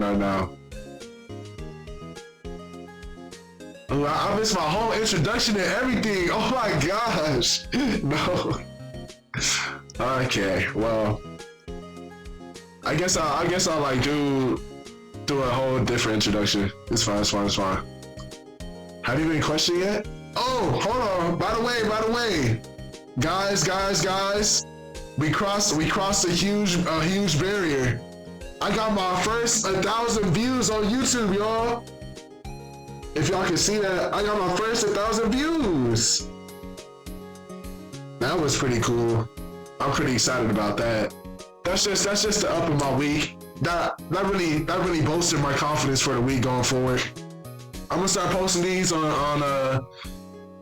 right now. Ooh, I missed my whole introduction and everything. Oh my gosh. No. Okay, well, I guess I'll like do a whole different introduction. It's fine. Have you been questioned yet? Oh, hold on. By the way, guys, we crossed a huge barrier. I got my first 1,000 views on YouTube, y'all. If y'all can see that, I got my first 1,000 views. That was pretty cool. I'm pretty excited about that. That's just the up of my week. That really bolstered my confidence for the week going forward. I'm gonna start posting these on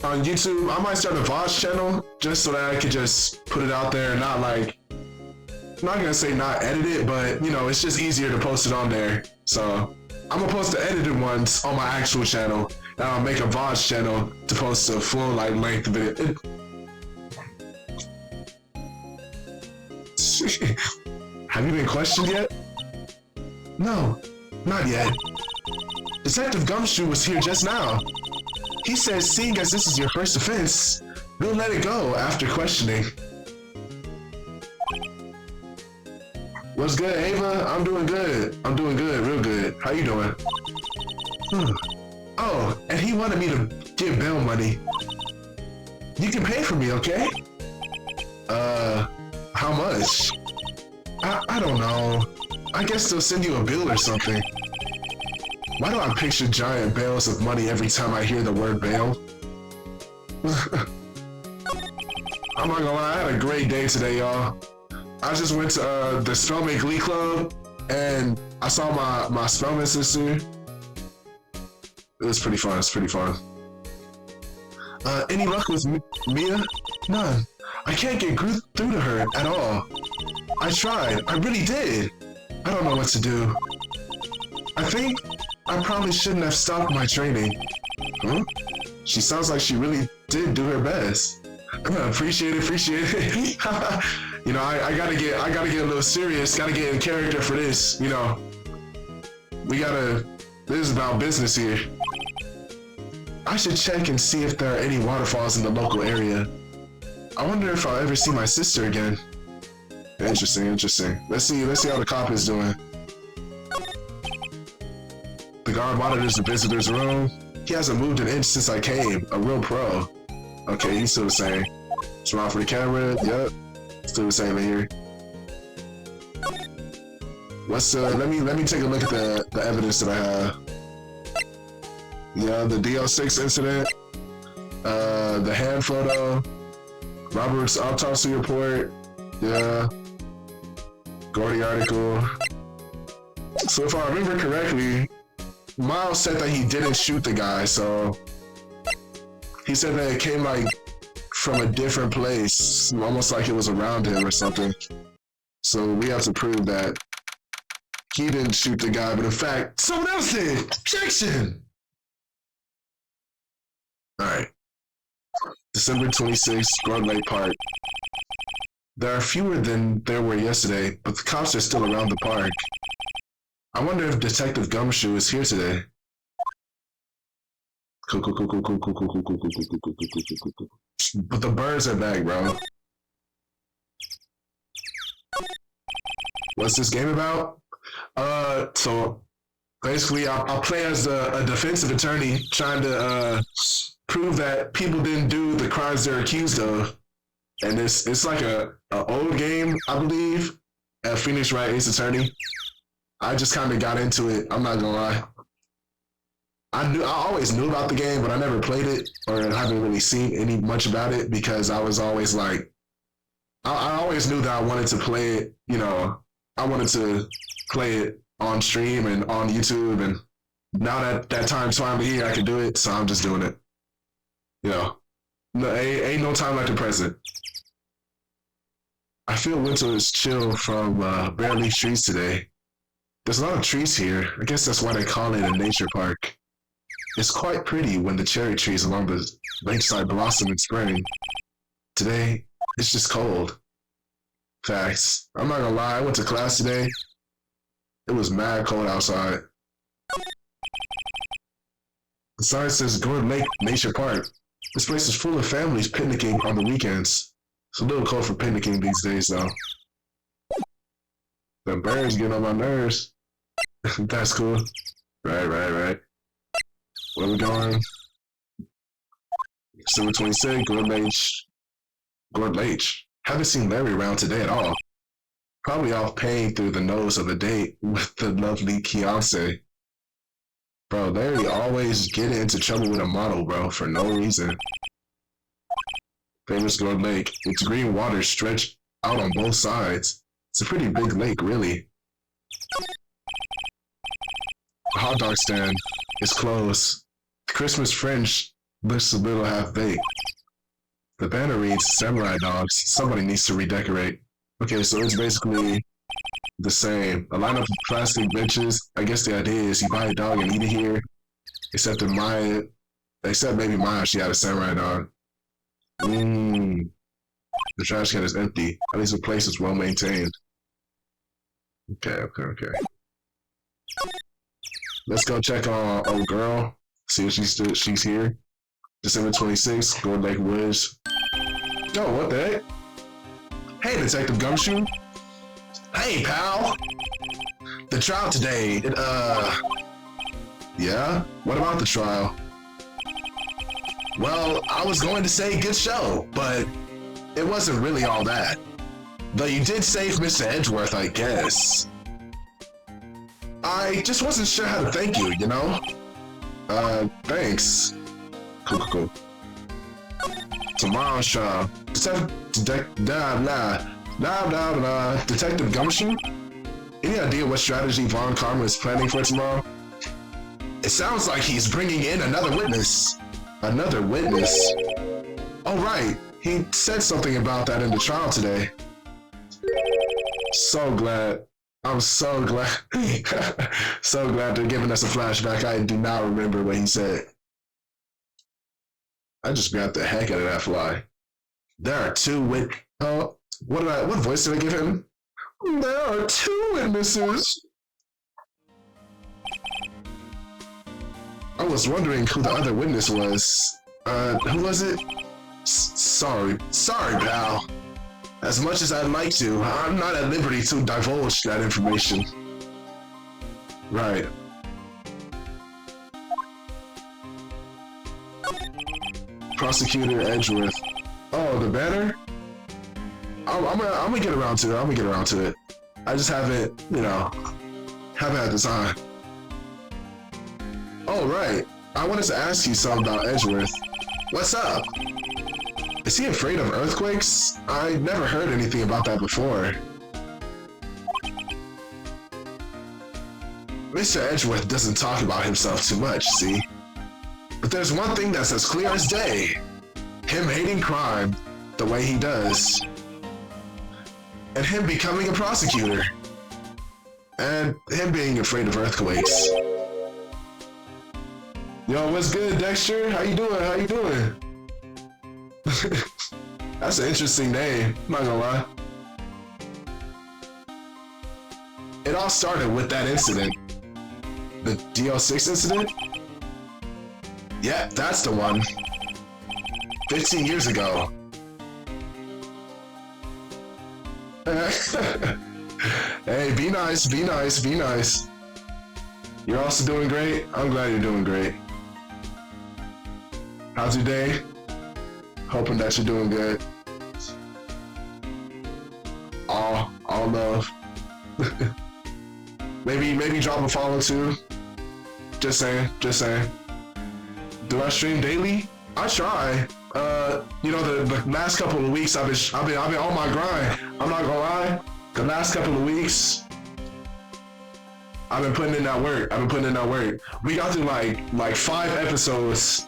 YouTube. I might start a VOD channel just so that I could just put it out there and not like, I'm not gonna say not edit it, but you know, it's just easier to post it on there. So I'm gonna post the edited ones on my actual channel, and I'll make a VOD channel to post a full like length video. Have you been questioned yet? No, not yet. Detective Gumshoe was here just now. He says, seeing as this is your first offense, we'll let it go after questioning. What's good, Ava? I'm doing good, real good. How you doing? Oh, and he wanted me to give bail money. You can pay for me, okay? How much? I don't know. I guess they'll send you a bill or something. Why do I picture giant bales of money every time I hear the word bail? I'm not gonna lie, I had a great day today, y'all. I just went to the Spellman Glee Club, and I saw my Spellman sister. It was pretty fun, Any luck with Mia? None. I can't get through to her at all. I tried, I really did. I don't know what to do. I think I probably shouldn't have stopped my training. Huh? She sounds like she really did do her best. Appreciate it. You know, I gotta get a little serious, gotta get in character for this, you know. This is about business here. I should check and see if there are any waterfalls in the local area. I wonder if I'll ever see my sister again. Interesting. Let's see how the cop is doing. The guard monitors the visitor's room. He hasn't moved an inch since I came. A real pro. Okay, he's still the same. Smile for the camera. Yep. Still the same in here. Let me take a look at the evidence that I have. Yeah, the DL6 incident. The hand photo. Robert's autopsy report. Yeah. Gordy article. So if I remember correctly, Miles said that he didn't shoot the guy, so he said that it came like from a different place, almost like it was around him or something. So we have to prove that he didn't shoot the guy, but in fact, someone else did. Objection! Alright. December 26th, Broad Lake Park. There are fewer than there were yesterday, but the cops are still around the park. I wonder if Detective Gumshoe is here today. Cool. But the birds are back, bro. What's this game about? So basically I'll play as a defensive attorney trying to prove that people didn't do the crimes they're accused of. And it's like a old game, I believe. Pheonix Wright, Ace Attorney. I just kind of got into it. I'm not gonna lie. I always knew about the game, but I never played it or haven't really seen any much about it because I was always like, I always knew that I wanted to play it. You know, I wanted to play it on stream and on YouTube, and now that time's finally here, I can do it. So I'm just doing it. You know, no, ain't no time like the present. I feel winter is chill from bare leaf trees today. There's a lot of trees here. I guess that's why they call it a nature park. It's quite pretty when the cherry trees along the lakeside blossom in spring. Today, it's just cold. Facts. I'm not gonna lie, I went to class today, It was mad cold outside. The sign says Gordon Lake Nature Park. This place is full of families picnicking on the weekends. It's a little cold for picnicking these days, though. The birds getting on my nerves. That's cool. Right. Where we going? December 26th, Gordon H. Haven't seen Larry around today at all. Probably off paying through the nose of a date with the lovely Beyonce. Bro, Larry always getting into trouble with a model, bro, for no reason. Famous Gordon Lake. Its green waters stretch out on both sides. It's a pretty big lake, really. The hot dog stand is closed. The Christmas French looks a little half-baked. The banner reads, Samurai Dogs. Somebody needs to redecorate. Okay, so it's basically the same. A lineup of plastic benches. I guess the idea is you buy a dog and eat it here. Except maybe Maya, she had a samurai dog. The trash can is empty. At least the place is well maintained. Okay. Let's go check on old girl. See if she's here. December 26th, Gordon Lake Woods. Yo, what the heck? Hey, Detective Gumshoe. Hey, pal. The trial today, yeah? What about the trial? Well, I was going to say good show, but it wasn't really all that. Though you did save Mr. Edgeworth, I guess. I just wasn't sure how to thank you, you know? Thanks. Cool. Tomorrow's trial. Detective Gumshoe? Any idea what strategy Von Karma is planning for tomorrow? It sounds like he's bringing in another witness. Another witness? Oh, right. He said something about that in the trial today. So glad. I'm so glad. So glad they're giving us a flashback. I do not remember what he said. I just got the heck out of that fly. There are two what voice did I give him? There are two witnesses. I was wondering who the other witness was. Who was it? Sorry, pal. As much as I'd like to, I'm not at liberty to divulge that information. Right. Prosecutor Edgeworth. Oh, the banner? I'm gonna get around to it. I just haven't had the time. Oh, right. I wanted to ask you something about Edgeworth. What's up? Is he afraid of earthquakes? I never heard anything about that before. Mr. Edgeworth doesn't talk about himself too much, see? But there's one thing that's as clear as day. Him hating crime the way he does. And him becoming a prosecutor. And him being afraid of earthquakes. Yo, what's good, Dexter? How you doing? That's an interesting name, not gonna lie. It all started with that incident. The DL6 incident? Yeah, that's the one. 15 years ago. Hey, be nice. You're also doing great? I'm glad you're doing great. How's your day? Hoping that you're doing good. All love. maybe drop a follow too. Just saying. Do I stream daily? I try. The last couple of weeks I've been on my grind. I'm not gonna lie. The last couple of weeks I've been putting in that work. We got through like 5 episodes.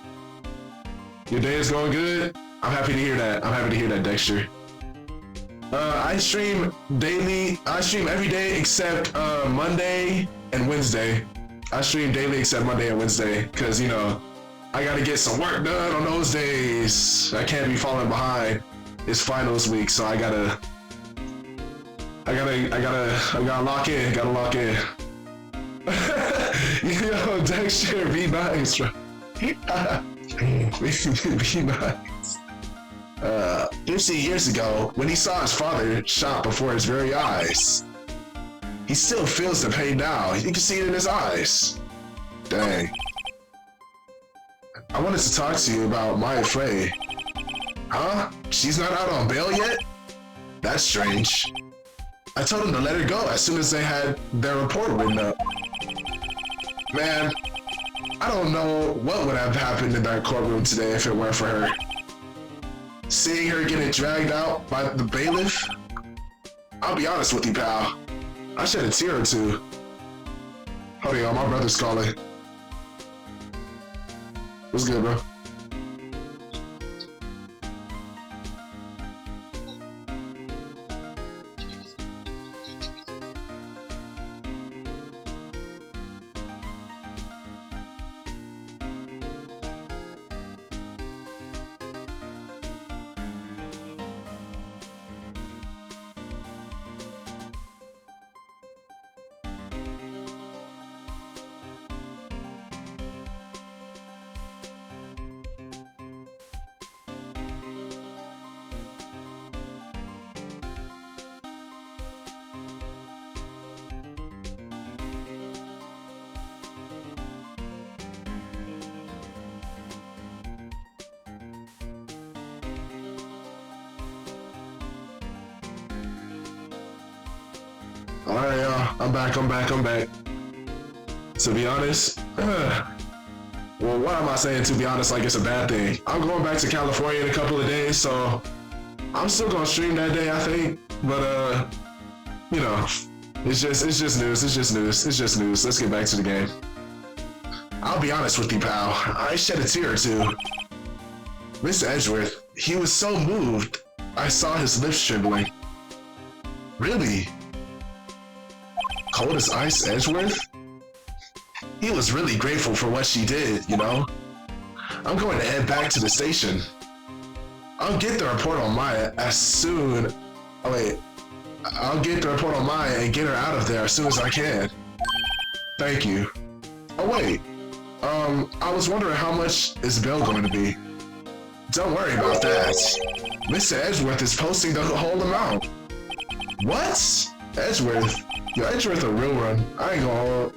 Your day is going good? I'm happy to hear that, Dexter. I stream daily. I stream every day except Monday and Wednesday. I stream daily except Monday and Wednesday because, I gotta get some work done on those days. I can't be falling behind. It's finals week, so I gotta lock in. Yo, Dexter, be nice, bro. Be nice. 50 years ago, when he saw his father shot before his very eyes, he still feels the pain now. You can see it in his eyes. Dang. I wanted to talk to you about Maya Frey. Huh? She's not out on bail yet? That's strange. I told him to let her go as soon as they had their report written up. Man, I don't know what would have happened in that courtroom today if it weren't for her. Seeing her getting dragged out by the bailiff? I'll be honest with you, pal. I shed a tear or two. Hold on, my brother's calling. What's good, bro? Alright, y'all. I'm back. To be honest, well, what am I saying to be honest like it's a bad thing? I'm going back to California in a couple of days, so I'm still gonna stream that day, I think. But, you know, it's just news. Let's get back to the game. I'll be honest with you, pal. I shed a tear or two. Mr. Edgeworth, he was so moved, I saw his lips trembling. Really? Cold as ice, Edgeworth? He was really grateful for what she did, you know? I'm going to head back to the station. I'll get the report on Maya as soon... Oh wait. I'll get the report on Maya and get her out of there as soon as I can. Thank you. Oh wait. I was wondering how much is bail going to be? Don't worry about that. Mr. Edgeworth is posting the whole amount. What? Edgeworth? Yo, Edgeworth a real one. I ain't gonna hold.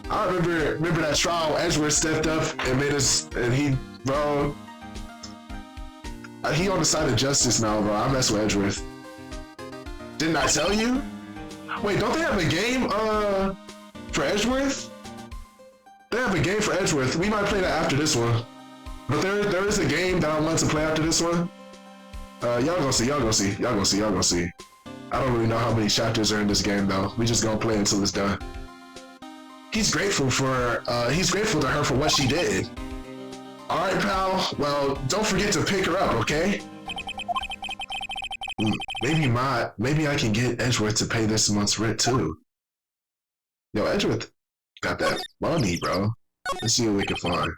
I remember that trial. Edgeworth stepped up and made us, and he, bro. He on the side of justice now, bro. I mess with Edgeworth. Didn't I tell you? Wait, don't they have a game, for Edgeworth? They have a game for Edgeworth. We might play that after this one. But there is a game that I want to play after this one. Y'all gonna see. I don't really know how many chapters are in this game though. We just gonna play until it's done. He's grateful to her for what she did. Alright, pal. Well, don't forget to pick her up, okay? Maybe I can get Edgeworth to pay this month's rent too. Yo, Edgeworth got that money, bro. Let's see what we can find.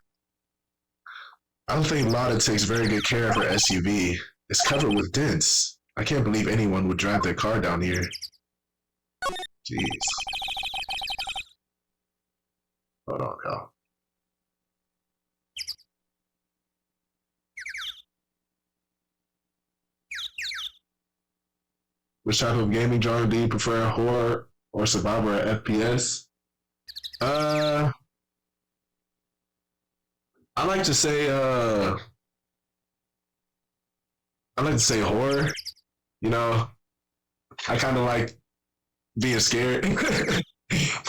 I don't think Lotta takes very good care of her SUV. It's covered with dents. I can't believe anyone would drive their car down here. Jeez. Hold on, y'all. Which type of gaming genre do you prefer, horror or survival or FPS? I like to say horror. You know, I kind of like being scared. Not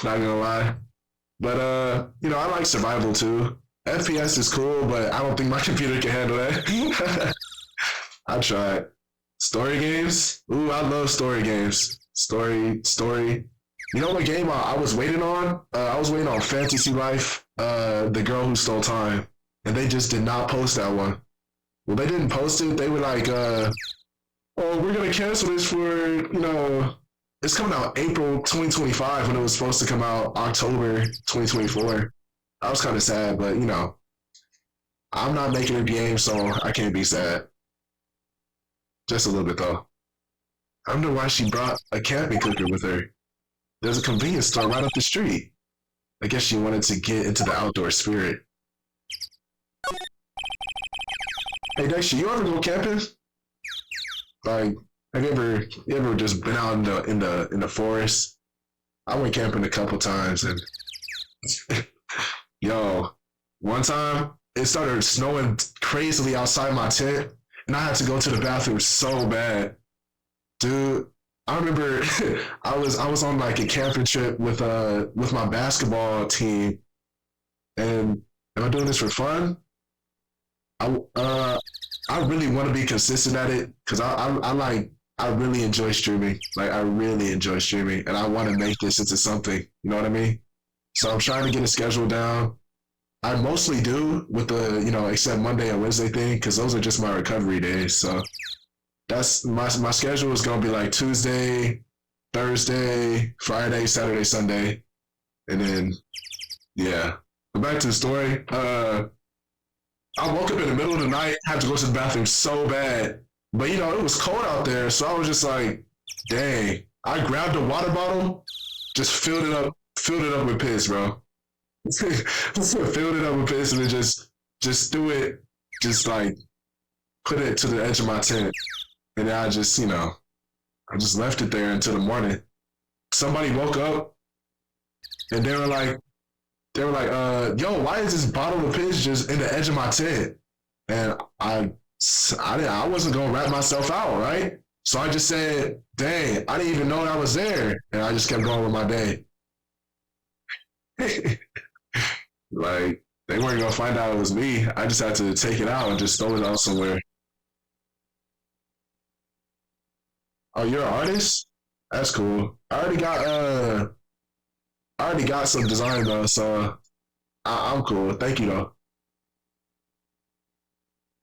gonna lie, but you know, I like survival too. FPS is cool, but I don't think my computer can handle that. I tried. Story games? Ooh, I love story games. Story. You know what game I was waiting on? I was waiting on Fantasy Life, The Girl Who Stole Time, and they just did not post that one. Well, they didn't post it. They were like, oh, we're gonna cancel this for, you know, it's coming out April 2025 when it was supposed to come out October 2024. I was kind of sad, but you know, I'm not making a game, so I can't be sad. Just a little bit though. I wonder why she brought a camping cooker with her. There's a convenience store right up the street. I guess she wanted to get into the outdoor spirit. Hey Dexter, you ever go camping? Like, have you ever just been out in the forest? I went camping a couple times, and yo, one time it started snowing crazily outside my tent, and I had to go to the bathroom so bad, dude. I remember I was on like a camping trip with my basketball team, and am I doing this for fun? I I really want to be consistent at it because I really enjoy streaming. Like I really enjoy streaming, and I want to make this into something. You know what I mean? So I'm trying to get a schedule down. I mostly do with the except Monday and Wednesday thing because those are just my recovery days. So that's my schedule is gonna be like Tuesday, Thursday, Friday, Saturday, Sunday, and then yeah. But back to the story. I woke up in the middle of the night, had to go to the bathroom so bad. But it was cold out there, so I was just like, dang. I grabbed a water bottle, just filled it up with piss, bro. Filled it up with piss and then just threw it, just like put it to the edge of my tent. And then I just left it there until the morning. Somebody woke up and they were like, yo, why is this bottle of piss just in the edge of my tent? And I wasn't gonna rat myself out, right? So I just said, dang, I didn't even know that was there. And I just kept going with my day. Like, they weren't gonna find out it was me. I just had to take it out and just throw it out somewhere. Oh, you're an artist? That's cool. I already got some design though, so I'm cool. Thank you though.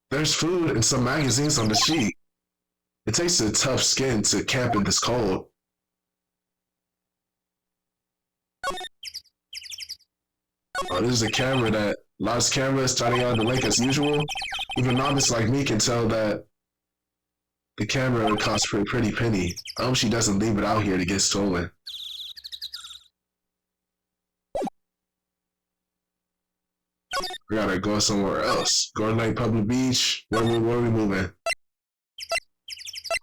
There's food and some magazines on the sheet. It takes a tough skin to camp in this cold. Oh, this is a camera that lost cameras starting out the lake as usual. Even novice like me can tell that the camera costs for a pretty penny. I hope she doesn't leave it out here to get stolen. We gotta go somewhere else. Garden Lake Public Beach. Where we moving?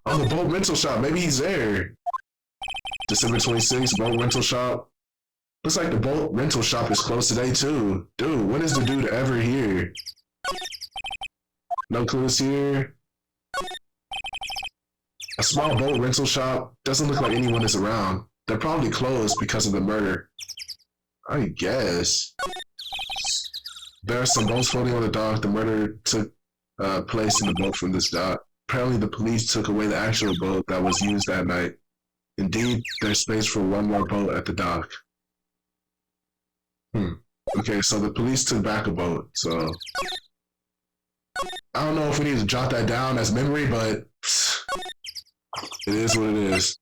Oh, the boat rental shop. Maybe he's there. December 26th, boat rental shop. Looks like the boat rental shop is closed today too. Dude, when is the dude ever here? No clues here. A small boat rental shop. Doesn't look like anyone is around. They're probably closed because of the murder. I guess. There are some boats floating on the dock. The murder took place in the boat from this dock. Apparently, the police took away the actual boat that was used that night. Indeed, there's space for one more boat at the dock. Okay, so the police took back a boat. So I don't know if we need to jot that down as memory, but it is what it is.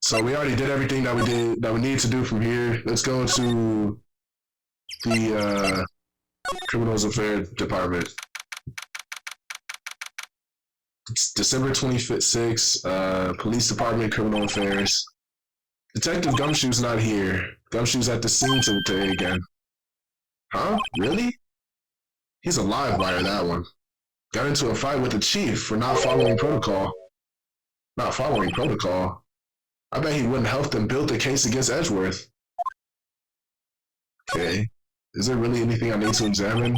So we already did everything that we need to do from here. Let's go to the Criminals Affairs Department. It's December 26th, Police Department, Criminal Affairs. Detective Gumshoe's not here. Gumshoe's at the scene today again. Huh? Really? He's a live wire, that one. Got into a fight with the chief for not following protocol. Not following protocol? I bet he wouldn't help them build the case against Edgeworth. Okay. Is there really anything I need to examine?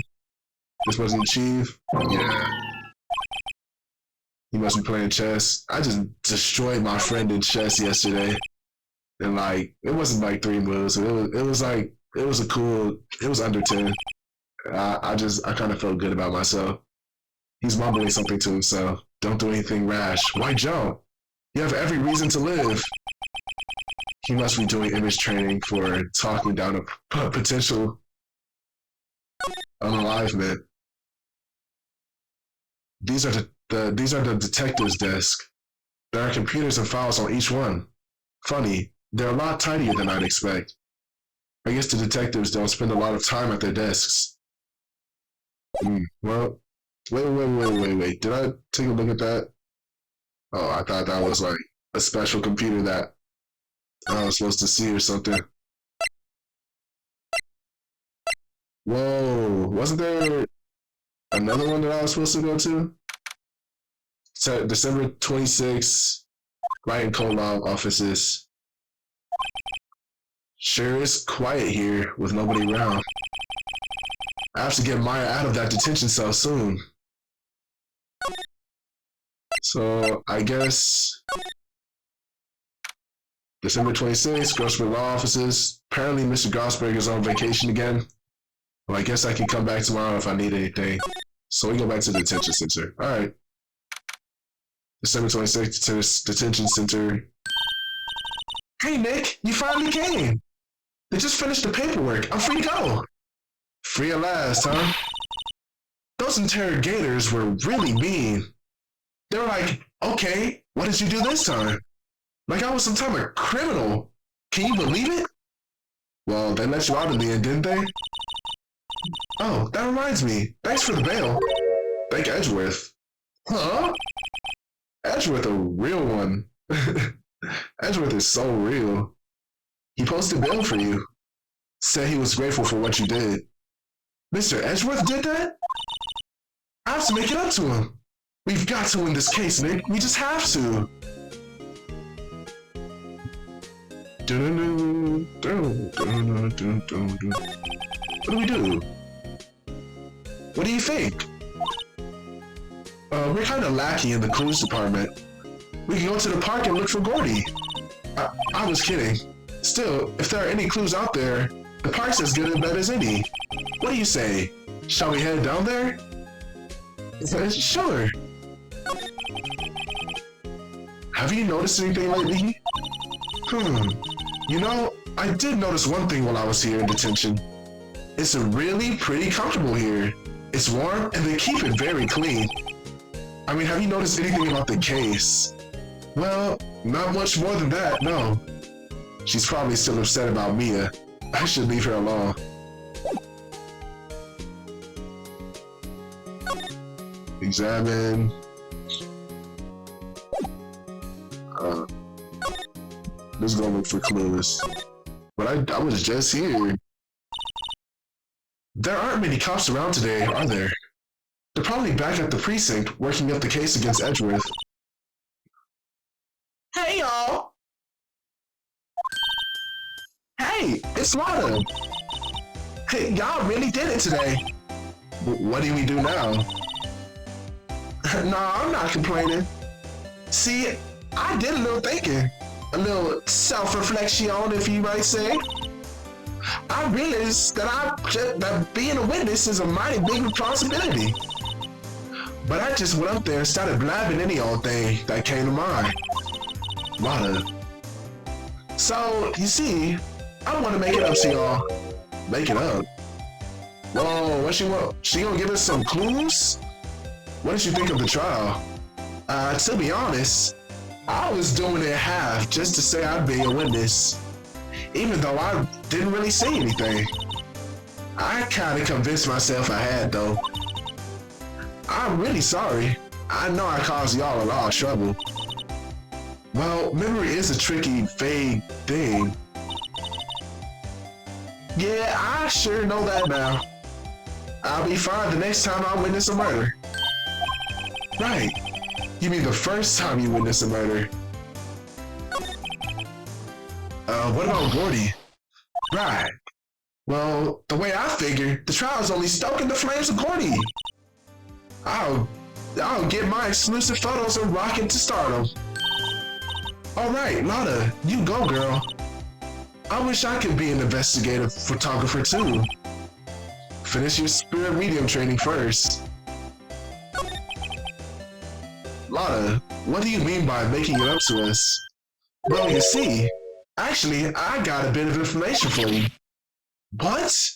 This wasn't the chief? Yeah. He must be playing chess. I just destroyed my friend in chess yesterday. And it wasn't like 3 moves. It was under 10. I kind of felt good about myself. He's mumbling something to himself. Don't do anything rash. Why jump? You have every reason to live. He must be doing image training for talking down a potential unalivement. These are the detective's desk. There are computers and files on each one. Funny, they're a lot tinier than I'd expect. I guess the detectives don't spend a lot of time at their desks. Well, wait. Did I take a look at that? Oh, I thought that was like a special computer that I was supposed to see or something. Whoa, wasn't there another one that I was supposed to go to? So December 26th, Wright and Kolov offices. Sure is quiet here with nobody around. I have to get Maya out of that detention cell soon. So I guess December 26th, Grossberg Law Offices. Apparently Mr. Grossberg is on vacation again. Well, I guess I can come back tomorrow if I need anything. So we go back to the detention center. Alright. December 26th, detention center. Hey Nick, you finally came. They just finished the paperwork. I'm free to go. Free at last, huh? Those interrogators were really mean. They were like, okay, what did you do this time? Like I was some type of criminal. Can you believe it? Well, they let you out in the end, didn't they? Oh, that reminds me. Thanks for the bail. Thank Edgeworth. Huh? Edgeworth a real one. Edgeworth is so real. He posted bail for you. Said he was grateful for what you did. Mr. Edgeworth did that? I have to make it up to him. We've got to win this case, Nick. We just have to. What do we do? What do you think? We're kind of lacking in the clues department. We can go to the park and look for Gordy. I was kidding. Still, if there are any clues out there, the park's as good a bet as any. What do you say? Shall we head down there? Sure. Have you noticed anything lately? You know, I did notice one thing while I was here in detention. It's really pretty comfortable here. It's warm and they keep it very clean. I mean, have you noticed anything about the case? Well, not much more than that, no. She's probably still upset about Mia. I should leave her alone. Examine. Let's go look for clues. But I was just here. There aren't many cops around today, are there? They're probably back at the precinct working up the case against Edgeworth. Hey, y'all! Hey, it's Lana! Hey, y'all really did it today. What do we do now? No, I'm not complaining. See, I did a little thinking. A little self-reflection, if you might say. I realized that being a witness is a mighty big responsibility. But I just went up there and started blabbing any old thing that came to mind. Lana. So, you see, I want to make it up to y'all. Make it up? Whoa, what she want? She gonna give us some clues? What did you think of the trial? To be honest, I was doing it half just to say I'd be a witness. Even though I didn't really say anything. I kinda convinced myself I had though. I'm really sorry. I know I caused y'all a lot of trouble. Well, memory is a tricky, vague thing. Yeah, I sure know that now. I'll be fine the next time I witness a murder. Right. You mean the first time you witness a murder? What about Gordy? Right. Well, the way I figure, the trial's only stoking the flames of Gordy. I'll get my exclusive photos and rock into stardom. Alright, Lana, you go, girl. I wish I could be an investigative photographer too. Finish your spirit medium training first. Lana, what do you mean by making it up to us? Well, you see, actually, I got a bit of information for you. What?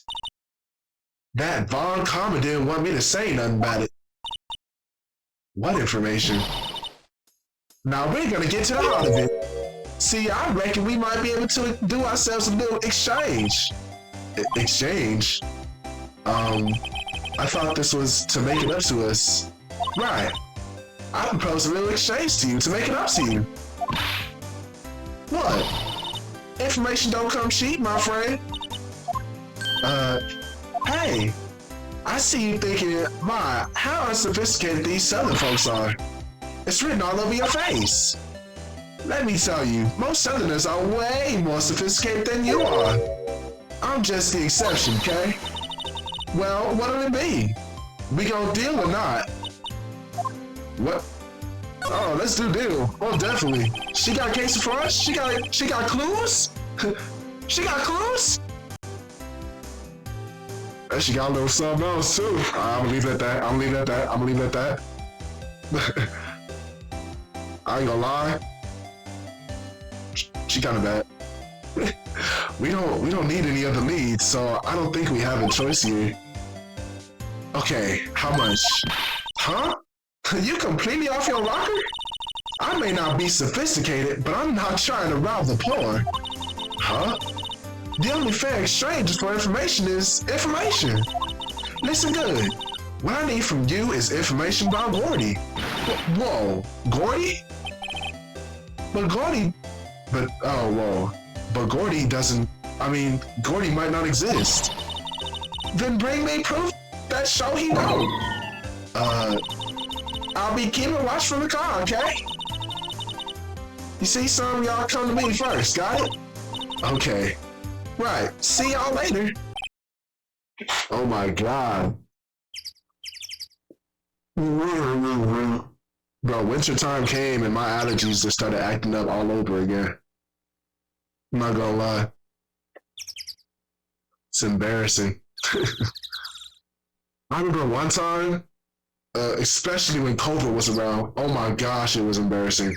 That Von Karma didn't want me to say nothing about it. What information? Now we're gonna get to the heart of it. See, I reckon we might be able to do ourselves a little exchange. Exchange? I thought this was to make it up to us. Right. I propose a little exchange to you to make it up to you. What? Information don't come cheap, my friend. Hey, I see you thinking, my, how unsophisticated these Southern folks are. It's written all over your face. Let me tell you, most Southerners are way more sophisticated than you are. I'm just the exception, okay? Well, what'll it be? We gonna deal or not? What? Oh, let's do deal. Oh, definitely. She got cases for us? She got clues? She got clues? And she got a little something else too. I'm gonna leave it at that. I'm gonna leave it at that. I'm gonna leave it at that. I ain't gonna lie. She kind of bad. We don't need any other leads, so I don't think we have a choice here. Okay, how much? Huh? You completely off your rocker? I may not be sophisticated, but I'm not trying to rob the poor. Huh? The only fair exchange for information is information. Listen good. What I need from you is information about Gordy. Whoa, Gordy? But Gordy... But, oh, whoa. But Gordy doesn't... I mean, Gordy might not exist. Then bring me proof that show he know. I'll be keeping watch from the car, okay? You see, some of y'all come to me first, got it? Okay. Right, see y'all later. Oh my god. Bro, winter time came and my allergies just started acting up all over again. I'm not gonna lie. It's embarrassing. I remember one time, especially when COVID was around, oh my gosh, it was embarrassing.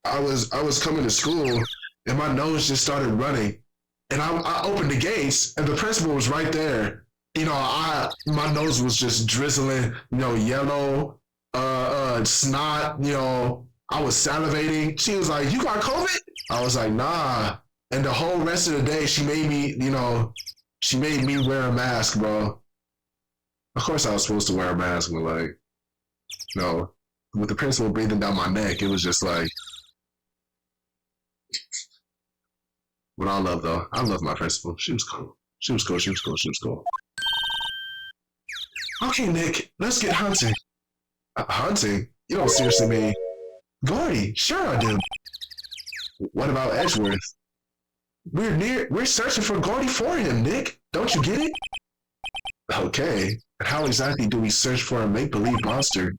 I was coming to school and my nose just started running. And I opened the gates and the principal was right there. You know, my nose was just drizzling, you know, yellow, snot, you know, I was salivating. She was like, "You got COVID?" I was like, "Nah." And the whole rest of the day, she made me, you know, she made me wear a mask, bro. Of course I was supposed to wear a mask, but like, no. With the principal breathing down my neck, it was just like, what I love though, I love my principal. She was cool. She was cool, she was cool, she was cool. Okay, Nick, let's get hunting. Hunting? You don't seriously mean Gordy? Sure I do. What about Edgeworth? We're searching for Gordy for him, Nick. Don't you get it? Okay, but how exactly do we search for a make-believe monster?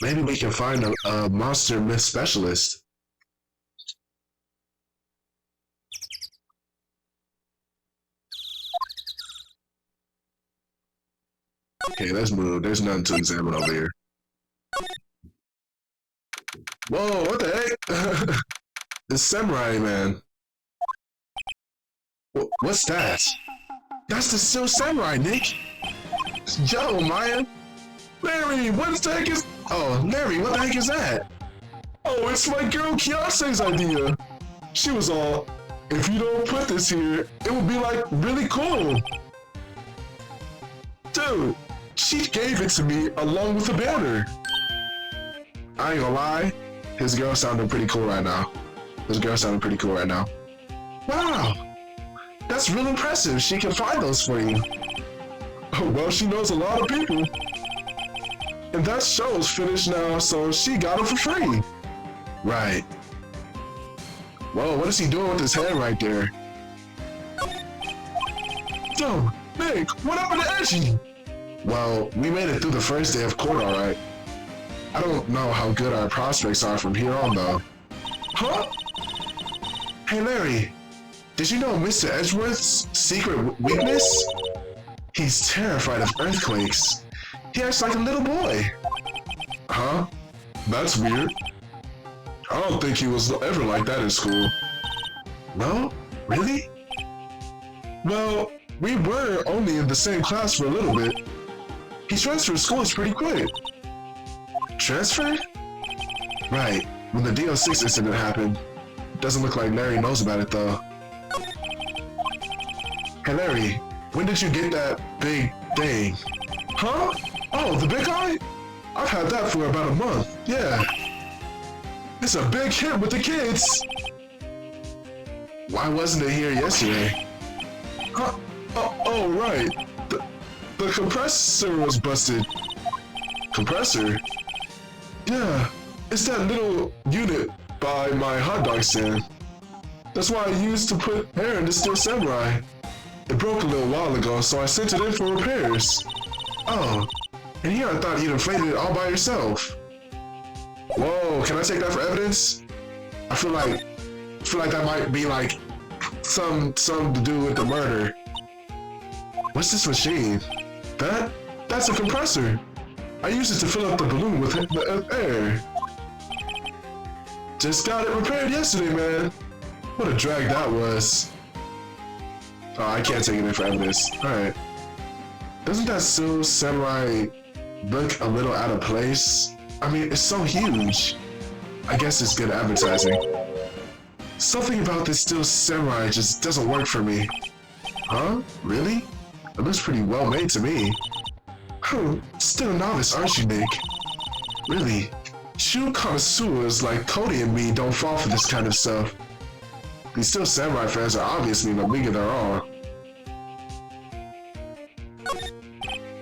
Maybe we can find a monster myth specialist. Okay, let's move. There's nothing to examine over here. Whoa, what the heck? It's Samurai Man. What's that? That's the Still Samurai, Nick. Yo, Maya. Larry, what the heck is... Oh, Larry, what the heck is that? Oh, it's my girl Kiyose's idea. She was all, if you don't put this here, it would be like really cool. Dude, she gave it to me along with the banner. I ain't gonna lie, his girl sounded pretty cool right now. Wow, that's real impressive. She can find those for you. Oh, well, she knows a lot of people. And that show's finished now, so she got it for free. Right. Whoa, what is he doing with his head right there? Yo, Nick, what happened to Edgy? Well, we made it through the first day of court, alright. I don't know how good our prospects are from here on, though. Huh? Hey, Larry, did you know Mr. Edgeworth's secret weakness? He's terrified of earthquakes. He acts like a little boy. Huh? That's weird. I don't think he was ever like that in school. No? Really? Well, we were only in the same class for a little bit. He transferred schools pretty quick. Transferred? Right, when the DO6 incident happened. Doesn't look like Larry knows about it though. Hey Larry, when did you get that big thing? Huh? Oh, the big eye? I've had that for about a month, yeah. It's a big hit with the kids. Why wasn't it here yesterday? Huh? Oh, right. The compressor was busted. Compressor? Yeah, it's that little unit by my hot dog stand. That's why I used to put air in the Steel Samurai. It broke a little while ago, so I sent it in for repairs. Oh, and here I thought you'd inflated it all by yourself. Whoa, can I take that for evidence? I feel like that might be like some to do with the murder. What's this machine? That's a compressor. I used it to fill up the balloon with air. Just got it repaired yesterday, man. What a drag that was. Oh, I can't take it in for evidence. Alright. Doesn't that Steel Samurai look a little out of place? I mean, it's so huge. I guess it's good advertising. Something about this Steel Samurai just doesn't work for me. Huh? Really? It looks pretty well made to me. Still a novice, aren't you, Nick? Really? Shoe connoisseurs like Cody and me don't fall for this kind of stuff. These Steel Samurai fans are obviously in a league of their own.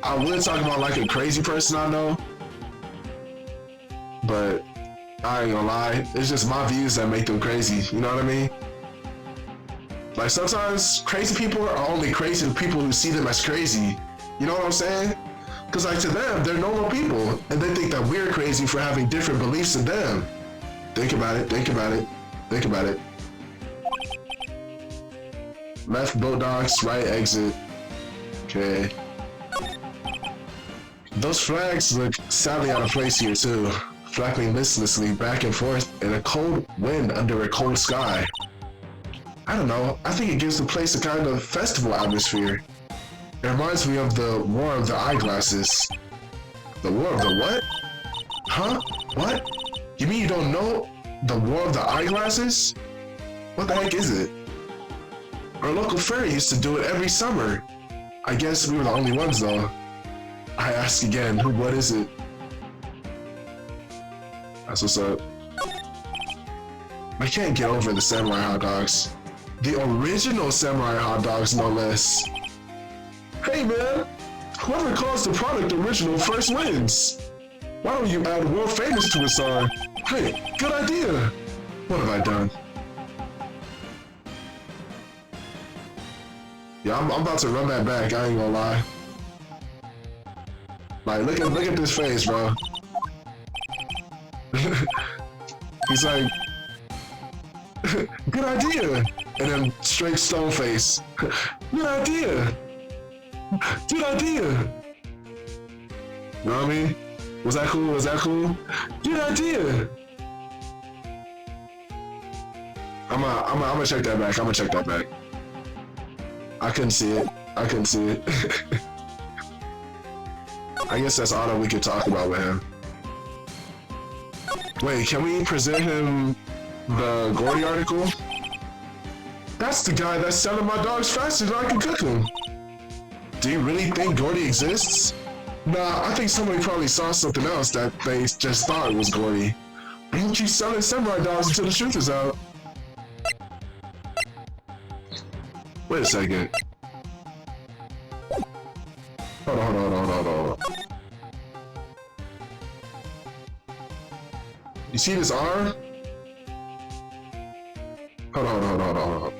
I would talk about like a crazy person I know, but I ain't gonna lie, it's just my views that make them crazy, you know what I mean? Like sometimes crazy people are only crazy to people who see them as crazy, you know what I'm saying? Because like to them, they're normal people, and they think that we're crazy for having different beliefs than them. Think about it, think about it, think about it. Left boat docks, right exit. Okay. Those flags look sadly out of place here too, flapping listlessly back and forth in a cold wind under a cold sky. I don't know, I think it gives the place a kind of festival atmosphere. It reminds me of the War of the Eyeglasses. The War of the what? Huh? What? You mean you don't know the War of the Eyeglasses? What the heck is it? Our local fair used to do it every summer. I guess we were the only ones though. I ask again, what is it? That's what's up. I can't get over the samurai hot dogs. The original samurai hot dogs, no less. Hey man, whoever calls the product original first wins. Why don't you add world famous to a sign? Hey, good idea. What have I done? Yeah, I'm about to run that back, I ain't gonna lie. Like, look at this face, bro. He's like, good idea. And then straight stone face. Good idea. Good idea. You know what I mean? Was that cool? Was that cool? Good idea. I'm gonna check that back. I'm gonna check that back. I couldn't see it. I couldn't see it. I guess that's all that we could talk about with him. Wait, can we present him the Gordy article? That's the guy that's selling my dogs faster than I can cook them. Do you really think Gordy exists? Nah, I think somebody probably saw something else that they just thought was Gordy. Why don't you selling samurai dogs until the truth is out? Wait a second. Hold on. You see this arm? Hold on.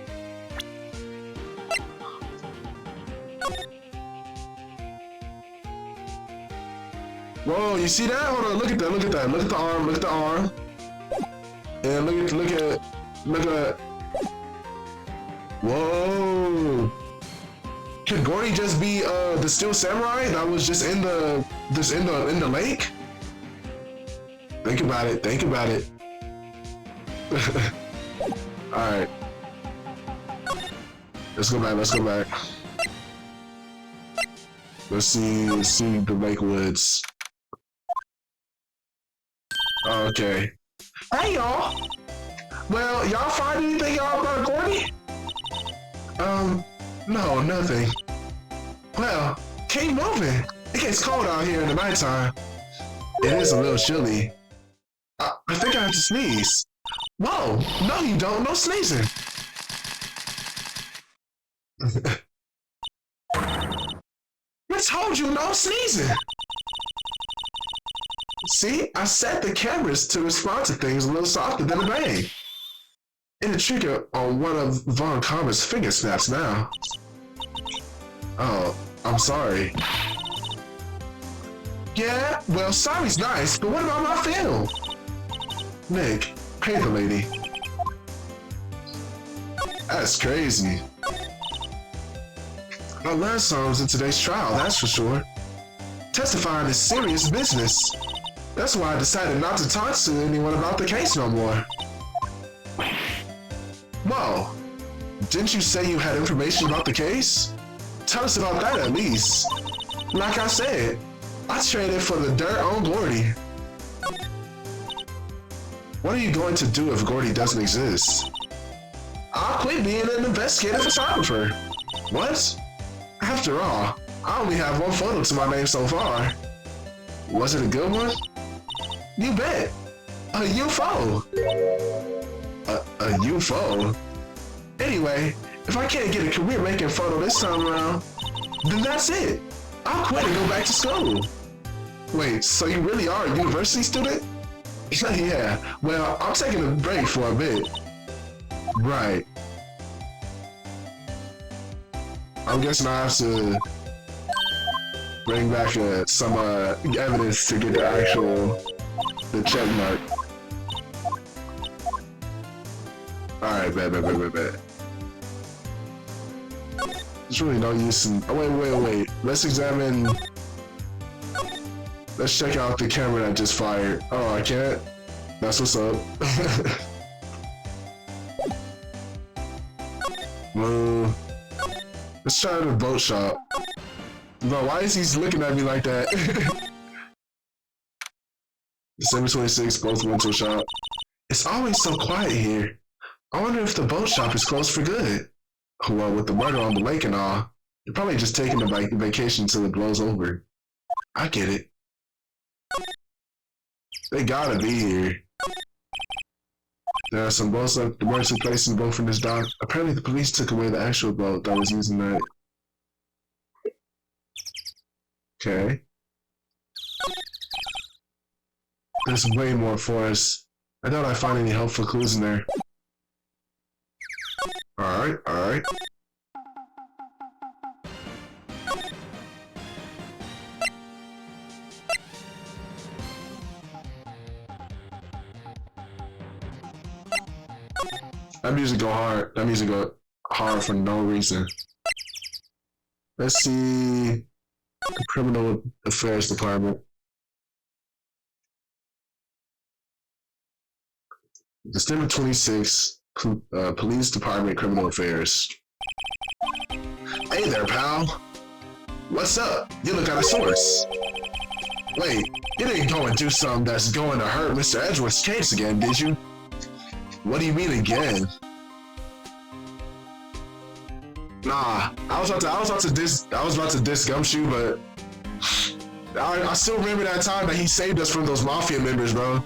Whoa, you see that? Hold on, look at that. Look at the arm, look at the arm. And look at Whoa. Could Gordy just be the Steel Samurai that was just in the lake? Think about it. Alright. Let's go back. Let's see the lake woods. Okay. Hey y'all! Well, y'all find anything out about Gordy? No, nothing. Well, keep moving. It gets cold out here in the nighttime. It is a little chilly. I think I have to sneeze. Whoa, no you don't, no sneezing. told you no sneezing. See, I set the cameras to respond to things a little softer than a bang. It'll trigger on one of Von Karma's finger snaps now. Oh, I'm sorry. Yeah, well, sorry's nice, but what about my film? Nick, pay the lady. That's crazy. I learned some in today's trial, that's for sure. Testifying is serious business. That's why I decided not to talk to anyone about the case no more. Whoa, didn't you say you had information about the case? Tell us about that at least. Like I said, I traded for the dirt on Gordy. What are you going to do if Gordy doesn't exist? I'll quit being an investigative photographer. What? After all, I only have one photo to my name so far. Was it a good one? You bet. A UFO. A UFO? Anyway, if I can't get a career making photo this time around, then that's it. I'll quit and go back to school. Wait, so you really are a university student? Yeah, well, I'm taking a break for a bit. Right. I'm guessing I have to bring back some evidence to get the check mark. Alright, bet. There's really no use in... Oh, wait. Let's check out the camera that just fired. Oh, I can't? That's what's up. Let's try the boat shop. Bro, why is he looking at me like that? December 26th, both went to a shop. It's always so quiet here. I wonder if the boat shop is closed for good. Well, with the murder on the lake and all, they're probably just taking a vacation until it blows over. I get it. They gotta be here. There are some boats left. The emergency placing the boat from this dock. Apparently the police took away the actual boat that was using that. Okay. There's way more for us. I doubt I find any helpful clues in there. Alright. That music go hard. That music go hard for no reason. Let's see. The Criminal Affairs Department. December 26th, Police Department, Criminal Affairs. Hey there, pal. What's up? You look out of sorts. Wait, you didn't go and do something that's going to hurt Mr. Edgeworth's case again, did you? What do you mean again? Nah, I was about to diss Gumshoe, but I still remember that time that he saved us from those mafia members, bro.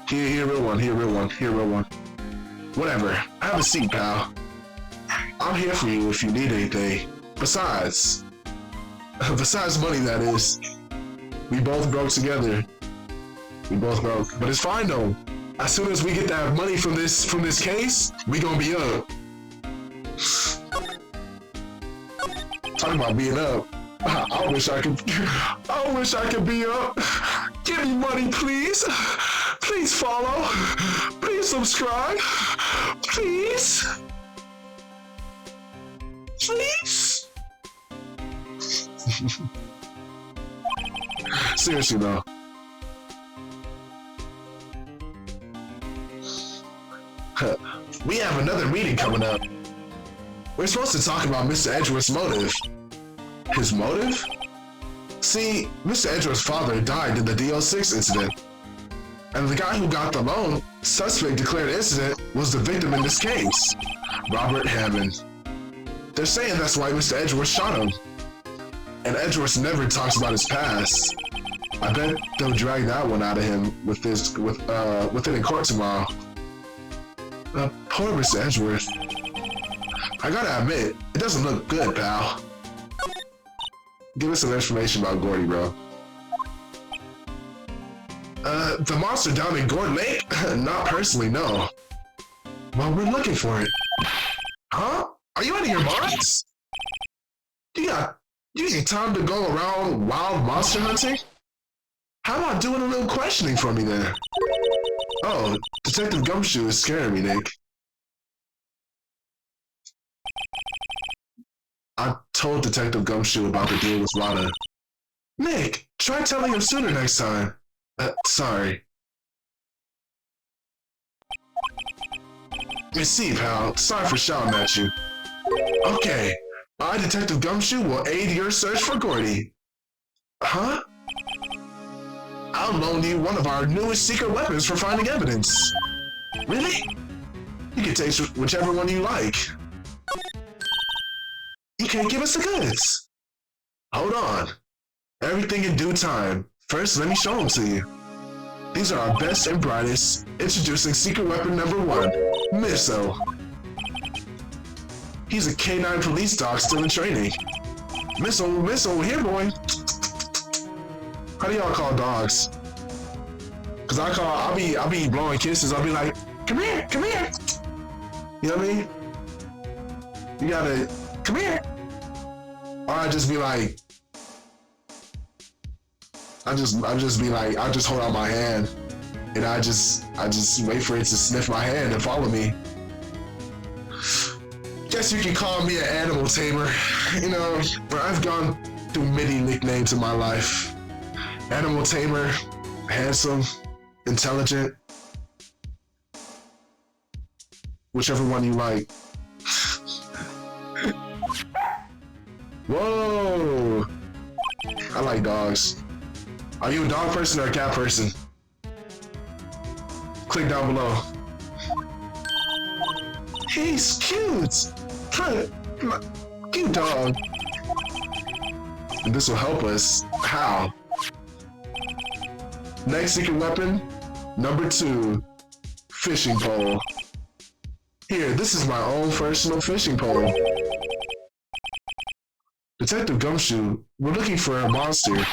He a real one. Whatever. Have a seat, pal. I'm here for you if you need anything. Besides money, that is. We both broke together. But it's fine though. As soon as we get that money from this case, we gonna be up. Talking about being up. I wish I could be up. Give me money, please. Please follow. Please subscribe. Please. Seriously though. We have another meeting coming up. We're supposed to talk about Mr. Edgeworth's motive. His motive? See, Mr. Edgeworth's father died in the DO6 incident. And the guy who got the loan, suspect declared incident, was the victim in this case, Robert Hammond. They're saying that's why Mr. Edgeworth shot him. And Edgeworth never talks about his past. I bet they'll drag that one out of him with it in court tomorrow. Poor Mr. Edgeworth. I gotta admit, it doesn't look good, pal. Give us some information about Gordy, bro. The monster down in Gord Lake? Not personally, no. Well, we're looking for it. Huh? Are you out of your minds? You got time to go around wild monster hunting? How about doing a little questioning for me then? Oh, Detective Gumshoe is scaring me, Nick. I told Detective Gumshoe about the deal with Lada. Nick, try telling him sooner next time. Sorry. See, pal, sorry for shouting at you. Okay, I, Detective Gumshoe, will aid your search for Gordy. Huh? I'll loan you one of our newest secret weapons for finding evidence. Really? You can take whichever one you like. You can't give us the goods. Hold on. Everything in due time. First, let me show them to you. These are our best and brightest. Introducing secret weapon number 1, Misso. He's a K9 police dog still in training. Misso, here boy. How do y'all call dogs? Cause I'll be blowing kisses. I'll be like, come here. You know what I mean? You gotta, come here. Or I just be like, I just hold out my hand, and I just wait for it to sniff my hand and follow me. Guess you can call me an animal tamer. You know, I've gone through many nicknames in my life. Animal tamer, handsome, intelligent, whichever one you like. Whoa! I like dogs. Are you a dog person or a cat person? Click down below. He's cute! Cute dog. And this will help us. How? Next secret weapon, number 2, fishing pole. Here, this is my own personal fishing pole. Detective Gumshoe, we're looking for a monster.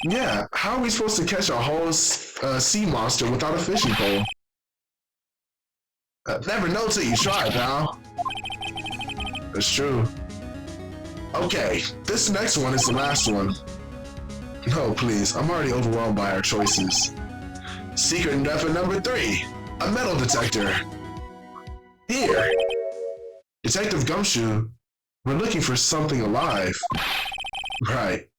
Yeah, how are we supposed to catch a whole sea monster without a fishing pole? Never know till you try, pal. That's true. Okay, this next one is the last one. No, please, I'm already overwhelmed by our choices. Secret weapon number 3, a metal detector. Here. Detective Gumshoe, we're looking for something alive. Right.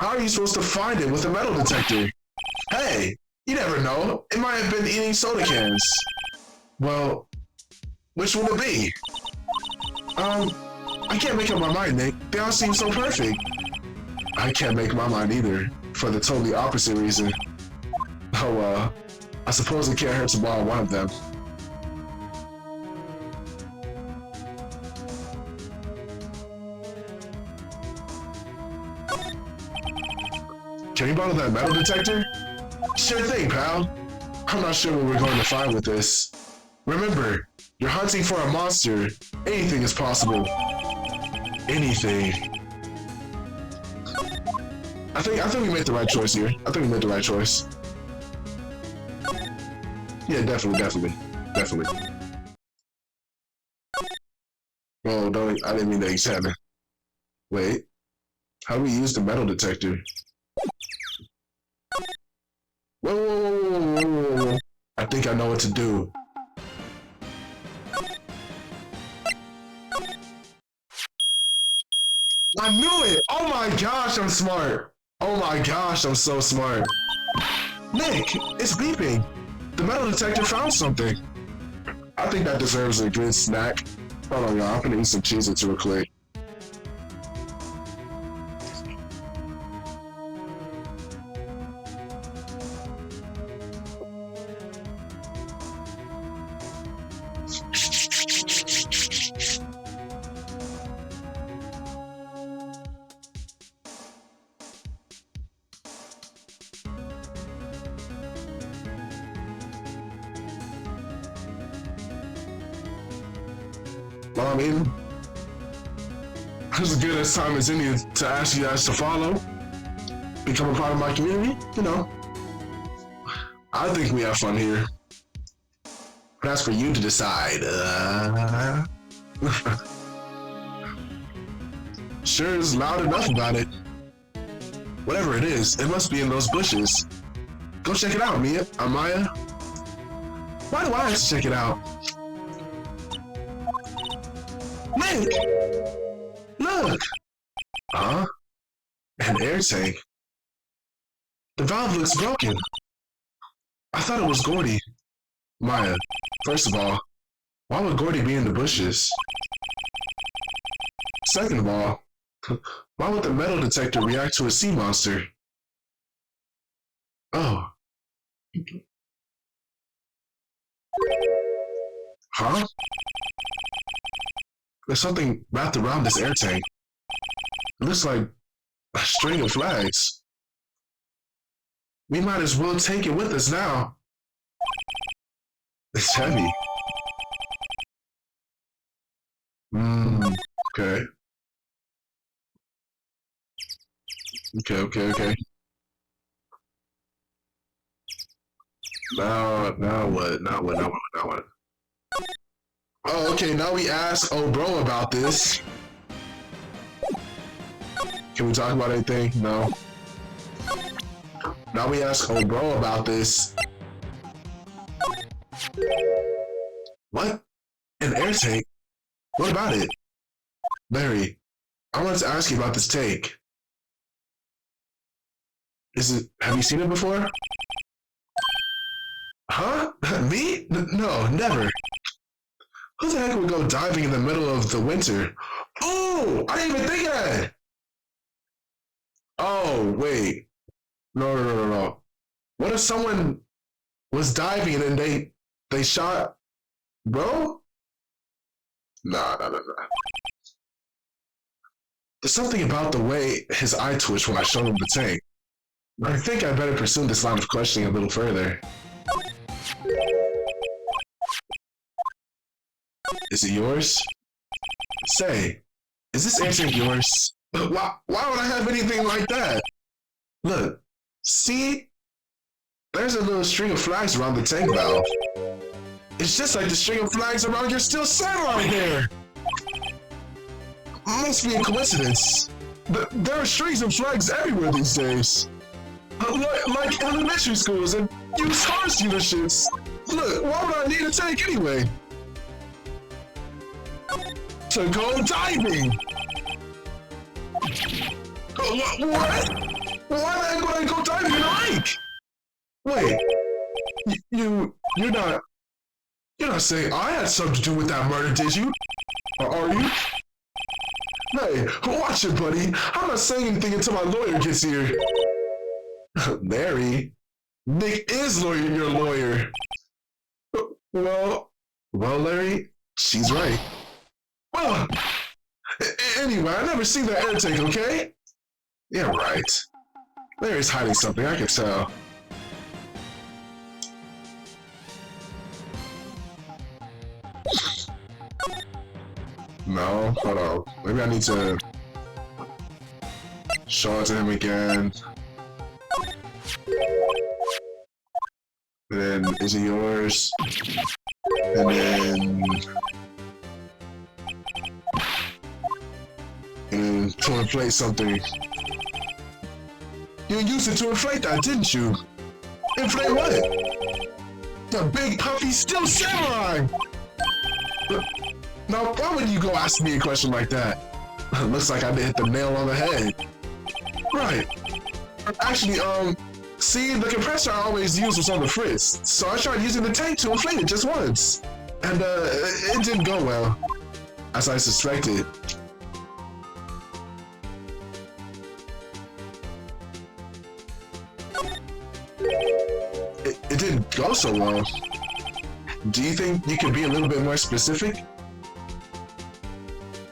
How are you supposed to find it with a metal detector? Hey, you never know. It might have been eating soda cans. Well, which will it be? I can't make up my mind, Nick. They all seem so perfect. I can't make my mind either, for the totally opposite reason. Oh, I suppose it can't hurt to borrow one of them. Can you borrow that metal detector? Sure thing, pal. I'm not sure what we're going to find with this. Remember, you're hunting for a monster. Anything is possible. Anything. I think we made the right choice here. I think we made the right choice. Yeah, definitely. Oh, I didn't mean to examine. Wait. How do we use the metal detector? Whoa. I think I know what to do. I knew it! Oh my gosh, I'm smart! Oh my gosh, I'm so smart. Nick, it's beeping. The metal detector found something. I think that deserves a good snack. Hold on, y'all. I'm gonna eat some Cheez-Its real quick. While I'm eating, as good as time as any to ask you guys to follow, become a part of my community. You know, I think we have fun here. That's for you to decide. Sure is loud enough about it. Whatever it is, it must be in those bushes. Go check it out, Maya. Why do I have to check it out? Link! Look! Huh? An air tank. The valve looks broken. I thought it was Gordy. Maya, first of all, why would Gordy be in the bushes? Second of all, why would the metal detector react to a sea monster? Oh. Huh? There's something wrapped around this air tank. It looks like a string of flags. We might as well take it with us now. It's heavy. Okay. Okay. Now what? Oh, okay, now we ask bro about this. Can we talk about anything? No. Now we ask bro about this. What? An air tank? What about it? Larry, I wanted to ask you about this tank. Have you seen it before? Huh? Me? No, never. Who the heck would go diving in the middle of the winter? Oh, I didn't even think of that. Oh, wait. No. What if someone was diving and then they shot bro? Nah. There's something about the way his eye twitched when I showed him the tank. I think I better pursue this line of questioning a little further. Is it yours? Say, is this air tank yours? Why would I have anything like that? Look, see? There's a little string of flags around the tank valve. It's just like the string of flags around your still sunlight hair. Must be a coincidence. There are strings of flags everywhere these days. Like elementary schools and used car dealerships. Look, why would I need a tank anyway? To go diving. What? Why the heck would I go diving in a lake? Wait, you're not saying I had something to do with that murder, did you? Or are you? Hey, watch it, buddy. I'm not saying anything until my lawyer gets here. Mary, Nick is your lawyer. Well, Larry, she's right. Well, anyway, I never seen that air tank, okay? Yeah, right. Larry's hiding something, I can tell. No, hold on. Maybe I need to show it to him again. And then, is it yours? And to inflate something. You used it to inflate that, didn't you? Inflate what? The big puffy still samurai! Now, why would you go ask me a question like that? Looks like I did hit the nail on the head. Right. Actually, see, the compressor I always use was on the fritz, so I tried using the tank to inflate it just once. And, it didn't go well, as I suspected. It didn't go so well. Do you think you could be a little bit more specific?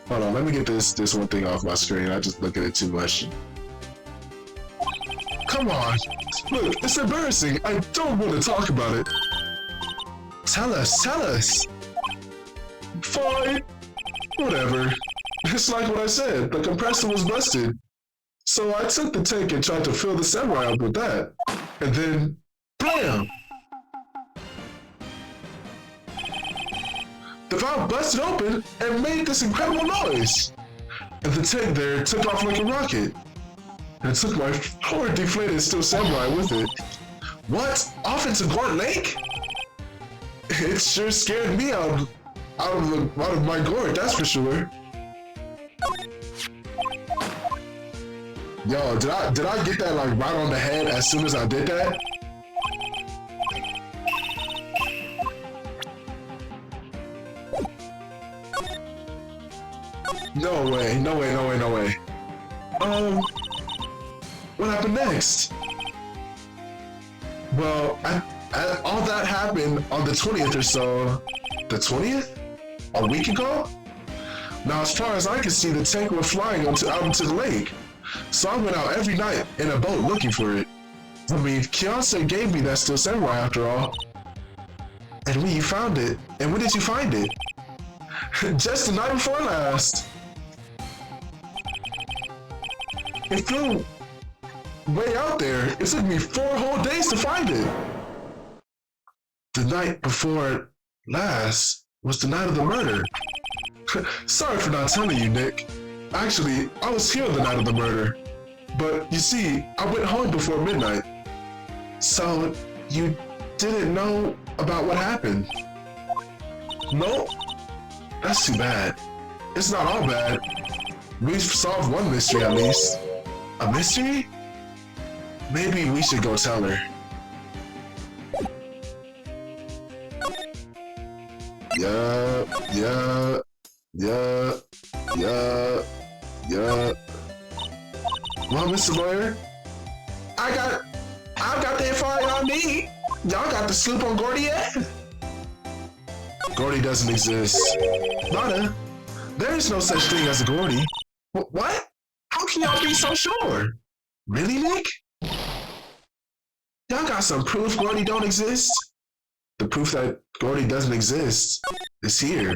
Hold on, let me get this one thing off my screen. I just look at it too much. Come on. Look, it's embarrassing. I don't want to talk about it. Tell us. Fine. Whatever. Just like what I said, the compressor was busted. So I took the tank and tried to fill the samurai up with that. And then, blam! The valve busted open and made this incredible noise. And the tank there took off like a rocket. And it took my poor deflated steel samurai with it. What? Off into Gort Lake? It sure scared me out of my gourd, that's for sure. Yo, did I get that like right on the head as soon as I did that? No way, no way, no way, no way. What happened next? Well, all that happened on the 20th or so. The 20th? A week ago? Now, as far as I could see, the tank was flying out into the lake. So I went out every night in a boat looking for it. I mean, Kianse gave me that steel samurai after all. And when you found it, and when did you find it? Just the night before last. It flew way out there. It took me 4 whole days to find it. The night before last was the night of the murder. Sorry for not telling you, Nick. Actually, I was here the night of the murder. But you see, I went home before midnight. So, you didn't know about what happened? No? That's too bad. It's not all bad. We've solved one mystery at least. A mystery? Maybe we should go tell her. Yeah. Well, Mr. Lawyer, I've got the info y'all need. Y'all got the scoop on Gordy yet? Gordy doesn't exist. Nada, there is no such thing as a Gordy. What? How can y'all be so sure? Really, Nick? Y'all got some proof Gordy don't exist? The proof that Gordy doesn't exist is here.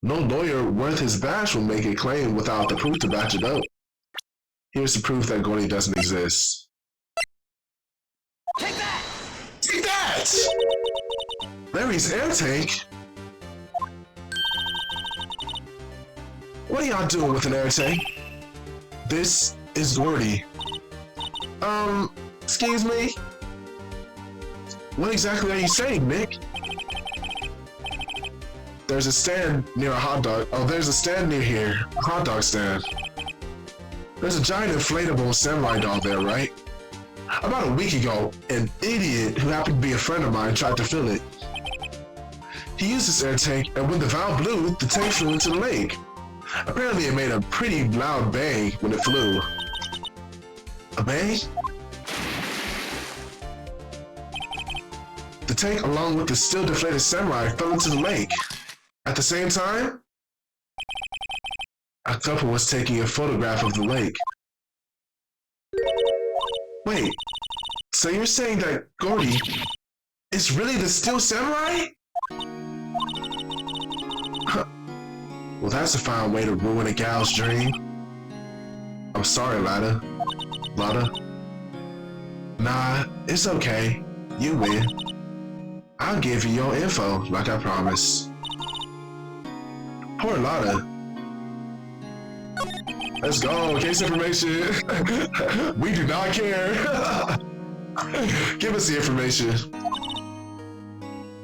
No lawyer worth his bash will make a claim without the proof to back it up. Here's the proof that Gordy doesn't exist. Take that! Take that! Larry's air tank? What are y'all doing with an air tank? This is Gordy. Excuse me? What exactly are you saying, Nick? There's a stand near a hot dog. Oh, there's a stand near here. A hot dog stand. There's a giant inflatable samurai doll there, right? About a week ago, an idiot who happened to be a friend of mine tried to fill it. He used this air tank, and when the valve blew, the tank flew into the lake. Apparently it made a pretty loud bang when it flew. A bang? The tank, along with the still deflated samurai, fell into the lake. At the same time, a couple was taking a photograph of the lake. Wait, so you're saying that Gordy is really the steel samurai? Huh. Well, that's a fine way to ruin a gal's dream. I'm sorry, Lada. Nah, it's okay. You win. I'll give you your info, like I promised. Poor Lada. Let's go, case information. We do not care. Give us the information.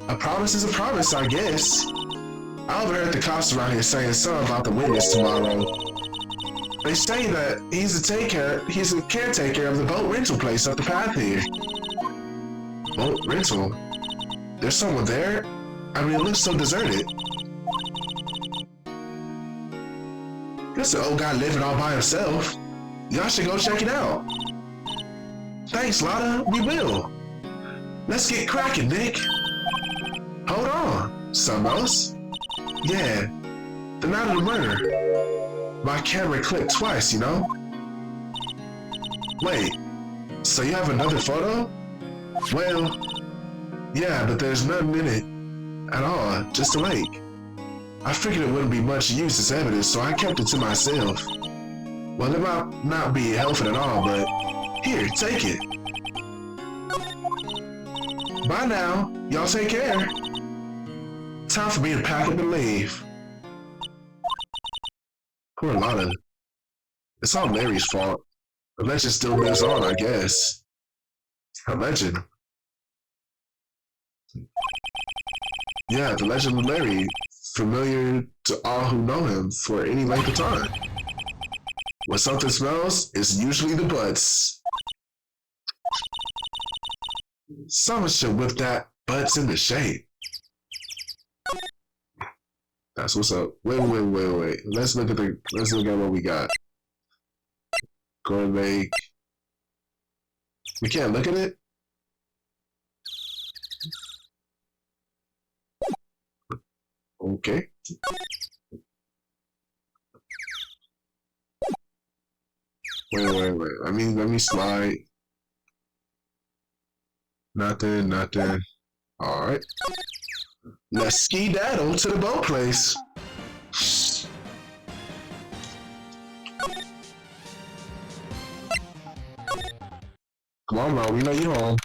A promise is a promise, I guess. I overheard the cops around here saying something about the witness tomorrow. They say that he's a caretaker of the boat rental place up the path here. Boat rental? There's someone there? I mean, it looks so deserted. This an old guy living all by himself. Y'all should go check it out. Thanks, Lada. We will. Let's get cracking, Nick. Hold on. Something else? Yeah. The night of the murder. My camera clicked twice, you know? Wait. So you have another photo? Well, yeah, but there's nothing in it at all. Just a lake. I figured it wouldn't be much use as evidence, so I kept it to myself. Well, it might not be helpful at all, but here, take it. Bye now. Y'all take care. Time for me to pack up and leave. Poor Lana. It's all Mary's fault. The legend still lives on, I guess. A legend? Yeah, the legend of Larry. Familiar to all who know him for any length of time. When something smells, it's usually the butts. Someone should whip that butts in the shade. That's what's up. Wait. Let's look at what we got. Go and make. We can't look at it? Okay. Wait. Let me slide. Nothing. Alright. Let's ski-daddle to the boat place. Come on, bro. We know you home.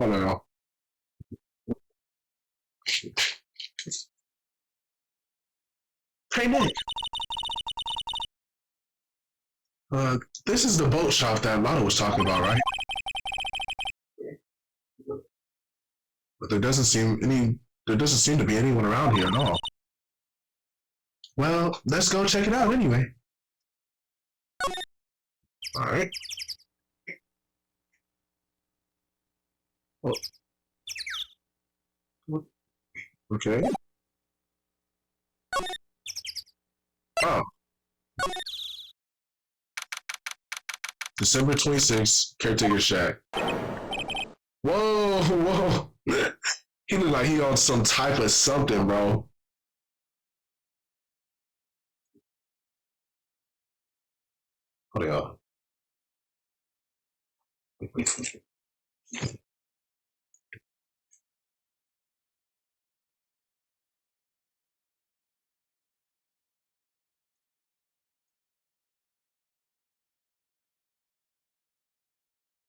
Hold on. Hey, Nick. This is the boat shop that Lana was talking about, right? But there doesn't seem to be anyone around here at all. Well, let's go check it out anyway. All right. Oh. Okay. Oh. December 26th, caretaker shack. Whoa. He look like he on some type of something, bro. Hold on.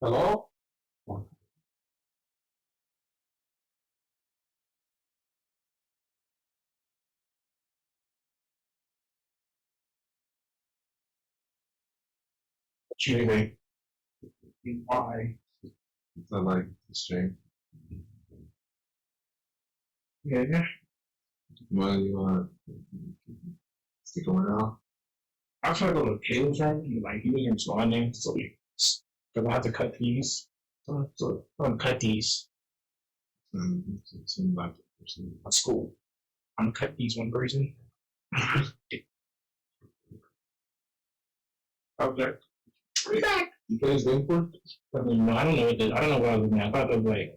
Hello? What you mean? Why? It's not like the stream. Yeah. Well, you want to stick around? I'm trying to go to Caleb's room. He was responding, so I have to cut these. So I'm cut these. That's cool. I'm gonna cut these one person. Okay. You guys going for it? No, I don't know what this. I don't know what I was looking at. I thought it was like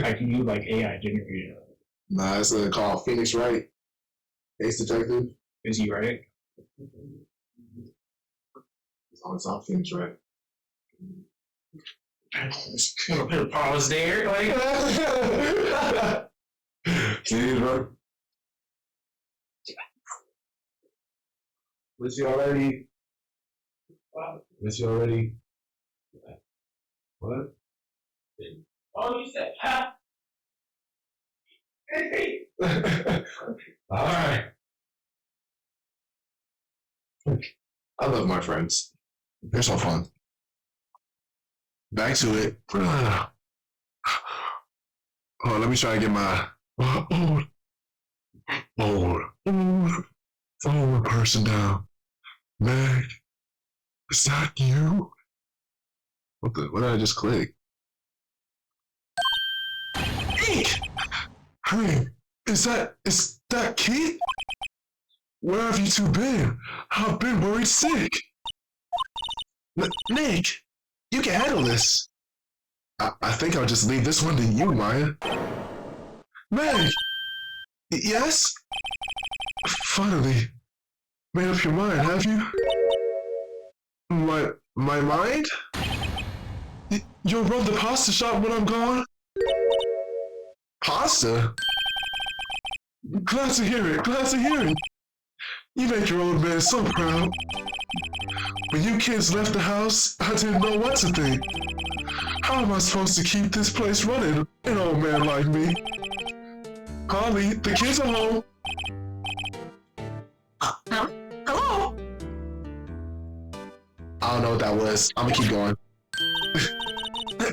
I can use like AI generated. Nah, it's called Pheonix Wright. Ace Detective. Is he right? It's on Pheonix Wright. I'm gonna put a pause there, like. See, bro. Was you already? Was you already? What? Oh, you said ha. All right. I love my friends. They're so fun. Back to it. Oh, let me try to get my old person down. Meg, is that you? What did I just click? Ink! Hey, is that Keith? Where have you two been? I've been worried sick. Nick, you can handle this. I think I'll just leave this one to you, Maya. Meg! Yes? Finally. Made up your mind, have you? My mind? You'll run the pasta shop when I'm gone? Pasta? Glad to hear it. Glad to hear it. You make your old man so proud. When you kids left the house, I didn't know what to think. How am I supposed to keep this place running? An old man like me. Holly, the kids are home. Hello? I don't know what that was. I'm gonna keep going.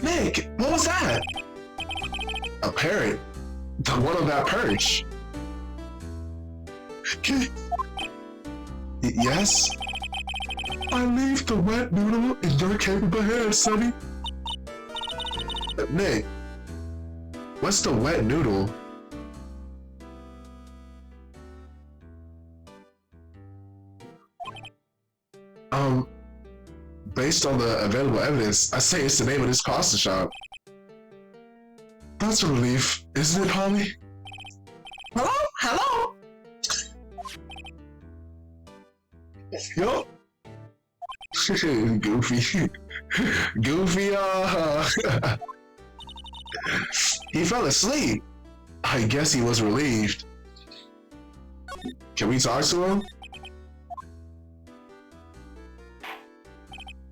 Nick, what was that? A parrot. The one on that perch. Yes? I leave the wet noodle in your capable hands, Sonny. Nick, what's the wet noodle? Based on the available evidence, I say it's the name of this pasta shop. That's a relief, isn't it, Holly? Hello? Hello? Yo. Goofy. Goofy, He fell asleep. I guess he was relieved. Can we talk to him?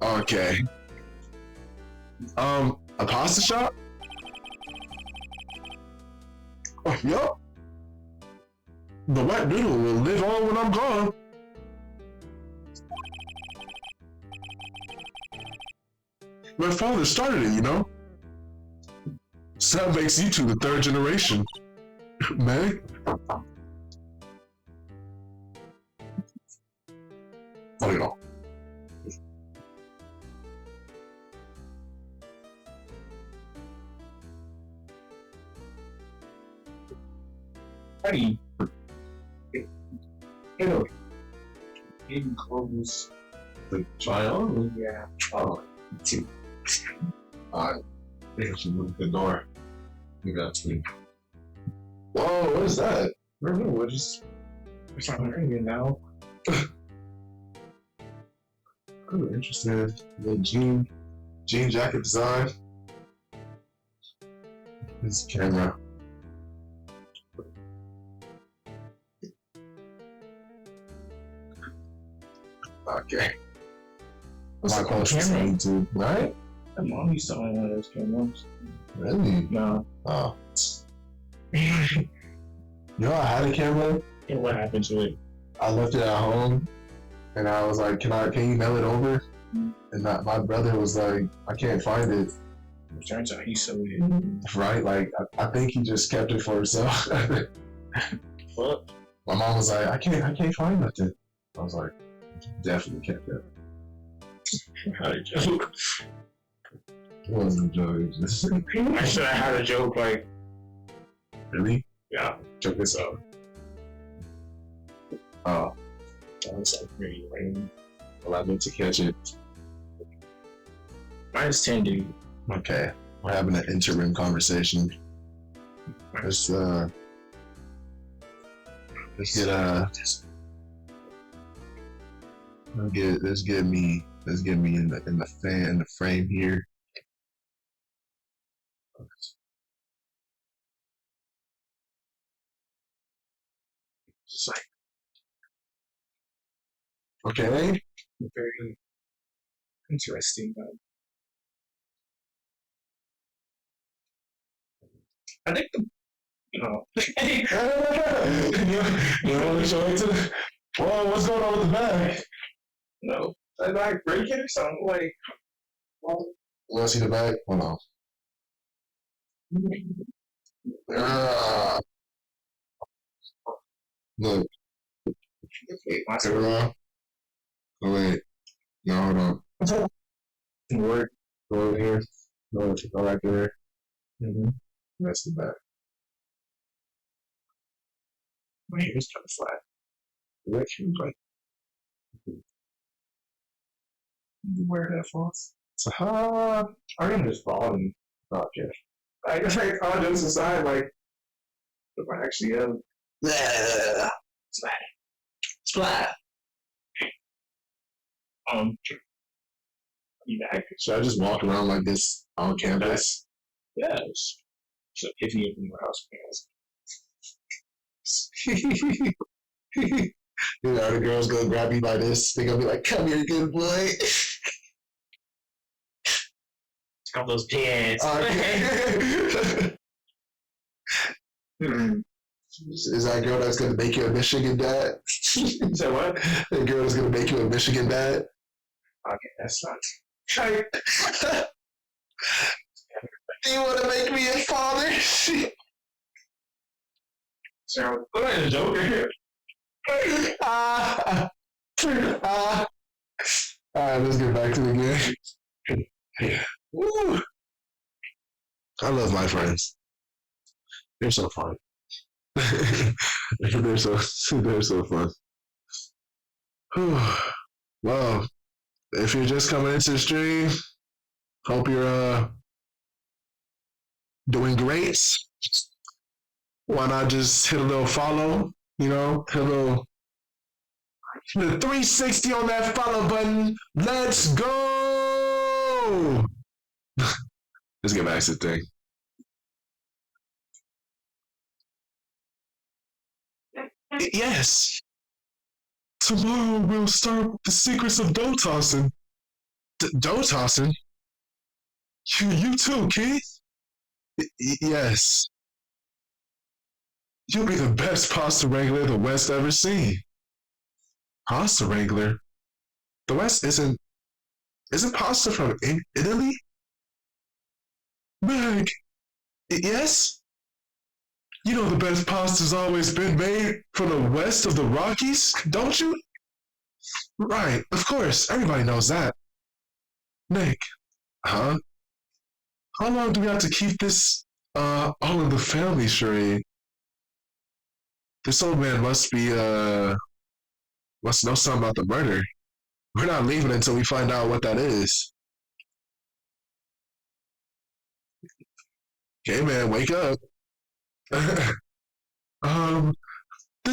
Okay. A pasta shop? Oh, yup. The wet noodle will live on when I'm gone. My father started it, you know? So that makes you two the third generation. Meg? Oh, you know. Hey. Hello. In close the child? Yeah. Oh, two. There's the door. We got three. Whoa, what is that? I don't know, we're just not hearing it now. I'm interested. The jean jacket design. This camera. Okay. What's My the culture camera? YouTube, right? My mom used to own one of those cameras. Really? No. Oh. You know, I had a camera. And what happened to it? I left it at home, and I was like, "Can you mail it over?" And my brother was like, "I can't find it." It turns out he sold it. Right? Like, I think he just kept it for himself. What? My mom was like, "I can't find nothing." I was like, "Definitely kept it." Had a joke. It wasn't a joke. Actually, I had a joke like, Really? yeah, check this out. Oh, That was like really lame. well, I meant to catch it. -10, dude. Okay, we're having an interim conversation. Let's get me in the frame here. It's like Okay. very interesting. I think you know. You want to show it to the... Whoa, what's going on with the bag? No, I like break it or something like. Well, You want to see the bag? Hold on. Look. Turn around. Oh, wait. No, hold on. Word. Go over here. Go right there. Mm-hmm. That's the back. My hair's kind of flat. Direction, like, You wear headphones. so, I'm just balding. okay. I guess like all jokes aside, like if I actually am splat. Splat. Should I just walk around like this on campus? Yes. So if you in your house, You know, the girls gonna grab me by this. They gonna be like, "Come here, good boy." count those pants. Is that girl that's gonna make you a Michigan dad? Say what? The girl that's gonna make you a Michigan dad? Okay, that's not. Do you want to make me a father? Sarah, look at the Joker here. Alright, let's get back to the game. Woo. I love my friends. They're so fun. they're so fun. Well, if you're just coming into the stream, hope you're doing great. Why not just hit a little follow? You know, hit a 360 on that follow button. Let's go. Let's get back to the thing. Yes. Tomorrow we'll start the secrets of dough tossing. Dough tossing? You too, Keith? Yes. You'll be the best pasta wrangler the West ever seen. Pasta wrangler? The West isn't pasta from Italy? Meg, yes? You know the best pasta's always been made from the west of the Rockies, don't you? Right, of course, everybody knows that. Nick, huh? How long do we have to keep this, all in the family charade? This old man must know something about the murder. We're not leaving until we find out what that is. Okay, man, wake up. This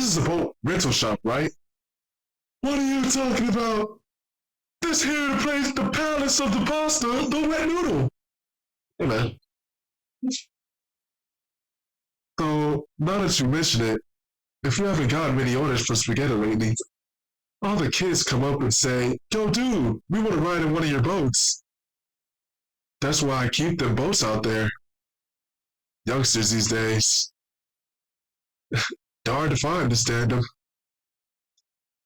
is a boat rental shop, right? What are you talking about? This here the place, the palace of the pasta, the wet noodle. Hey, man. So, now that you mention it, if you haven't gotten many orders for spaghetti lately, all the kids come up and say, "Yo, dude, we want to ride in one of your boats." That's why I keep them boats out there. Youngsters these days, they're hard to find to stand them.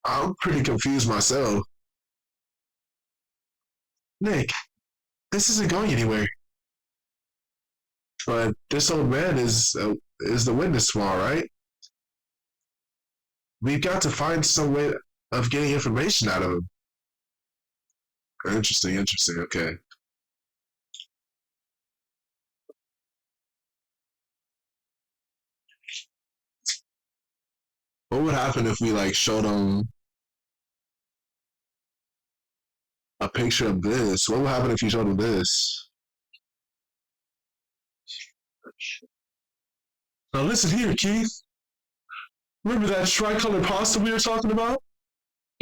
I'm pretty confused myself. Nick, this isn't going anywhere. But this old man is the witness tomorrow, right? We've got to find some way of getting information out of him. Interesting, okay. What would happen if we showed him a picture of this? What would happen if you showed him this? Now listen here, Keith. Remember that tricolored pasta we were talking about?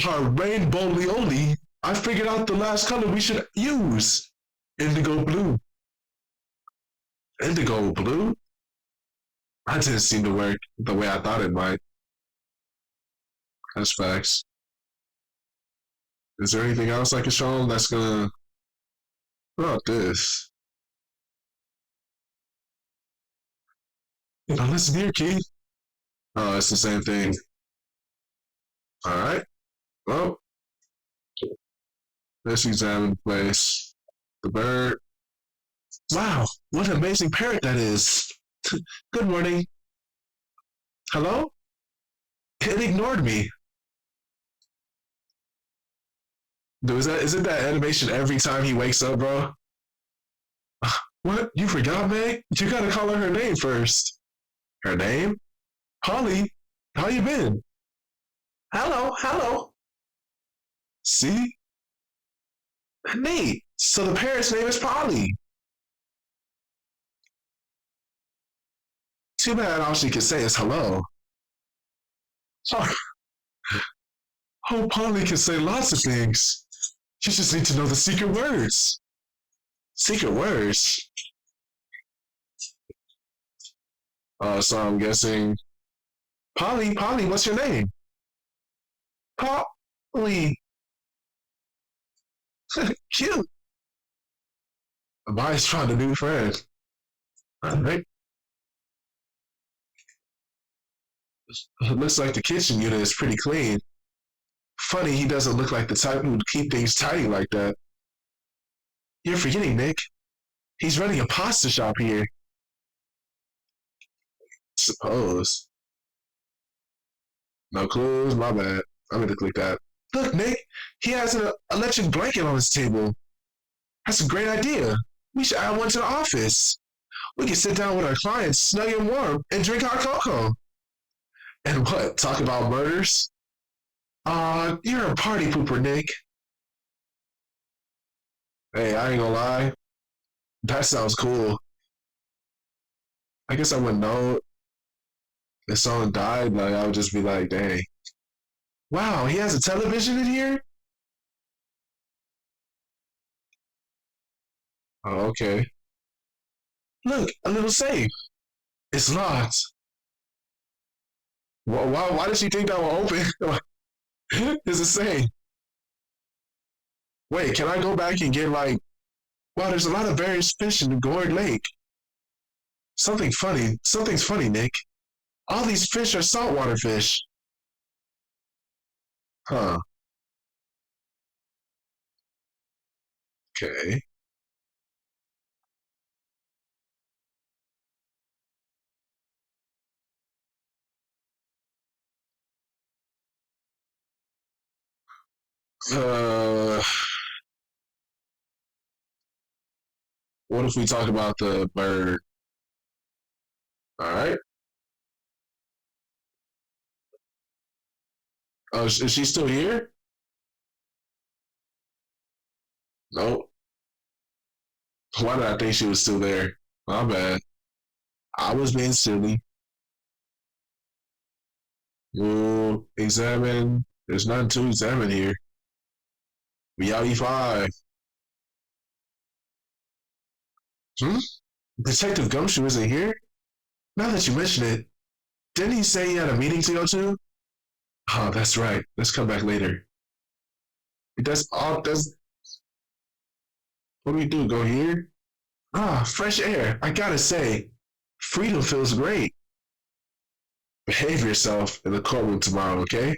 Our rainbow lioli. I figured out the last color we should use. Indigo blue. Indigo blue? That didn't seem to work the way I thought it might. That's facts. Is there anything else I can show him that's gonna... What about this? Now listen here, Keith. Oh, it's the same thing. Alright. Well, let's examine the place. The bird. Wow, what an amazing parrot that is. Good morning. Hello? It ignored me. Dude, isn't that animation every time he wakes up, bro? What? You forgot, Meg? You gotta call her name first. Her name? Holly, how you been? Hello. See? Neat. So the parrot's name is Polly. Too bad all she can say is hello. Oh, Polly can say lots of things. You just need to know the secret words. Secret words. So I'm guessing Polly. Polly, what's your name? Polly. Cute. Mine's trying to new friend. All right. It looks like the kitchen unit is pretty clean. Funny, he doesn't look like the type who would keep things tidy like that. You're forgetting, Nick. He's running a pasta shop here. Suppose. No clues, my bad. I'm gonna click that. Look, Nick, he has an electric blanket on his table. That's a great idea. We should add one to the office. We can sit down with our clients, snug and warm, and drink hot cocoa. And what? Talk about murders? You're a party pooper, Nick. Hey, I ain't gonna lie. That sounds cool. I guess I wouldn't know if someone died. Like, I would just be like, dang. Wow, he has a television in here? Oh, okay. Look, a little safe. It's locked. Why does she think that will open? It's the same. Wait, can I go back and get like, wow, there's a lot of various fish in the Gourd Lake. Something's funny, Nick. All these fish are saltwater fish. Huh, okay. Uh, what if we talk about the bird? All right. Oh, is she still here? No. Why did I think she was still there? My bad. I was being silly. We'll examine. There's nothing to examine here. We out E5. Hmm? Detective Gumshoe isn't here? Now that you mention it, didn't he say he had a meeting to go to? Oh, that's right. Let's come back later. That's all. That's what do we do? Go here? Ah, fresh air. I gotta say, freedom feels great. Behave yourself in the courtroom tomorrow, okay?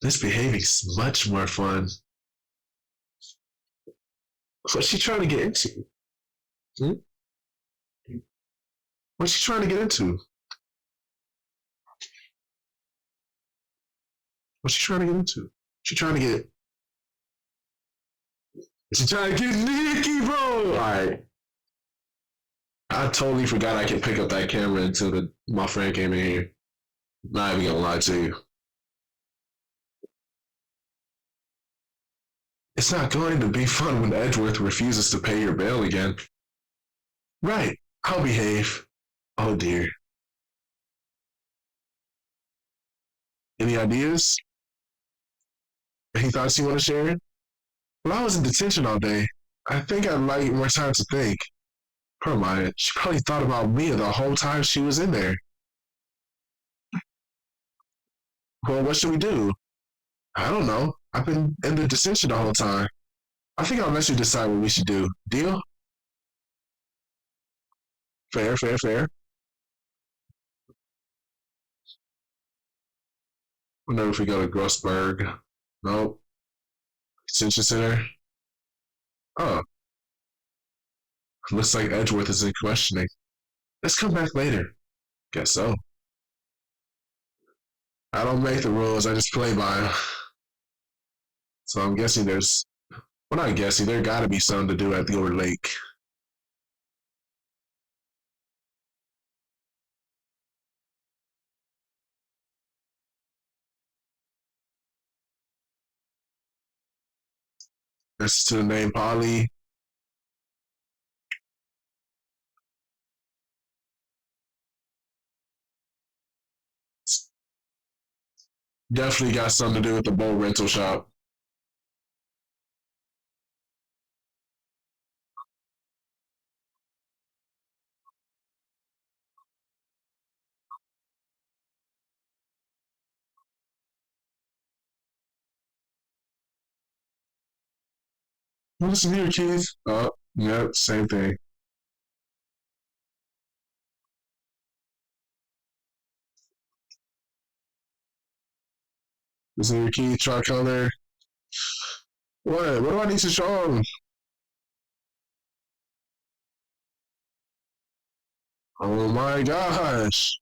This behaving's much more fun. What's she trying to get into? Hmm? What's she trying to get into? What's she trying to get into? She trying to get. She trying to get Nikki, bro. All right. I totally forgot I could pick up that camera until my friend came in here. Not even gonna lie to you. It's not going to be fun when Edgeworth refuses to pay your bail again. Right. I'll behave. Oh dear. Any ideas? Any thoughts you want to share? Well, I was in detention all day. I think I'd like more time to think. Poor Maya. She probably thought about me the whole time she was in there. Well, what should we do? I don't know. I've been in the detention the whole time. I think I'll let you decide what we should do. Deal? Fair, fair, fair. Wonder if we go to Grossberg. Nope. Detention center. Oh, looks like Edgeworth is in questioning. Let's come back later. Guess so. I don't make the rules, I just play by them. So I'm guessing well, not guessing, there gotta be something to do at the Old Lake. That's to the name Polly. Definitely got something to do with the boat rental shop. Listen here, Keith. Oh, yeah, same thing. Listen here, Keith. Tricolor. What? What do I need to show him? Oh my gosh.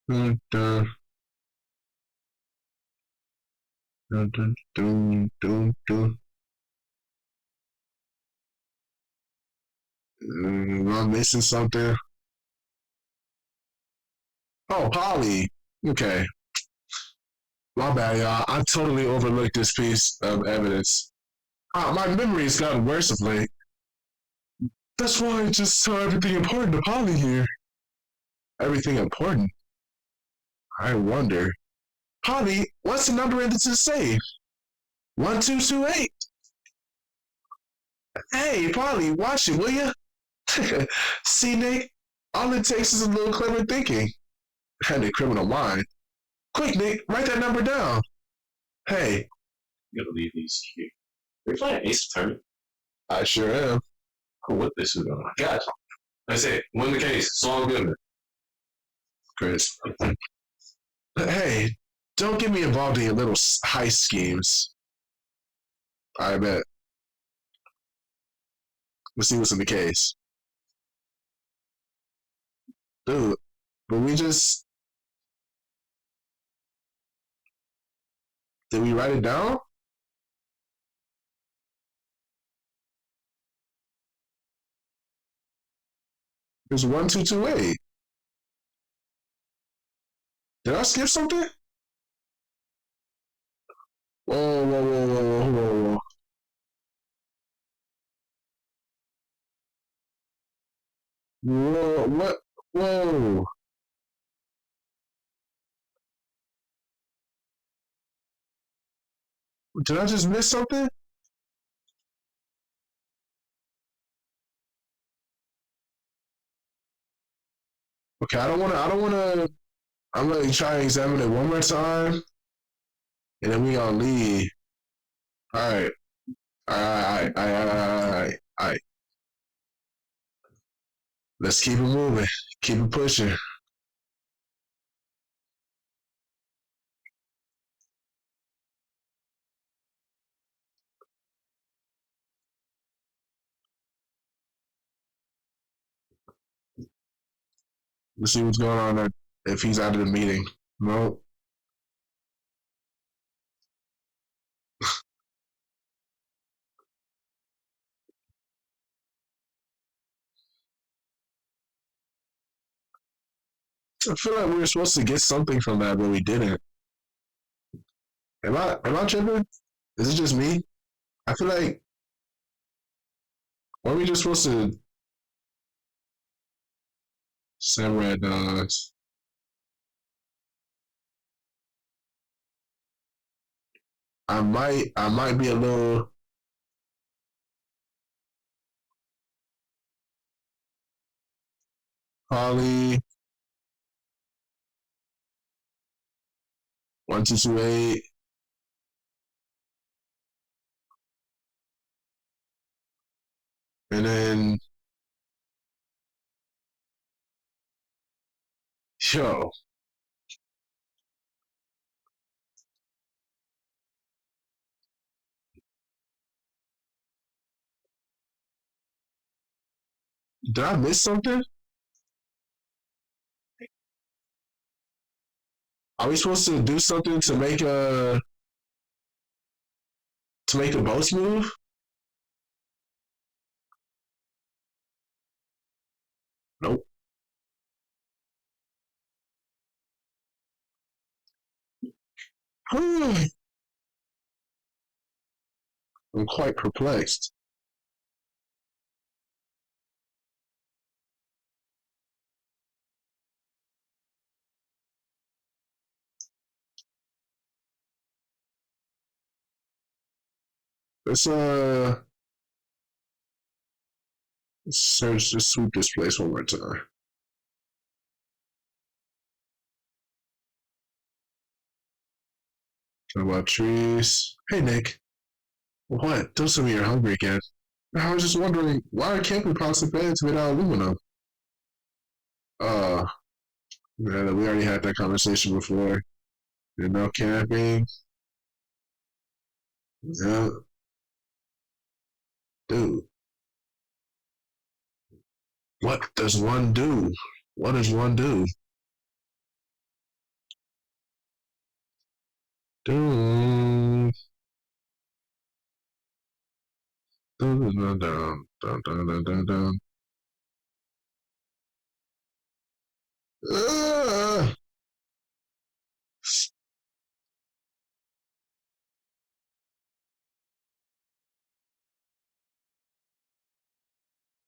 Dun, dun, dun, dun, dun, dun, dun. Am I missing something? Oh, Polly. Okay. My bad, y'all. I totally overlooked this piece of evidence. My memory's gotten worse of late. That's why I just saw everything important to Polly here. Everything important? I wonder. Polly, what's the number in the safe? 1228. Hey, Polly, watch it, will ya? See, Nick, all it takes is a little clever thinking and a criminal mind. Quick, Nick, write that number down. Hey, I'm gonna leave these here. You're playing Ace Attorney. I sure am. Cool, what this is going on? Gotcha. That's it. Win the case. Saul Goodman. Chris. Hey, don't get me involved in your little heist schemes. I bet. Let's see what's in the case. Dude, but we just. Did we write it down? It's 1228. Did I skip something? Whoa, whoa, whoa, whoa, whoa, whoa. Whoa, what? Whoa. Did I just miss something? Okay, I don't wanna, I'm gonna try and examine it one more time, and then we gonna leave. Alright, alright. Let's keep it moving. Keep it pushing. Let's see what's going on there. If he's out of the meeting. No. I feel like we were supposed to get something from that, but we didn't. Am I tripping? Is it just me? I feel like weren't we just supposed to samurai dogs? I might be a little Holly 1228. And then yo, did I miss something? Are we supposed to do something to make the boats move? Nope. I'm quite perplexed. Let's Search, just sweep this place one more time. Talk about trees. Hey, Nick. What? Don't tell me you're hungry again. I was just wondering, why are camping pots and pans made out of aluminum? Uh, yeah, we already had that conversation before. You know, camping. Yeah, dude. What does one do? What does one do? Do. Dun, dun, dun, dun, dun, dun, dun, dun. Uh,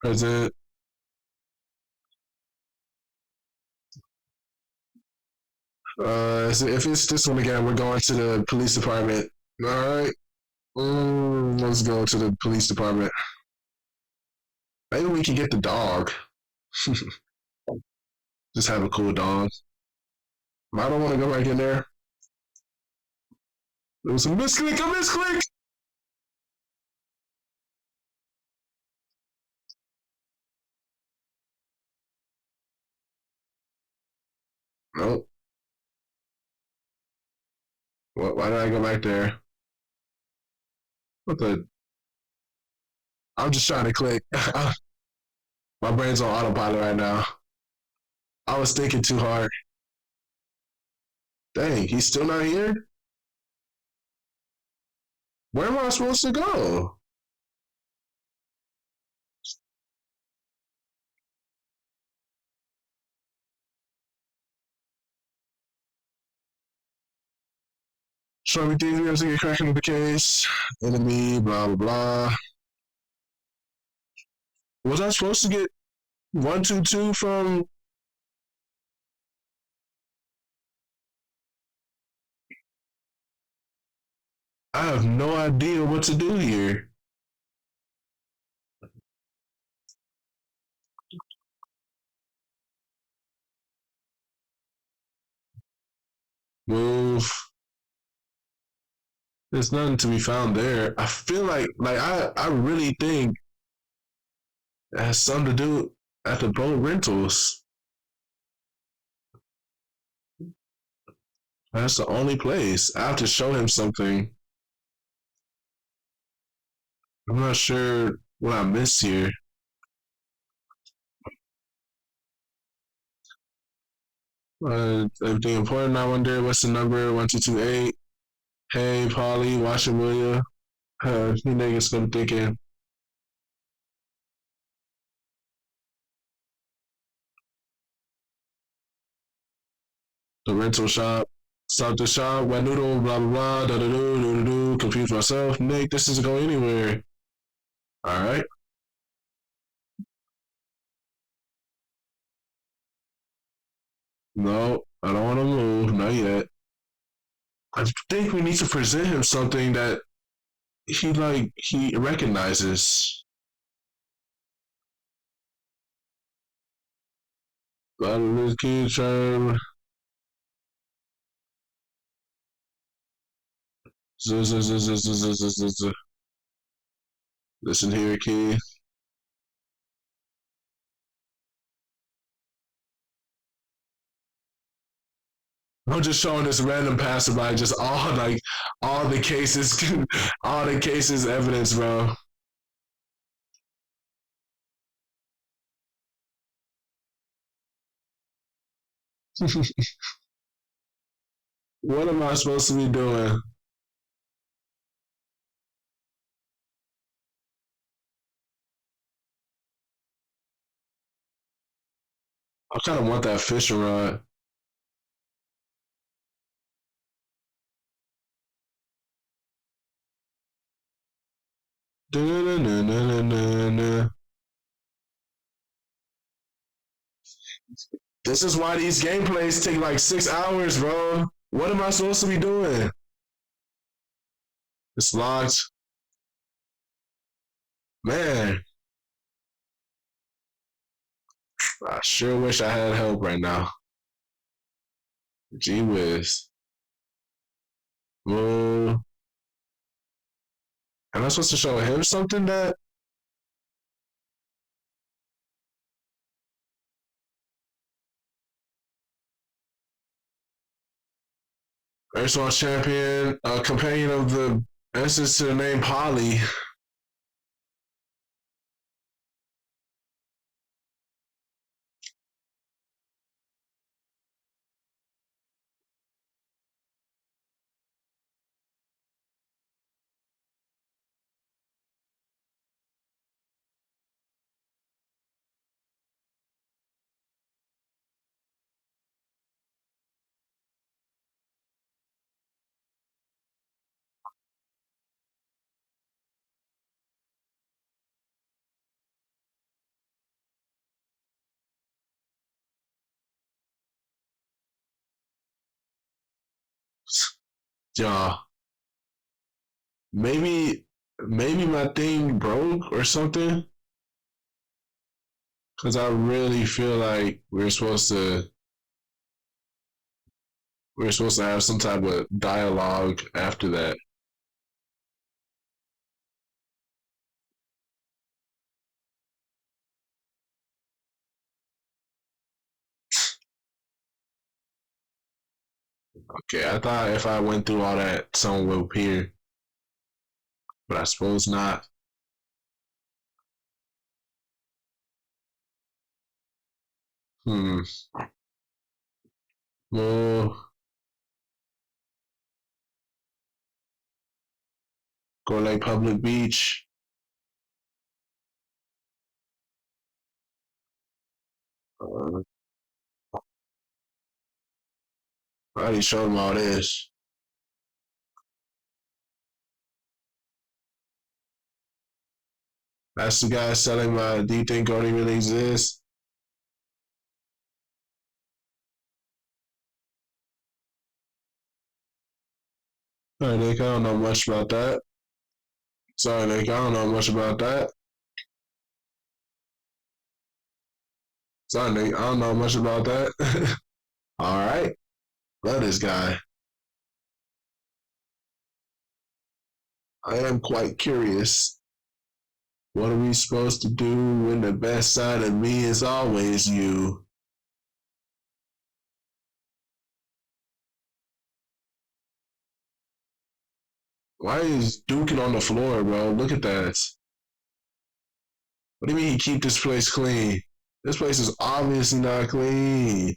President, if it's this one again, we're going to the police department. All right. Let's go to the police department. Maybe we can get the dog. Just have a cool dog. I don't want to go right in there. It was a misclick, a misclick. Nope. Why did I go back there? What the? I'm just trying to click. My brain's on autopilot right now. I was thinking too hard. Dang, he's still not here? Where am I supposed to go? Show me things we have to get cracking with the case. Enemy, blah, blah, blah. Was I supposed to get 122 from. I have no idea what to do here. Move. There's nothing to be found there. I feel like I really think it has something to do at the boat rentals. That's the only place. I have to show him something. I'm not sure what I missed here. Everything important. I wonder what's the number 1228. Hey, Polly, watching William. You niggas been thinking the rental shop. Stop the shop. Wet noodle. Blah blah blah. Da da do do do do. Confuse myself. Nick, this isn't going anywhere. All right. No, I don't want to move. Not yet. I think we need to present him something that he recognizes. This kid trying. Listen here, kid. I'm just showing this random passerby just all the cases, all the cases evidence, bro. What am I supposed to be doing? I kind of want that fishing rod. This is why these gameplays take like 6 hours, bro. What am I supposed to be doing? It's locked. Man, I sure wish I had help right now. Gee whiz. Well, am I supposed to show him something that Earthswall champion, a companion of the essence to the name Polly? Yeah, maybe maybe my thing broke or something. Cause I really feel like we're supposed to have some type of dialogue after that. Okay, I thought if I went through all that, someone would appear, but I suppose not. Hmm. Well, go like public beach. Uh, I already showed them all this. That's the guy selling my. Do you think Gordy really exists? Sorry, Nick. I don't know much about that. Sorry, Nick. I don't know much about that. Sorry, Nick. I don't know much about that. All right. Love this guy. I am quite curious. What are we supposed to do when the best side of me is always you? Why is duking on the floor, bro? Look at that. What do you mean he keep this place clean? This place is obviously not clean.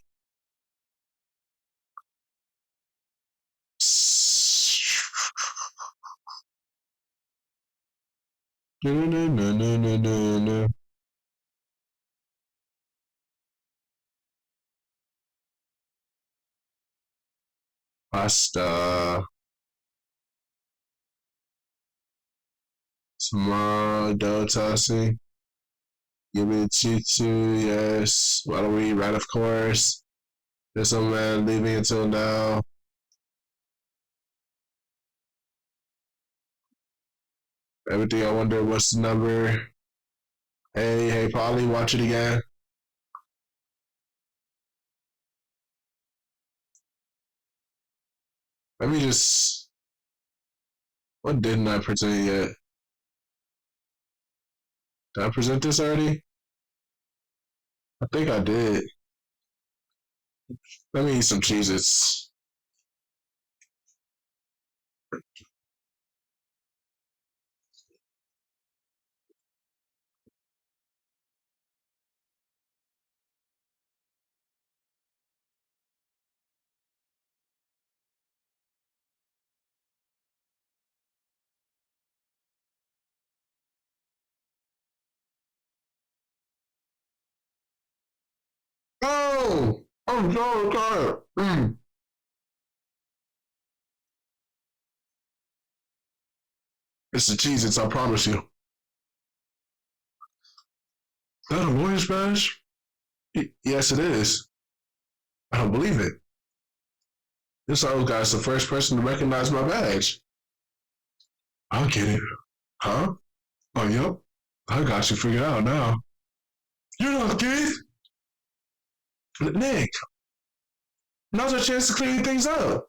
No, no, no, no, no, no, no. Pasta. Tomorrow, dough tossing. Give me a tutu, yes. Why don't we? Right, of course. There's some man leaving until now. Everything I wonder what's the number. Hey, hey, Polly, watch it again. Let me just. What didn't I present yet? Did I present this already? I think I did. Let me eat some cheeses. Oh, I'm so tired. It's the cheeses, I promise you. Is that a lawyer's badge? Yes, it is. I don't believe it. This old guy's the first person to recognize my badge. I'll get it. Huh? Oh, yep. I got you figured out now. You're not Keith? Nick, now's our chance to clear things up.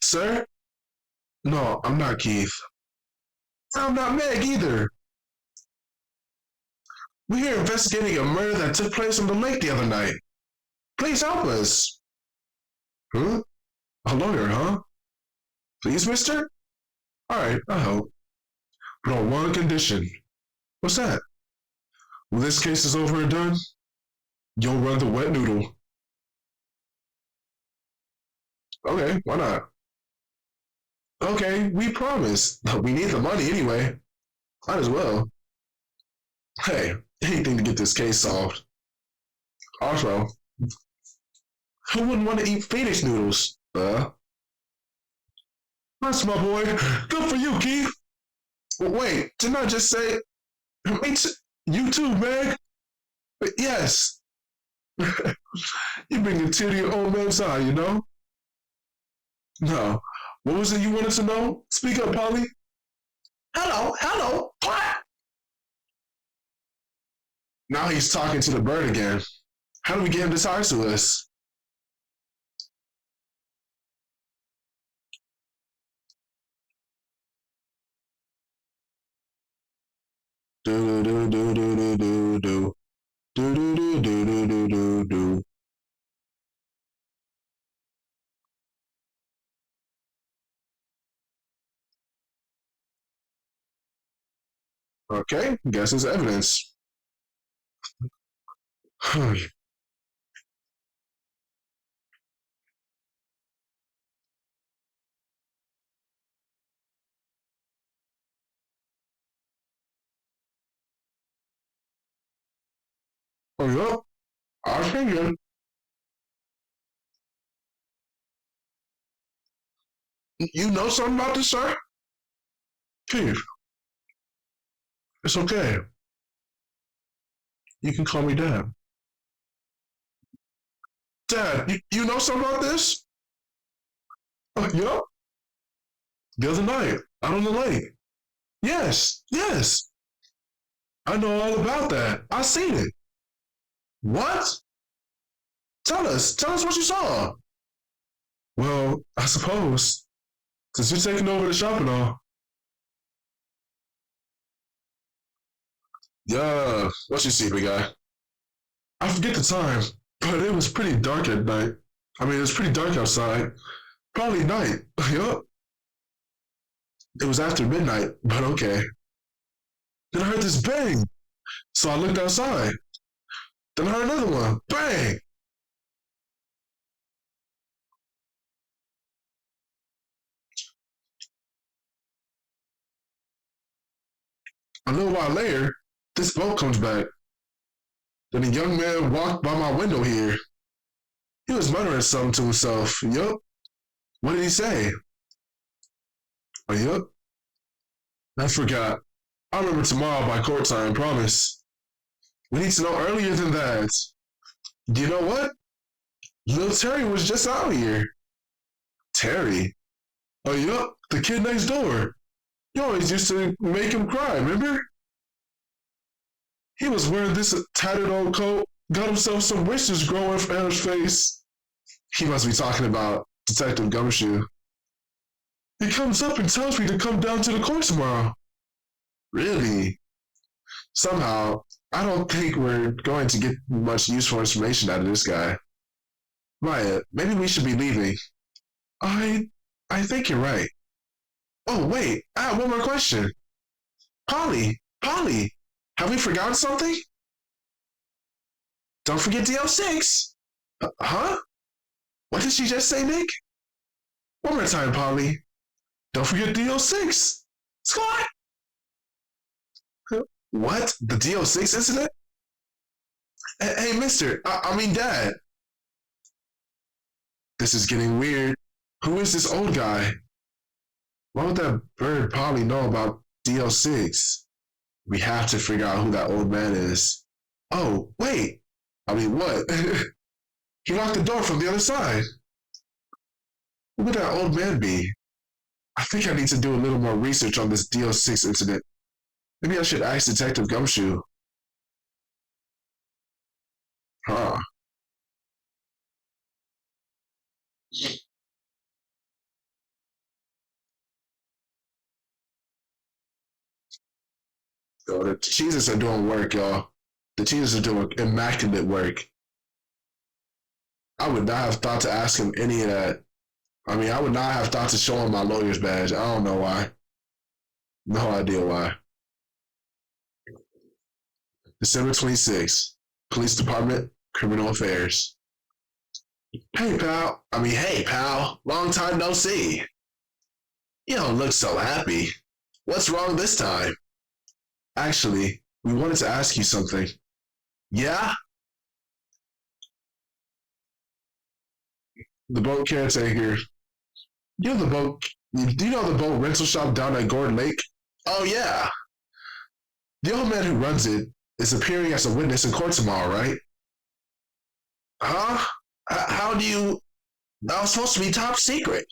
Sir? No, I'm not Keith. I'm not Meg either. We're here investigating a murder that took place on the lake the other night. Please help us. Huh? A lawyer, huh? Please, mister? Alright, I'll help. But on one condition. What's that? When this case is over and done, you'll run the wet noodle. Okay, why not? Okay, we promise. We need the money anyway. Might as well. Hey, anything to get this case solved. Also, who wouldn't want to eat Phoenix noodles? That's my boy. Good for you, Keith. Wait, didn't I just say you too, Meg? Yes. You bring a tear to your old man's eye, you know? No. What was it you wanted to know? Speak up, Polly. Hello. What? Now he's talking to the bird again. How do we get him to talk to us? Do do do do do do do do do do do do do do. Okay, guess it's evidence. Oh, yeah, I figured. You know something about this, sir? Keith, it's okay. You can call me Dad. Dad, you know something about this? Yup. The other night, out on the lake. Yes. I know all about that. I seen it. What? Tell us what you saw. Well, I suppose, since you're taking over the shop and all. Yeah, what you see, big guy? I forget the time, but it was pretty dark at night. I mean, it was pretty dark outside. Probably night. Yup. It was after midnight, but okay. Then I heard this bang, so I looked outside. Then I heard another one, bang. A little while later, this boat comes back. Then a young man walked by my window here. He was muttering something to himself. Yup. What did he say? Oh, yup. I forgot. I'll remember tomorrow by court time, promise. We need to know earlier than that. Do you know what? Little Terry was just out here. Terry? Oh, yup, the kid next door. You always used to make him cry, remember? He was wearing this tattered old coat, got himself some whiskers growing from his face. He must be talking about Detective Gumshoe. He comes up and tells me to come down to the court tomorrow. Really? Somehow, I don't think we're going to get much useful information out of this guy. Maya, maybe we should be leaving. I think you're right. Oh, wait, I have one more question. Polly, have we forgotten something? Don't forget DL6. Huh? What did she just say, Nick? One more time, Polly. Don't forget DL6. Squad! What? The DL6 incident? Hey, mister. I mean, Dad. This is getting weird. Who is this old guy? What would that bird Polly know about DL6? We have to figure out who that old man is. Oh, wait. I mean, what? He locked the door from the other side. Who would that old man be? I think I need to do a little more research on this DL6 incident. Maybe I should ask Detective Gumshoe. Huh. So the cheeses are doing work, y'all. The cheeses are doing immaculate work. I would not have thought to ask him any of that. I mean, I would not have thought to show him my lawyer's badge. I don't know why. No idea why. December 26th, Police Department, Criminal Affairs. Hey, pal. Hey, pal. Long time no see. You don't look so happy. What's wrong this time? Actually, we wanted to ask you something. Yeah? The boat caretaker. You know the boat. Do you know the boat rental shop down at Gordon Lake? Oh, yeah. The old man who runs it is appearing as a witness in court tomorrow, right? Huh? How do you. That was supposed to be top secret.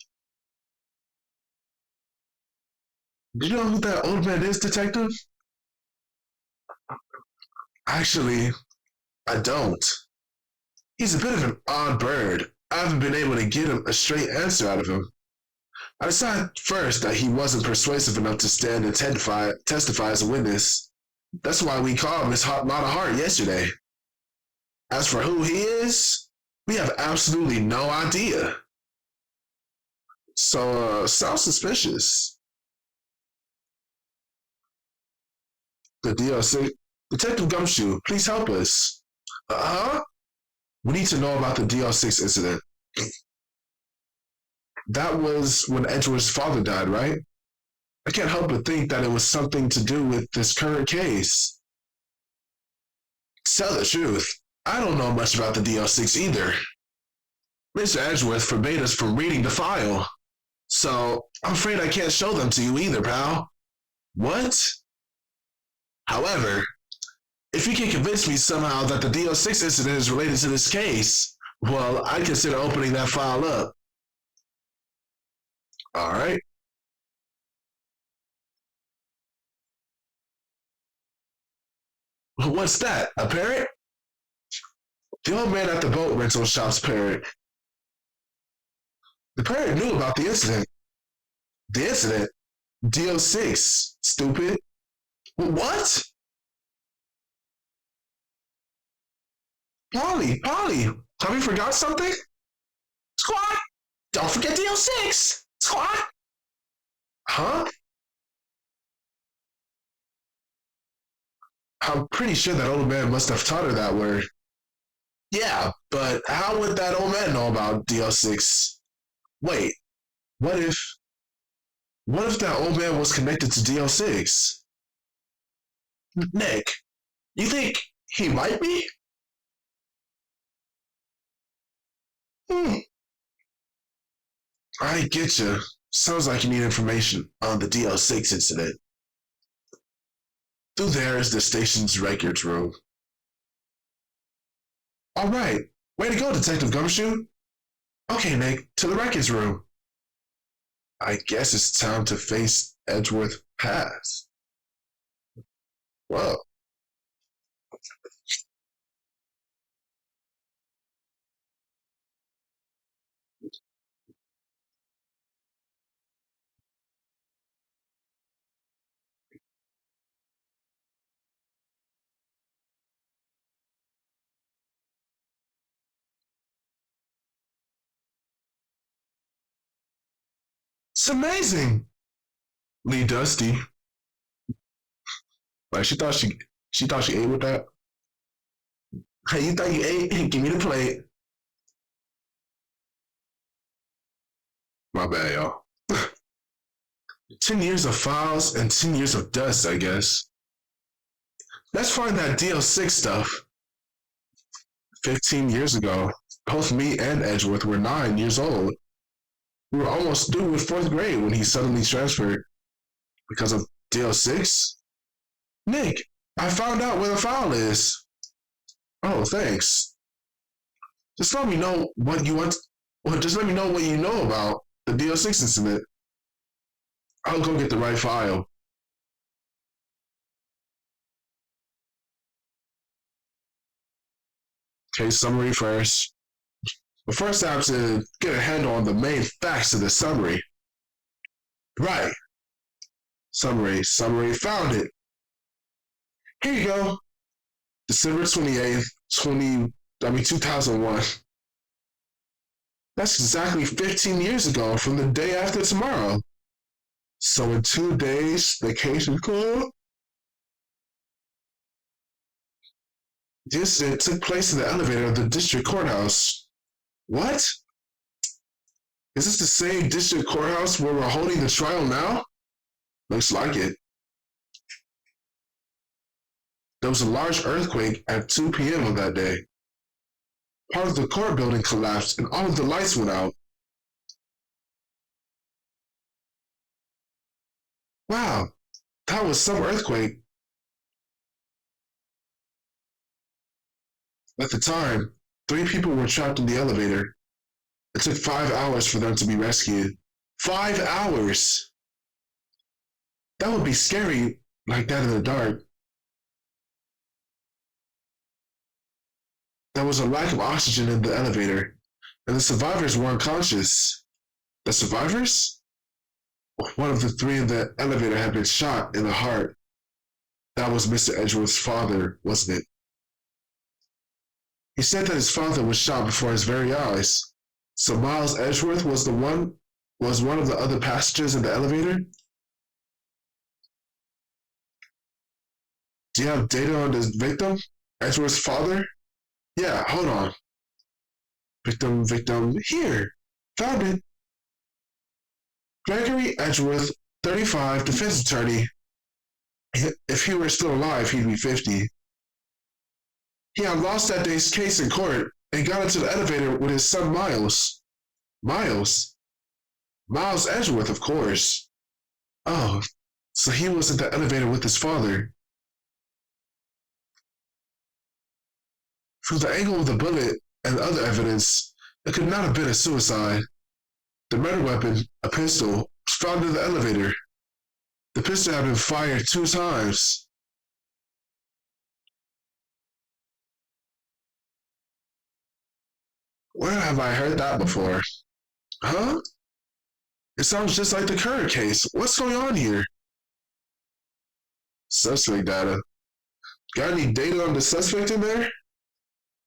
Do you know who that old man is, detective? Actually, I don't. He's a bit of an odd bird. I haven't been able to get him a straight answer out of him. I decided first that he wasn't persuasive enough to stand and testify as a witness. That's why we called him his lot of heart yesterday. As for who he is, we have absolutely no idea. So, sounds suspicious. The DLC. Detective Gumshoe, please help us. Huh? We need to know about the DL6 incident. That was when Edgeworth's father died, right? I can't help but think that it was something to do with this current case. To tell the truth, I don't know much about the DL6 either. Mr. Edgeworth forbade us from reading the file, so I'm afraid I can't show them to you either, pal. What? However, if you can convince me somehow that the DL6 incident is related to this case, well, I'd consider opening that file up. All right. What's that? A parrot? The old man at the boat rental shop's parrot. The parrot knew about the incident. The incident? DL6. Stupid. What? Polly, have you forgot something? Squad, don't forget DL6. Squad. Huh? I'm pretty sure that old man must have taught her that word. Yeah, but how would that old man know about DL6? Wait, what if that old man was connected to DL6? Nick, you think he might be? Hmm. I get you. Sounds like you need information on the DL6 incident. Through there is the station's records room. All right. Way to go, Detective Gumshoe. Okay, Nick, to the records room. I guess it's time to face Edgeworth past. Whoa. It's amazing. Lee Dusty. Like she thought she ate with that. Hey, you thought you ate? Give me the plate. My bad, y'all. 10 years of files and 10 years of dust, I guess. Let's find that DL6 stuff. 15 years ago, both me and Edgeworth were 9 years old. We were almost through with fourth grade when he suddenly transferred. Because of DL6? Nick, I found out where the file is. Oh, thanks. Just let me know what you want. Well, just let me know what you know about the DL6 incident. I'll go get the right file. Case summary first. But first, I have to get a handle on the main facts of the summary. Right. Summary. Found it. Here you go. December 28th, 2001. That's exactly 15 years ago from the day after tomorrow. So in 2 days, vacation club. This incident took place in the elevator of the district courthouse. What? Is this the same district courthouse where we're holding the trial now? Looks like it. There was a large earthquake at 2 p.m. on that day. Part of the court building collapsed and all of the lights went out. Wow, that was some earthquake. At the time, 3 people were trapped in the elevator. It took 5 hours for them to be rescued. 5 hours! That would be scary like that in the dark. There was a lack of oxygen in the elevator, and the survivors were unconscious. The survivors? One of the 3 in the elevator had been shot in the heart. That was Mr. Edgeworth's father, wasn't it? He said that his father was shot before his very eyes. So Miles Edgeworth was one of the other passengers in the elevator? Do you have data on the victim? Edgeworth's father? Yeah, hold on. Victim, here. Found it. Gregory Edgeworth, 35, defense attorney. If he were still alive, he'd be 50. He had lost that day's case in court and got into the elevator with his son Miles. Miles? Miles Edgeworth, of course. Oh, so he was in the elevator with his father. From the angle of the bullet and other evidence, it could not have been a suicide. The murder weapon, a pistol, was found in the elevator. The pistol had been fired 2 times. Where have I heard that before? Huh? It sounds just like the current case. What's going on here? Suspect data. Got any data on the suspect in there?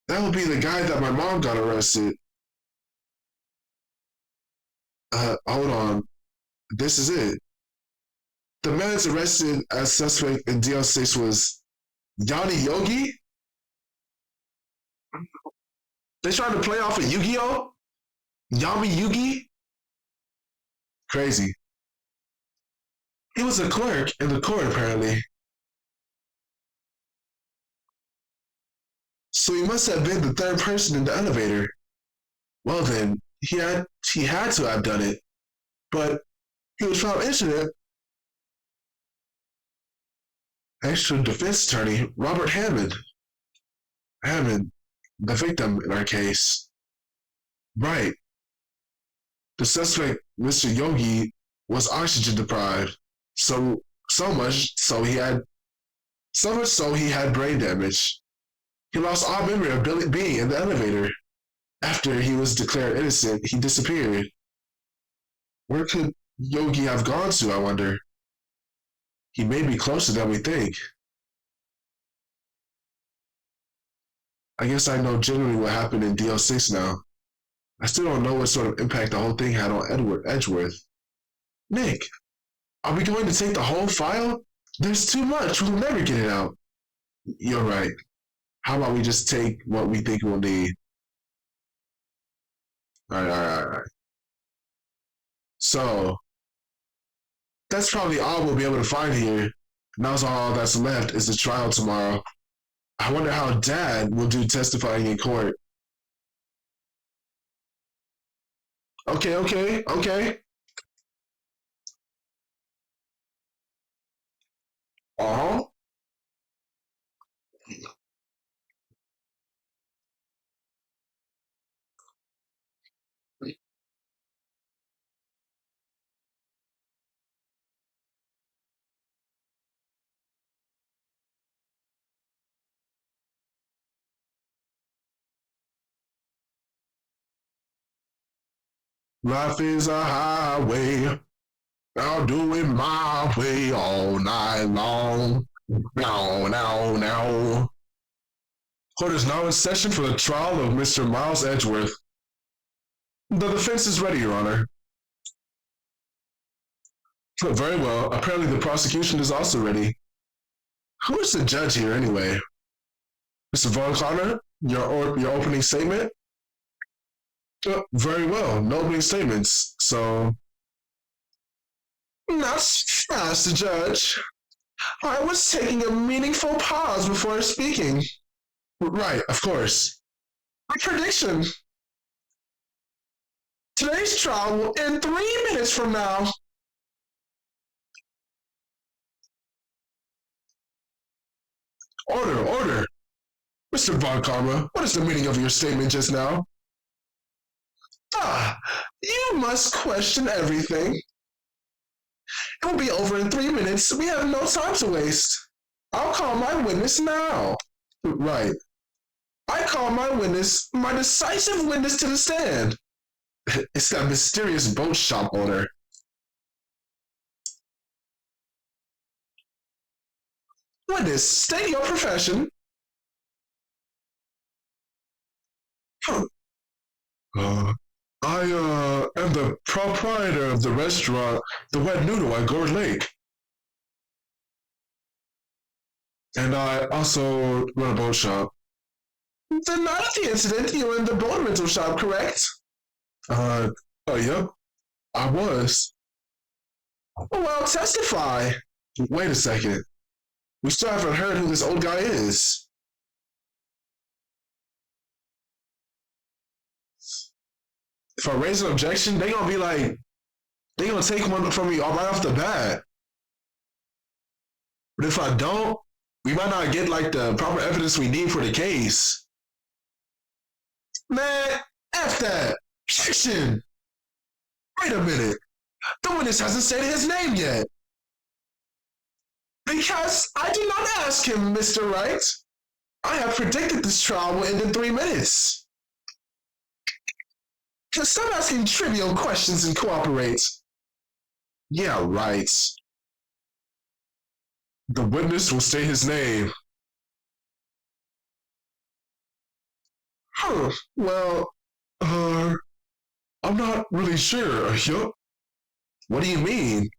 That would be the guy that my mom got arrested. Hold on. This is it. The man arrested as suspect in DL6 was Yanni Yogi? They trying to play off of Yu-Gi-Oh? Yami Yugi? Crazy. He was a clerk in the court, apparently. So he must have been the 3rd person in the elevator. Well then, he had to have done it. But he was found innocent. Extra defense attorney Robert Hammond. Hammond, the victim in our case. Right. The suspect, Mr. Yogi, was oxygen deprived. So much so he had brain damage. He lost all memory of being in the elevator. After he was declared innocent, he disappeared. Where could Yogi have gone to, I wonder? He may be closer than we think. I guess I know generally what happened in DL6 now. I still don't know what sort of impact the whole thing had on Edgeworth. Nick, are we going to take the whole file? There's too much. We'll never get it out. You're right. How about we just take what we think we'll need? All right. So, that's probably all we'll be able to find here. Now all that's left is the trial tomorrow. I wonder how Dad will do testifying in court. Okay. Uh-huh. Life is a highway. I'll do it my way all night long. Now, now, now. Court is now in session for the trial of Mr. Miles Edgeworth. The defense is ready, Your Honor. Very well. Apparently the prosecution is also ready. Who is the judge here anyway? Mr. Von Connor, your opening statement? Very well. No opening statements. So, not fast, Judge. I was taking a meaningful pause before speaking. Right, of course. My prediction. Today's trial will end 3 minutes from now. Order, order. Mr. Von Karma, what is the meaning of your statement just now? Ah, you must question everything. It will be over in 3 minutes. We have no time to waste. I'll call my witness now. Right. I call my witness, my decisive witness to the stand. It's that mysterious boat shop owner. Witness, state your profession. I am the proprietor of the restaurant, The Wet Noodle at Gourd Lake. And I also run a boat shop. The night of the incident, you were in the boat rental shop, correct? Yep, I was. Well, testify. Wait a second. We still haven't heard who this old guy is. If I raise an objection, they gonna be like, they gonna take one from me right off the bat. But if I don't, we might not get like the proper evidence we need for the case. Man, F that. Objection. Wait a minute. The witness hasn't stated his name yet. Because I did not ask him, Mr. Wright. I have predicted this trial will end in 3 minutes. Just stop asking trivial questions and cooperate. Yeah, right. The witness will state his name. Well, I'm not really sure. Yup. What do you mean?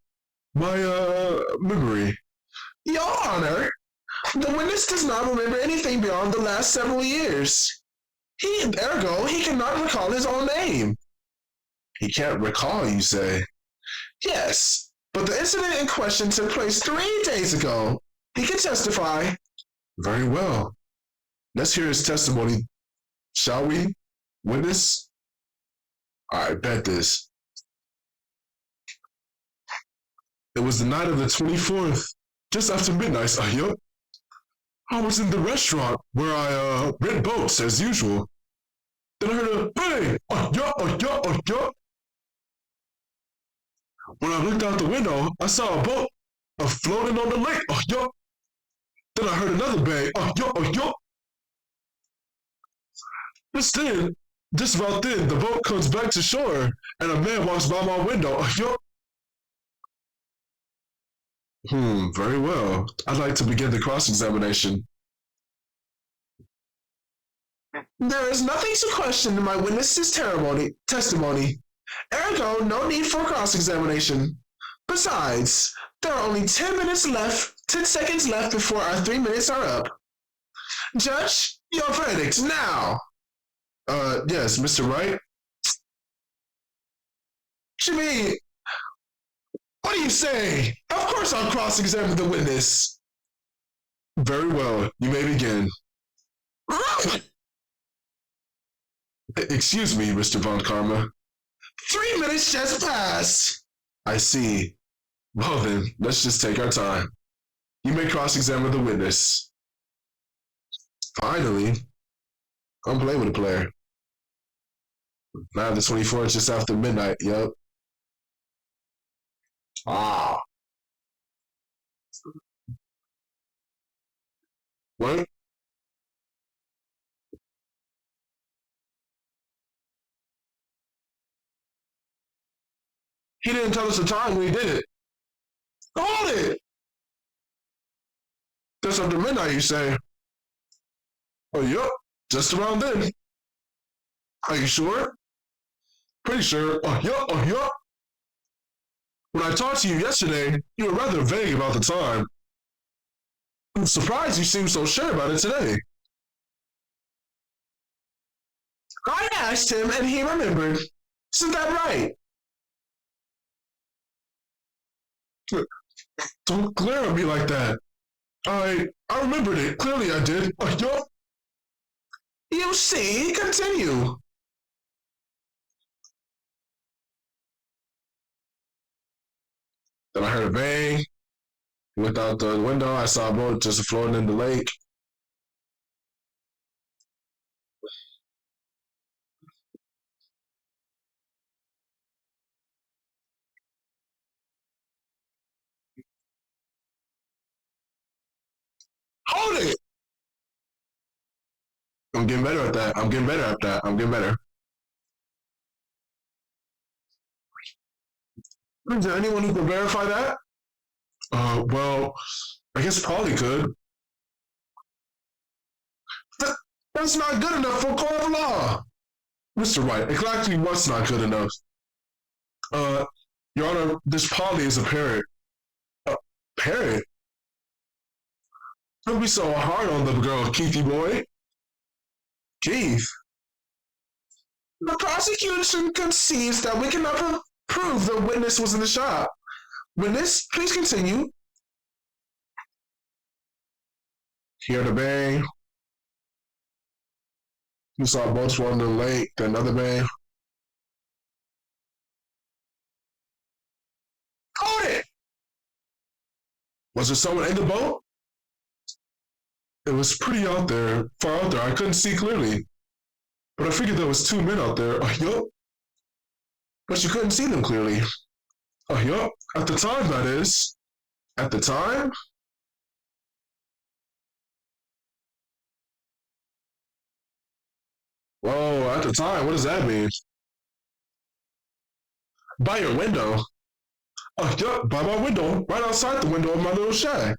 My, memory. Your Honor, the witness does not remember anything beyond the last several years. Ergo, he cannot recall his own name. He can't recall, you say? Yes, but the incident in question took place 3 days ago. He can testify. Very well. Let's hear his testimony, shall we? Witness? I bet this. It was the night of the 24th, just after midnight, yup. I was in the restaurant where I rent boats as usual. Then I heard a bang! Yeah. When I looked out the window, I saw a boat floating on the lake. Yeah. Then I heard another bang. Yeah. Just about then, the boat comes back to shore, and a man walks by my window. Yeah. Very well. I'd like to begin the cross-examination. There is nothing to question in my witness's testimony. Ergo, no need for cross-examination. Besides, there are only 10 seconds left before our 3 minutes are up. Judge, your verdict now. Yes, Mr. Wright. Jimmy, what do you say? Of course I'll cross-examine the witness. Very well, you may begin. Excuse me, Mr. Von Karma. 3 minutes just passed. I see. Well then, let's just take our time. You may cross-examine the witness. Finally, I'm playing with a player. Now the 24th, just after midnight, yup. Ah. What? He didn't tell us the time when he did it. Hold it! Just after midnight, you say. Oh, yup, just around then. Are you sure? Pretty sure. Oh, yup, oh, yup. When I talked to you yesterday, you were rather vague about the time. I'm surprised you seem so sure about it today. I asked him and he remembered. Isn't that right? Don't glare at me like that. I remembered it. Clearly I did. Yup. You see, continue. Then I heard a bang. Looked out the window. I saw a boat just floating in the lake. Hold it! I'm getting better at that. I'm getting better at that. I'm getting better. Is there anyone who can verify that? Well, I guess Polly could. That's not good enough for court of law. Mr. Wright, exactly what's not good enough? Uh, Your Honor, this Polly is a parrot. A parrot? Don't be so hard on the girl, Keithy boy. Keith? The prosecution concedes that we cannot prove the witness was in the shop. Witness, please continue. Hear the bang. You saw boats rolling in the lake, then another bang. Hold it! Was there someone in the boat? It was pretty out there, far out there. I couldn't see clearly. But I figured there was two men out there. Yup. But you couldn't see them clearly. Yup. At the time, that is. At the time? Whoa, at the time, what does that mean? By your window? Yup, by my window. Right outside the window of my little shack.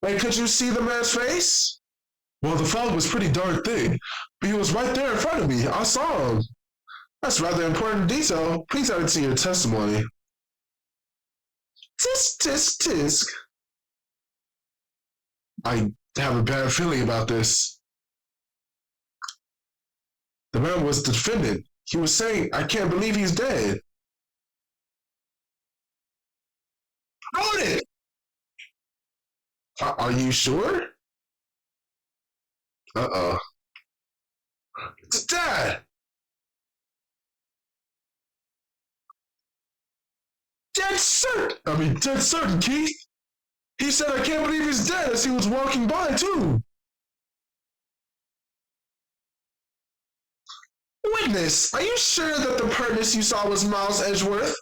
Hey, could you see the man's face? Well, the fog was pretty darn thick, but he was right there in front of me. I saw him. That's rather important detail. Please add it to your testimony. Tisk, tisk, tisk. I have a bad feeling about this. The man was the defendant. He was saying, I can't believe he's dead. Hold it! Are you sure? Uh-oh. Dad! Dead certain, Keith. He said, I can't believe he's dead as he was walking by, too. Witness, are you sure that the pertness you saw was Miles Edgeworth?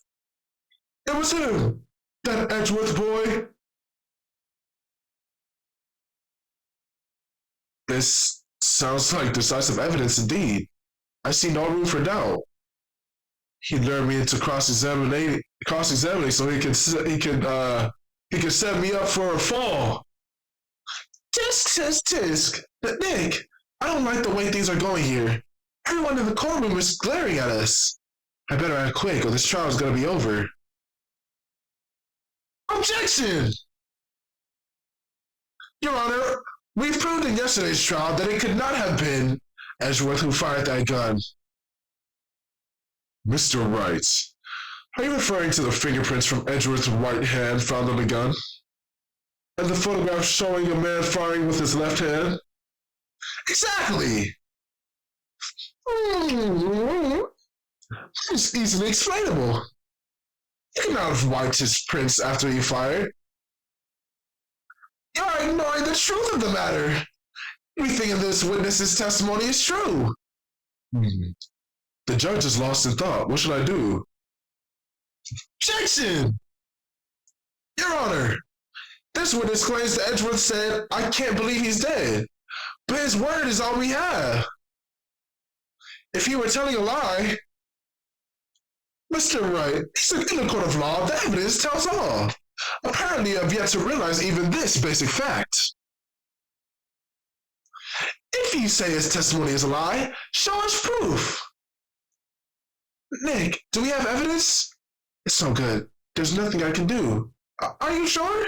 It was him. That Edgeworth boy. This sounds like decisive evidence indeed. I see no room for doubt. He lured me into cross-examining so he could set me up for a fall. Tisk. But Nick, I don't like the way things are going here. Everyone in the courtroom is glaring at us. I better act quick or this trial is going to be over. Objection! Your Honor, we proved in yesterday's trial that it could not have been Edgeworth who fired that gun. Mr. Wright, are you referring to the fingerprints from Edgeworth's right hand found on the gun? And the photograph showing a man firing with his left hand? Exactly! It's easily explainable. You could not have wiped his prints after he fired. You're ignoring the truth of the matter. Everything in this witness's testimony is true. The judge is lost in thought. What should I do? Objection! Your Honor, this witness claims that Edgeworth said, I can't believe he's dead. But his word is all we have. If he were telling a lie, Mr. Wright, in a court of law, the evidence tells all. Apparently, I've yet to realize even this basic fact. If you say his testimony is a lie, show us proof. Nick, do we have evidence? It's no good. There's nothing I can do. Are you sure?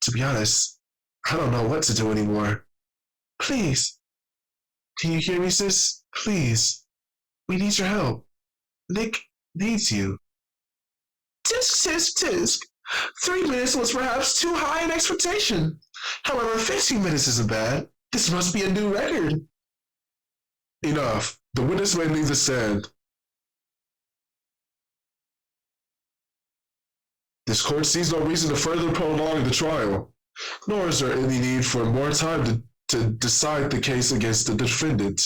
To be honest, I don't know what to do anymore. Please. Can you hear me, sis? Please. We need your help. Nick needs you. Tisk, tisk, tisk. 3 minutes was perhaps too high an expectation. However, 15 minutes isn't bad. This must be a new record. Enough. The witness may leave the stand. This court sees no reason to further prolong the trial, nor is there any need for more time to decide the case against the defendant.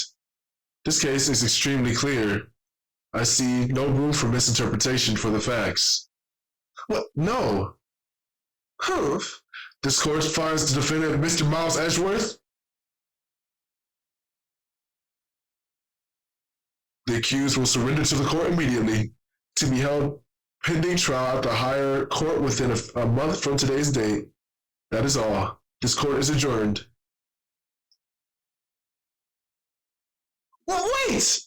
This case is extremely clear. I see no room for misinterpretation for the facts. What? No. Humph. This court finds the defendant Mr. Miles Edgeworth. The accused will surrender to the court immediately, to be held pending trial at the higher court within a month from today's date. That is all. This court is adjourned. Well, wait!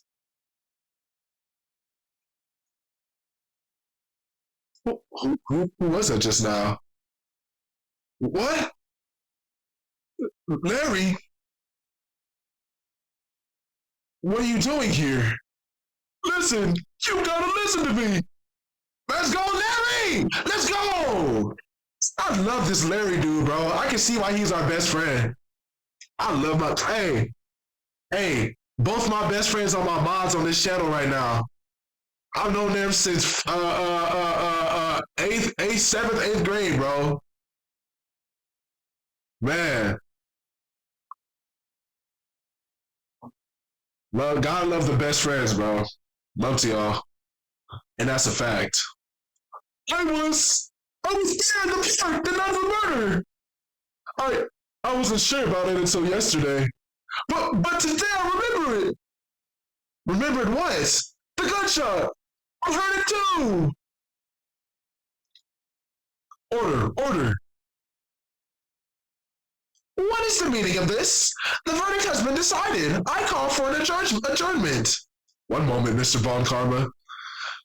Who was that just now? What? Larry? What are you doing here? Listen, you gotta listen to me. Let's go, Larry! Let's go! I love this Larry dude, bro. I can see why he's our best friend. I love my... Hey, both my best friends are my mods on this channel right now. I've known them since 7th, 8th grade, bro. Man. Well, God love the best friends, bro. Love to y'all. And that's a fact. I was there in the park the night of the murder. I wasn't sure about it until yesterday. But today I remember it. Remembered what? The gunshot. I heard it too. Order. What is the meaning of this? The verdict has been decided. I call for an adjournment. One moment, Mr. Von Karma.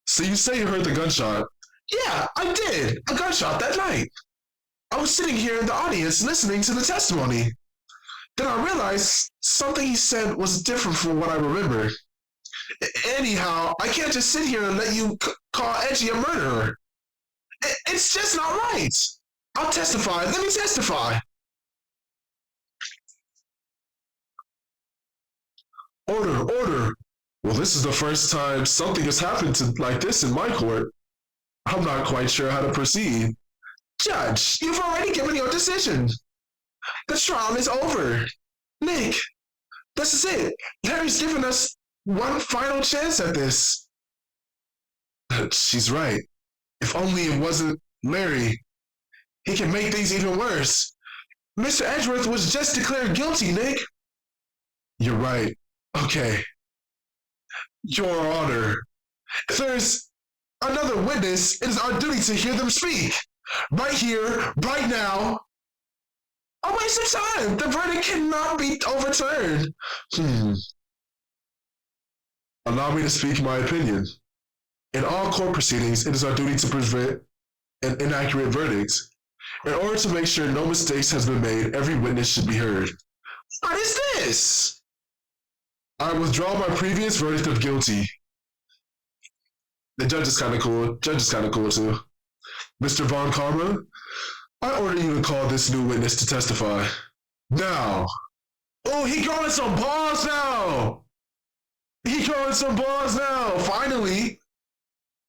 So you say you heard the gunshot? Yeah, I did. A gunshot that night. I was sitting here in the audience listening to the testimony. Then I realized something he said was different from what I remembered. Anyhow, I can't just sit here and let you call Edgy a murderer. It's just not right. I'll testify. Let me testify. Order. Well, this is the first time something has happened like this in my court. I'm not quite sure how to proceed. Judge, you've already given your decision. The trial is over. Nick, this is it. Larry's given us one final chance at this. She's right. If only it wasn't Larry. He can make things even worse. Mr. Edgeworth was just declared guilty, Nick. You're right. Okay. Your Honor. If there's another witness, it is our duty to hear them speak. Right here, right now. A waste of time. The verdict cannot be overturned. Allow me to speak my opinion. In all court proceedings, it is our duty to prevent an inaccurate verdict. In order to make sure no mistakes has been made, every witness should be heard. What is this? I withdraw my previous verdict of guilty. The judge is kind of cool. Judge is kind of cool too. Mr. Von Karma, I order you to call this new witness to testify. Now. Oh, he calling some balls now. Finally.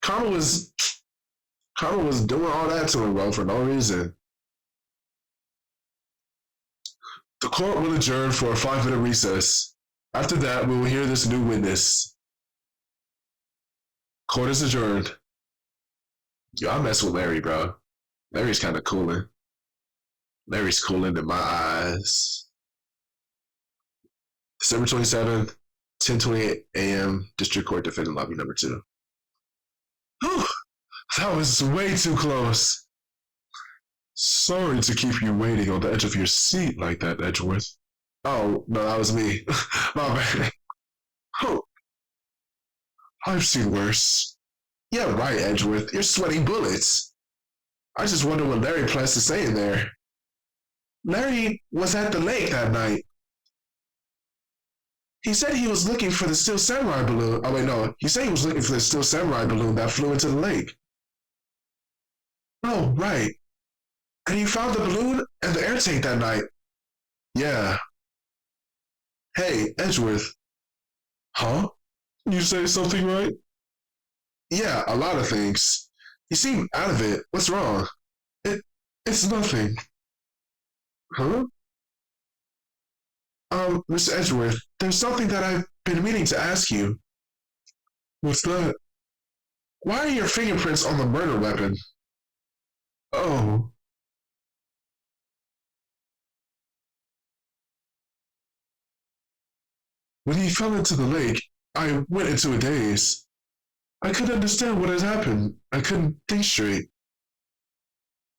Karma was doing all that to him, bro, for no reason. The court will adjourn for a 5-minute recess. After that, we will hear this new witness. Court is adjourned. Yo, I mess with Larry, bro. Larry's kind of cooling. Larry's cooling in my eyes. December 27th, 10:28 a.m., District Court Defendant Lobby number 2. That was way too close. Sorry to keep you waiting on the edge of your seat like that, Edgeworth. Oh, no, that was me. My bad. Oh, I've seen worse. Yeah, right, Edgeworth. You're sweating bullets. I just wonder what Larry plans to say in there. Larry was at the lake that night. He said he was looking for the Steel Samurai balloon. Oh, wait, no. He said he was looking for the Steel Samurai balloon that flew into the lake. Oh, right. And he found the balloon and the air tank that night. Yeah. Hey, Edgeworth. Huh? You say something right? Yeah, a lot of things. You seem out of it. What's wrong? It's nothing. Huh? Mr. Edgeworth, there's something that I've been meaning to ask you. What's that? Why are your fingerprints on the murder weapon? Oh. When he fell into the lake, I went into a daze. I couldn't understand what had happened. I couldn't think straight.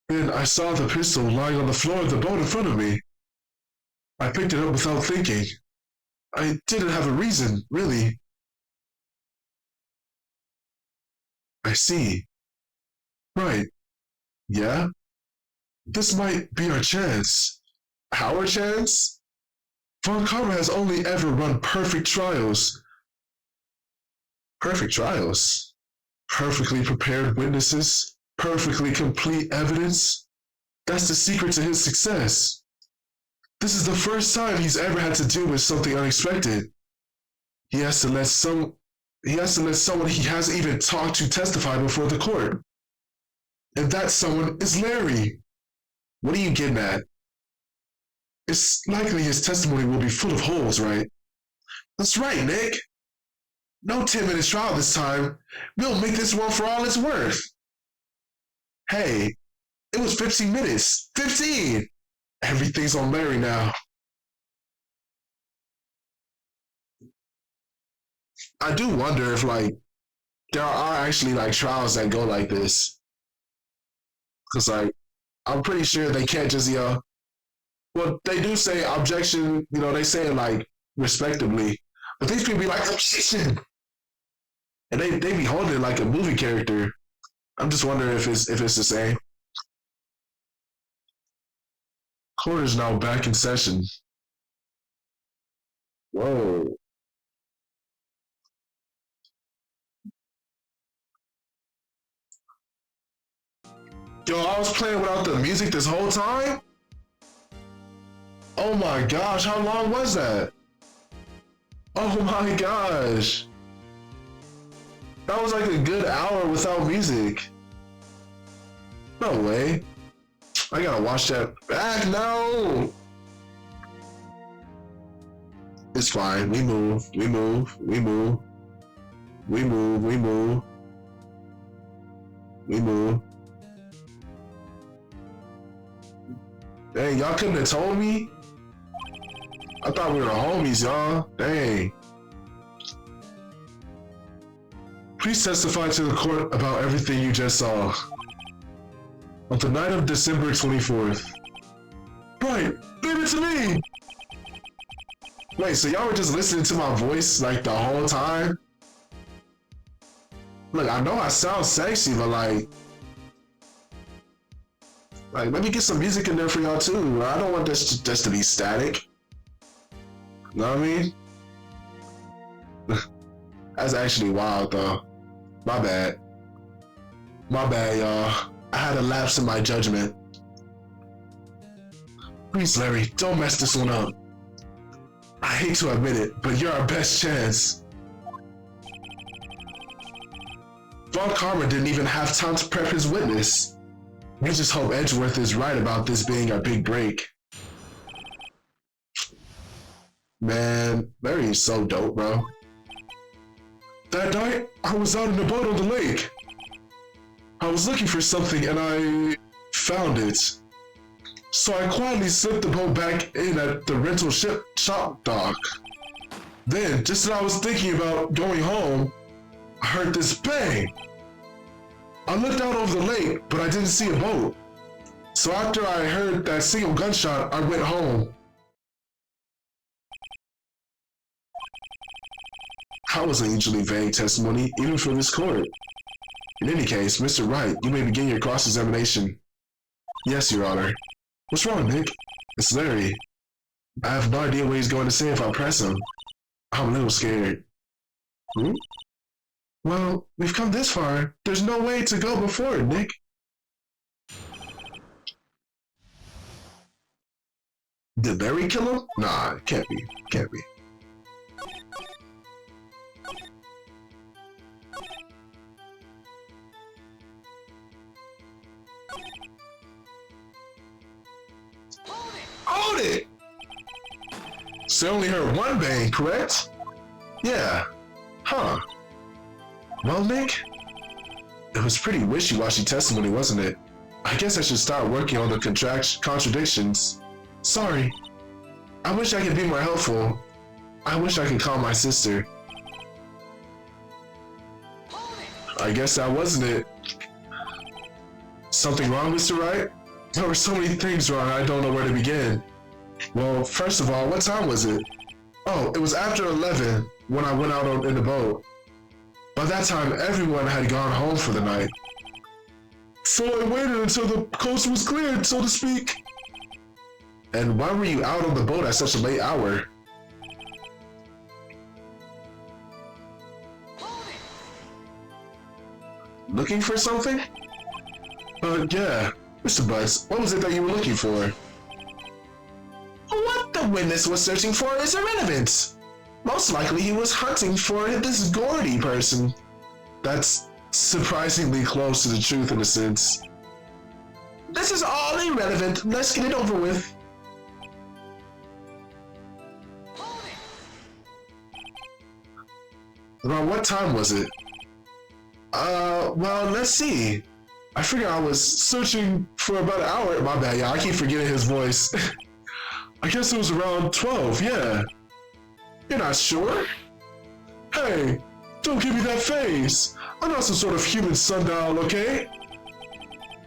Then I saw the pistol lying on the floor of the boat in front of me. I picked it up without thinking. I didn't have a reason, really. I see. Right. Yeah? This might be our chance. Our chance? Von Karma has only ever run perfect trials. Perfect trials? Perfectly prepared witnesses? Perfectly complete evidence? That's the secret to his success. This is the first time he's ever had to deal with something unexpected. He has to let someone he hasn't even talked to testify before the court. And that someone is Larry. What are you getting at? It's likely his testimony will be full of holes, right? That's right, Nick. No 10-minute trial this time. We'll make this one for all it's worth. Hey, it was 15 minutes. 15! Everything's on Larry now. I do wonder if, there are actually, trials that go like this. Because, I'm pretty sure they can't just, well, they do say objection, they say it, respectively. But these people be like, objection! And they be holding it like a movie character. I'm just wondering if it's the same. Court is now back in session. Whoa. Yo, I was playing without the music this whole time? Oh my gosh, how long was that? Oh my gosh. That was like a good hour without music. No way. I gotta watch that back now. It's fine. We move. We move. We move. We move. We move. We move. Dang, y'all couldn't have told me? I thought we were homies, y'all. Dang. Please testify to the court about everything you just saw. On the night of December 24th. Right, leave it to me! Wait, so y'all were just listening to my voice the whole time? Look, I know I sound sexy, but let me get some music in there for y'all too. I don't want this just to be static. You know what I mean? That's actually wild though. My bad. My bad, y'all. I had a lapse in my judgment. Please, Larry, don't mess this one up. I hate to admit it, but you're our best chance. Von Karma didn't even have time to prep his witness. We just hope Edgeworth is right about this being our big break. Man, Larry is so dope, bro. That night, I was out in the boat on the lake. I was looking for something and I found it. So I quietly slipped the boat back in at the rental shop dock. Then, just as I was thinking about going home, I heard this bang. I looked out over the lake, but I didn't see a boat. So after I heard that single gunshot, I went home. How was an usually vague testimony, even for this court? In any case, Mr. Wright, you may begin your cross-examination. Yes, Your Honor. What's wrong, Nick? It's Larry. I have no idea what he's going to say if I press him. I'm a little scared. Hmm? Well, we've come this far. There's no way to go before it, Nick. Did Larry kill him? Nah, it can't be. Can't be. Hold it! So you only heard one bang, correct? Yeah. Huh. Well, Nick, it was pretty wishy-washy testimony, wasn't it? I guess I should start working on the contradictions. Sorry. I wish I could be more helpful. I wish I could call my sister. I guess that wasn't it. Something wrong, Mr. Wright? There were so many things wrong, I don't know where to begin. Well, first of all, what time was it? Oh, it was after 11 when I went out in the boat. By that time, everyone had gone home for the night. So I waited until the coast was cleared, so to speak. And why were you out on the boat at such a late hour? Looking for something? Yeah. Mr. Butts, what was it that you were looking for? What the witness was searching for is irrelevant. Most likely he was hunting for this Gordy person. That's surprisingly close to the truth in a sense. This is all irrelevant. Let's get it over with. Around what time was it? Well, let's see. I figure I was searching for about an hour. My bad, yeah, I keep forgetting his voice. I guess it was around 12, yeah. You're not sure? Hey, don't give me that face. I'm not some sort of human sundial, okay?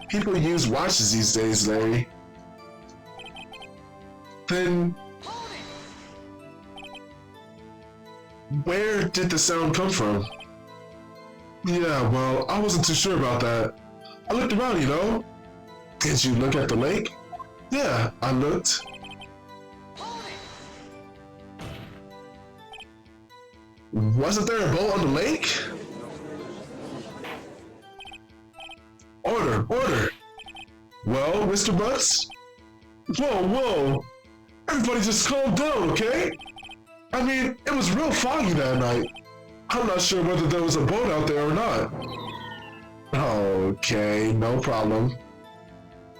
People use watches these days, Larry. Then where did the sound come from? Yeah, well, I wasn't too sure about that. I looked around, you know. Did you look at the lake? Yeah, I looked. Wasn't there a boat on the lake? Order, order. Well, Mr. Butts? Whoa. Everybody just calm down, okay? I mean, it was real foggy that night. I'm not sure whether there was a boat out there or not. Okay, no problem.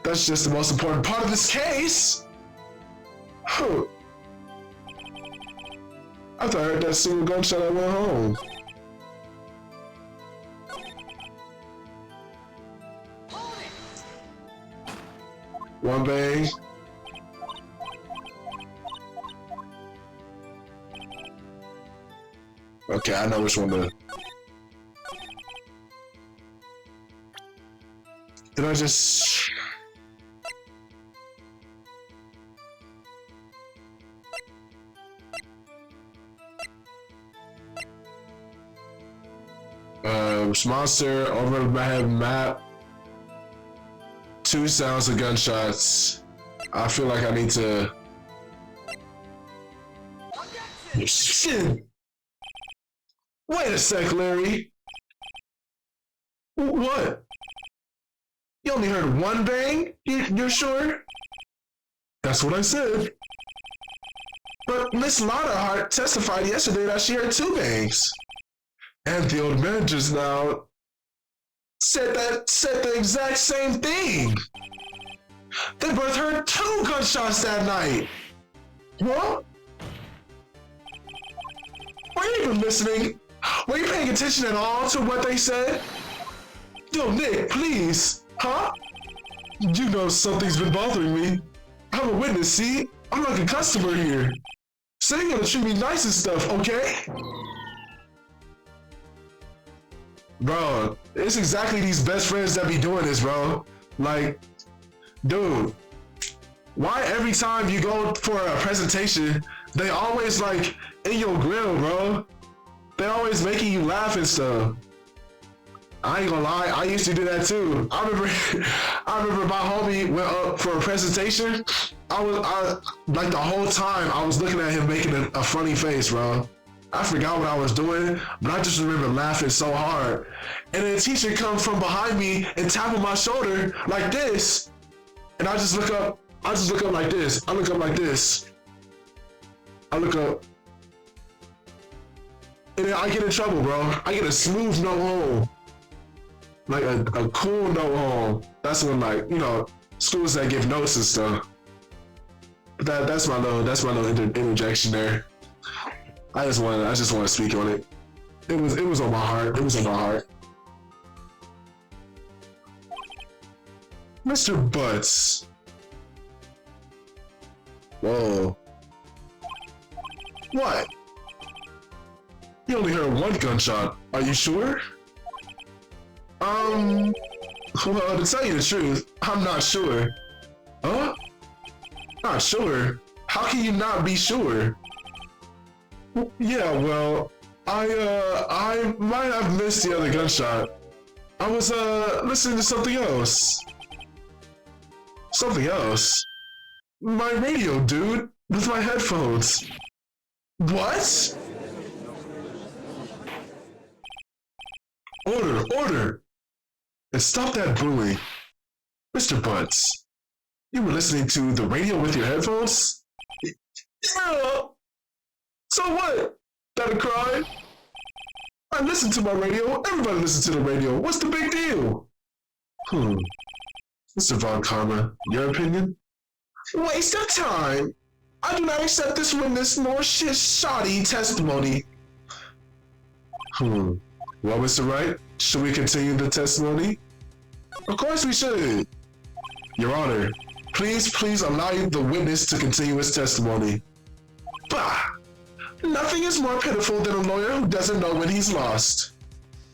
That's just the most important part of this case. Huh. After I heard that single gunshot, I went home. One bang. Okay, I know which one to... Did I just... monster over my head map. 2 sounds of gunshots. I feel like I need to... Shit! Wait a sec, Larry. What? You only heard one bang? You're sure? That's what I said. But Miss Lauderhart testified yesterday that she heard 2 bangs. And the old man just now said the exact same thing. They both heard 2 gunshots that night. What? Were you even listening? Were you paying attention at all to what they said? Yo, Nick, please. Huh? You know something's been bothering me. I'm a witness, see? I'm like a customer here. So you're gonna treat me nice and stuff, okay? Bro, it's exactly these best friends that be doing this, bro. Like, dude, why every time you go for a presentation, they always like in your grill, bro? They always making you laugh and stuff. I ain't gonna lie, I used to do that too. I remember my homie went up for a presentation. I like the whole time I was looking at him making a funny face, bro. I forgot what I was doing, but I just remember laughing so hard. And then the teacher comes from behind me and tap on my shoulder like this. And I just look up like this. I look up like this. I look up. And then I get in trouble, bro. I get a smooth no home. Like a cool no home. That's when, like, you know, schools that give notes and stuff. But that's my little interjection there. I just want to speak on it. It was on my heart. It was on my heart. Mr. Butts. Whoa. What? You only heard one gunshot. Are you sure? Well, to tell you the truth, I'm not sure. Huh? Not sure? How can you not be sure? Yeah, well, I might have missed the other gunshot. I was, listening to something else. Something else? My radio, dude, with my headphones. What? Order! And stop that bullying. Mr. Butts, you were listening to the radio with your headphones? Yeah. So what? That a crime? I listen to my radio. Everybody listens to the radio. What's the big deal? Mr. Von Karma, your opinion? Waste of time. I do not accept this witness nor shoddy testimony. Well, Mr. Wright, should we continue the testimony? Of course we should. Your Honor, please allow the witness to continue his testimony. Bah! Nothing is more pitiful than a lawyer who doesn't know when he's lost.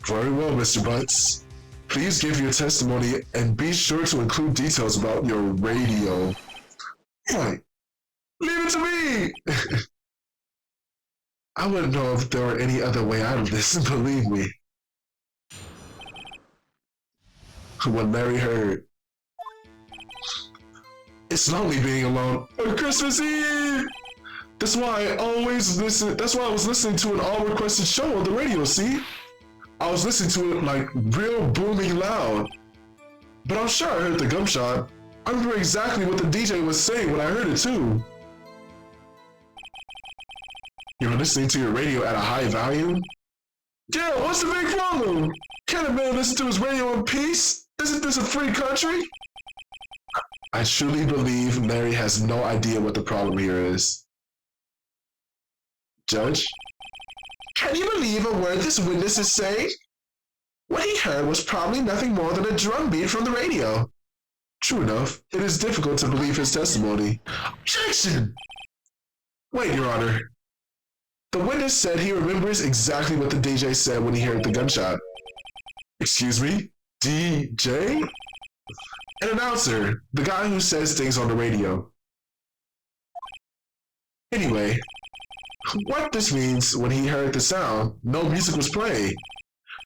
Very well, Mr. Butts. Please give your testimony and be sure to include details about your radio. Right. Leave it to me! I wouldn't know if there were any other way out of this, believe me. What Larry heard. It's lonely being alone on Christmas Eve! That's why I was listening to an all-requested show on the radio, see? I was listening to it like real booming loud. But I'm sure I heard the gunshot. I remember exactly what the DJ was saying when I heard it too. You were listening to your radio at a high volume? Yeah, what's the big problem? Can't a man listen to his radio in peace? Isn't this a free country? I truly believe Larry has no idea what the problem here is. Judge? Can you believe a word this witness is saying? What he heard was probably nothing more than a drum beat from the radio. True enough, it is difficult to believe his testimony. Objection! Wait, Your Honor. The witness said he remembers exactly what the DJ said when he heard the gunshot. Excuse me? DJ? An announcer, the guy who says things on the radio. Anyway, what this means when he heard the sound, no music was playing.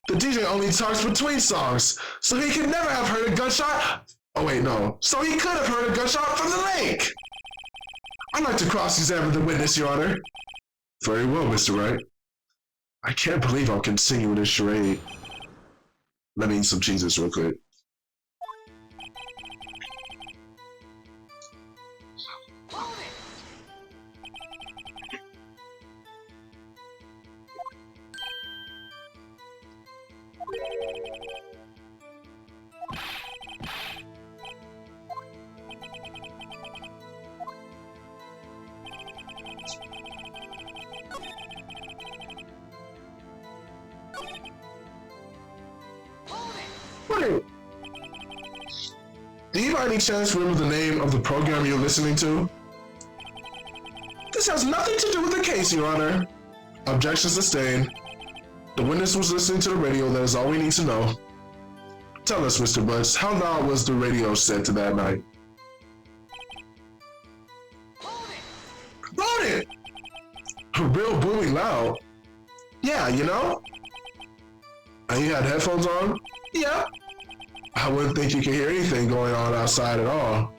The DJ only talks between songs, so he could never have heard a gunshot. Oh wait, no. So he could have heard a gunshot from the lake. I'd like to cross-examine the witness, Your Honor. Very well, Mr. Wright. I can't believe I'm continuing this charade. Let me eat some cheeses real quick. Do you by any chance remember the name of the program you're listening to? This has nothing to do with the case, Your Honor. Objection sustained. The witness was listening to the radio. That is all we need to know. Tell us, Mr. Butts, how loud was the radio set to that night? Load it! Real booming loud. Yeah, you know? And you had headphones on? Yeah. I wouldn't think you could hear anything going on outside at all.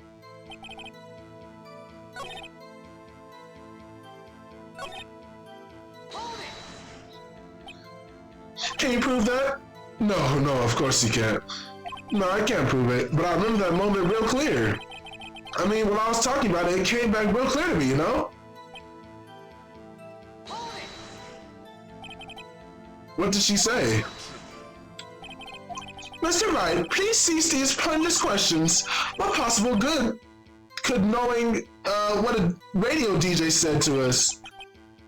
Can you prove that? No, of course you can't. No, I can't prove it, but I remember that moment real clear. I mean, when I was talking about it, it came back real clear to me, you know? What did she say? Mr. Wright, please cease these pointless questions. What possible good could knowing what a radio DJ said to us?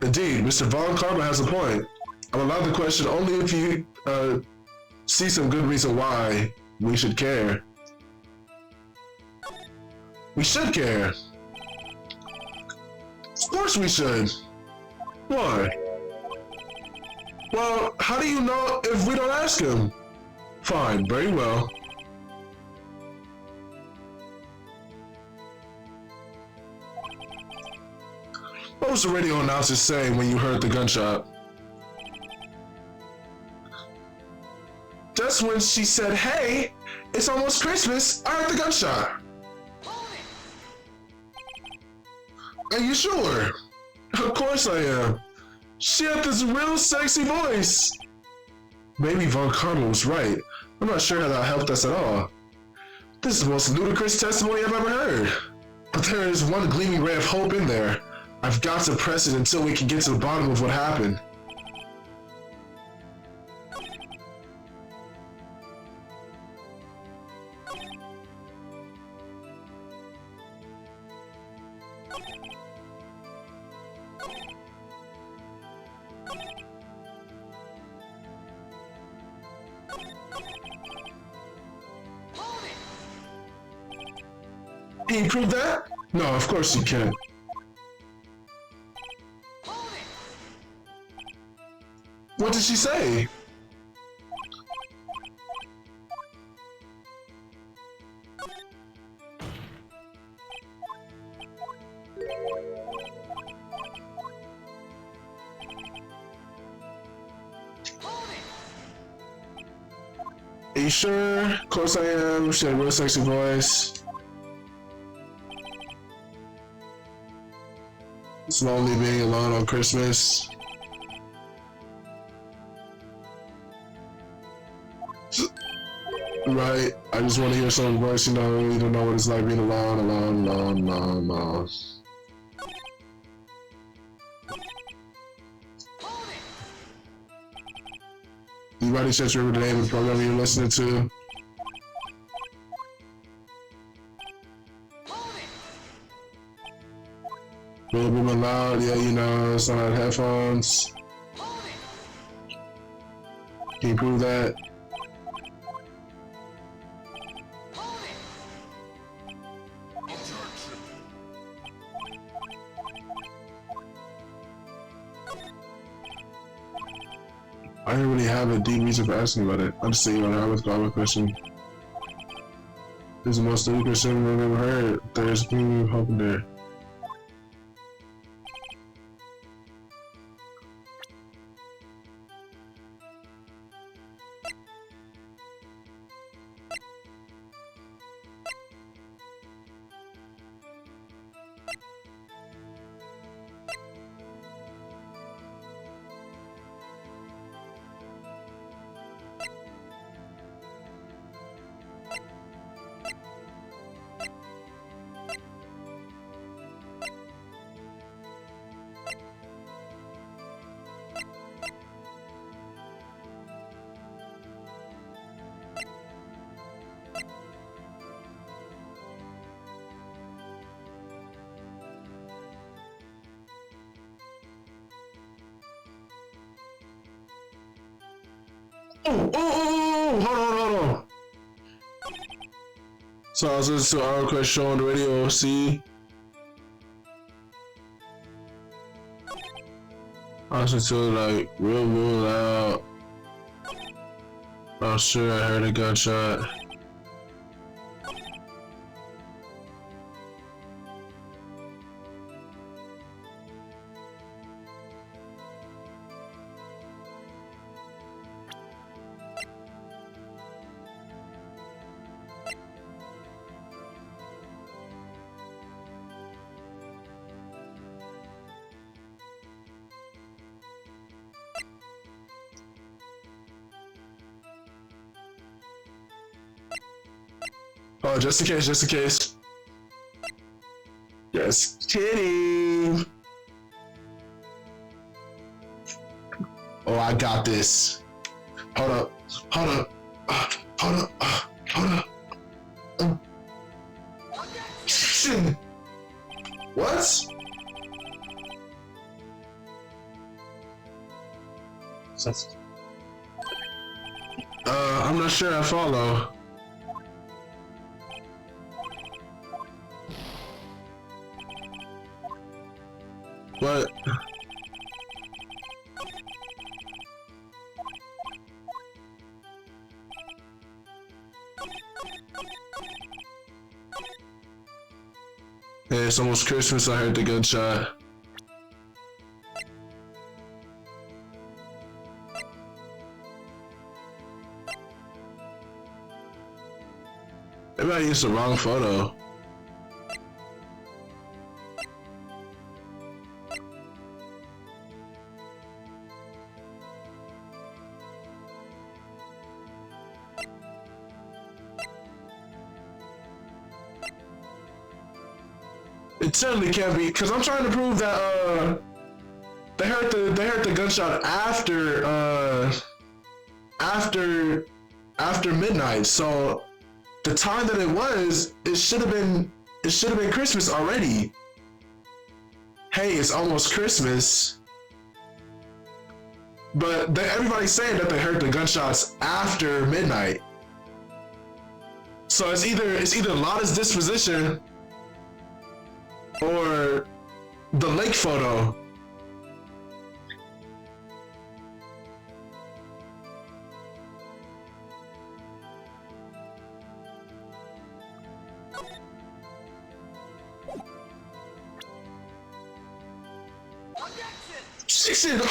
Indeed, Mr. Von Karma has a point. I'll allow the question only if you see some good reason why we should care. We should care. Of course we should. Why? Well, how do you know if we don't ask him? Fine, very well. What was the radio announcer saying when you heard the gunshot? Just when she said, hey, it's almost Christmas, I heard the gunshot. Are you sure? Of course I am. She had this real sexy voice. Maybe Von Karma was right. I'm not sure how that helped us at all. This is the most ludicrous testimony I've ever heard. But there is one gleaming ray of hope in there. I've got to press it until we can get to the bottom of what happened. Can you prove that? No, of course you can. What did she say? Are you sure? Of course I am. She had a real sexy voice. It's lonely being alone on Christmas. Right, I just want to hear someone's voice, you know, you don't know what it's like being alone. You already checked your the name of the program you're listening to? A little bit more loud, yeah, you know, it's not headphones. Can you prove that? I didn't really have a deep reason for asking about it. I'm just saying, I was going with question. This is the most ludicrous thing I've ever heard. There's being hope in there. Hold on. So I was listening to our request show on the radio, see? I was listening to it like real loud. Oh, sure, I heard a gunshot. Oh, just in case, just in case. Just kidding. Oh, I got this. Hold up, hold up, hold up, hold up. What? I'm not sure I follow. What? Hey, it's almost Christmas. I heard the gunshot. Maybe I used the wrong photo. It certainly can't be, because I'm trying to prove that they heard the gunshot after midnight. So the time that it was, it should have been Christmas already. Hey, it's almost Christmas. But everybody's saying that they heard the gunshots after midnight. So it's either Lotta's disposition or the lake photo.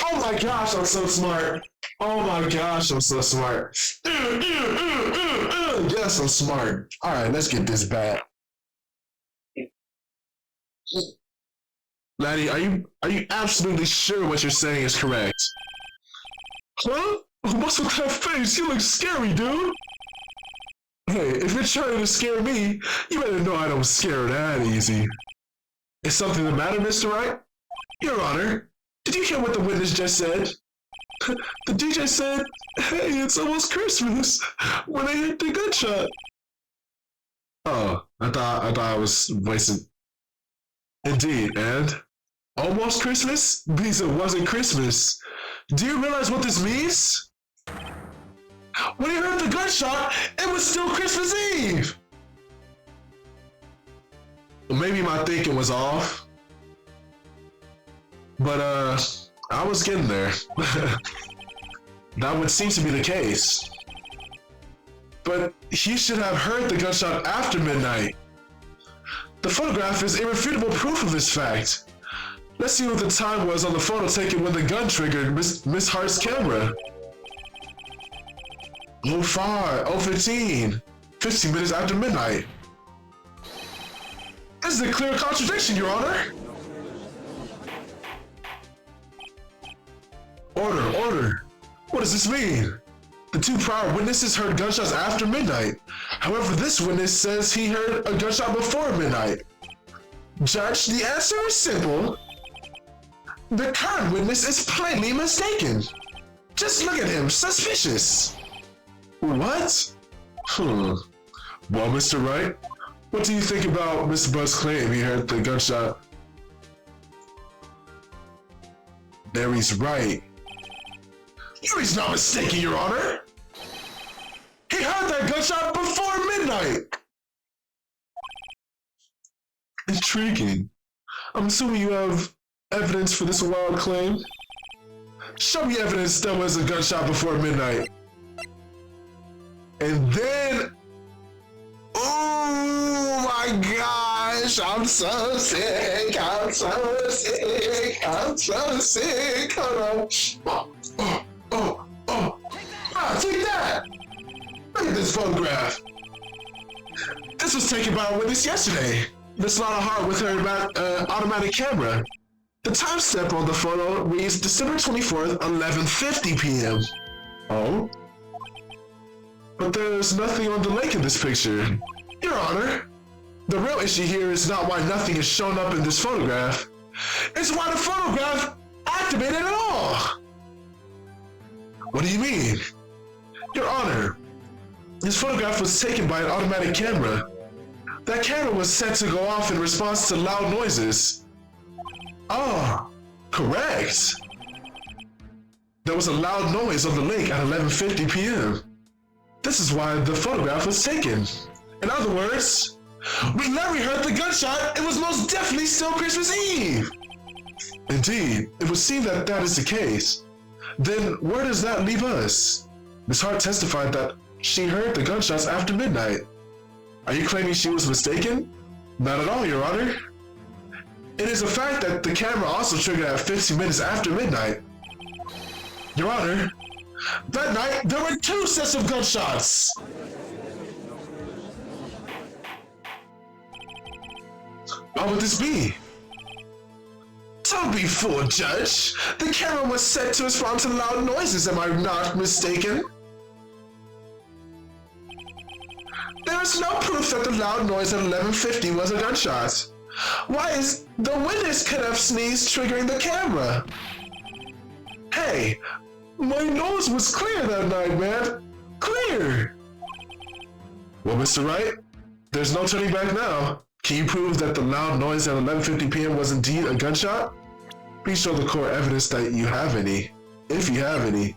Oh my gosh, I'm so smart. Oh my gosh, I'm so smart. Yes, I'm smart. All right, let's get this back. Laddie, are you absolutely sure what you're saying is correct? Huh? What's with that face? You look scary, dude. Hey, if you're trying to scare me, you better know I don't scare that easy. Is something the matter, Mr. Wright? Your Honor, did you hear what the witness just said? The DJ said, "Hey, it's almost Christmas," when they hit the gunshot. Oh, I thought I was wasting. Indeed, and almost Christmas means it wasn't Christmas. Do you realize what this means? When you heard the gunshot, it was still Christmas Eve. Maybe my thinking was off, but I was getting there. That would seem to be the case. But he should have heard the gunshot after midnight. The photograph is irrefutable proof of this fact. Let's see what the time was on the photo taken when the gun triggered Miss Hart's camera. 05, 015, 15 minutes after midnight. This is a clear contradiction, Your Honor. Order. What does this mean? The two prior witnesses heard gunshots after midnight. However, this witness says he heard a gunshot before midnight. Judge, the answer is simple. The current witness is plainly mistaken. Just look at him, suspicious. What? Well, Mr. Wright, what do you think about Mr. Buzz's claim he heard the gunshot? There he's right. He's not mistaken, Your Honor. He heard that gunshot before midnight. Intriguing. I'm assuming you have evidence for this wild claim. Show me evidence there was a gunshot before midnight. And then, oh my gosh, I'm so sick. I'm so sick. I'm so sick. Hold on. Take that. Look at this photograph. This was taken by a witness yesterday. Miss Lana Hart with her automatic camera. The timestamp on the photo reads December 24th, 11:50 p.m. Oh? But there's nothing on the lake in this picture. Your Honor, the real issue here is not why nothing is shown up in this photograph. It's why the photograph activated at all. What do you mean? Your Honor, this photograph was taken by an automatic camera. That camera was set to go off in response to loud noises. Oh, correct. There was a loud noise on the lake at 11:50 p.m. This is why the photograph was taken. In other words, when Larry heard the gunshot, it was most definitely still Christmas Eve. Indeed, it would seem that that is the case. Then where does that leave us? Miss Hart testified that she heard the gunshots after midnight. Are you claiming she was mistaken? Not at all, Your Honor. It is a fact that the camera also triggered at 15 minutes after midnight. Your Honor, that night there were 2 sets of gunshots. What would this be? Don't be fooled, Judge. The camera was set to respond to loud noises, am I not mistaken? There is no proof that the loud noise at 11:50 was a gunshot. Why is the witness could have sneezed triggering the camera? Hey, my nose was clear that night, man. Clear! Well, Mr. Wright, there's no turning back now. Can you prove that the loud noise at 11:50 p.m. was indeed a gunshot? Please show the court evidence that you have any, if you have any.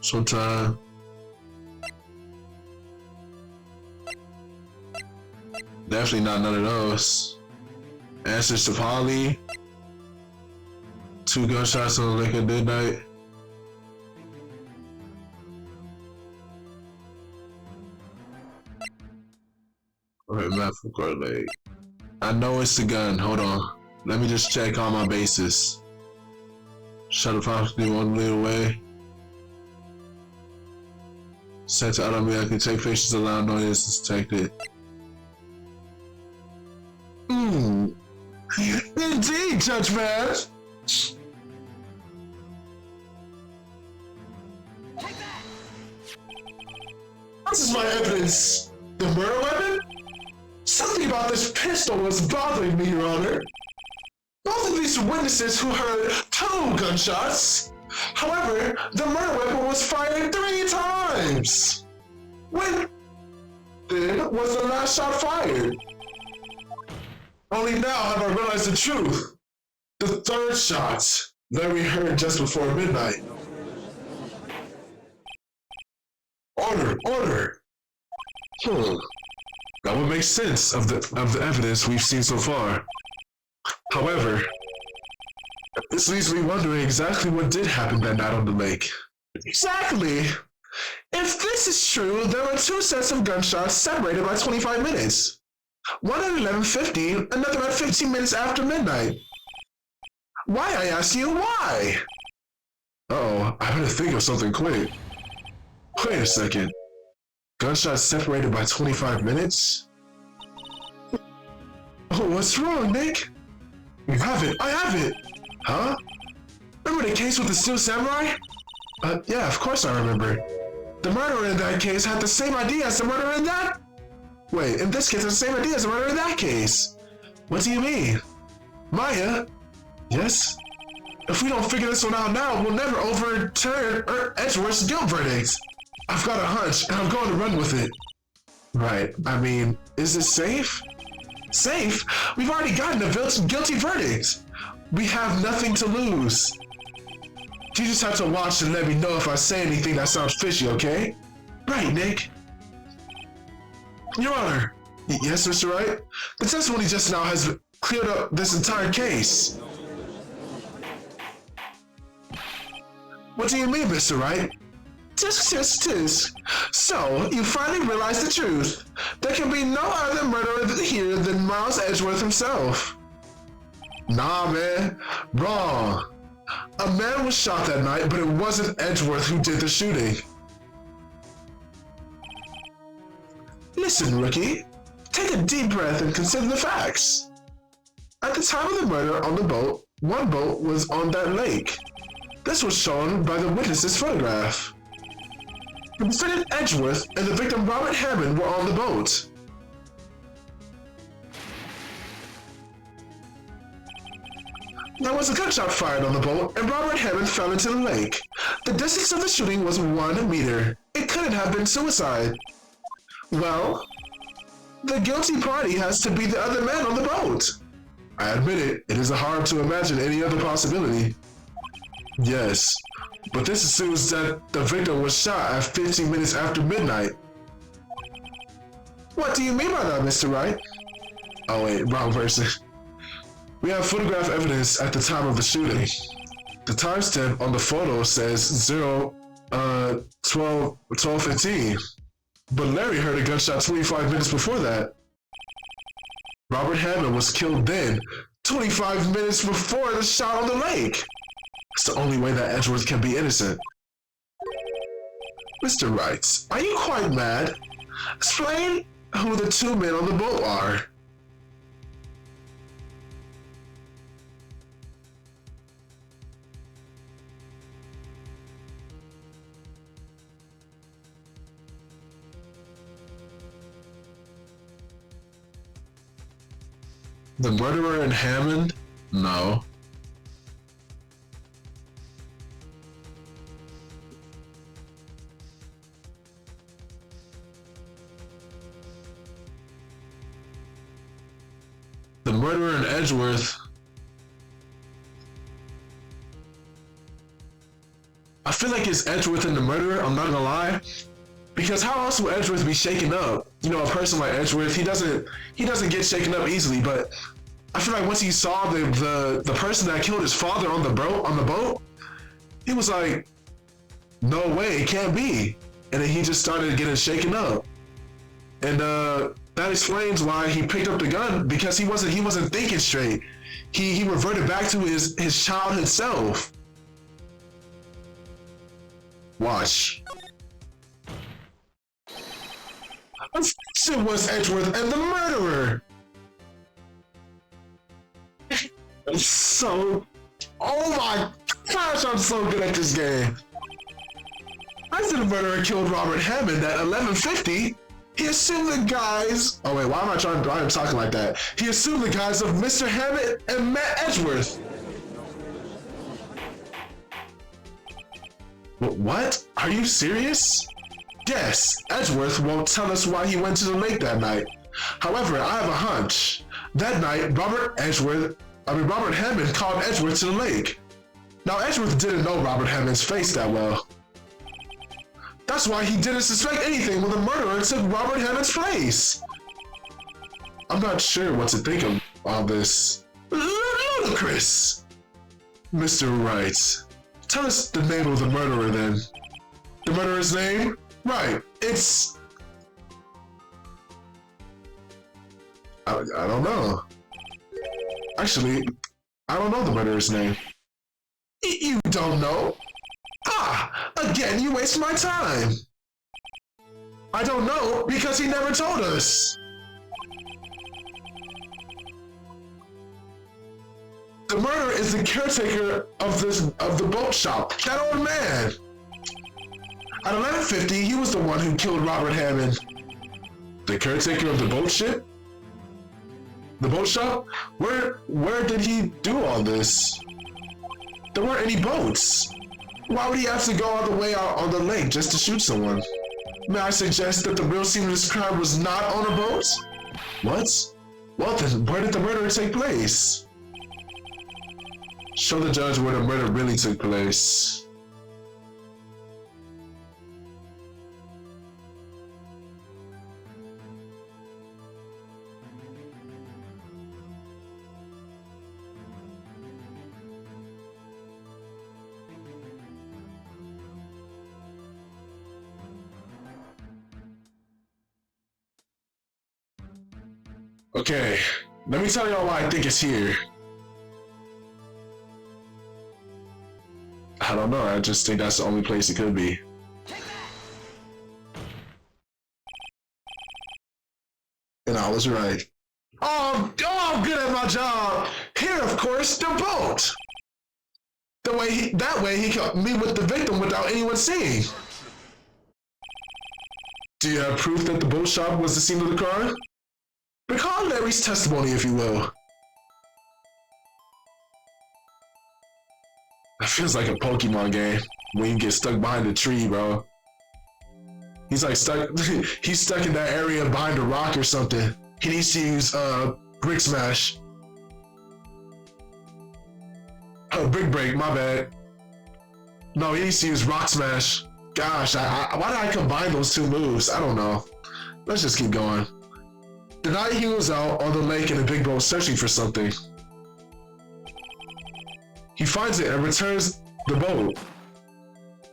Sometime. Definitely not none of those. Answers to Polly. 2 gunshots on the lake at midnight. Alright, map for Court Lake. I know it's the gun. Hold on. Let me just check all my bases. Shuttle property 1 minute away. Set to automatically take pictures of loud noises detected. Indeed, Judge Man. This is my evidence. The murder weapon? Something about this pistol was bothering me, Your Honor. Both of these witnesses who heard 2 gunshots. However, the murder weapon was fired 3 times. When then was the last shot fired? Only now have I realized the truth. The 3rd shot Larry heard just before midnight. Order. That would make sense of the evidence we've seen so far. However, this leaves me wondering exactly what did happen that night on the lake. Exactly! If this is true, there were 2 sets of gunshots separated by 25 minutes. One at 11:50, another at 15 minutes after midnight. Why, I ask you, why? Uh-oh, I better think of something quick. Wait a second. Gunshots separated by 25 minutes? Oh, what's wrong, Nick? You have it, I have it! Huh? Remember the case with the Steel Samurai? Yeah, of course I remember. The murderer in that case had the same idea as the murderer in that? Wait, in this case, the same idea as the murderer in that case. What do you mean? Maya? Yes? If we don't figure this one out now, we'll never overturn Edgeworth's guilt verdict. I've got a hunch, and I'm going to run with it. Right, I mean, is it safe? Safe? We've already gotten a guilty verdict. We have nothing to lose. You just have to watch and let me know if I say anything that sounds fishy, okay? Right, Nick. Your Honor. Yes, Mr. Wright? The testimony just now has cleared up this entire case. What do you mean, Mr. Wright? Tisk. So, you finally realized the truth. There can be no other murderer here than Miles Edgeworth himself. Nah, man. Wrong. A man was shot that night, but it wasn't Edgeworth who did the shooting. Listen, rookie. Take a deep breath and consider the facts. At the time of the murder on the boat, one boat was on that lake. This was shown by the witness's photograph. The defendant Edgeworth and the victim Robert Hammond were on the boat. There was a gunshot fired on the boat and Robert Hammond fell into the lake. The distance of the shooting was 1 meter. It couldn't have been suicide. Well, the guilty party has to be the other man on the boat. I admit it, it is hard to imagine any other possibility. Yes, but this assumes that the victim was shot at 15 minutes after midnight. What do you mean by that, Mr. Wright? Oh wait, wrong person. We have photograph evidence at the time of the shooting. The timestamp on the photo says 12:15. But Larry heard a gunshot 25 minutes before that. Robert Hammond was killed then, 25 minutes before the shot on the lake. It's the only way that Edgeworth can be innocent. Mr. Wright, are you quite mad? Explain who the two men on the boat are. The murderer and Hammond? No. The murderer and Edgeworth. I feel like it's Edgeworth and the murderer, I'm not gonna lie. Because how else would Edgeworth be shaken up? You know, a person like Edgeworth, he doesn't get shaken up easily, but I feel like once he saw the person that killed his father on the boat, he was like, no way, it can't be. And then he just started getting shaken up. And that explains why he picked up the gun, because he wasn't thinking straight. He reverted back to his childhood self. Watch. It was Edgeworth and the murderer. So, oh my gosh, I'm so good at this game. After the murderer killed Robert Hammond at 11:50, he assumed the guise. Oh wait, why am I talking like that? He assumed the guise of Mr. Hammond and Matt Edgeworth. What? Are you serious? Yes, Edgeworth won't tell us why he went to the lake that night. However, I have a hunch. That night, Robert Hammond called Edgeworth to the lake. Now, Edgeworth didn't know Robert Hammond's face that well. That's why he didn't suspect anything when the murderer took Robert Hammond's place. I'm not sure what to think of all this. Ludicrous! Mr. Wright, tell us the name of the murderer then. The murderer's name? Right, it's... I don't know. Actually, I don't know the murderer's name. You don't know? Ah, again, you waste my time. I don't know because he never told us. The murderer is the caretaker of the boat shop, that old man. At 11:50, he was the one who killed Robert Hammond. The caretaker of the boat ship? The boat shop? Where did he do all this? There weren't any boats. Why would he have to go all the way out on the lake just to shoot someone? May I suggest that the real scene of this crime was not on a boat? What? Well then, where did the murder take place? Show the judge where the murder really took place. Okay, let me tell y'all why I think it's here. I don't know, I just think that's the only place it could be. And I was right. Oh, I'm good at my job. Here, of course, the boat. That way he can meet with the victim without anyone seeing. Do you have proof that the boat shop was the scene of the crime? Recall Larry's testimony, if you will. That feels like a Pokemon game when you get stuck behind a tree, bro. He's like stuck. He's stuck in that area behind a rock or something. He needs to use Brick Smash. Oh, Brick Break. My bad. No, he needs to use Rock Smash. Gosh, why did I combine those two moves? I don't know. Let's just keep going. The night he was out on the lake in a big boat searching for something. He finds it and returns the boat.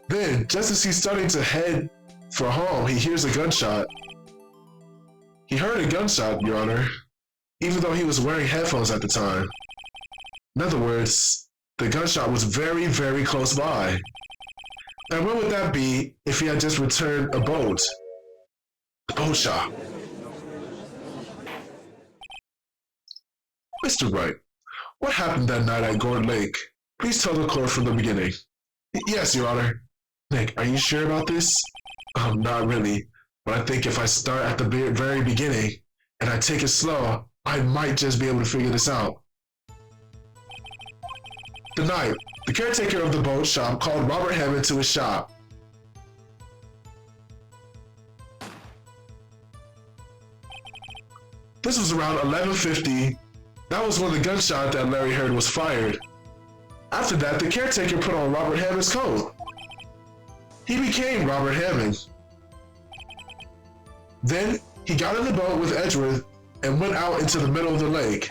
Then, just as he's starting to head for home, he hears a gunshot. He heard a gunshot, Your Honor, even though he was wearing headphones at the time. In other words, the gunshot was very, very close by. And where would that be if he had just returned a boat? The boat shop. Mr. Wright, what happened that night at Gourd Lake? Please tell the court from the beginning. Yes, Your Honor. Nick, are you sure about this? Not really. But I think if I start at the very beginning and I take it slow, I might just be able to figure this out. The night, the caretaker of the boat shop called Robert Hammond to his shop. This was around 11:50. That was when the gunshot that Larry heard was fired. After that, the caretaker put on Robert Hammond's coat. He became Robert Hammond. Then, he got in the boat with Edgeworth and went out into the middle of the lake.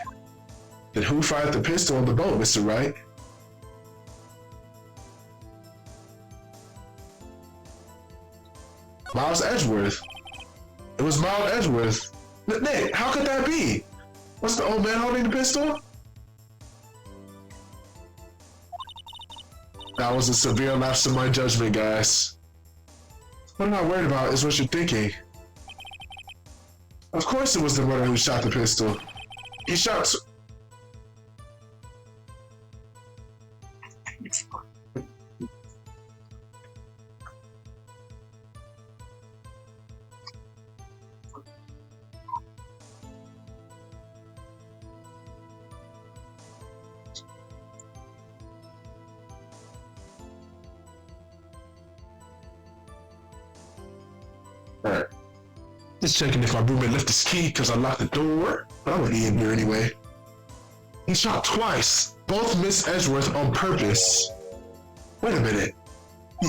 Then who fired the pistol on the boat, Mr. Wright? Miles Edgeworth. It was Miles Edgeworth. Nick, how could that be? Was the old man holding the pistol? That was a severe lapse in my judgment, guys. What I'm not worried about is what you're thinking. Of course it was the murderer who shot the pistol. He shot... Alright. Just checking if my roommate left his key because I locked the door. But I'm gonna be in here anyway. He shot twice. Both missed Edgeworth on purpose. Wait a minute.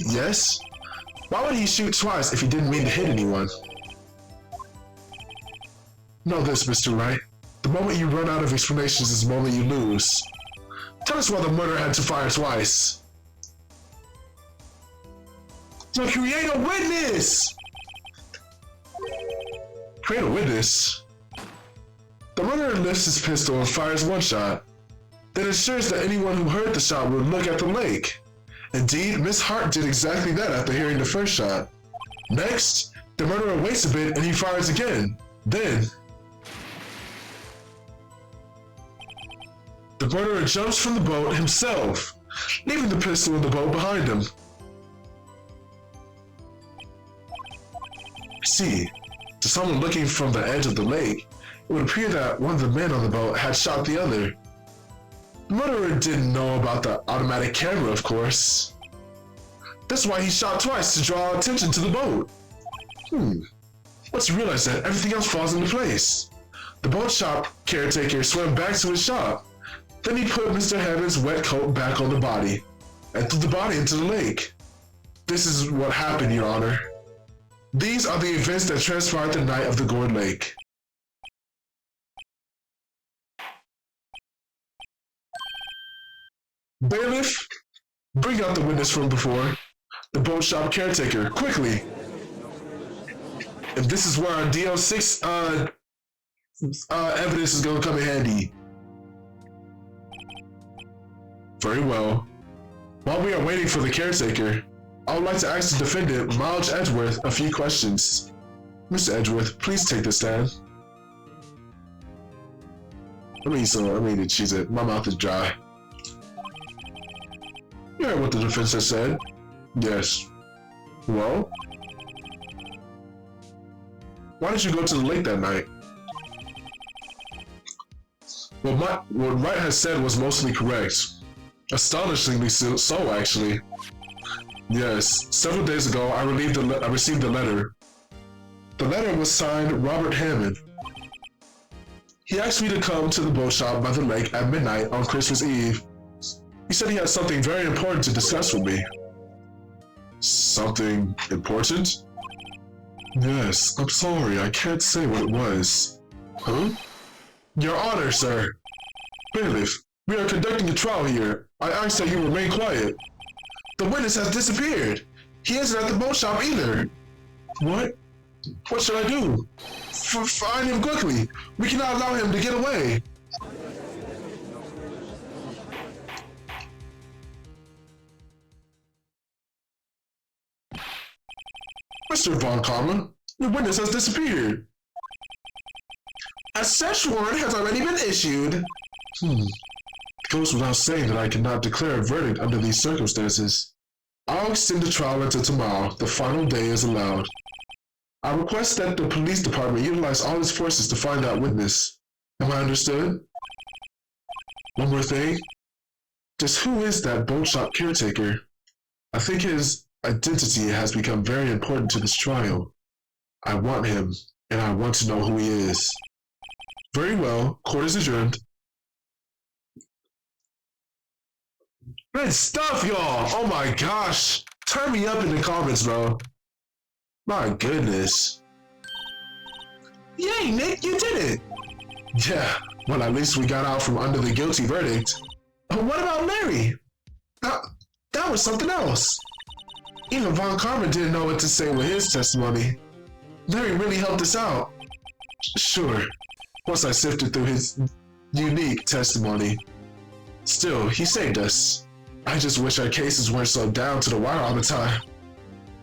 Yes? Why would he shoot twice if he didn't mean to hit anyone? Know this, Mr. Wright. The moment you run out of explanations is the moment you lose. Tell us why the murderer had to fire twice. To create a witness! Create a witness? The murderer lifts his pistol and fires one shot, then ensures that anyone who heard the shot would look at the lake. Indeed, Miss Hart did exactly that after hearing the first shot. Next, the murderer waits a bit and he fires again. Then, the murderer jumps from the boat himself, leaving the pistol in the boat behind him. See, to someone looking from the edge of the lake, it would appear that one of the men on the boat had shot the other. The murderer didn't know about the automatic camera, of course. That's why he shot twice, to draw attention to the boat. Once he realized that, everything else falls into place. The boat shop caretaker swam back to his shop. Then he put Mr. Hammond's wet coat back on the body, and threw the body into the lake. This is what happened, Your Honor. These are the events that transpired the night of the Gourd Lake. Bailiff, bring out the witness from before. The boat shop caretaker, quickly. If this is where our DL6 evidence is gonna come in handy. Very well. While we are waiting for the caretaker, I would like to ask the defendant, Miles Edgeworth, a few questions. Mr. Edgeworth, please take the stand. I need to cheese it. My mouth is dry. You heard what the defense has said? Yes. Well? Why did you go to the lake that night? What Wright has said was mostly correct. Astonishingly so, actually. Yes, several days ago I received a letter. The letter was signed Robert Hammond. He asked me to come to the boat shop by the lake at midnight on Christmas Eve. He said he had something very important to discuss with me. Something important? Yes, I'm sorry, I can't say what it was. Huh? Your Honor, sir. Bailiff, we are conducting a trial here. I ask that you remain quiet. The witness has disappeared. He isn't at the boat shop either. What? What should I do? Find him quickly. We cannot allow him to get away. Mr. Von Karma, your witness has disappeared. A search warrant has already been issued. It goes without saying that I cannot declare a verdict under these circumstances. I'll extend the trial until tomorrow. The final day is allowed. I request that the police department utilize all its forces to find that witness. Am I understood? One more thing. Just who is that boat shop caretaker? I think his identity has become very important to this trial. I want him, and I want to know who he is. Very well. Court is adjourned. Good stuff, y'all. Oh my gosh. Turn me up in the comments, bro. My goodness. Yay, Nick, you did it. Yeah, well, at least we got out from under the guilty verdict. But what about Larry? That was something else. Even Von Karma didn't know what to say with his testimony. Larry really helped us out. Sure, once I sifted through his unique testimony. Still, he saved us. I just wish our cases weren't so down to the wire all the time.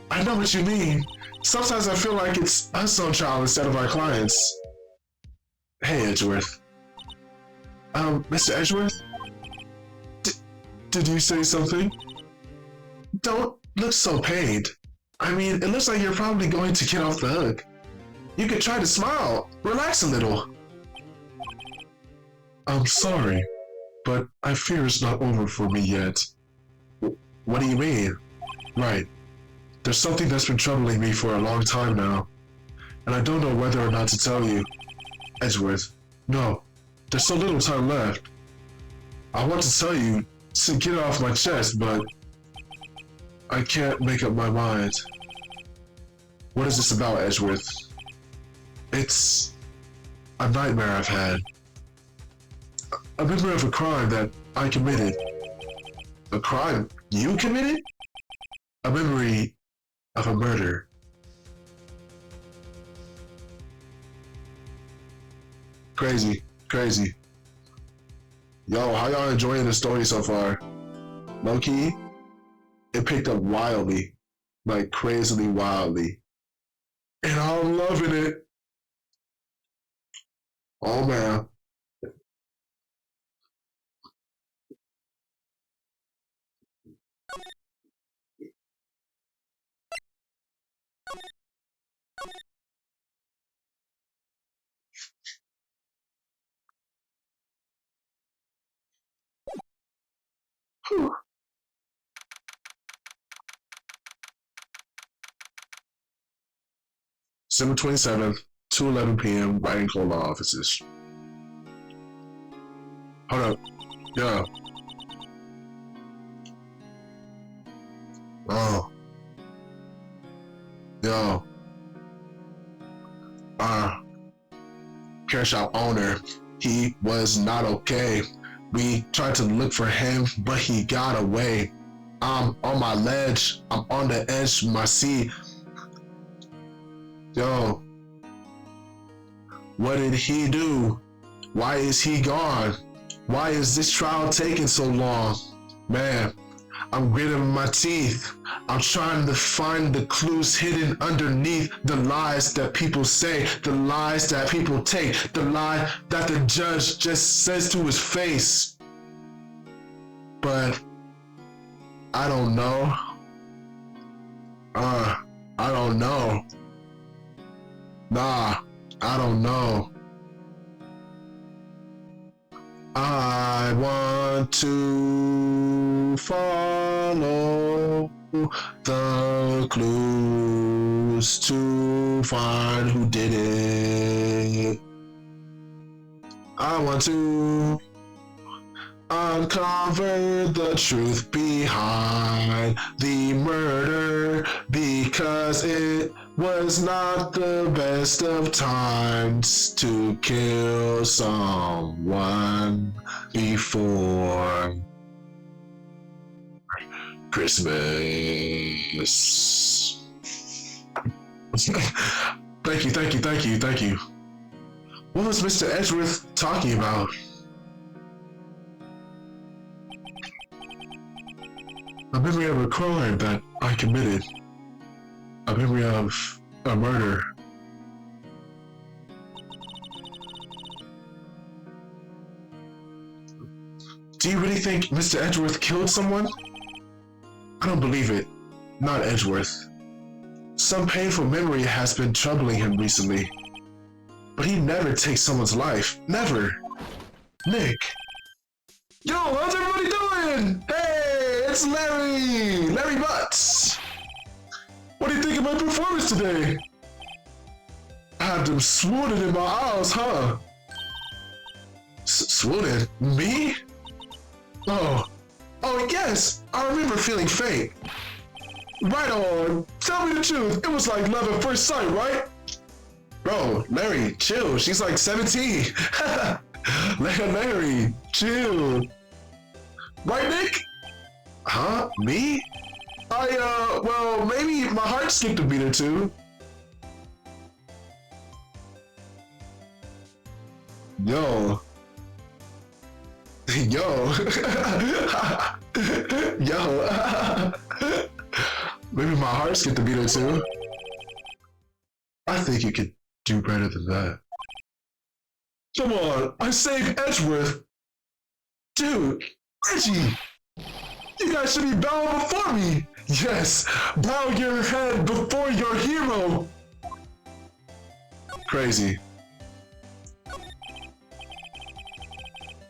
I know what you mean. Sometimes I feel like it's us on trial instead of our clients. Hey, Edgeworth. Mr. Edgeworth? Did you say something? Don't look so pained. I mean, it looks like you're probably going to get off the hook. You could try to smile. Relax a little. I'm sorry, but I fear it's not over for me yet. What do you mean? Right. There's something that's been troubling me for a long time now, and I don't know whether or not to tell you. Edgeworth, no, there's so little time left. I want to tell you to get it off my chest, but I can't make up my mind. What is this about, Edgeworth? It's a nightmare I've had. A memory of a crime that I committed. A crime you committed? A memory of a murder. Crazy, crazy. Yo, how y'all enjoying the story so far? Low key, it picked up wildly, like crazily wildly. And I'm loving it. Oh man. Whew. December 27th, 2:11 p.m. Writing Cold Law offices. Hold up. Yeah. Oh. Yo. Care shop owner. He was not okay. We tried to look for him, but he got away. I'm on my ledge. I'm on the edge of my seat. Yo. What did he do? Why is he gone? Why is this trial taking so long? Man, I'm gritting my teeth. I'm trying to find the clues hidden underneath the lies that people say, the lies that people take, the lie that the judge just says to his face. But I don't know. I don't know. Nah, I don't know. I want to follow the clues to find who did it. I want to uncover the truth behind the murder, because it was not the best of times to kill someone before Christmas. Thank you. What was Mr. Edgeworth talking about? A memory of a crime that I committed. A memory of a murder. Do you really think Mr. Edgeworth killed someone? I don't believe it. Not Edgeworth. Some painful memory has been troubling him recently. But he never takes someone's life. Never. Nick. Yo, how's everybody doing? Hey, it's Larry! Larry Butts! What do you think of my performance today? I had them swooning in my eyes, huh? Swooning? Me? Oh yes! I remember feeling faint. Right on. Tell me the truth. It was like love at first sight, right? Bro, Larry, chill. She's like 17. Larry, chill. Right, Nick? Huh? Me? Well, maybe my heart skipped a beat or two. Yo. Yo. Maybe my heart skipped a beat or two. I think you could do better than that. Come on, I saved Edgeworth. Dude, Reggie, you guys should be bowing before me. Yes, bow your head before your hero. Crazy.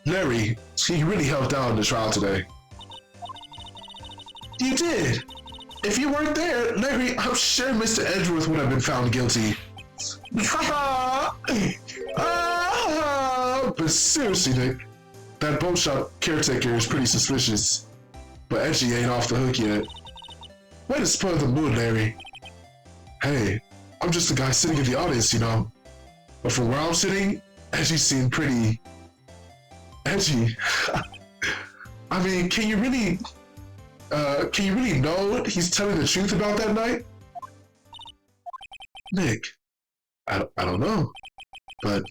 Larry, he really helped out in the trial today. You did. If you weren't there, Larry, I'm sure Mr. Edgeworth would have been found guilty. But seriously, Nick, that boat shop caretaker is pretty suspicious. But Edgy ain't off the hook yet. Way to spoil the mood, Larry. Hey, I'm just a guy sitting in the audience, you know. But from where I'm sitting, Edgy seemed pretty edgy. I mean, can you really know he's telling the truth about that night? Nick, I don't know. But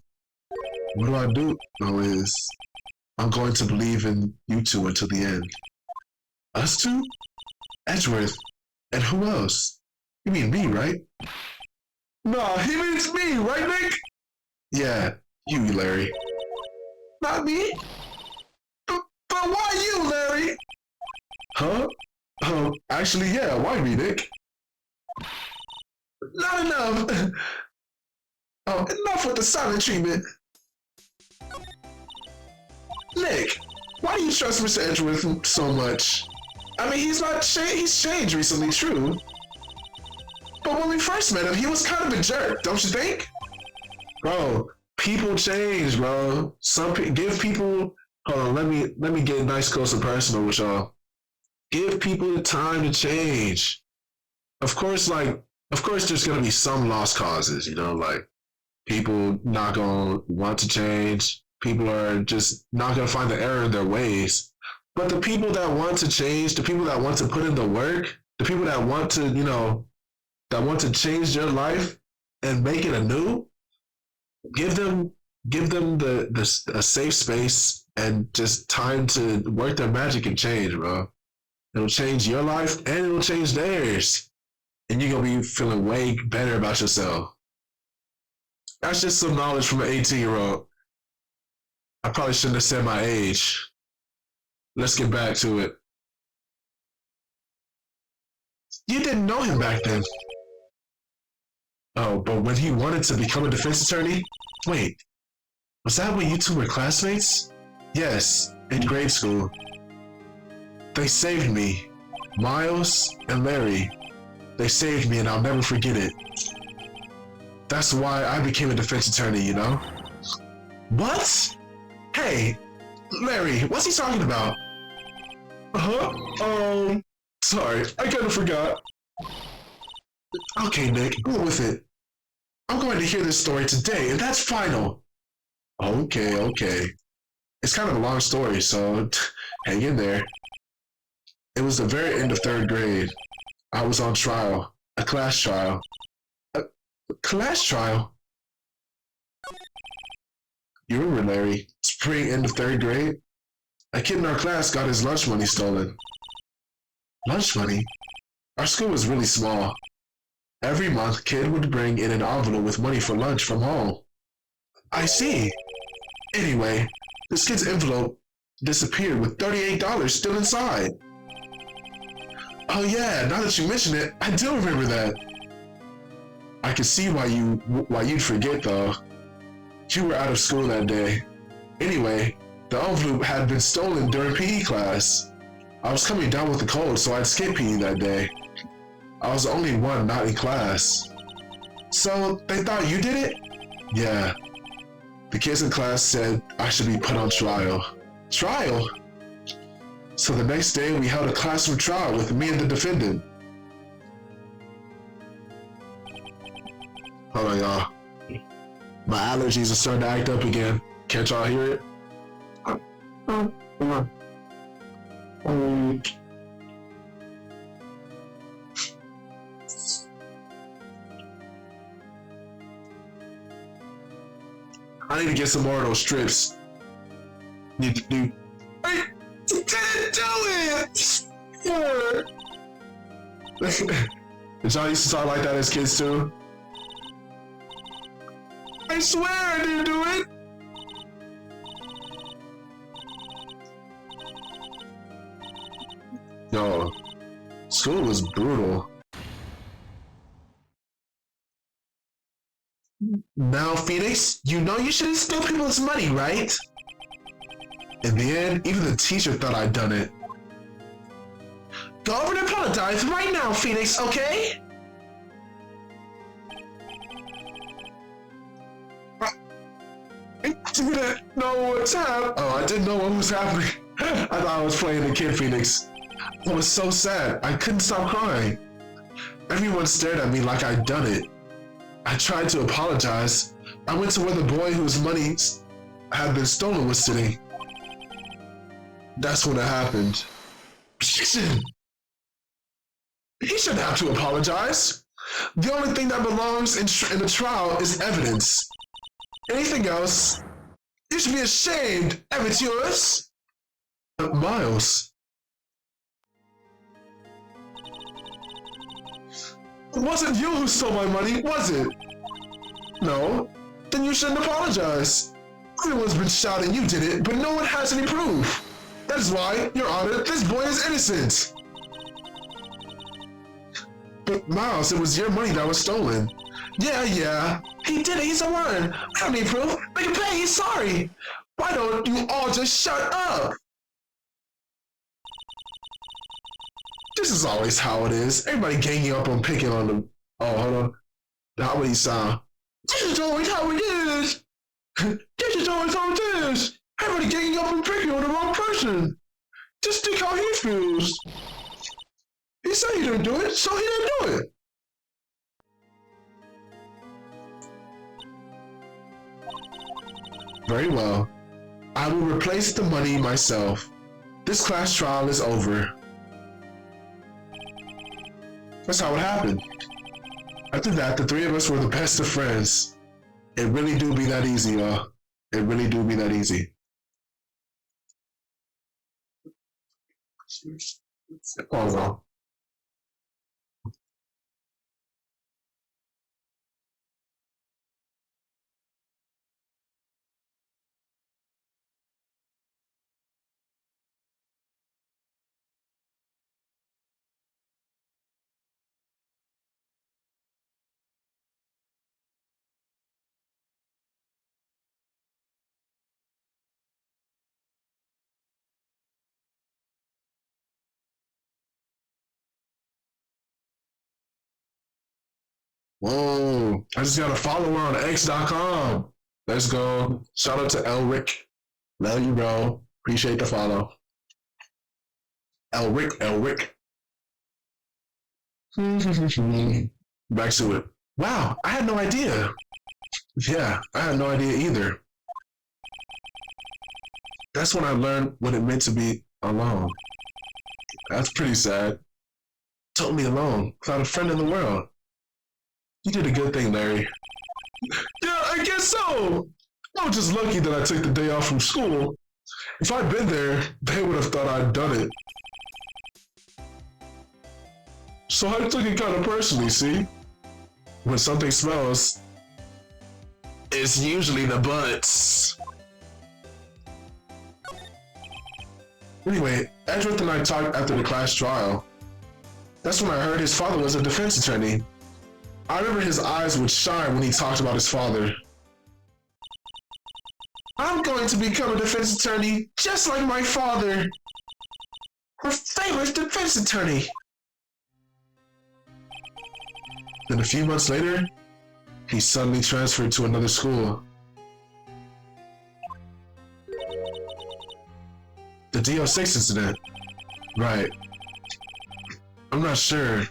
what do I do know is I'm going to believe in you two until the end. Us two? Edgeworth. And who else? You mean me, right? Nah, he means me, right, Nick? Yeah, you, Larry. Not me? But why you, Larry? Huh? Actually, yeah, why me, Nick? Not enough. Enough with the silent treatment. Nick, why do you trust Mr. Edgeworth so much? I mean, he's changed recently, true. But when we first met him, he was kind of a jerk, don't you think? Bro, people change, bro. Give people, hold on, let me get nice, close, and personal with y'all. Give people the time to change. Of course, there's gonna be some lost causes, you know, like people not gonna want to change. People are just not gonna find the error in their ways. But the people that want to change, the people that want to put in the work, the people that want to, that want to change their life and make it anew, Give them the a safe space and just time to work their magic and change, bro. It'll change your life and it'll change theirs. And you're gonna be feeling way better about yourself. That's just some knowledge from an 18-year-old. I probably shouldn't have said my age. Let's get back to it. You didn't know him back then. Oh, but when he wanted to become a defense attorney? Wait, was that when you two were classmates? Yes, in grade school. They saved me. Miles and Larry. They saved me and I'll never forget it. That's why I became a defense attorney, you know? What? Hey, Larry, what's he talking about? Sorry, I kinda forgot. Okay, Nick, go with it. I'm going to hear this story today, and that's final. Okay. It's kind of a long story, so hang in there. It was the very end of third grade. I was on trial, a class trial. A class trial? You remember, Larry, spring end of third grade? A kid in our class got his lunch money stolen. Lunch money? Our school was really small. Every month, kid would bring in an envelope with money for lunch from home. I see. Anyway, this kid's envelope disappeared with $38 still inside. Oh yeah, now that you mention it, I do remember that. I can see why you'd forget though. You were out of school that day. Anyway, the envelope had been stolen during PE class. I was coming down with a cold, so I'd skip PE that day. I was the only one not in class. So they thought you did it? Yeah. The kids in class said I should be put on trial. Trial? So the next day we held a classroom trial with me and the defendant. Hold on, y'all. My allergies are starting to act up again. Can't y'all hear it? I need to get some more of those strips. Need to do. I didn't do it! Did y'all used to talk like that as kids too? I swear I didn't do it! Yo, school was brutal. Now, Pheonix, you know you shouldn't steal people's money, right? In the end, even the teacher thought I'd done it. Go over and apologize right now, Pheonix, okay? I didn't know what's happening. Oh, I didn't know what was happening. I thought I was playing the kid, Pheonix. I was so sad. I couldn't stop crying. Everyone stared at me like I'd done it. I tried to apologize. I went to where the boy whose money had been stolen was sitting. That's when it happened. He shouldn't have to apologize. The only thing that belongs in a trial is evidence. Anything else, you should be ashamed, amateurs. Miles. It wasn't you who stole my money, was it? No? Then you shouldn't apologize. Everyone's been shouting you did it, but no one has any proof. That is why, Your Honor, this boy is innocent. But Miles, it was your money that was stolen. Yeah. He did it, he's a liar. I don't need proof. Make him pay, he's sorry. Why don't you all just shut up? This is always how it is. Everybody ganging up on picking on them. Oh, hold on. How would he sound? This is always how it is. This is always how it is. Everybody ganging up and picking on the wrong person. Just think how he feels. He said he didn't do it, so he didn't do it. Very well. I will replace the money myself. This class trial is over. That's how it happened. After that, the three of us were the best of friends. It really do be that easy, y'all. It really do be that easy. Oh, well. Whoa. I just got a follower on X.com. Let's go. Shout out to Elric. Love you, bro. Appreciate the follow. Elric. Back to it. Wow, I had no idea. Yeah, I had no idea either. That's when I learned what it meant to be alone. That's pretty sad. Totally alone, without a friend in the world. You did a good thing, Larry. Yeah, I guess so. I was just lucky that I took the day off from school. If I'd been there, they would have thought I'd done it. So I took it kind of personally, see? When something smells, it's usually the butts. Anyway, Edgeworth and I talked after the class trial. That's when I heard his father was a defense attorney. I remember his eyes would shine when he talked about his father. I'm going to become a defense attorney just like my father. A famous defense attorney. Then a few months later, he suddenly transferred to another school. The DO6 incident. Right. I'm not sure,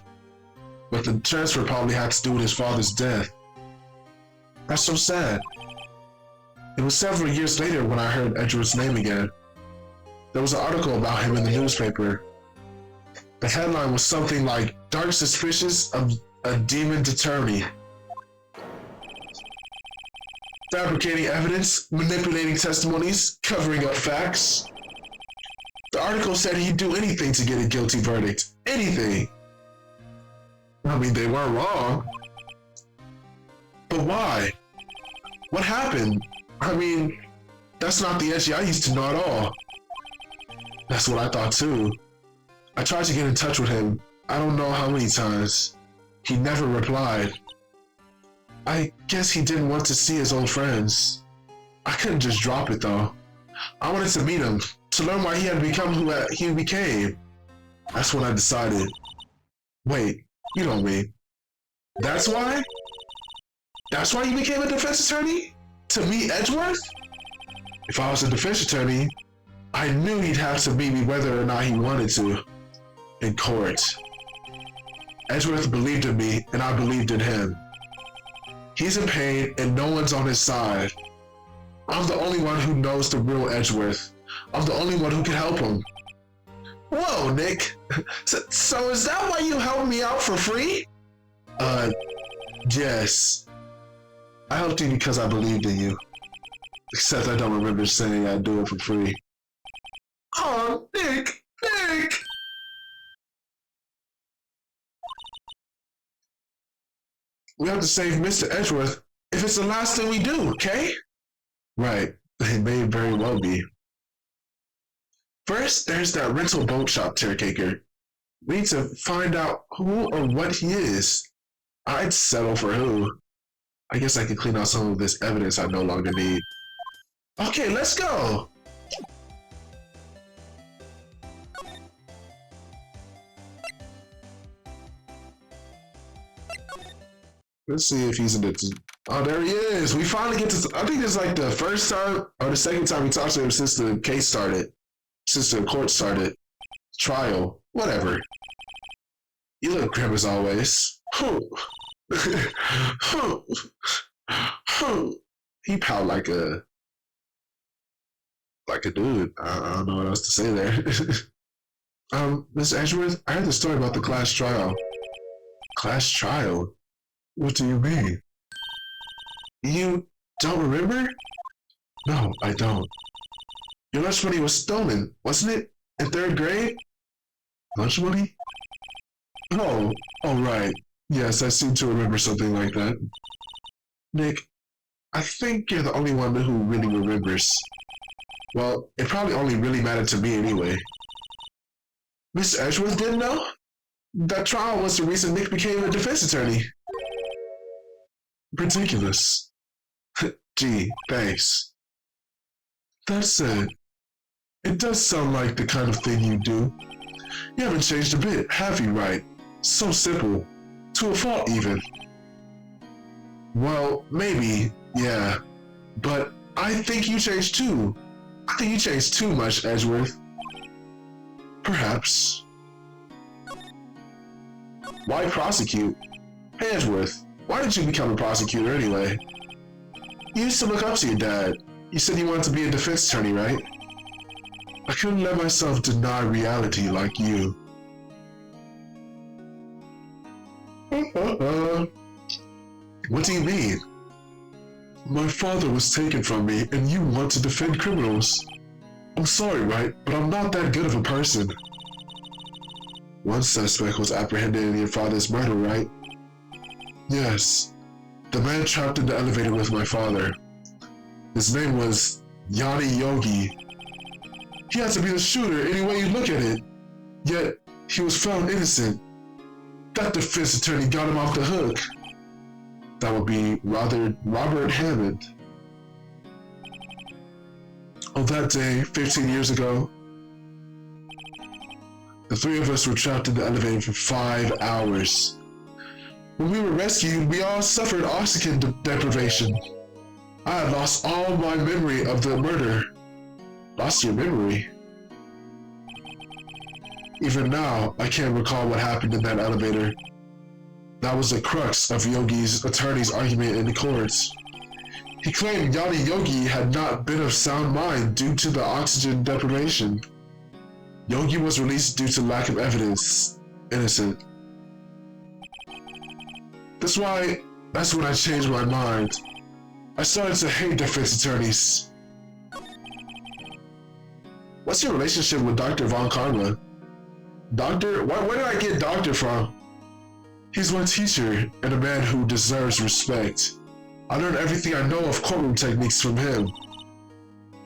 but the transfer probably had to do with his father's death. That's so sad. It was several years later when I heard Edgeworth's name again. There was an article about him in the newspaper. The headline was something like, "Dark Suspicious of a Demon Attorney." Fabricating evidence, manipulating testimonies, covering up facts. The article said he'd do anything to get a guilty verdict. Anything. I mean, they weren't wrong. But why? What happened? I mean, that's not the Edgy I used to know at all. That's what I thought too. I tried to get in touch with him, I don't know how many times. He never replied. I guess he didn't want to see his old friends. I couldn't just drop it though. I wanted to meet him, to learn why he had become who he became. That's when I decided. Wait, you don't mean. That's why? That's why you became a defense attorney? To meet Edgeworth? If I was a defense attorney, I knew he'd have to meet me whether or not he wanted to. In court. Edgeworth believed in me, and I believed in him. He's in pain, and no one's on his side. I'm the only one who knows the real Edgeworth. I'm the only one who can help him. Whoa, Nick. So is that why you helped me out for free? Yes. I helped you because I believed in you. Except I don't remember saying I'd do it for free. Oh, Nick! We have to save Mr. Edgeworth if it's the last thing we do, okay? Right. It may very well be. First, there's that rental boat shop caretaker. We need to find out who or what he is. I'd settle for who. I guess I can clean out some of this evidence I no longer need. Okay, let's go! Let's see if he's in the... Oh, there he is! We finally get to... I think this is like the first time or the second time we talked to him since the case started. Since the court started. Trial. Whatever. You look grim as always. He pout like a dude. I don't know what else to say there. Miss Edgeworth, I heard the story about the class trial. Class trial? What do you mean? You Don't remember? No, I don't. Your lunch money was stolen, wasn't it? In third grade? Lunch money? Oh, right. Yes, I seem to remember something like that. Nick, I think you're the only one who really remembers. Well, it probably only really mattered to me anyway. Mr. Edgeworth didn't know? That trial was the reason Nick became a defense attorney. Ridiculous. Gee, thanks. That said, it does sound like the kind of thing you do. You haven't changed a bit, have you, Wright? So simple. To a fault, even. Well, maybe, yeah. But I think you changed too. I think you changed too much, Edgeworth. Perhaps. Why prosecute? Hey, Edgeworth, why did you become a prosecutor anyway? You used to look up to your dad. You said you wanted to be a defense attorney, right? I couldn't let myself deny reality like you. What do you mean? My father was taken from me and you want to defend criminals. I'm sorry, Wright, but I'm not that good of a person. One suspect was apprehended in your father's murder, right? Yes. The man trapped in the elevator with my father. His name was Yanni Yogi. He had to be the shooter any way you look at it. Yet, he was found innocent. That defense attorney got him off the hook. That would be Robert Hammond. On that day, 15 years ago, the three of us were trapped in the elevator for 5 hours. When we were rescued, we all suffered oxygen deprivation. I had lost all my memory of the murder. Lost your memory? Even now, I can't recall what happened in that elevator. That was the crux of Yogi's attorney's argument in the courts. He claimed Yanni Yogi had not been of sound mind due to the oxygen deprivation. Yogi was released due to lack of evidence. Innocent. That's when I changed my mind. I started to hate defense attorneys. What's your relationship with Dr. Von Karma? Doctor? Where did I get doctor from? He's my teacher and a man who deserves respect. I learned everything I know of courtroom techniques from him.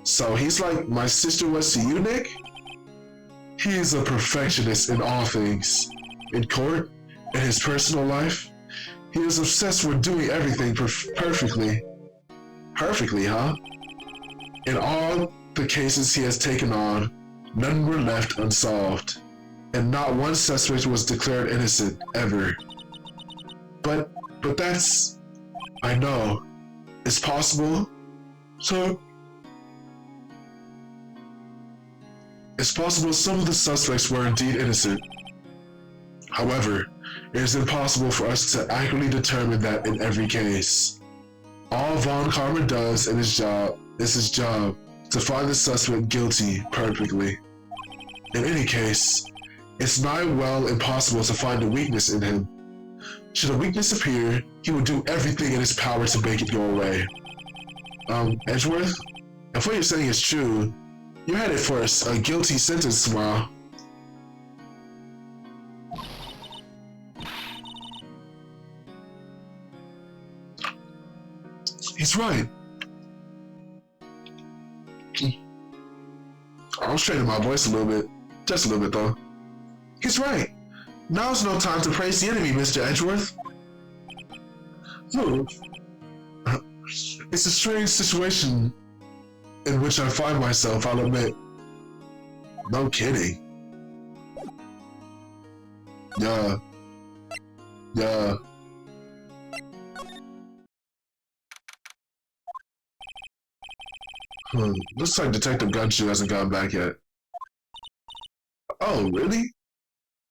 So he's like my sister was to you, Nick? He is a perfectionist in all things. In court, in his personal life, he is obsessed with doing everything perfectly. Perfectly, huh? In all the cases he has taken on, none were left unsolved, and not one suspect was declared innocent, ever. But that's... I know. It's possible. So... It's possible some of the suspects were indeed innocent. However, it is impossible for us to accurately determine that in every case. All Von Karma does in his job is his job to find the suspect guilty perfectly. In any case, it's nigh well impossible to find a weakness in him. Should a weakness appear, he will do everything in his power to make it go away. Edgeworth, if what you're saying is true, you're headed for a guilty sentence tomorrow. He's right. I'll straighten my voice a little bit. Just a little bit, though. He's right. Now's no time to praise the enemy, Mr. Edgeworth. It's a strange situation in which I find myself, I'll admit. No kidding. Yeah. Looks like Detective Gunshoe hasn't gotten back yet. Oh, really?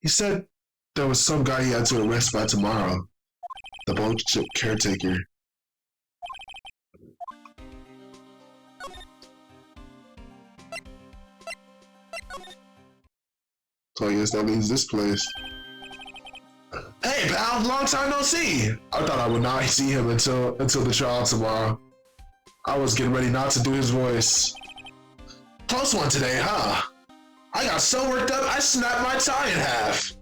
He said there was some guy he had to arrest by tomorrow. The boat ship caretaker. So I guess that leaves this place. Hey pal, long time no see! I thought I would not see him until the trial tomorrow. I was getting ready not to do his voice. Close one today, huh? I got so worked up, I snapped my tie in half.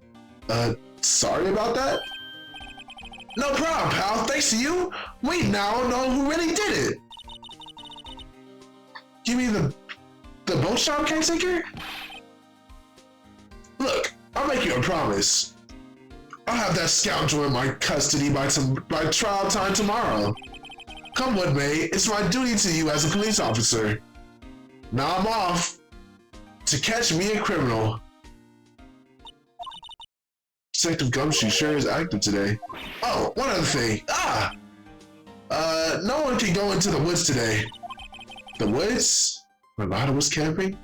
Sorry about that? No problem, pal. Thanks to you, we now know who really did it. You mean the boat shop caretaker? Look, I'll make you a promise. I'll have that scoundrel in my custody by trial time tomorrow. Come what may, it's my duty to you as a police officer. Now I'm off to catch me a criminal. Detective Gumshoe sure is active today. Oh, one other thing. No one can go into the woods today. The woods? Where Lada was camping?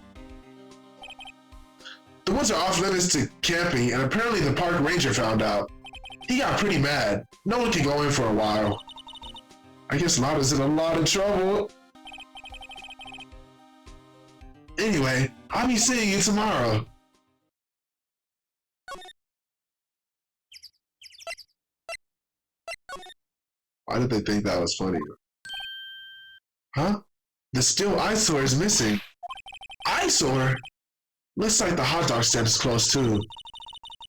The woods are off limits to camping, and apparently the park ranger found out. He got pretty mad. No one can go in for a while. I guess Lada's in a lot of trouble. Anyway, I'll be seeing you tomorrow. Why did they think that was funny? Huh? The steel eyesore is missing. Eyesore? Looks like the hot dog stand is closed too.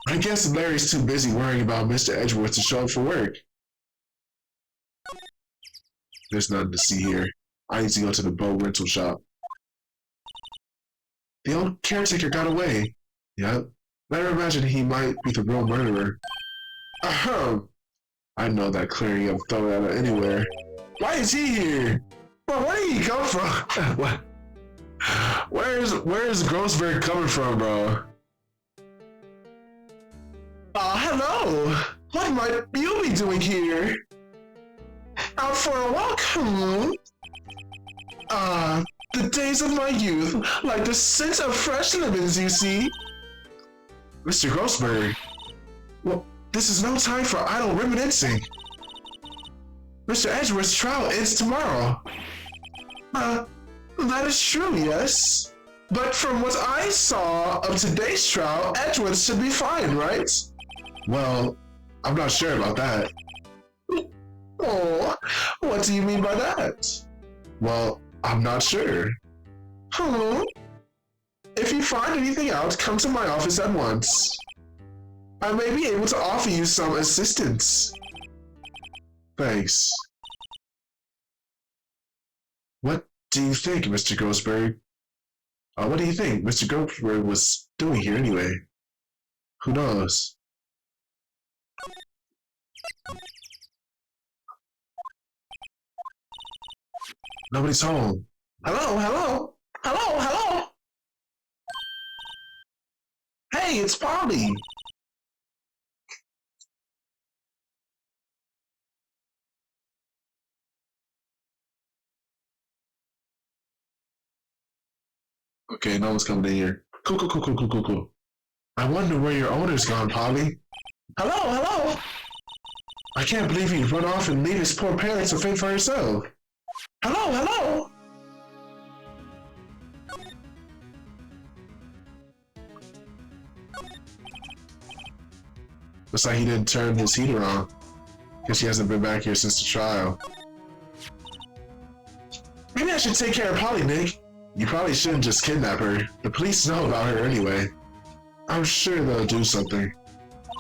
I guess Larry's too busy worrying about Mr. Edgeworth to show up for work. There's nothing to see here. I need to go to the boat rental shop. The old caretaker got away. Yep. Never imagined he might be the real murderer. Ahem. I know that clearing up thrown out of anywhere. Why is he here? Bro, where did he come from? What? Where's Grossberg coming from, bro? Hello. What might you be doing here? Out for a walk, the days of my youth, like the scent of fresh lemons, you see. Mr. Grossberg. Well, this is no time for idle reminiscing. Mr. Edgeworth's trial ends tomorrow. That is true, yes. But from what I saw of today's trial, Edgeworth should be fine, right? Well, I'm not sure about that. Oh, what do you mean by that? Well, I'm not sure. If you find anything out, come to my office at once. I may be able to offer you some assistance. Thanks. What do you think, Mr. Grossberg? What do you think Mr. Grossberg was doing here anyway? Who knows? Nobody's home. Hello? Hey, it's Polly. Okay, no one's coming in here. Cool. I wonder where your owner's gone, Polly. Hello? I can't believe he'd run off and leave his poor parents to fend for herself. Hello? Looks like he didn't turn his heater on. Guess he hasn't been back here since the trial. Maybe I should take care of Polly, Nick. You probably shouldn't just kidnap her. The police know about her anyway. I'm sure they'll do something.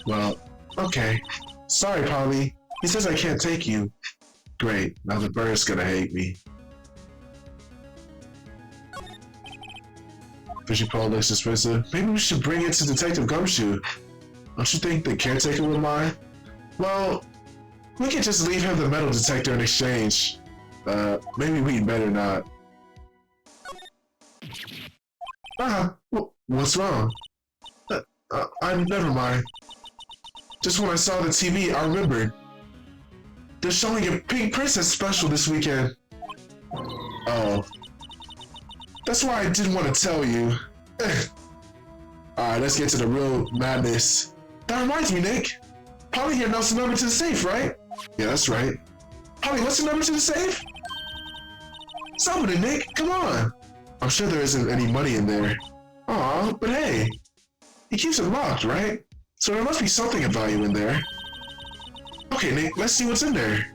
Well, okay. Sorry, Polly. He says I can't take you. Great, now the bird's gonna hate me. Fishing pole looks suspicious. Maybe we should bring it to Detective Gumshoe. Don't you think the caretaker would mind? Well, we could just leave him the metal detector in exchange. Maybe we'd better not. What's wrong? Never mind. Just when I saw the TV, I remembered. They're showing a Pink Princess special this weekend. Oh. That's why I didn't want to tell you. Alright, let's get to the real madness. That reminds me, Nick. Polly here knows the number to the safe, right? Yeah, that's right. Polly, what's the number to the safe? Somebody, Nick, come on. I'm sure there isn't any money in there. Aw, but hey. He keeps it locked, right? So there must be something of value in there. Okay, Nick, let's see what's in there.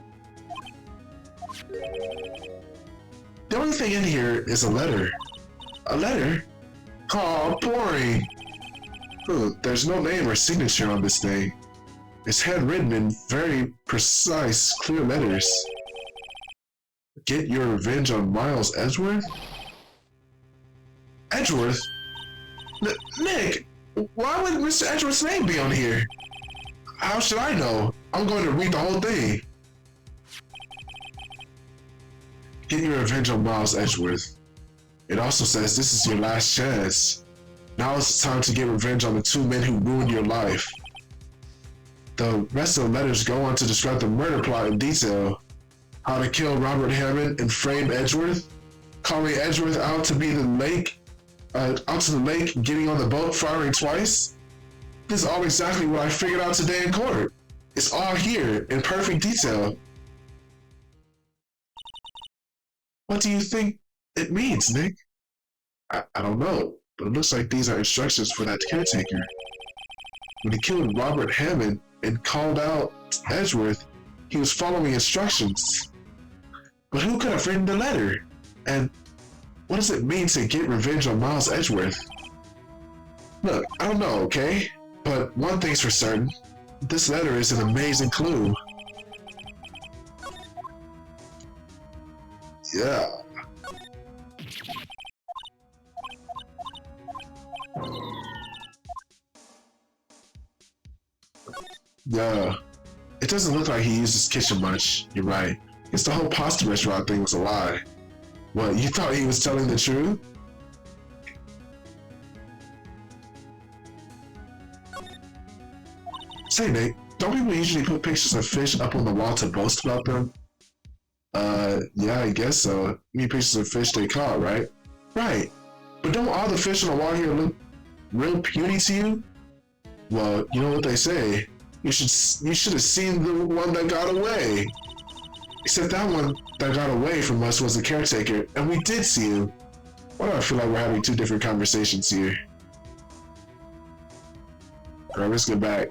The only thing in here is a letter. A letter? Oh, boring. There's no name or signature on this thing. It's handwritten in very precise, clear letters. Get your revenge on Miles Edgeworth? Edgeworth? Nick, why would Mr. Edgeworth's name be on here? How should I know? I'm going to read the whole thing. Get your revenge on Miles Edgeworth. It also says this is your last chance. Now is the time to get revenge on the two men who ruined your life. The rest of the letters go on to describe the murder plot in detail. How to kill Robert Hammond and frame Edgeworth, calling Edgeworth out to the lake, getting on the boat, firing twice. This is all exactly what I figured out today in court. It's all here in perfect detail. What do you think it means, Nick? I don't know, but it looks like these are instructions for that caretaker. When he killed Robert Hammond and called out Edgeworth, he was following instructions. But who could have written the letter? And what does it mean to get revenge on Miles Edgeworth? Look, I don't know, okay? But one thing's for certain. This letter is an amazing clue. Yeah. Yeah. It doesn't look like he used his kitchen much. You're right. It's the whole pasta restaurant thing was a lie. What, you thought he was telling the truth? Say, Nate, don't people usually put pictures of fish up on the wall to boast about them? Yeah, I guess so. You mean pictures of fish they caught, right? Right. But don't all the fish on the wall here look real puny to you? Well, you know what they say. You should have seen the one that got away. Except that one that got away from us was the caretaker, and we did see him. Why do I feel like we're having two different conversations here? Alright, let's get back.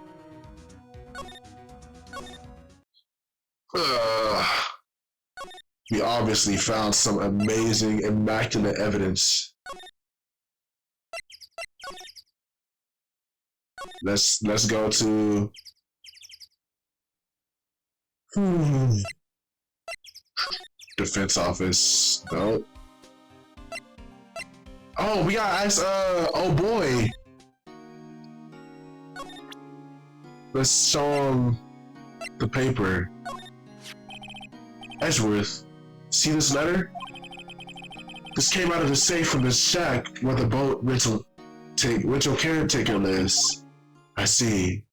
We obviously found some amazing, immaculate evidence. Let's go to defense office. No. Oh, we gotta ask. Oh boy. Let's show him the paper. Edgeworth, see this letter? This came out of the safe from the shack where the boat rental caretaker lives. I see.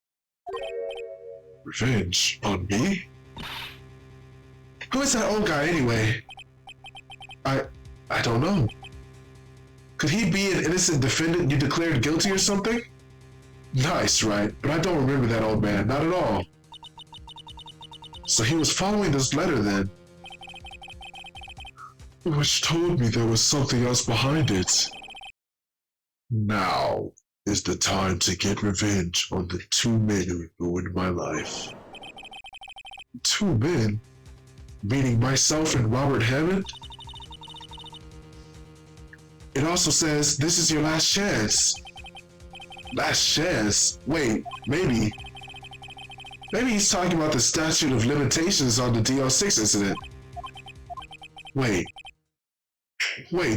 Revenge on me? Who is that old guy anyway? I don't know. Could he be an innocent defendant you declared guilty or something? Nice, right? But I don't remember that old man, not at all. So he was following this letter then? Which told me there was something else behind it. Now is the time to get revenge on the two men who ruined my life. Two men? Meaning myself and Robert Hammond? It also says this is your last chance. Last chance? Wait, maybe he's talking about the statute of limitations on the DO6 incident. Wait,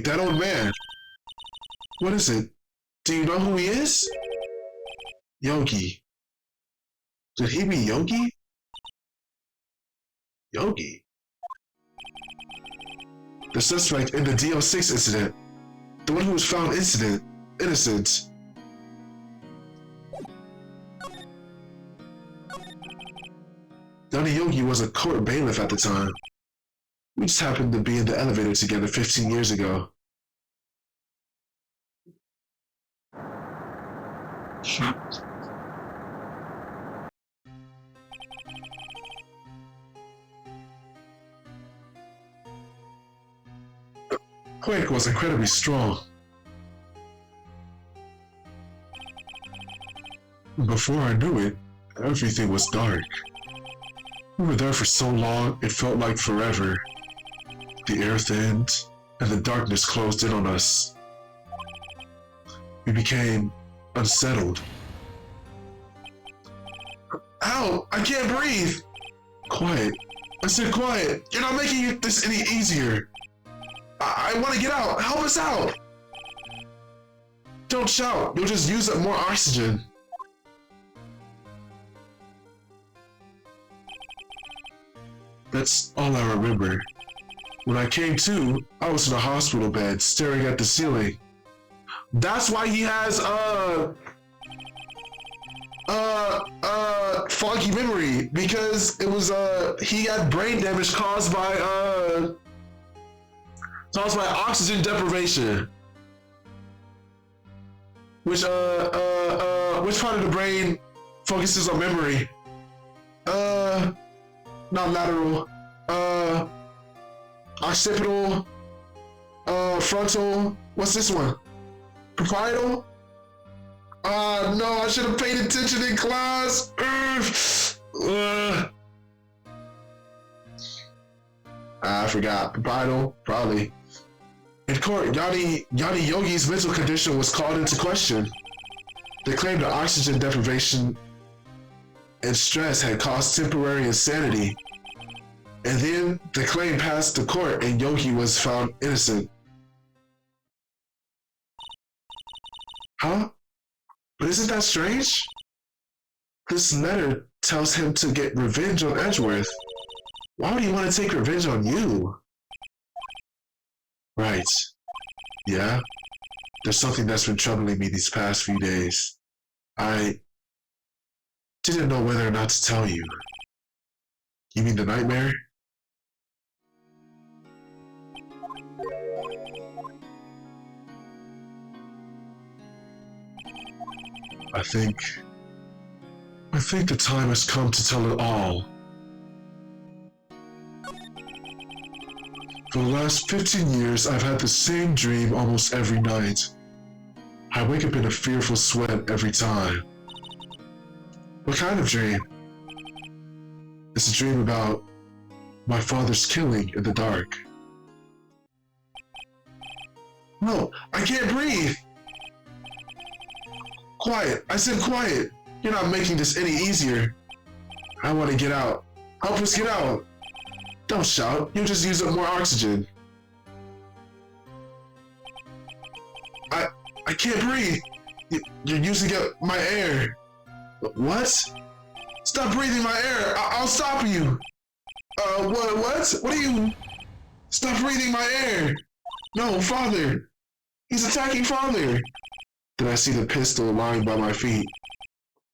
that old man. What is it? Do you know who he is? Yogi. Did he be Yogi? Yogi? The suspect in the DO6 incident. The one who was found innocent. Donnie Yogi was a court bailiff at the time. We just happened to be in the elevator together 15 years ago. Quake was incredibly strong. Before I knew it, everything was dark. We were there for so long, it felt like forever. The air thinned, and the darkness closed in on us. We became unsettled. Ow! I can't breathe! Quiet. I said quiet. You're not making this any easier. I want to get out. Help us out! Don't shout. You'll just use up more oxygen. That's all I remember. When I came to, I was in a hospital bed, staring at the ceiling. That's why he has, foggy memory, because it was, he had brain damage caused by oxygen deprivation. Which part of the brain focuses on memory? Not lateral. Occipital. Frontal. What's this one? Parietal? No, I should have paid attention in class. I forgot. Parietal, probably. In court, Yanni Yogi's mental condition was called into question. They claimed that oxygen deprivation and stress had caused temporary insanity. And then the claim passed the court and Yogi was found innocent. Huh? But isn't that strange? This letter tells him to get revenge on Edgeworth. Why would he want to take revenge on you? Right. Yeah? There's something that's been troubling me these past few days. I didn't know whether or not to tell you. You mean the nightmare? I think the time has come to tell it all. For the last 15 years, I've had the same dream almost every night. I wake up in a fearful sweat every time. What kind of dream? It's a dream about my father's killing in the dark. No, I can't breathe! Quiet, I said quiet! You're not making this any easier. I want to get out. Help us get out! Don't shout, you'll just use up more oxygen. I can't breathe. You're using up my air. What? Stop breathing my air. I'll stop you. What? What are you? Stop breathing my air. No, father. He's attacking father. Then I see the pistol lying by my feet.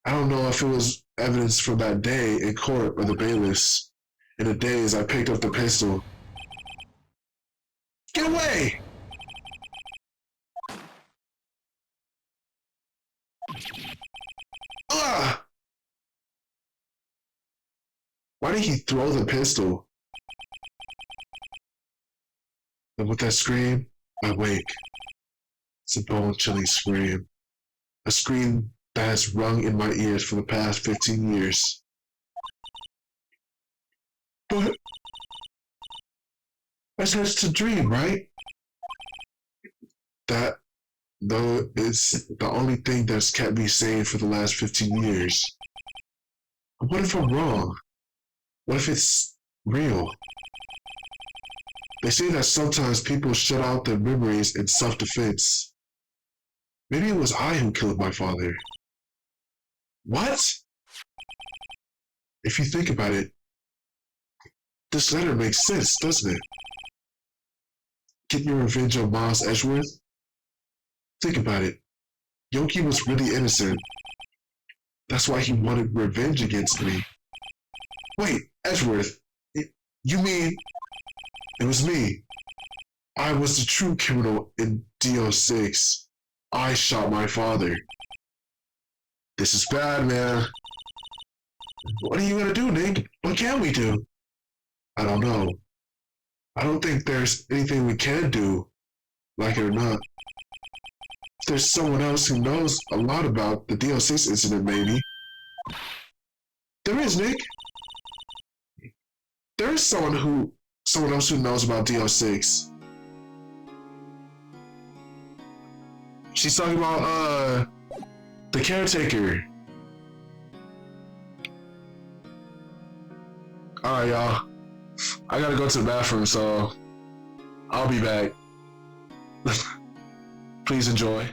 I don't know if it was evidence from that day in court or the bailiffs. In a daze, I picked up the pistol. Get away! Ugh! Why did he throw the pistol? And with that scream, I wake. It's a bone-chilling scream. A scream that has rung in my ears for the past 15 years. But that's just a dream, right? That, though, is the only thing that's kept me sane for the last 15 years. But what if I'm wrong? What if it's real? They say that sometimes people shut out their memories in self-defense. Maybe it was I who killed my father. What? If you think about it, this letter makes sense, doesn't it? Get your revenge on Miles Edgeworth? Think about it. Yogi was really innocent. That's why he wanted revenge against me. Wait, Edgeworth, you mean it was me? I was the true criminal in DO6. I shot my father. This is bad, man. What are you gonna do, Nick? What can we do? I don't know. I don't think there's anything we can do, like it or not. If there's someone else who knows a lot about the DO6 incident, maybe. There is, Nick. There is someone else who knows about DO6. She's talking about the caretaker. All right, y'all. I gotta go to the bathroom, so I'll be back. Please enjoy.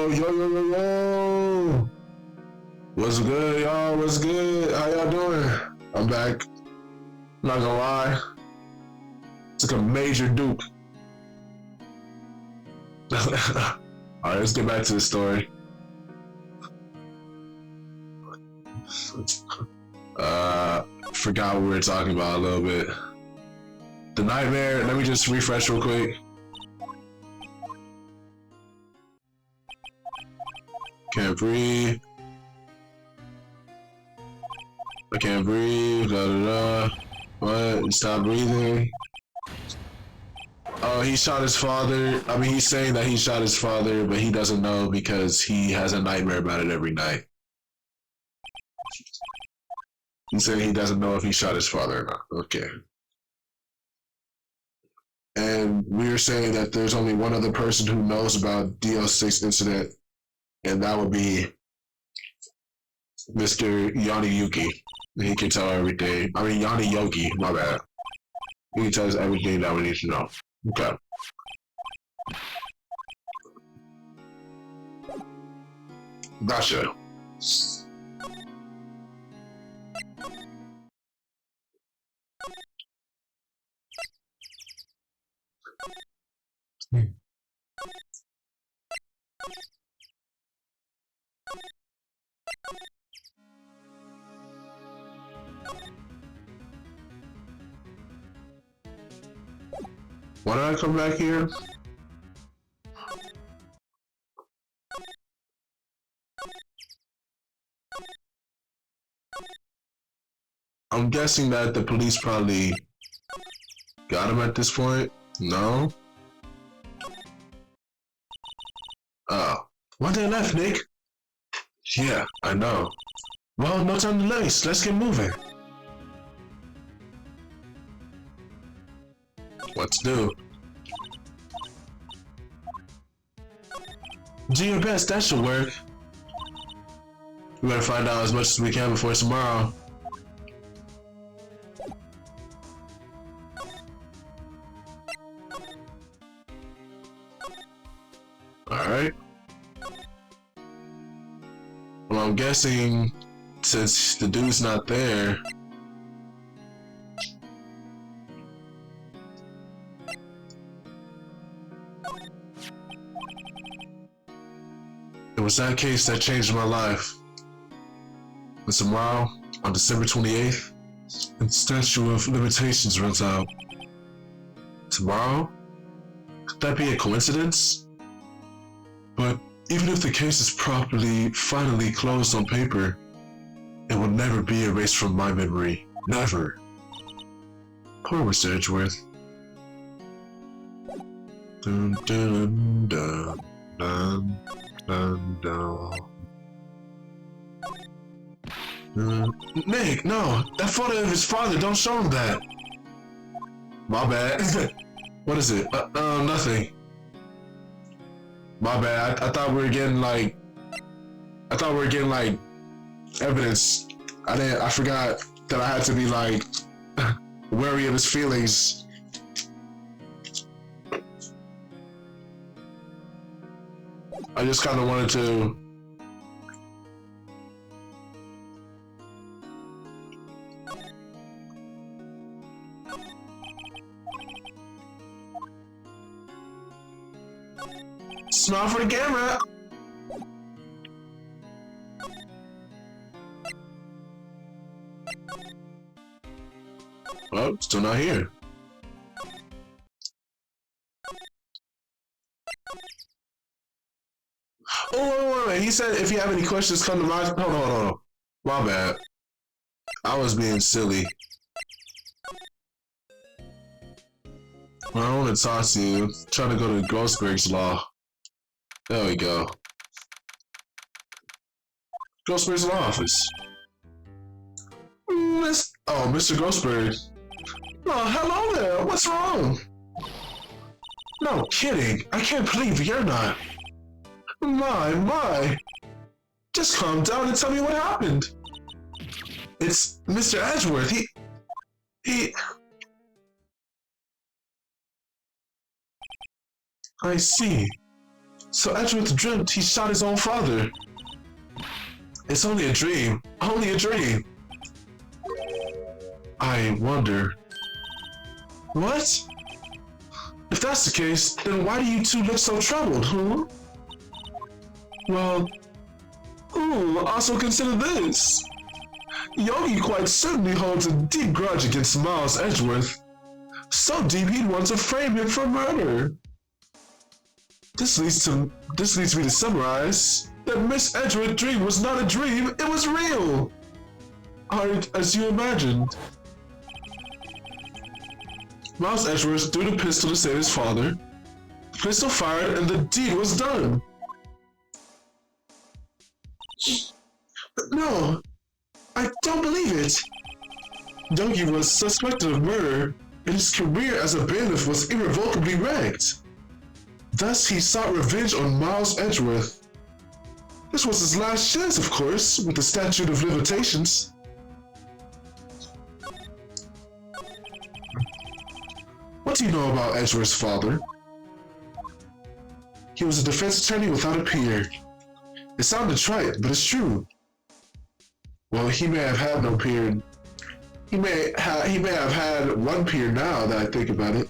Yo. What's good, y'all? What's good? How y'all doing? I'm back. Not gonna lie. It's like a major dupe. Alright, let's get back to the story. Forgot what we were talking about a little bit. The nightmare, let me just refresh real quick. Can't breathe. I can't breathe, What? Stop breathing. Oh, he shot his father. I mean, he's saying that he shot his father, but he doesn't know because he has a nightmare about it every night. He said he doesn't know if he shot his father or not. Okay. And we were saying that there's only one other person who knows about DL6 incident, and that would be Mr. Yanni Yuki. He can tell everything. I mean, Yanni Yogi, my bad. He can tell us everything that we need to know. Okay. Gotcha. Why did I come back here? I'm guessing that the police probably got him at this point. No? Oh. Why they left, Nick? Yeah, I know. Well, no time to waste. Let's get moving. What to do? Do your best, that should work. We better find out as much as we can before tomorrow. Alright. Well, I'm guessing since the dude's not there, it was that case that changed my life. And tomorrow, on December 28th, the statute of limitations runs out. Tomorrow? Could that be a coincidence? But even if the case is finally closed on paper, it will never be erased from my memory. Never. Poor Mr. Edgeworth. Dun, dun, dun, dun, dun, dun. Nick, no! That photo of his father, don't show him that! My bad. What is it? Nothing. My bad. I thought we were getting like evidence. I forgot that I had to be like wary of his feelings. I just kind of wanted to smile for the camera. Well, still not here. Oh, wait. He said if you have any questions, come to my... Hold on. My bad. I was being silly. Well, I want to talk to you. I'm trying to go to Grossberg's Law. There we go. Grossberg's Law Office. Mr. Grossberg. Oh, hello there. What's wrong? No kidding. I can't believe you're not. My. Just calm down and tell me what happened. It's Mr. Edgeworth. He... I see. So Edgeworth dreamt he shot his own father. It's only a dream. Only a dream. I wonder. What? If that's the case, then why do you two look so troubled, huh? Well, also consider this. Yogi quite certainly holds a deep grudge against Miles Edgeworth. So deep he'd want to frame him for murder. This leads me to summarize that Miss Edgeworth's dream was not a dream, it was real! As you imagined. Miles Edgeworth drew the pistol to save his father. The pistol fired and the deed was done. No, I don't believe it. Yogi was suspected of murder, and his career as a bailiff was irrevocably wrecked. Thus, he sought revenge on Miles Edgeworth. This was his last chance, of course, with the statute of limitations. What do you know about Edgeworth's father? He was a defense attorney without a peer. It sounded trite, but it's true. Well, he may have had no peer. He may have had one peer now that I think about it.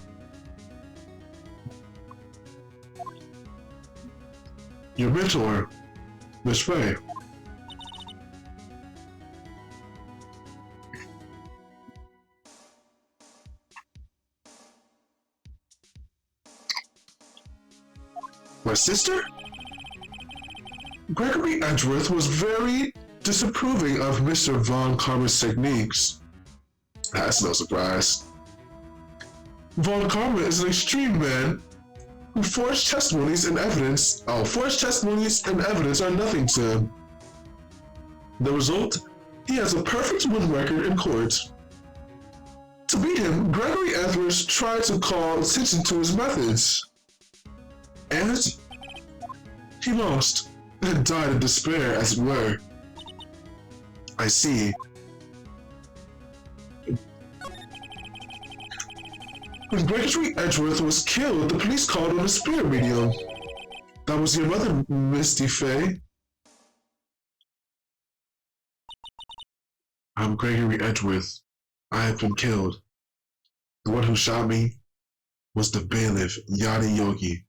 Your mentor, Miss Ray. My sister? Gregory Edgeworth was very disapproving of Mr. Von Karma's techniques. That's no surprise. Von Karma is an extreme man who forged testimonies and evidence. Forged testimonies and evidence are nothing to him. The result? He has a perfect win record in court. To beat him, Gregory Edgeworth tried to call attention to his methods. And he lost and died in despair, as it were. I see. When Gregory Edgeworth was killed, the police called on a spirit medium. That was your mother, Misty Faye. I'm Gregory Edgeworth. I have been killed. The one who shot me was the bailiff, Yadi Yogi.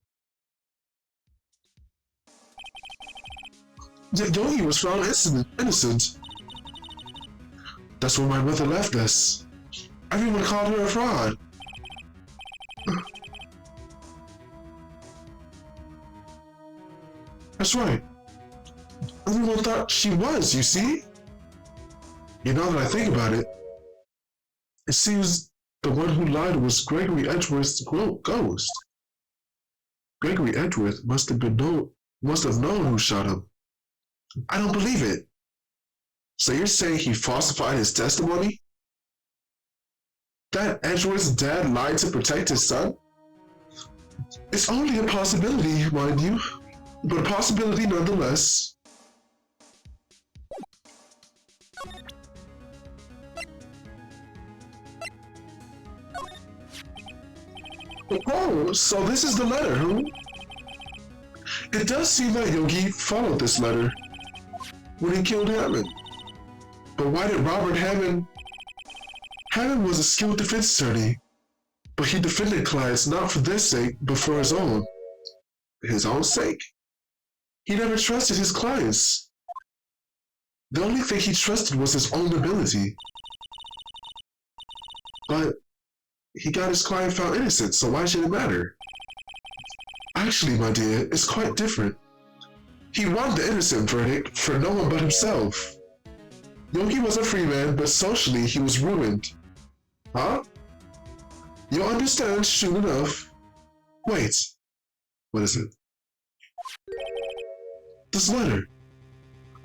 Yet Yogi was found innocent. That's where my mother left us. Everyone called her a fraud. That's right. Everyone thought she was, you see? Now that I think about it, it seems the one who lied was Gregory Edgeworth's ghost. Gregory Edgeworth must have known who shot him. I don't believe it. So you're saying he falsified his testimony? That Edgeworth's dad lied to protect his son? It's only a possibility, mind you, but a possibility nonetheless. Oh, so this is the letter, huh? It does seem that Yogi followed this letter when he killed Hammond. But why did Robert Hammond? Hammond was a skilled defense attorney, but he defended clients not for their sake, but for his own. His own sake? He never trusted his clients. The only thing he trusted was his own ability. But he got his client found innocent, so why should it matter? Actually, my dear, it's quite different. He won the innocent verdict for no one but himself. Yogi was a free man, but socially he was ruined. Huh? You'll understand soon enough. Wait. What is it? This letter.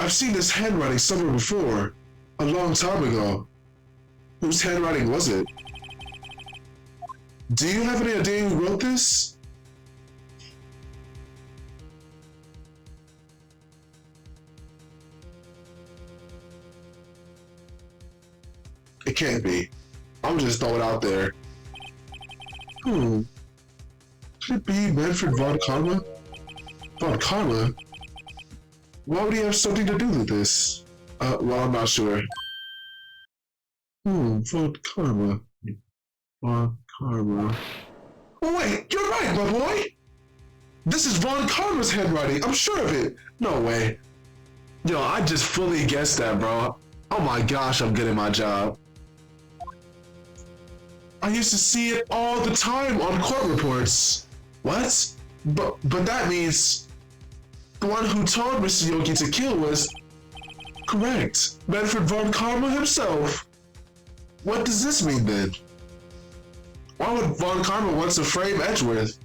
I've seen this handwriting somewhere before, a long time ago. Whose handwriting was it? Do you have any idea who wrote this? It can't be. I'm just throwing it out there. Could it be Manfred von Karma? Von Karma? Why would he have something to do with this? Well, I'm not sure. Von Karma. Von Karma. Oh, wait, you're right, my boy! This is Von Karma's handwriting, I'm sure of it! No way. Yo, I just fully guessed that, bro. Oh my gosh, I'm good at my job. I used to see it all the time on court reports. What? But that means the one who told Mr. Yogi to kill was correct. Manfred Von Karma himself. What does this mean then? Why would Von Karma want to frame Edgeworth?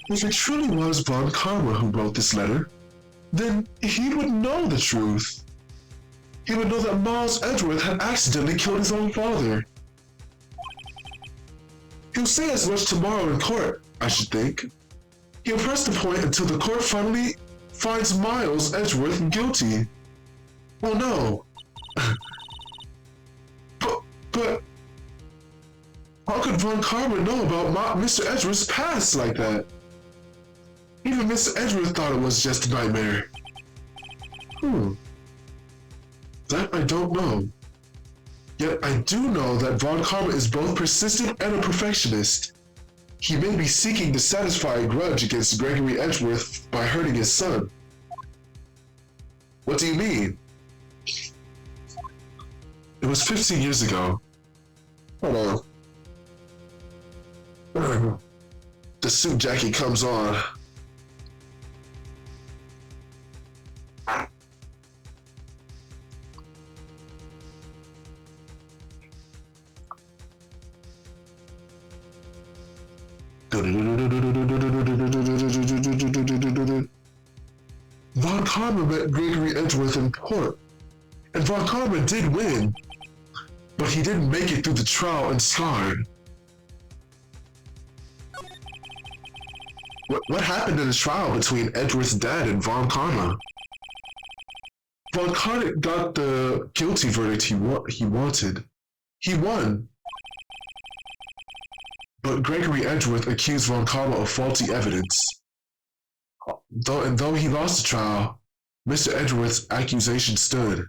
If it truly was Von Karma who wrote this letter, then he would know the truth. He would know that Miles Edgeworth had accidentally killed his own father. He'll say as much tomorrow in court, I should think. He'll press the point until the court finally finds Miles Edgeworth guilty. Well, no. but how could Von Karma know about Mr. Edgeworth's past like that? Even Mr. Edgeworth thought it was just a nightmare. That I don't know. Yet I do know that Von Karma is both persistent and a perfectionist. He may be seeking to satisfy a grudge against Gregory Edgeworth by hurting his son. What do you mean? It was 15 years ago. Hold on. The suit jacket comes on. Von Karma met Gregory Edgeworth in court, and Von Karma did win, but he didn't make it through the trial unscarred. What happened in the trial between Edgeworth's dad and Von Karma? Von Karma got the guilty verdict he wanted. He won. But Gregory Edgeworth accused Von Karma of faulty evidence. Though he lost the trial, Mr. Edgeworth's accusation stood.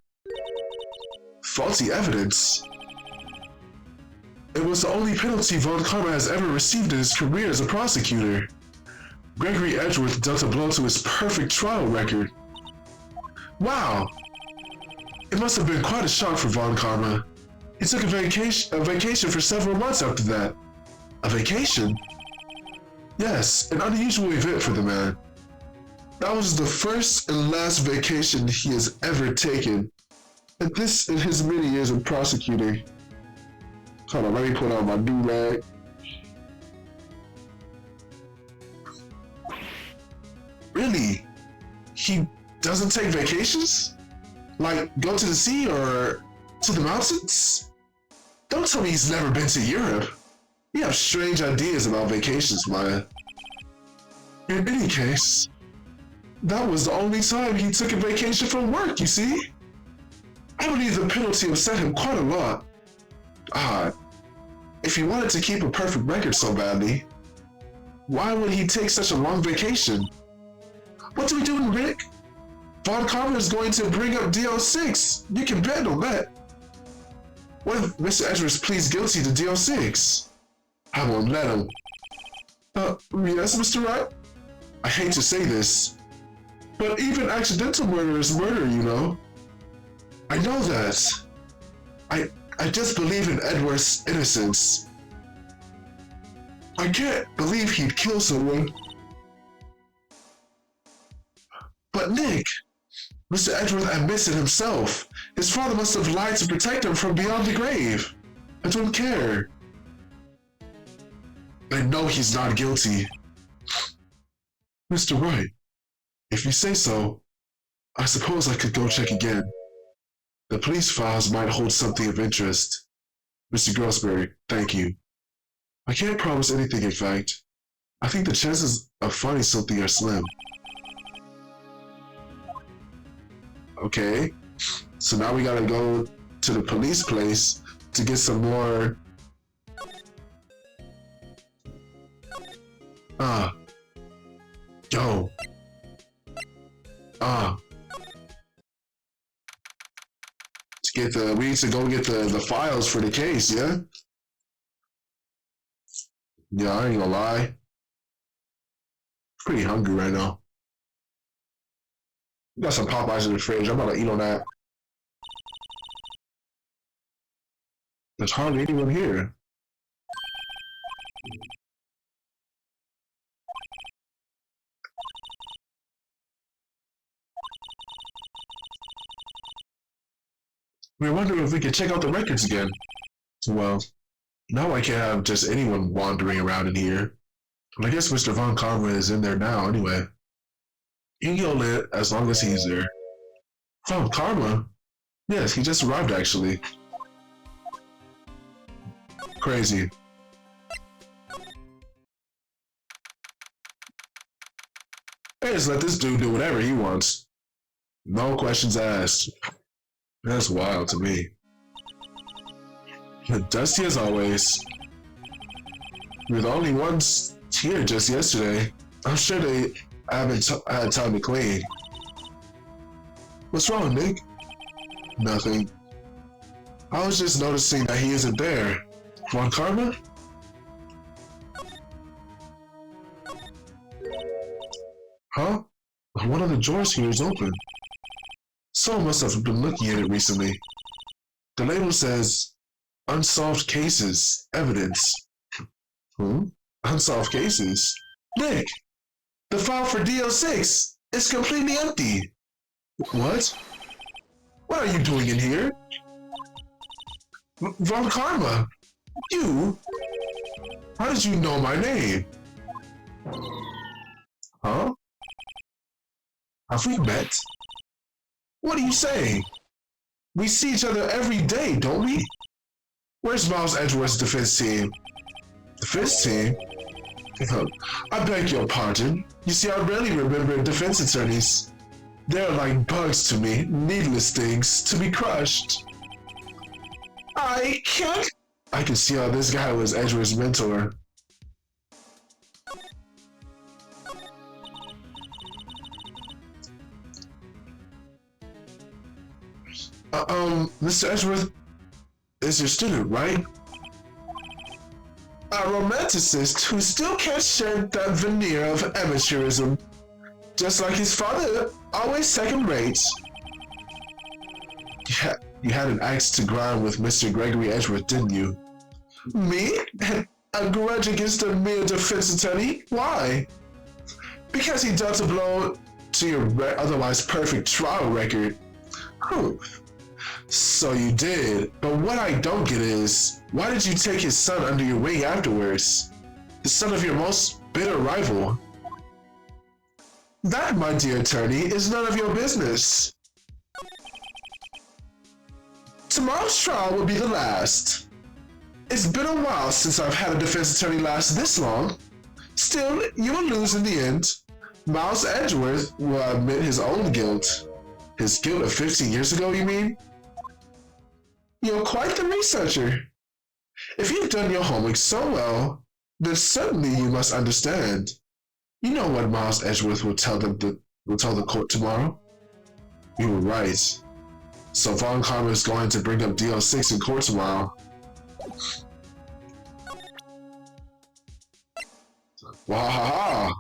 Faulty evidence? It was the only penalty Von Karma has ever received in his career as a prosecutor. Gregory Edgeworth dealt a blow to his perfect trial record. Wow! It must have been quite a shock for Von Karma. He took a vacation for several months after that. A vacation? Yes, an unusual event for the man. That was the first and last vacation he has ever taken. And this in his many years of prosecuting. Hold on, let me put on my new rag. Really? He doesn't take vacations? Like go to the sea or to the mountains? Don't tell me he's never been to Europe. You have strange ideas about vacations, Maya. In any case, that was the only time he took a vacation from work, you see? I believe the penalty upset him quite a lot. If he wanted to keep a perfect record so badly, why would he take such a long vacation? What do we do, Rick? Von Karma is going to bring up DL6. You can bet on that. What if Mr. Edgeworth pleads guilty to DL6? I won't let him. Yes, Mr. Wright? I hate to say this, but even accidental murder is murder, you know? I know that. I just believe in Edward's innocence. I can't believe he'd kill someone. But Nick, Mr. Edgeworth admits it himself. His father must have lied to protect him from beyond the grave. I don't care. I know he's not guilty. Mr. Wright, if you say so, I suppose I could go check again. The police files might hold something of interest. Mr. Grossberry, thank you. I can't promise anything, in fact. I think the chances of finding something are slim. Okay, so now we gotta go to the police place to get some more Ah. Yo. Ah. We need to go get the files for the case, yeah? Yeah, I ain't gonna lie. Pretty hungry right now. Got some Popeyes in the fridge. I'm about to eat on that. There's hardly anyone here. We were wondering if we could check out the records again. Well, now I can't have just anyone wandering around in here. But I guess Mr. Von Karma is in there now anyway. He can go lit as long as he's there. Von Karma? Yes, he just arrived actually. Crazy. Hey, just let this dude do whatever he wants. No questions asked. That's wild to me. Dusty as always. We were the only ones here just yesterday. I'm sure they haven't had time to clean. What's wrong, Nick? Nothing. I was just noticing that he isn't there. Von Karma? Huh? One of the drawers here is open. Someone must have been looking at it recently. The label says, Unsolved Cases, Evidence. Unsolved Cases? Nick! The file for DL6 is completely empty! What? What are you doing in here? Von Karma! You? How did you know my name? Huh? Have we met? What are you saying? We see each other every day, don't we? Where's Miles Edgeworth's defense team? Defense team? I beg your pardon. You see, I rarely remember defense attorneys. They're like bugs to me, needless things to be crushed. I can't. I can see how this guy was Edgeworth's mentor. Mr. Edgeworth is your student, right? A romanticist who still can't shed that veneer of amateurism. Just like his father, always second rate. You had an axe to grind with Mr. Gregory Edgeworth, didn't you? Me? A grudge against a mere defense attorney? Why? Because he dealt a blow to your otherwise perfect trial record. So you did, but what I don't get is, why did you take his son under your wing afterwards? The son of your most bitter rival. That, my dear attorney, is none of your business. Tomorrow's trial will be the last. It's been a while since I've had a defense attorney last this long. Still, you will lose in the end. Miles Edgeworth will admit his own guilt. His guilt of 15 years ago, you mean? You're quite the researcher. If you've done your homework so well, then certainly you must understand. You know what Miles Edgeworth will tell the court tomorrow? You were right. So Von Karma is going to bring up DL6 in court tomorrow. Wahaha!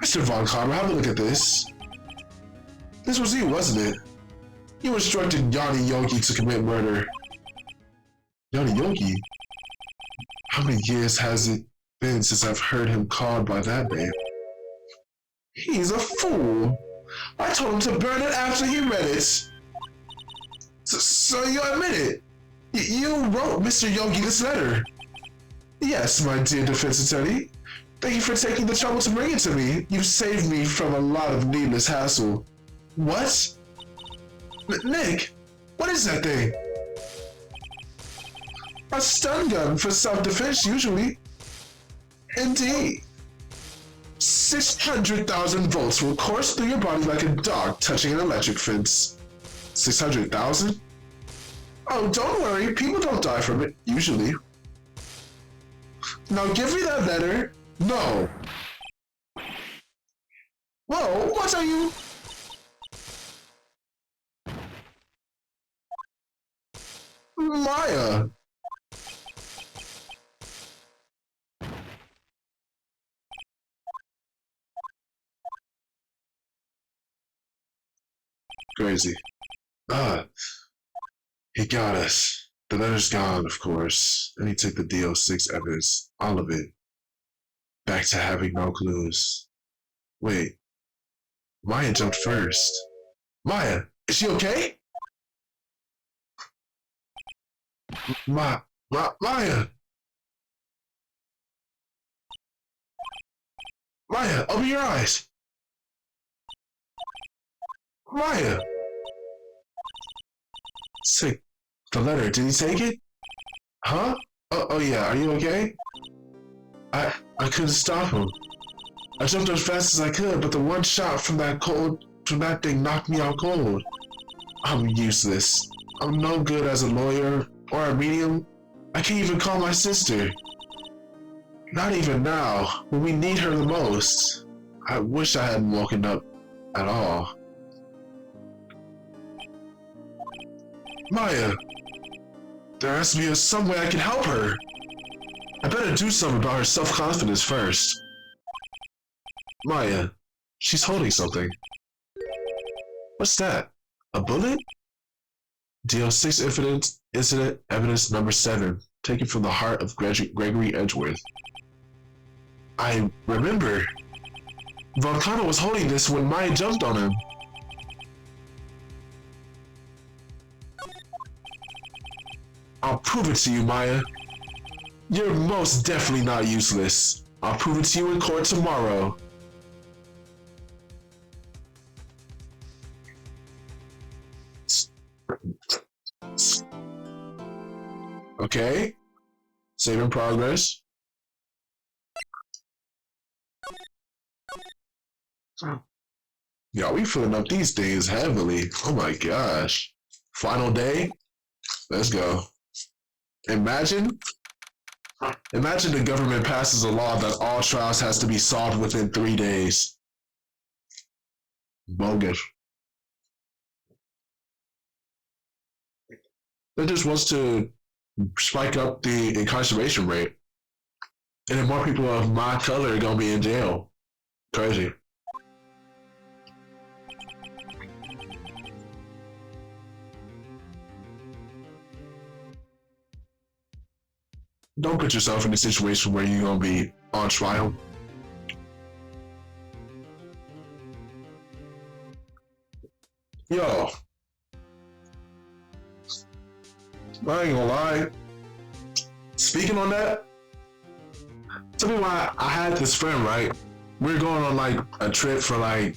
Mr. Von Karma, have a look at this. This was you, wasn't it? You instructed Yanni Yogi to commit murder. Yanni Yogi? How many years has it been since I've heard him called by that name? He's a fool. I told him to burn it after he read it. So you admit it? You wrote Mr. Yogi this letter? Yes, my dear defense attorney. Thank you for taking the trouble to bring it to me. You've saved me from a lot of needless hassle. What? Nick, what is that thing? A stun gun for self-defense, usually. Indeed. 600,000 volts will course through your body like a dog touching an electric fence. 600,000? Oh, don't worry, people don't die from it, usually. Now give me that letter. No. Whoa, what are you? Maya. Crazy. Ah, he got us. The letter's gone, of course. And he took the DO6 evidence, all of it. Back to having no clues. Wait, Maya jumped first. Maya, is she okay? Maya! Maya, open your eyes! Maya! Sick. The letter, did he take it? Huh? Oh yeah, are you okay? I couldn't stop him. I jumped as fast as I could, but the one shot from that thing knocked me out cold. I'm useless. I'm no good as a lawyer or a medium. I can't even call my sister. Not even now, when we need her the most. I wish I hadn't woken up at all. Maya, there has to be some way I can help her. I better do something about her self-confidence first. Maya, she's holding something. What's that? A bullet? DO6 incident evidence number 7, taken from the heart of Gregory Edgeworth. I remember. Volcano was holding this when Maya jumped on him. I'll prove it to you, Maya. You're most definitely not useless. I'll prove it to you in court tomorrow. Okay. Save in progress. Yeah, we filling up these days heavily. Oh my gosh. Final day? Let's go. Imagine the government passes a law that all trials has to be solved within 3 days. Bogus. It just wants to spike up the incarceration rate. And then more people of my color are gonna be in jail. Crazy. Don't put yourself in a situation where you're gonna be on trial. Yo, I ain't gonna lie. Speaking on that, tell me why I had this friend, right? We were going on like a trip for like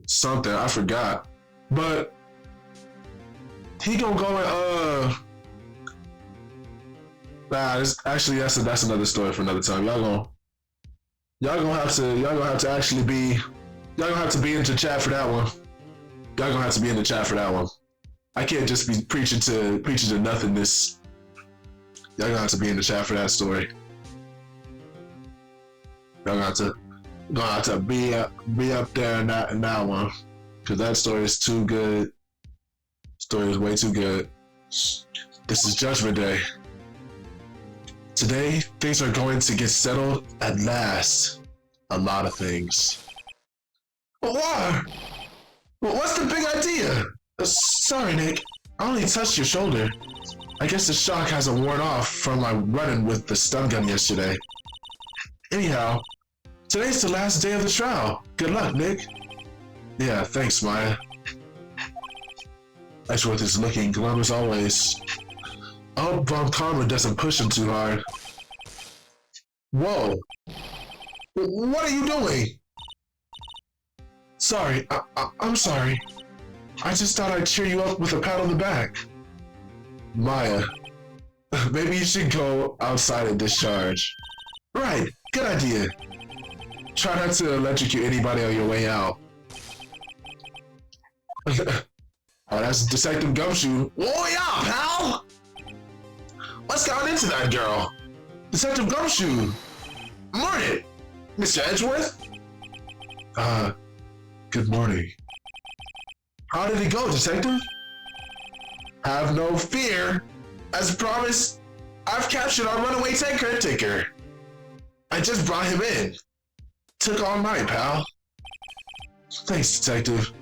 something, I forgot. But he gonna go and that's another story for another time. Y'all gonna have to actually be in the chat for that one. Y'all gonna have to be in the chat for that one. I can't just be preaching to nothingness. Y'all gonna have to be in the chat for that story. Y'all gonna have to be up there in that one, because that story is too good. Story is way too good. This is Judgment Day. Today, things are going to get settled at last. A lot of things. But why? What's the big idea? Sorry, Nick. I only touched your shoulder. I guess the shock hasn't worn off from my running with the stun gun yesterday. Anyhow, today's the last day of the trial. Good luck, Nick. Yeah, thanks, Maya. Edgeworth is looking glum as always. I hope Von Karma doesn't push him too hard. Whoa. What are you doing? Sorry, I'm sorry. I just thought I'd cheer you up with a pat on the back. Maya, maybe you should go outside and discharge. Right, good idea. Try not to electrocute anybody on your way out. Oh, that's Detective Gumshoe. Oh yeah, pal! What's gone into that girl? Detective Gumshoe! Morning, Mr. Edgeworth? Good morning. How did it go, Detective? Have no fear. As promised, I've captured our runaway caretaker. I just brought him in. Took all night, pal. Thanks, Detective.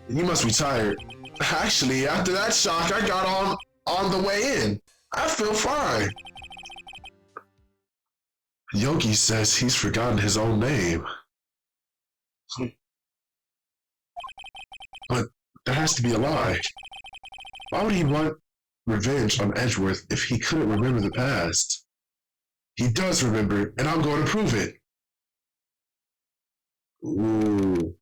You must be tired. Actually, after that shock, I got on the way in. I feel fine. Yogi says he's forgotten his own name. But that has to be a lie. Why would he want revenge on Edgeworth if he couldn't remember the past? He does remember, and I'm going to prove it. Ooh.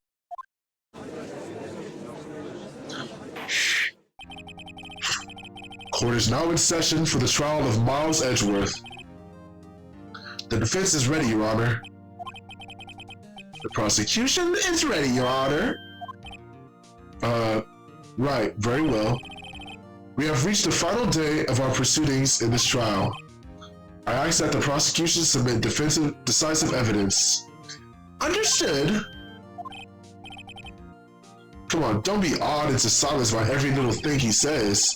Court is now in session for the trial of Miles Edgeworth. The defense is ready, Your Honor. The prosecution is ready, Your Honor. Right, very well. We have reached the final day of our proceedings in this trial. I ask that the prosecution submit decisive evidence. Understood. Come on, don't be awed into silence by every little thing he says.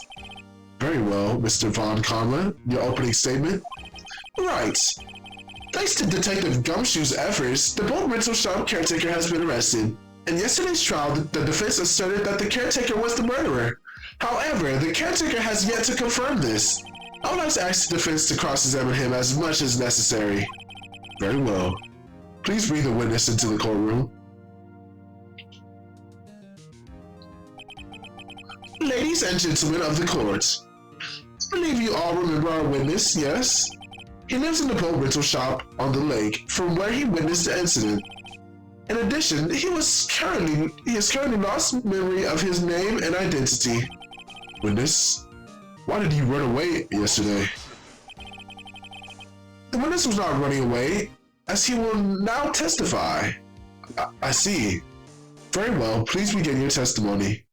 Very well, Mr. Von Conlon, your opening statement. Right. Thanks to Detective Gumshoe's efforts, the boat rental shop caretaker has been arrested. In yesterday's trial, the defense asserted that the caretaker was the murderer. However, the caretaker has yet to confirm this. I would like to ask the defense to cross-examine him as much as necessary. Very well. Please bring the witness into the courtroom. Ladies and gentlemen of the court, I believe you all remember our witness, yes? He lives in the boat rental shop on the lake from where he witnessed the incident. In addition, he has currently lost memory of his name and identity. Witness, why did he run away yesterday? The witness was not running away, as he will now testify. I see. Very well, please begin your testimony.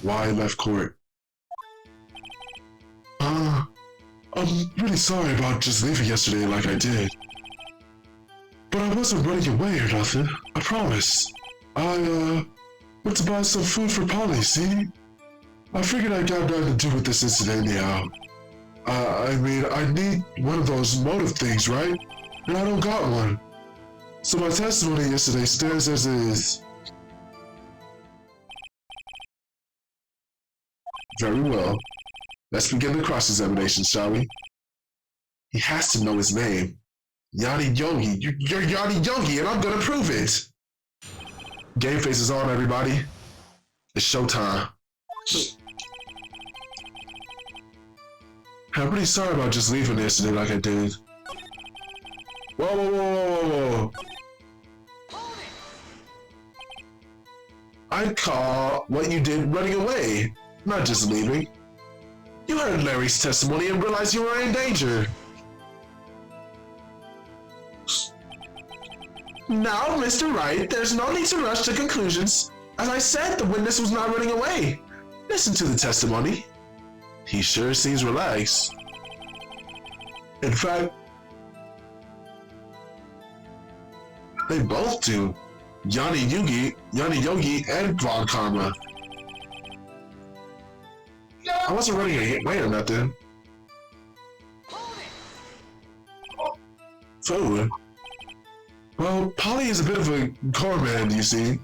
Why left court? I'm really sorry about just leaving yesterday like I did. But I wasn't running away or nothing, I promise. I, went to buy some food for Polly, see? I figured I got nothing to do with this incident anyhow. I mean, I need one of those motive things, right? And I don't got one. So my testimony yesterday stands as it is. Very well. Let's begin the cross-examination, shall we? He has to know his name. Yanni Yogi. You're Yanni Yogi, and I'm gonna prove it! Game face is on, everybody. It's showtime. I'm pretty sorry about just leaving yesterday like I did. Whoa. I call what you did running away, not just leaving. You heard Larry's testimony and realized you were in danger. Now, Mr. Wright, there's no need to rush to conclusions. As I said, the witness was not running away. Listen to the testimony. He sure seems relaxed. In fact, they both do. Yanni Yogi, and Von Karma. I wasn't running away or nothing. Food? Well, Polly is a bit of a gourmand, you see.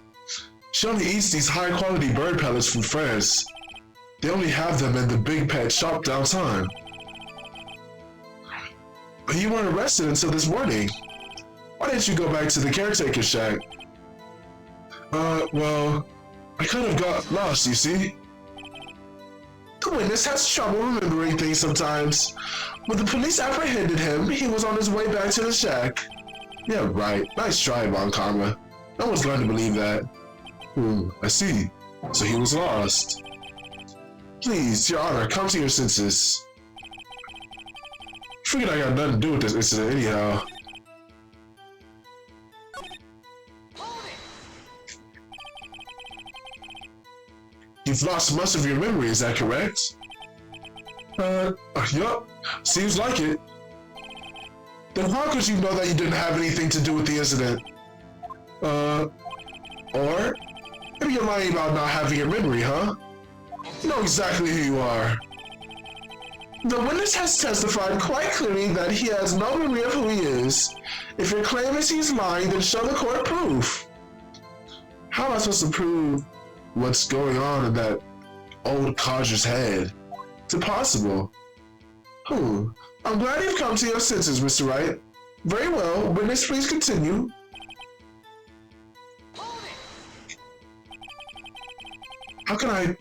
She only eats these high-quality bird pellets from France. They only have them in the big pet shop downtown. But you weren't arrested until this morning. Why didn't you go back to the caretaker shack? Well, I kind of got lost, you see. The witness has trouble remembering things sometimes. When the police apprehended him, he was on his way back to the shack. Yeah, right. Nice try, Von Karma. No one's going to believe that. I see. So he was lost. Please, Your Honor, come to your senses. Figured I got nothing to do with this incident anyhow. You've lost much of your memory, is that correct? Yup. Seems like it. Then how could you know that you didn't have anything to do with the incident? Or maybe you're lying about not having your memory, huh? You know exactly who you are. The witness has testified quite clearly that he has no memory of who he is. If your claim is he's lying, then show the court proof. How am I supposed to prove what's going on in that old codger's head? It's impossible. I'm glad you've come to your senses, Mr. Wright. Very well. Witness, please continue. How can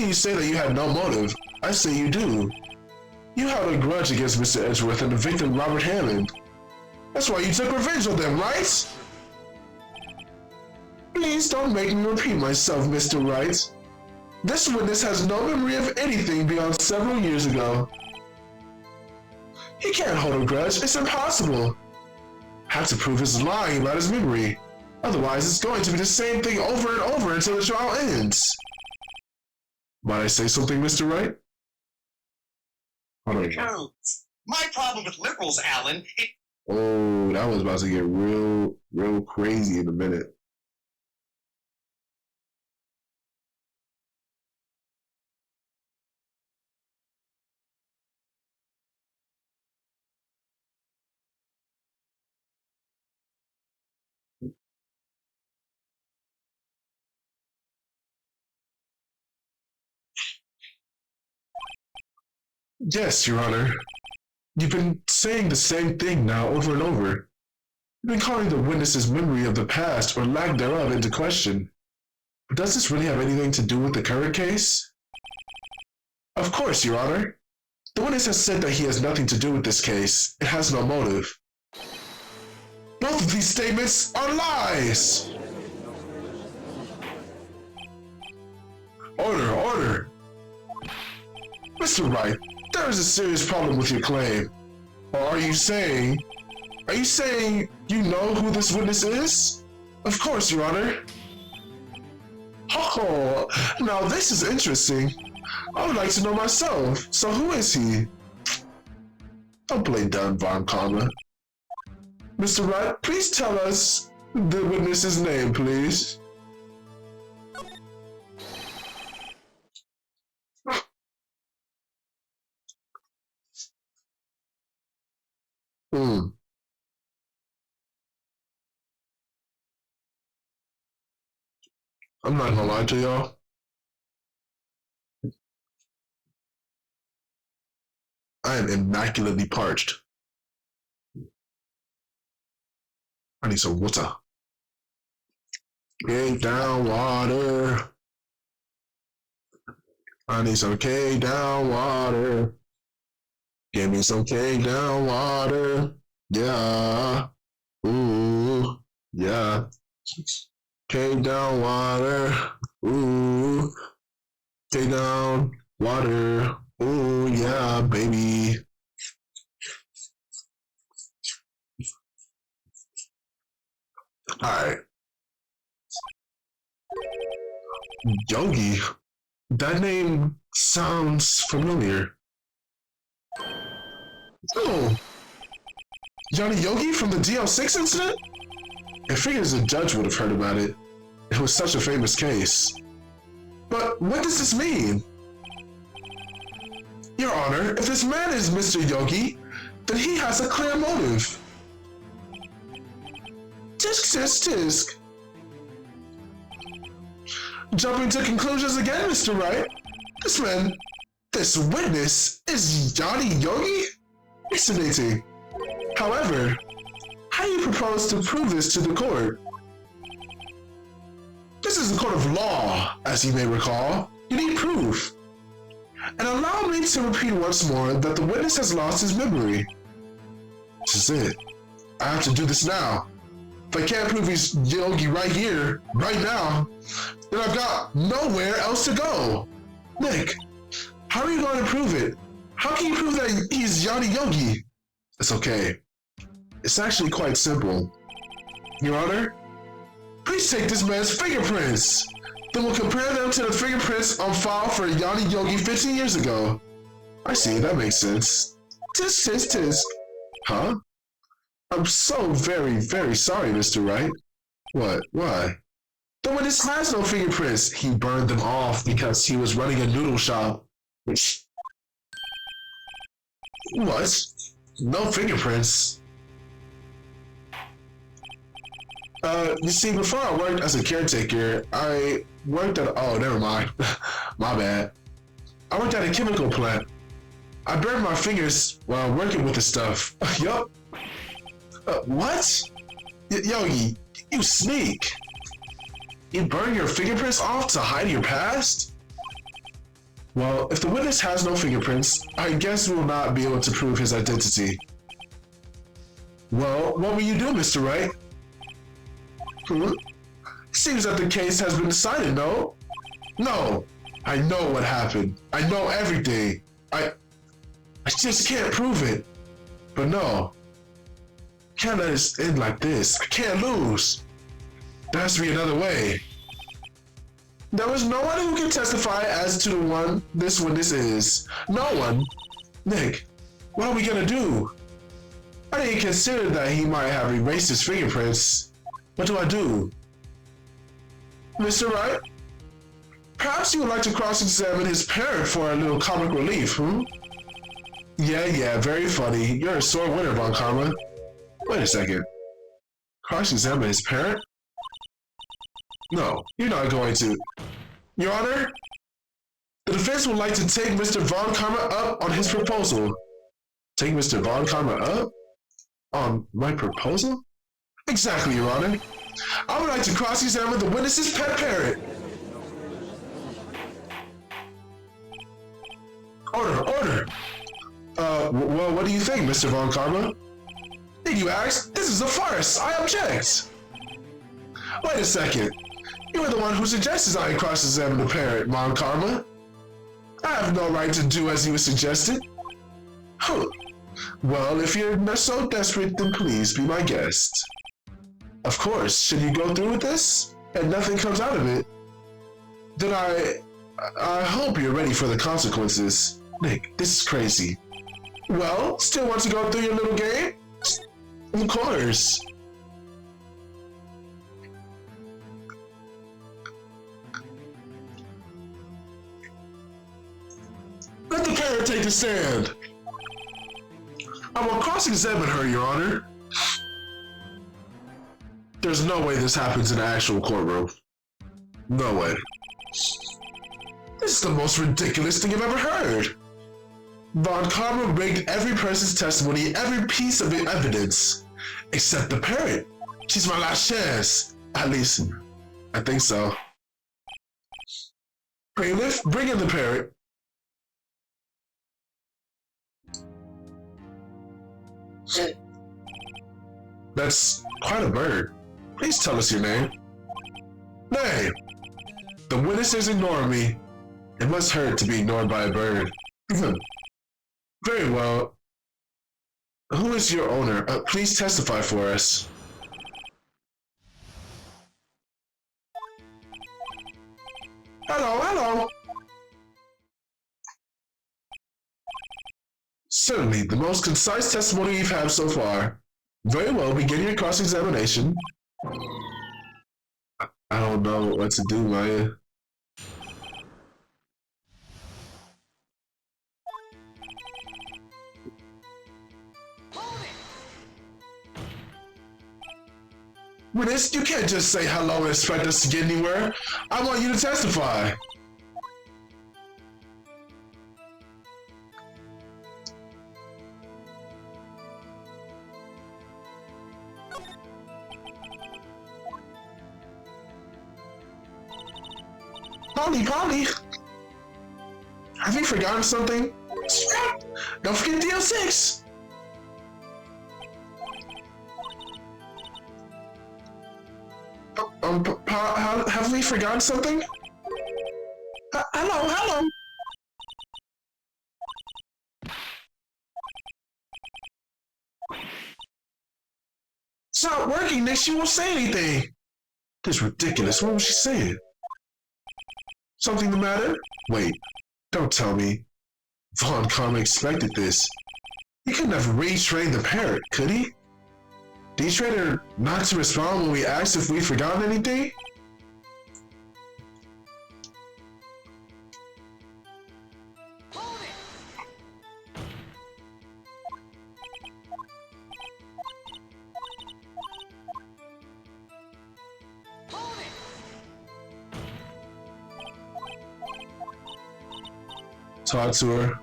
you say that you had no motive? I say you do. You held a grudge against Mr. Edgeworth and the victim Robert Hammond. That's why you took revenge on them, right? Please don't make me repeat myself, Mr. Wright. This witness has no memory of anything beyond several years ago. He can't hold a grudge. It's impossible. Have to prove he's lying about his memory. Otherwise, it's going to be the same thing over and over until the trial ends. Might I say something, Mr. Wright? My problem with liberals, Alan. Oh, that was about to get real crazy in a minute. Yes, Your Honor. You've been saying the same thing now over and over. You've been calling the witness's memory of the past or lack thereof into question. But does this really have anything to do with the current case? Of course, Your Honor. The witness has said that he has nothing to do with this case. It has no motive. Both of these statements are lies! Order! Mr. Wright, there is a serious problem with your claim. Or are you saying you know who this witness is? Of course, Your Honor. Oh, now this is interesting. I would like to know myself. So who is he? Don't play dumb, Von Karma. Mr. Wright, please tell us the witness's name, please. I'm not gonna lie to y'all. I am immaculately parched. I need some water. Cave down water. I need some cave down water. Give me some cave down water. Yeah. Ooh. Yeah. Cave down water. Ooh. Cave down water. Ooh, yeah, baby. Alright. Yogi? That name sounds familiar. Oh! Johnny Yogi from the DL6 incident? I figures the judge would have heard about it. It was such a famous case. But what does this mean? Your Honor, if this man is Mr. Yogi, then he has a clear motive. Tisk. Jumping to conclusions again, Mr. Wright. This witness is Johnny Yogi? Fascinating. However, how do you propose to prove this to the court? This is a court of law, as you may recall. You need proof. And allow me to repeat once more that the witness has lost his memory. This is it. I have to do this now. If I can't prove he's Yogi right here, right now, then I've got nowhere else to go. Nick, how are you going to prove it? How can you prove that he's Johnny Yogi? It's okay. It's actually quite simple. Your Honor, please take this man's fingerprints. Then we'll compare them to the fingerprints on file for Yanni Yogi 15 years ago. I see, that makes sense. Tis. Huh? I'm so very, very sorry, Mr. Wright. What? Why? The witness has no fingerprints. He burned them off because he was running a noodle shop. Which... What? No fingerprints? You see, before I worked as a caretaker, I worked at... Oh, never mind. My bad. I worked at a chemical plant. I burned my fingers while working with the stuff. Yup. What? Yogi, you sneak. You burn your fingerprints off to hide your past? Well, if the witness has no fingerprints, I guess we will not be able to prove his identity. Well, what will you do, Mr. Wright? Seems that the case has been decided, no? No, I know what happened. I know everything. I just can't prove it. But no, can't let it end like this. I can't lose. There has to be another way. There is no one who can testify as to the one this witness is. No one. Nick, what are we gonna do? I didn't consider that he might have erased his fingerprints. What do I do? Mr. Wright? Perhaps you would like to cross-examine his parent for a little comic relief, Yeah, very funny. You're a sore winner, Von Karma. Wait a second. Cross-examine his parent? No, you're not going to. Your Honor, the defense would like to take Mr. Von Karma up on his proposal. Take Mr. Von Karma up? On my proposal? Exactly, Your Honor. I would like to cross-examine the witness's pet parrot. Order. Well, what do you think, Mr. Von Karma? Did you ask? This is a farce. I object. Wait a second. You were the one who suggested I cross-examine the parrot, Von Karma. I have no right to do as you suggested. Well, if you're not so desperate, then please be my guest. Of course, should you go through with this, and nothing comes out of it, then I hope you're ready for the consequences. Nick, this is crazy. Well, still want to go through your little game? Of course. Let the parrot take the stand. I will cross-examine her, Your Honor. There's no way this happens in an actual courtroom. No way. This is the most ridiculous thing I've ever heard. Von Karma rigged every person's testimony, every piece of evidence, except the parrot. She's my last chance. At least, I think so. Bailiff, bring in the parrot. That's quite a bird. Please tell us your name. Name! The witness is ignoring me. It must hurt to be ignored by a bird. Very well. Who is your owner? Please testify for us. Hello. Certainly, the most concise testimony we've had so far. Very well, begin your cross-examination. I don't know what to do, Maya. Witness, you can't just say hello and expect us to get anywhere. I want you to testify. Polly, have you forgotten something? Don't forget DL6. Have we forgotten something? Hello. It's not working, Nick. She won't say anything. This is ridiculous. What was she saying? Something the matter? Wait, don't tell me. Von Karma expected this. He couldn't have retrained the parrot, could he? Did he train her not to respond when we asked if we'd forgotten anything? Talk to her.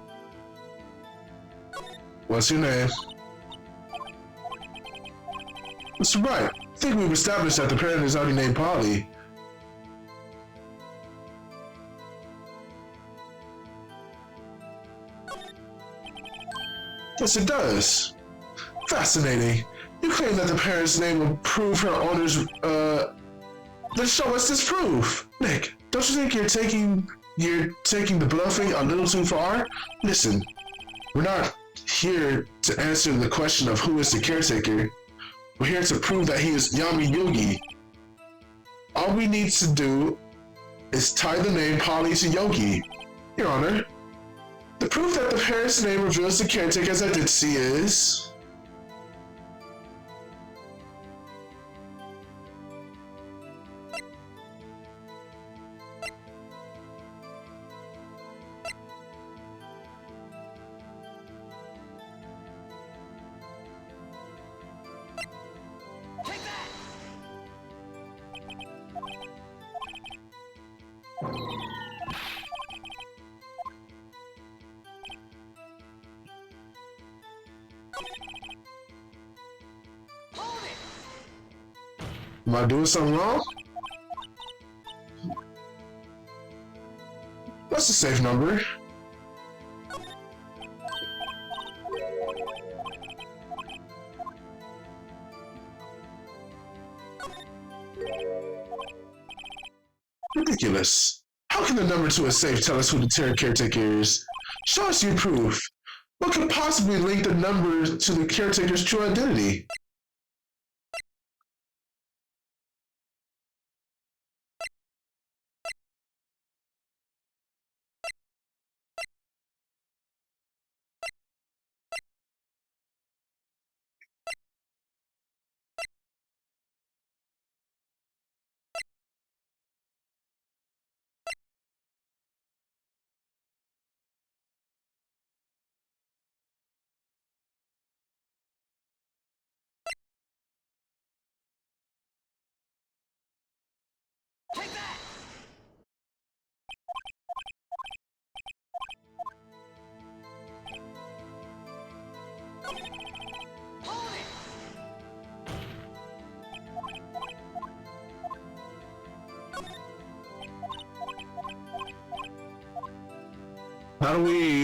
What's your name? Mr. Wright, I think we've established that the parent is already named Polly. Yes, it does. Fascinating. You claim that the parent's name will prove her owner's, then show us this proof. Nick, don't you think you're taking the bluffing a little too far? Listen, we're not here to answer the question of who is the caretaker. We're here to prove that he is Yami Yogi. All we need to do is tie the name Polly to Yogi. Your Honor, the proof that the parent's name reveals the caretaker's identity is... Am I doing something wrong? What's the safe number? Ridiculous. How can the number to a safe tell us who the terror caretaker is? Show us your proof. What could possibly link the number to the caretaker's true identity?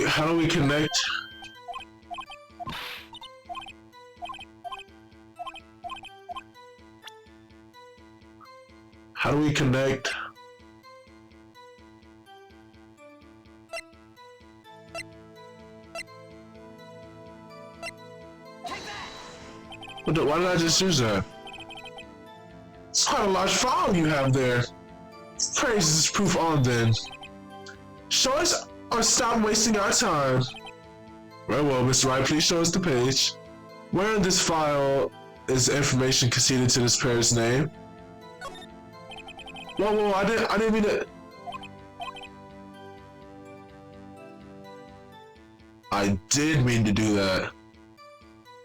How do we connect? How do we connect? Why did I just use that? It's quite a large file you have there. Praise this proof on then. Show us or stop wasting our time. Very well, Mr. Wright, please show us the page. Where in this file is information conceded to this parent's name? Whoa, I didn't mean to... I did mean to do that.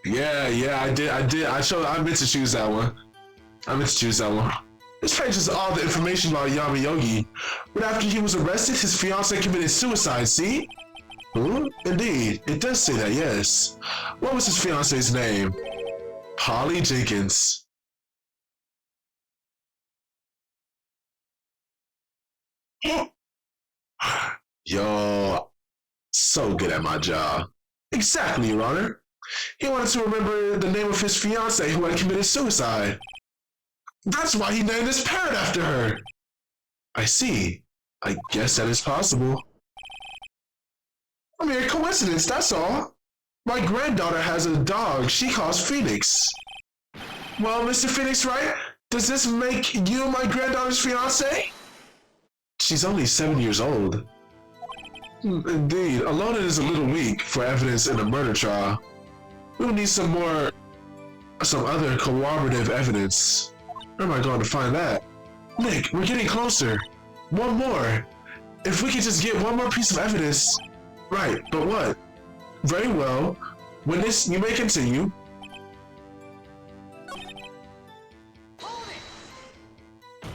Yeah, I did. I meant to choose that one. This page is all the information about Yami Yogi. But after he was arrested, his fiancée committed suicide, see? Indeed, it does say that, yes. What was his fiancée's name? Polly Jenkins. Yo, so good at my job. Exactly, Your Honor. He wanted to remember the name of his fiancée who had committed suicide. That's why he named his parrot after her. I see. I guess that is possible. A mere coincidence, that's all. My granddaughter has a dog she calls Pheonix. Well, Mr. Pheonix Wright, does this make you my granddaughter's fiancé? She's only 7 years old. Indeed, alone it is a little weak for evidence in a murder trial. We'll need some other corroborative evidence. Where am I going to find that? Nick, we're getting closer. One more. If we could just get one more piece of evidence. Right, but what? Very well. Witness, you may continue.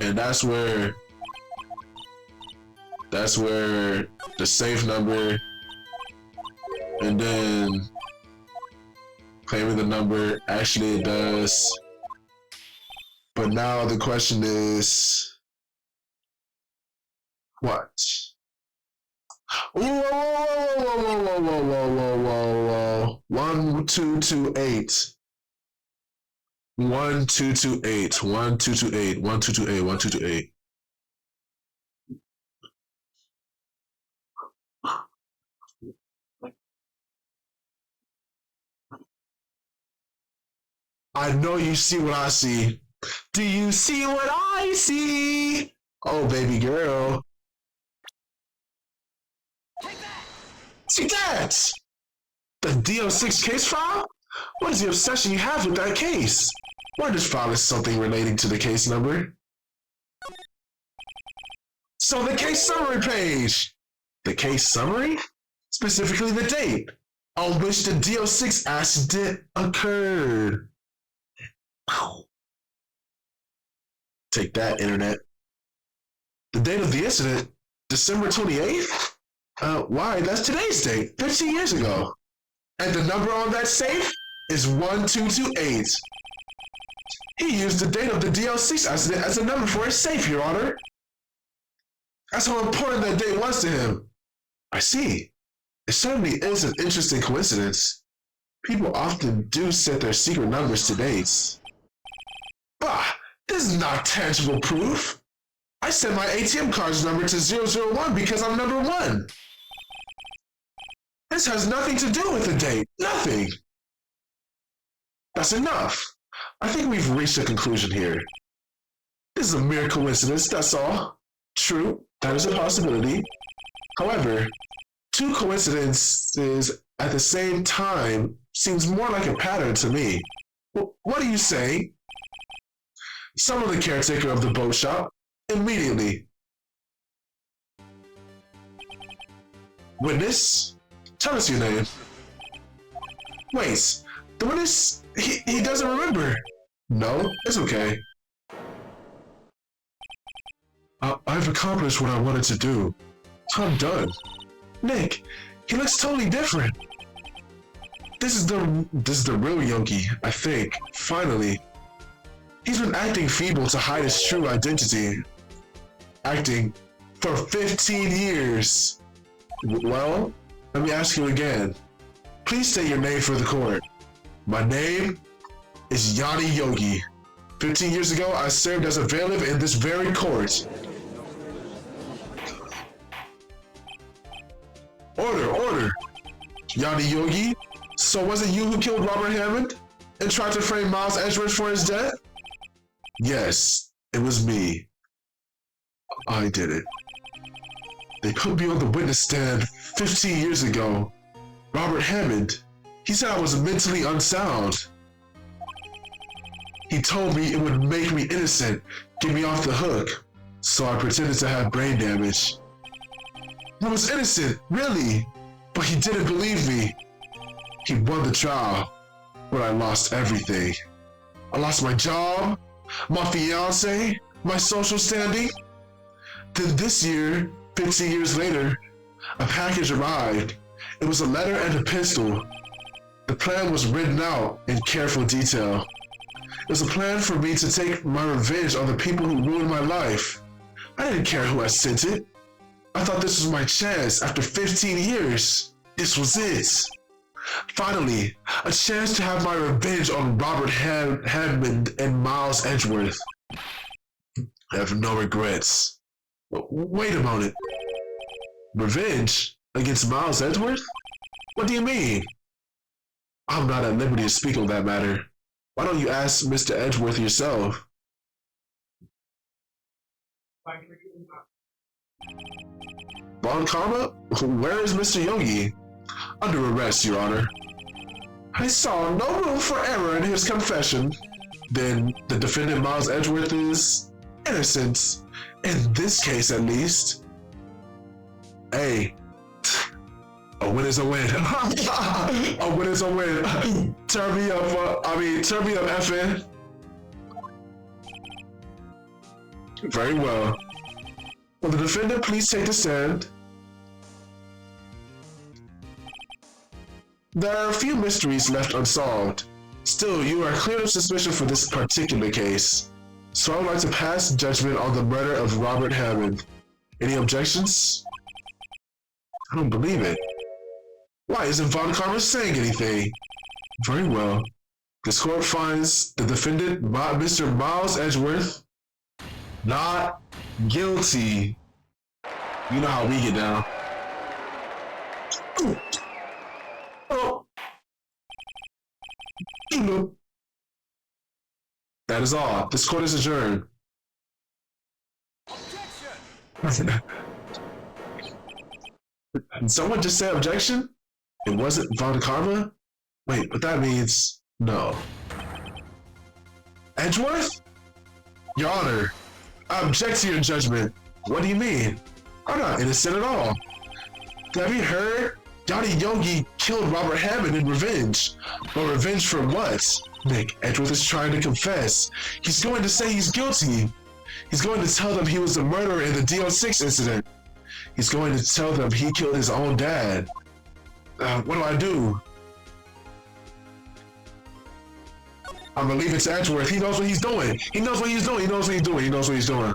And that's where the safe number, and then claiming the number, actually it does. But now the question is, what? Whoa, whoa, whoa, whoa, whoa, whoa, whoa, whoa, whoa. 1228. 1228. 1228. 1228. 1228. I know you see what I see. Do you see what I see? Oh, baby girl. See that? The DO6 case file? What is the obsession you have with that case? Why this file is something relating to the case number? So the case summary page. The case summary? Specifically the date on which the DO6 accident occurred. Take that, internet. The date of the incident, December 28th? Why, that's today's date, 15 years ago. And the number on that safe is 1228. He used the date of the DL6 accident as a number for his safe, Your Honor. That's how important that date was to him. I see. It certainly is an interesting coincidence. People often do set their secret numbers to dates. Bah, this is not tangible proof. I set my ATM card's number to 001 because I'm number 1. This has nothing to do with the date. Nothing. That's enough. I think we've reached a conclusion here. This is a mere coincidence, that's all. True, that is a possibility. However, two coincidences at the same time seems more like a pattern to me. What do you say? Summon the caretaker of the boat shop immediately. Witness, tell us your name. Wait, the witness, he doesn't remember. No, it's okay. I've accomplished what I wanted to do. I'm done. Nick, he looks totally different. This is the real Yogi, I think. Finally. He's been acting feeble to hide his true identity. Acting for 15 years. Well, let me ask you again. Please state your name for the court. My name is Yanni Yogi. 15 years ago, I served as a bailiff in this very court. Order! Yanni Yogi, so was it you who killed Robert Hammond and tried to frame Miles Edgeworth for his death? Yes, it was me. I did it. They put me on the witness stand 15 years ago. Robert Hammond, he said I was mentally unsound. He told me it would make me innocent, get me off the hook, so I pretended to have brain damage. I was innocent, really, but he didn't believe me. He won the trial, but I lost everything. I lost my job, my fiance, my social standing. Then this year, 15 years later, a package arrived. It was a letter and a pistol. The plan was written out in careful detail. It was a plan for me to take my revenge on the people who ruined my life. I didn't care who I sent it. I thought this was my chance after 15 years. This was it. Finally, a chance to have my revenge on Robert Hammond and Miles Edgeworth. I have no regrets. Wait a moment. Revenge against Miles Edgeworth? What do you mean? I'm not at liberty to speak on that matter. Why don't you ask Mr. Edgeworth yourself? Von Karma? Where is Mr. Yogi? Under arrest, Your Honor. I saw no room for error in his confession. Then the defendant Miles Edgeworth is innocent. In this case, at least. Hey, a win is a win. A win is a win. Turn me up, turn me up, FN. Very well. Will the defendant please take the stand? There are a few mysteries left unsolved. Still, you are cleared of suspicion for this particular case. So I would like to pass judgment on the murder of Robert Hammond. Any objections? I don't believe it. Why isn't Von Karma saying anything? Very well. This court finds the defendant, Mr. Miles Edgeworth, not guilty. You know how we get down. Oh. That is all. This court is adjourned. Objection! Did someone just say objection? It wasn't Von Karma? Wait, but that means no. Edgeworth? Your Honor, I object to your judgment. What do you mean? I'm not innocent at all. Have you heard? Johnny Yogi killed Robert Hammond in revenge. But revenge for what? Nick, Edgeworth is trying to confess. He's going to say he's guilty. He's going to tell them he was the murderer in the DO6 incident. He's going to tell them he killed his own dad. What do? I'm gonna leave it to Edgeworth. He knows what he's doing. He knows what he's doing. He knows what he's doing. He knows what he's doing.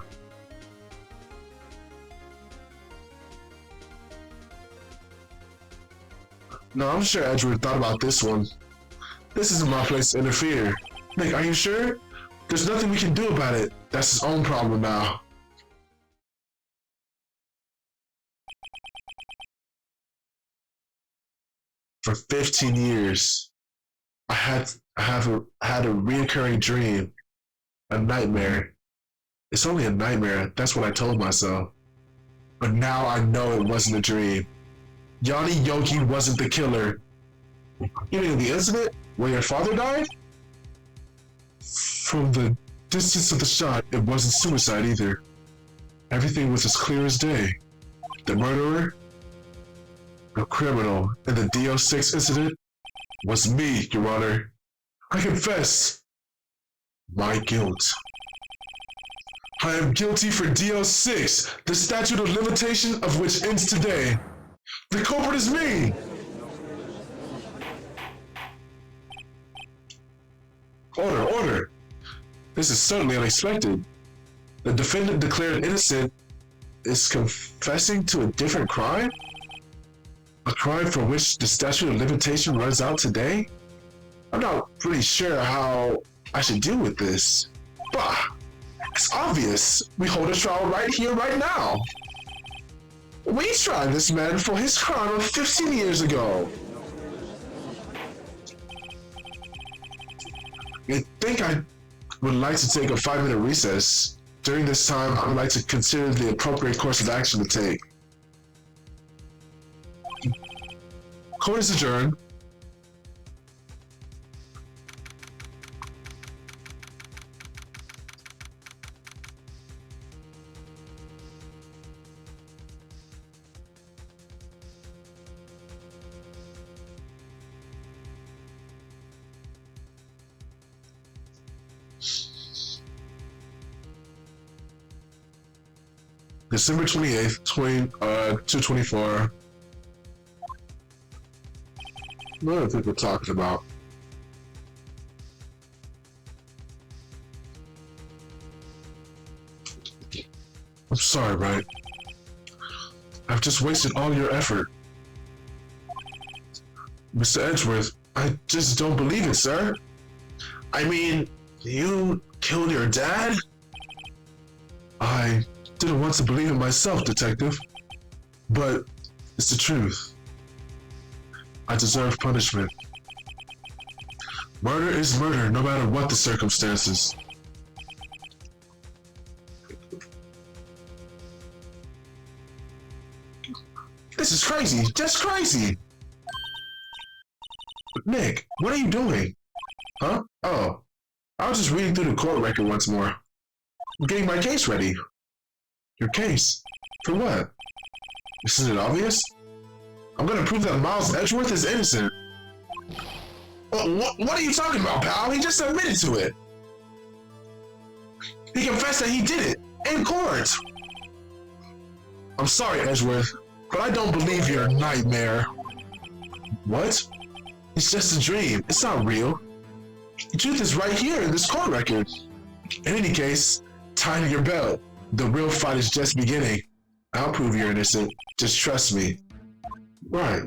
No, I'm sure Edgeworth thought about this one. This isn't my place to interfere. Nick, are you sure? There's nothing we can do about it. That's his own problem now. For 15 years, I had a reoccurring dream, a nightmare. It's only a nightmare, that's what I told myself. But now I know it wasn't a dream. Johnny Yogi wasn't the killer. You mean the incident where your father died? From the distance of the shot, it wasn't suicide either. Everything was as clear as day. The murderer, the criminal in the DO6 incident, was me, Your Honor. I confess my guilt. I am guilty for DO6, the statute of limitation of which ends today. The culprit is me! Order. This is certainly unexpected. The defendant declared innocent is confessing to a different crime? A crime for which the statute of limitation runs out today? I'm not really sure how I should deal with this. Bah! It's obvious. We hold a trial right here, right now. We tried this man for his crime of 15 years ago. I think I would like to take a 5-minute recess. During this time, I would like to consider the appropriate course of action to take. Court is adjourned. December 28th, 224. What are people talking about? I'm sorry, Wright. I've just wasted all your effort. Mr. Edgeworth, I just don't believe it, sir. I mean, you killed your dad? I didn't want to believe it myself, Detective. But it's the truth. I deserve punishment. Murder is murder, no matter what the circumstances. This is crazy. Just crazy. Nick, what are you doing? Huh? Oh, I was just reading through the court record once more. I'm getting my case ready. Your case? For what? Isn't it obvious? I'm gonna prove that Miles Edgeworth is innocent. What are you talking about, pal? He just admitted to it. He confessed that he did it. In court. I'm sorry, Edgeworth, but I don't believe you're a nightmare. What? It's just a dream. It's not real. The truth is right here in this court record. In any case, tighten your belt. The real fight is just beginning. I'll prove you're innocent. Just trust me. Right.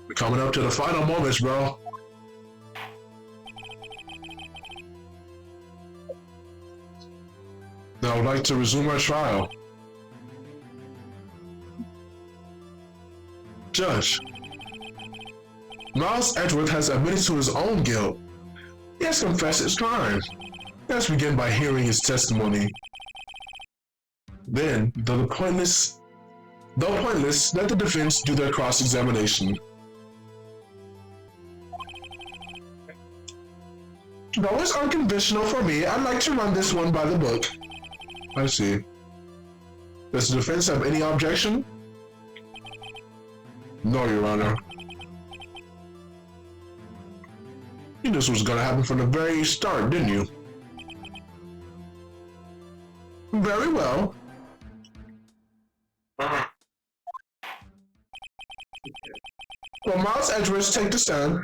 We're coming up to the final moments, bro. Now I would like to resume our trial. Judge, Miles Edgeworth has admitted to his own guilt. He has confessed his crime. Let's begin by hearing his testimony. Then, though pointless, let the defense do their cross-examination. Though it's unconventional for me, I'd like to run this one by the book. I see. Does the defense have any objection? No, Your Honor. You knew this was gonna happen from the very start, didn't you? Very well. Well, Miles Edgeworth, take the stand.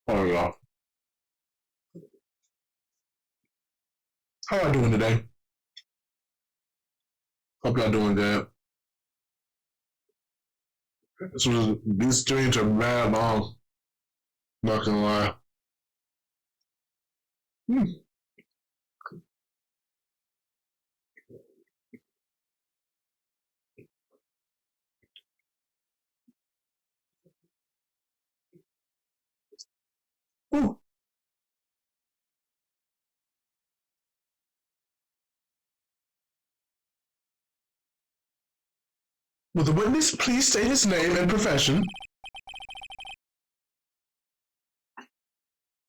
Oh, yeah. How y'all doing today? Hope y'all doing good. These streams are mad long. Not gonna lie. Ooh. Will the witness please state his name and profession?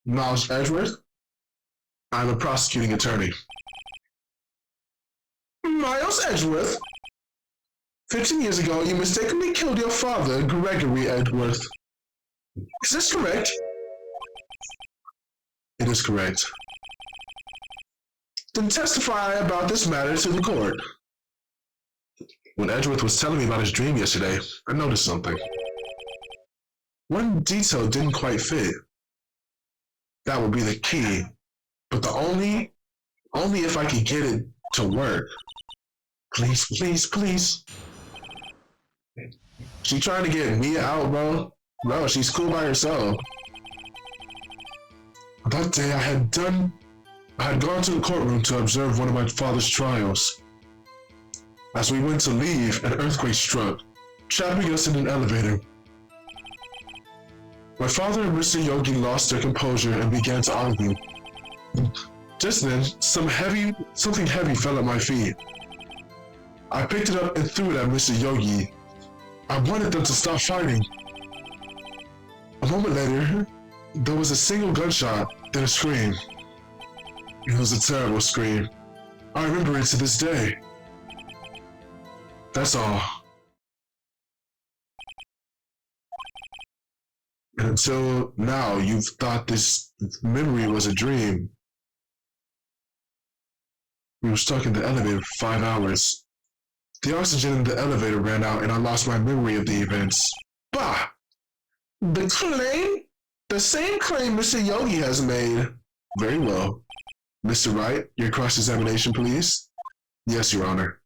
Miles Edgeworth. I'm a prosecuting attorney. Miles Edgeworth? 15 years ago, you mistakenly killed your father, Gregory Edgeworth. Is this correct? It is correct. Then testify about this matter to the court. When Edgeworth was telling me about his dream yesterday, I noticed something. One detail didn't quite fit. That would be the key, but only if I could get it to work. Please, please, please. She trying to get me out, bro. Bro, she's cool by herself. That day I had gone to the courtroom to observe one of my father's trials. As we went to leave, an earthquake struck, trapping us in an elevator. My father and Mr. Yogi lost their composure and began to argue. Just then, something heavy fell at my feet. I picked it up and threw it at Mr. Yogi. I wanted them to stop fighting. A moment later, there was a single gunshot, then a scream. It was a terrible scream. I remember it to this day. That's all. And until now, you've thought this memory was a dream. We were stuck in the elevator for 5 hours. The oxygen in the elevator ran out and I lost my memory of the events. Bah! The same claim Mr. Yogi has made. Very well. Mr. Wright, your cross-examination, please. Yes, Your Honor.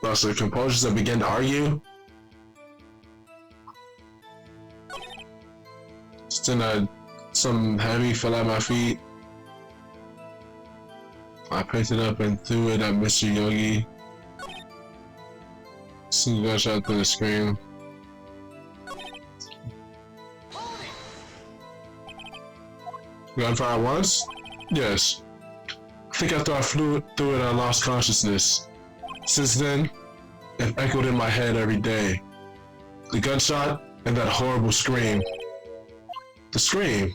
Lost their composures and began to argue. Then something heavy fell at my feet. I picked it up and threw it at Mr. Yogi. Single gunshot through the scream. Gunfire once? Yes. I think after I flew through it, I lost consciousness. Since then, it echoed in my head every day. The gunshot and that horrible scream. The scream.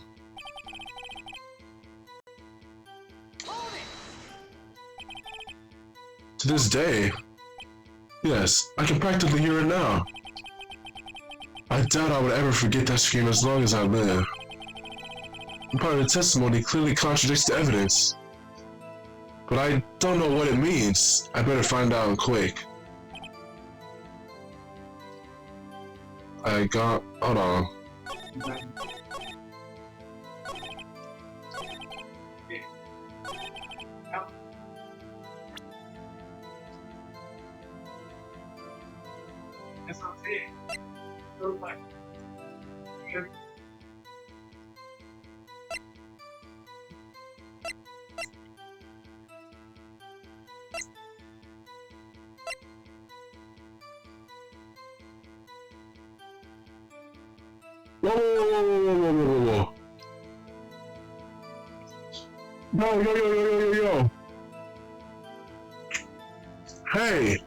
To this day, yes, I can practically hear it now. I doubt I would ever forget that scream as long as I live. Part of the testimony clearly contradicts the evidence. But I don't know what it means. I better find out quick. Hold on. That's what I'm saying. So like, Whoa. Yo. Hey.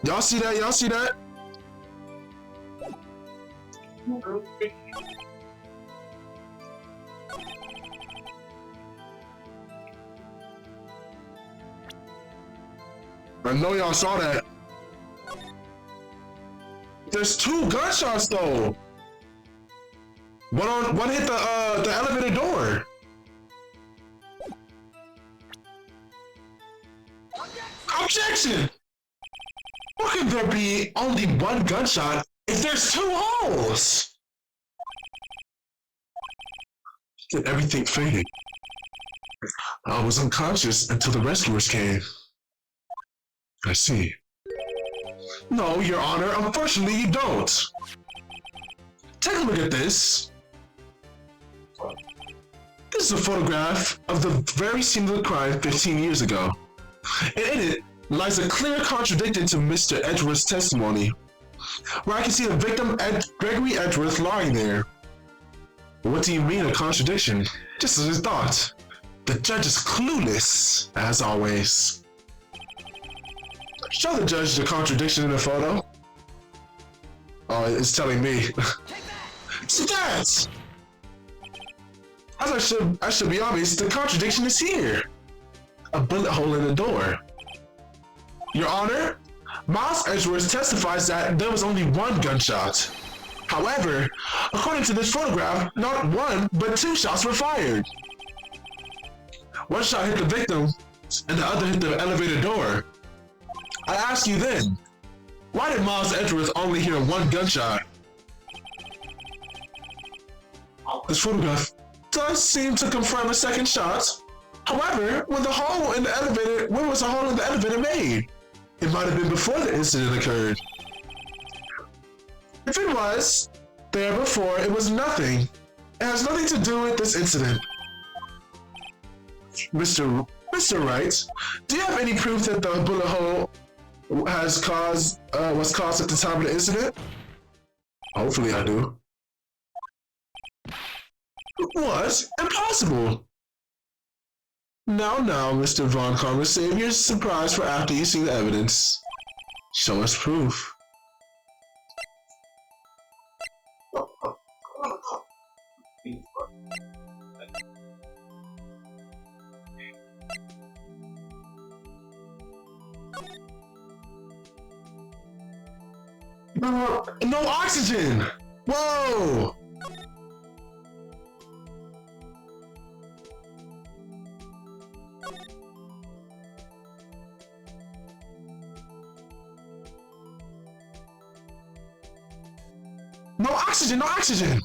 Y'all see that? I know y'all saw that. There's 2 gunshots though. One hit the elevator door. Objection! How can there be only 1 gunshot if there's 2 holes? Then everything faded. I was unconscious until the rescuers came. I see. No, Your Honor, unfortunately you don't. Take a look at this. This is a photograph of the very scene of the crime 15 years ago. And in it lies a clear contradiction to Mr. Edgeworth's testimony, where I can see the victim, Gregory Edgeworth, lying there. What do you mean a contradiction? Just as I thought. The judge is clueless, as always. Show the judge the contradiction in the photo. Oh, it's telling me. So that's... As I should be obvious, the contradiction is here. A bullet hole in the door. Your Honor, Miles Edgeworth testifies that there was only 1 gunshot. However, according to this photograph, not 1, but 2 shots were fired. 1 shot hit the victim, and the other hit the elevator door. I ask you then, why did Miles Edgeworth only hear 1 gunshot? This photograph does seem to confirm a 2nd shot. However, when was the hole in the elevator made? It might have been before the incident occurred. If it was there before, it was nothing. It has nothing to do with this incident. Mr. Wright, do you have any proof that the bullet hole was caused at the time of the incident? Hopefully I do. What? Impossible! Now, Mr. Von Karma, save your surprise for after you see the evidence. Show us proof. No oxygen! Whoa! No oxygen!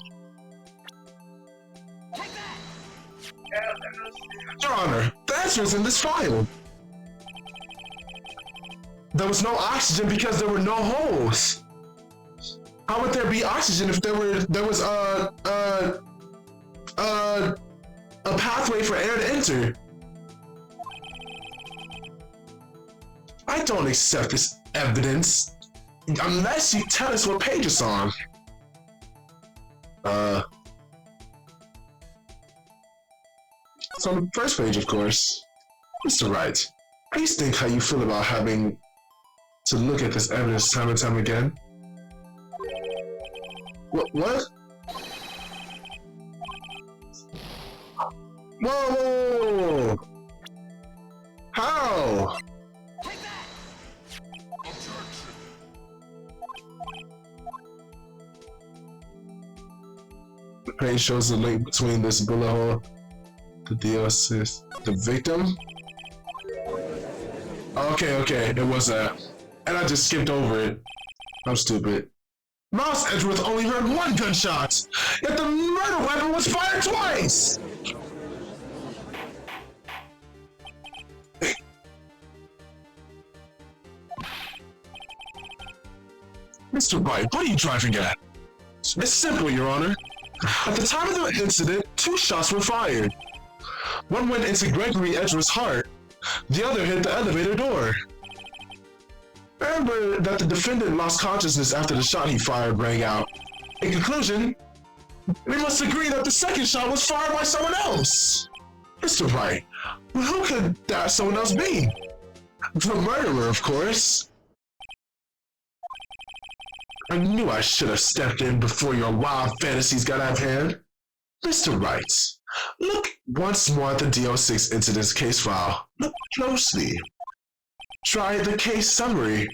Your Honor, the answer is in this file. There was no oxygen because there were no holes. How would there be oxygen if there was a pathway for air to enter? I don't accept this evidence unless you tell us what page it's on. It's on the first page, of course. Mr. Wright, please think how you feel about having to look at this evidence time and time again. What? Whoa! How? The page shows the link between this bullet hole, the DLCs, the victim. Okay, it was that. And I just skipped over it. I'm stupid. Miles Edgeworth only heard one gunshot, yet the murder weapon was fired twice! Mr. Wright, what are you driving at? It's simple, Your Honor. At the time of the incident, 2 shots were fired. One went into Gregory Edgeworth's heart, the other hit the elevator door. Remember that the defendant lost consciousness after the shot he fired rang out. In conclusion, we must agree that the second shot was fired by someone else. Mr. Wright, who could that someone else be? The murderer, of course. I knew I should have stepped in before your wild fantasies got out of hand. Mr. Wright, look once more at the DO6 incident's case file. Look closely. Try the case summary.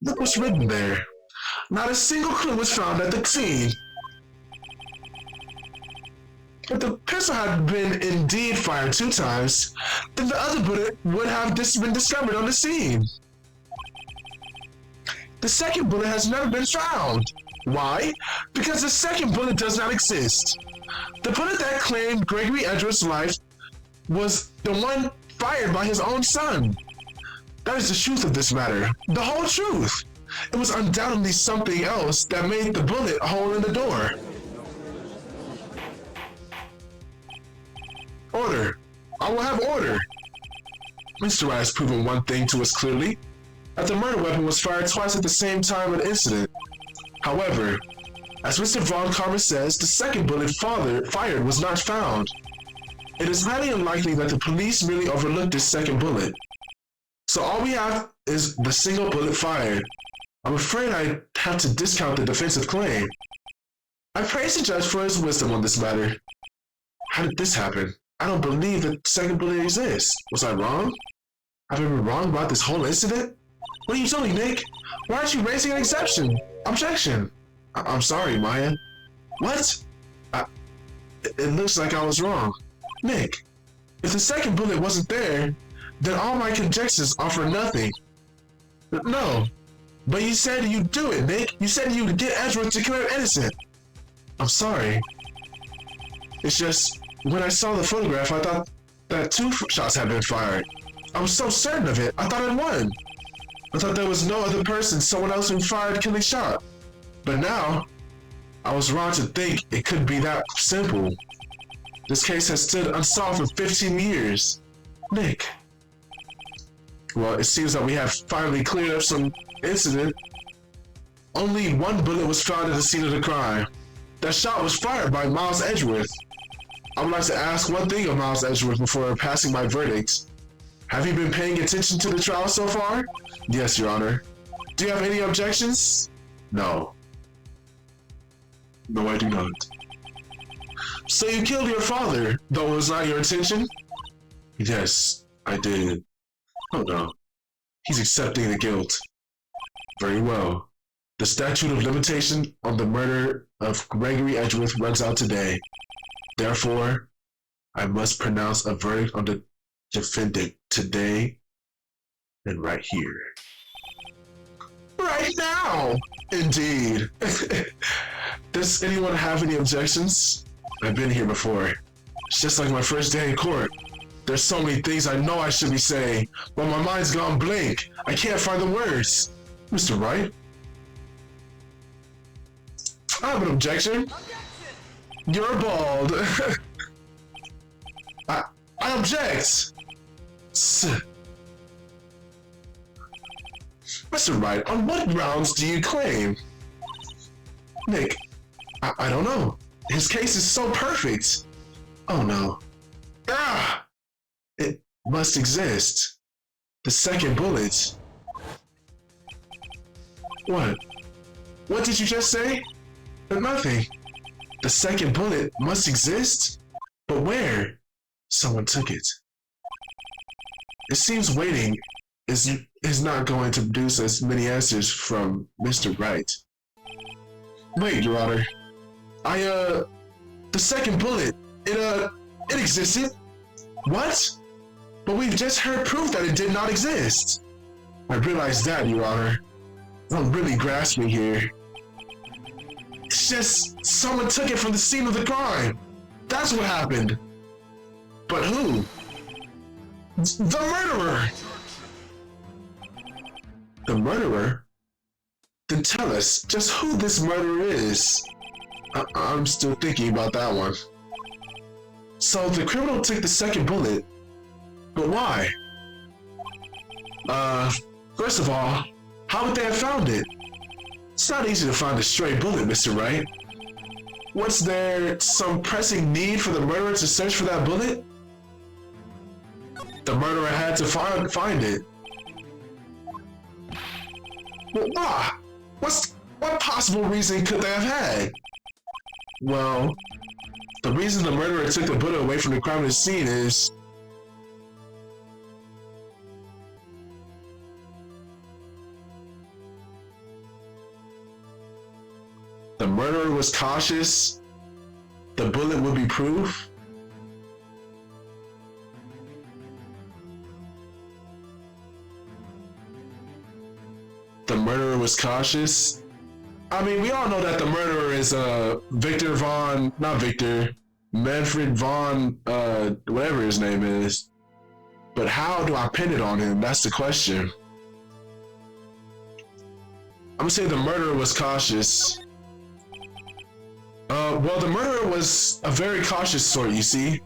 Look what's written there. Not a single clue was found at the scene. If the pistol had been indeed fired 2 times, then the other bullet would have been discovered on the scene. The second bullet has never been found. Why? Because the second bullet does not exist. The bullet that claimed Gregory Edgeworth's life was the one fired by his own son. That is the truth of this matter. The whole truth. It was undoubtedly something else that made the bullet a hole in the door. Order. I will have order. Mr. Wright has proven one thing to us clearly. That the murder weapon was fired twice at the same time of the incident. However, as Mr. Von Karma says, the second bullet fired was not found. It is highly unlikely that the police merely overlooked this second bullet. So all we have is the single bullet fired. I'm afraid I have to discount the defensive claim. I praise the judge for his wisdom on this matter. How did this happen? I don't believe the second bullet exists. Was I wrong? Have I been wrong about this whole incident? What are you doing, Nick? Why aren't you raising an objection? I'm sorry, Maya. What? It looks like I was wrong. Nick, if the second bullet wasn't there, then all my conjectures are for nothing. No, but you said you'd do it, Nick. You said you'd get Edgeworth to declare innocent. I'm sorry. It's just, when I saw the photograph, I thought that 2 shots had been fired. I was so certain of it, I thought I'd won. I thought there was no other person, someone else who fired a killing shot. But now, I was wrong to think it could be that simple. This case has stood unsolved for 15 years. Nick. Well, it seems that we have finally cleared up some incident. Only 1 bullet was found at the scene of the crime. That shot was fired by Miles Edgeworth. I would like to ask one thing of Miles Edgeworth before passing my verdict. Have you been paying attention to the trial so far? Yes, Your Honor. Do you have any objections? No. No, I do not. So you killed your father, though it was not your intention? Yes, I did. Oh no. He's accepting the guilt. Very well. The statute of limitation on the murder of Gregory Edgeworth runs out today. Therefore, I must pronounce a verdict on the defendant today and right here. Right now! Indeed. Does anyone have any objections? I've been here before. It's just like my first day in court. There's so many things I know I should be saying, but my mind's gone blank. I can't find the words. Mr. Wright, I have an objection. You're bald. I object. Mr. Wright, on what grounds do you claim? Nick, I don't know. His case is so perfect. Oh no. Ah! It must exist. The second bullet. What? What did you just say? Nothing. The second bullet must exist? But where? Someone took it. It seems waiting is not going to produce as many answers from Mr. Wright. Wait, Your Honor. The second bullet, it existed? What? But we've just heard proof that it did not exist. I realize that, Your Honor. I'm really grasping here. It's just someone took it from the scene of the crime. That's what happened. But who? The murderer! The murderer? Then tell us just who this murderer is. I'm still thinking about that one. So the criminal took the second bullet, but why? First of all, how would they have found it? It's not easy to find a stray bullet, Mr. Wright. Was there some pressing need for the murderer to search for that bullet? The murderer had to find it. Well, why? What possible reason could they have had? Well, the reason the murderer took the bullet away from the crime scene is... the murderer was cautious. The bullet would be proof. The murderer was cautious. I mean, we all know that the murderer is Manfred Von, whatever his name is. But how do I pin it on him? That's the question. I'm gonna say the murderer was cautious. Well, the murderer was a very cautious sort, you see.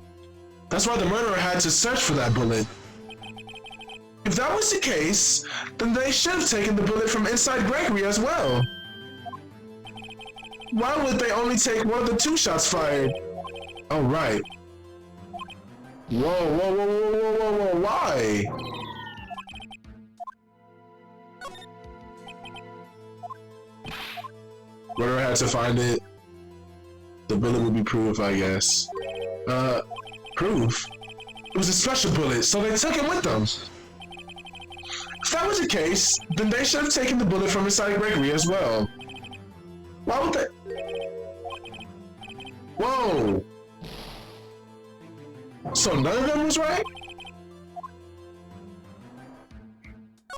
That's why the murderer had to search for that bullet. If that was the case, then they should have taken the bullet from inside Gregory as well. Why would they only take one of the two shots fired? Oh, right. Whoa, why? Murderer had to find it. The bullet would be proof, I guess. Proof? It was a special bullet, so they took it with them. If that was the case, then they should have taken the bullet from inside Gregory as well. Why would they? Whoa! So none of them was right?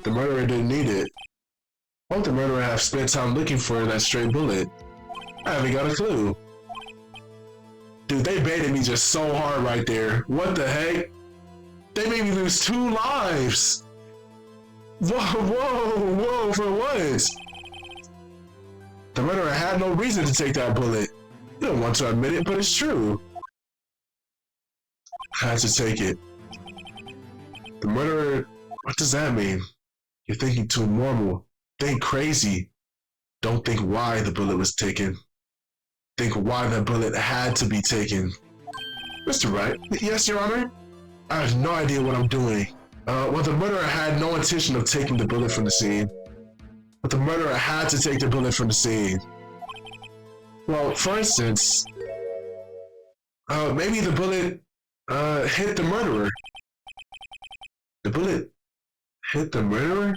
The murderer didn't need it. Why would the murderer have spent time looking for that stray bullet? I haven't got a clue. Dude, they baited me just so hard right there. What the heck? They made me lose 2 lives. Whoa, for what? The murderer had no reason to take that bullet. You don't want to admit it, but it's true. Had to take it. The murderer, what does that mean? You're thinking too normal. Think crazy. Don't think why the bullet was taken. Think why that bullet had to be taken. Mr. Wright, yes, Your Honor? I have no idea what I'm doing. Well, the murderer had no intention of taking the bullet from the scene. But the murderer had to take the bullet from the scene. Well, for instance, maybe the bullet hit the murderer. The bullet hit the murderer?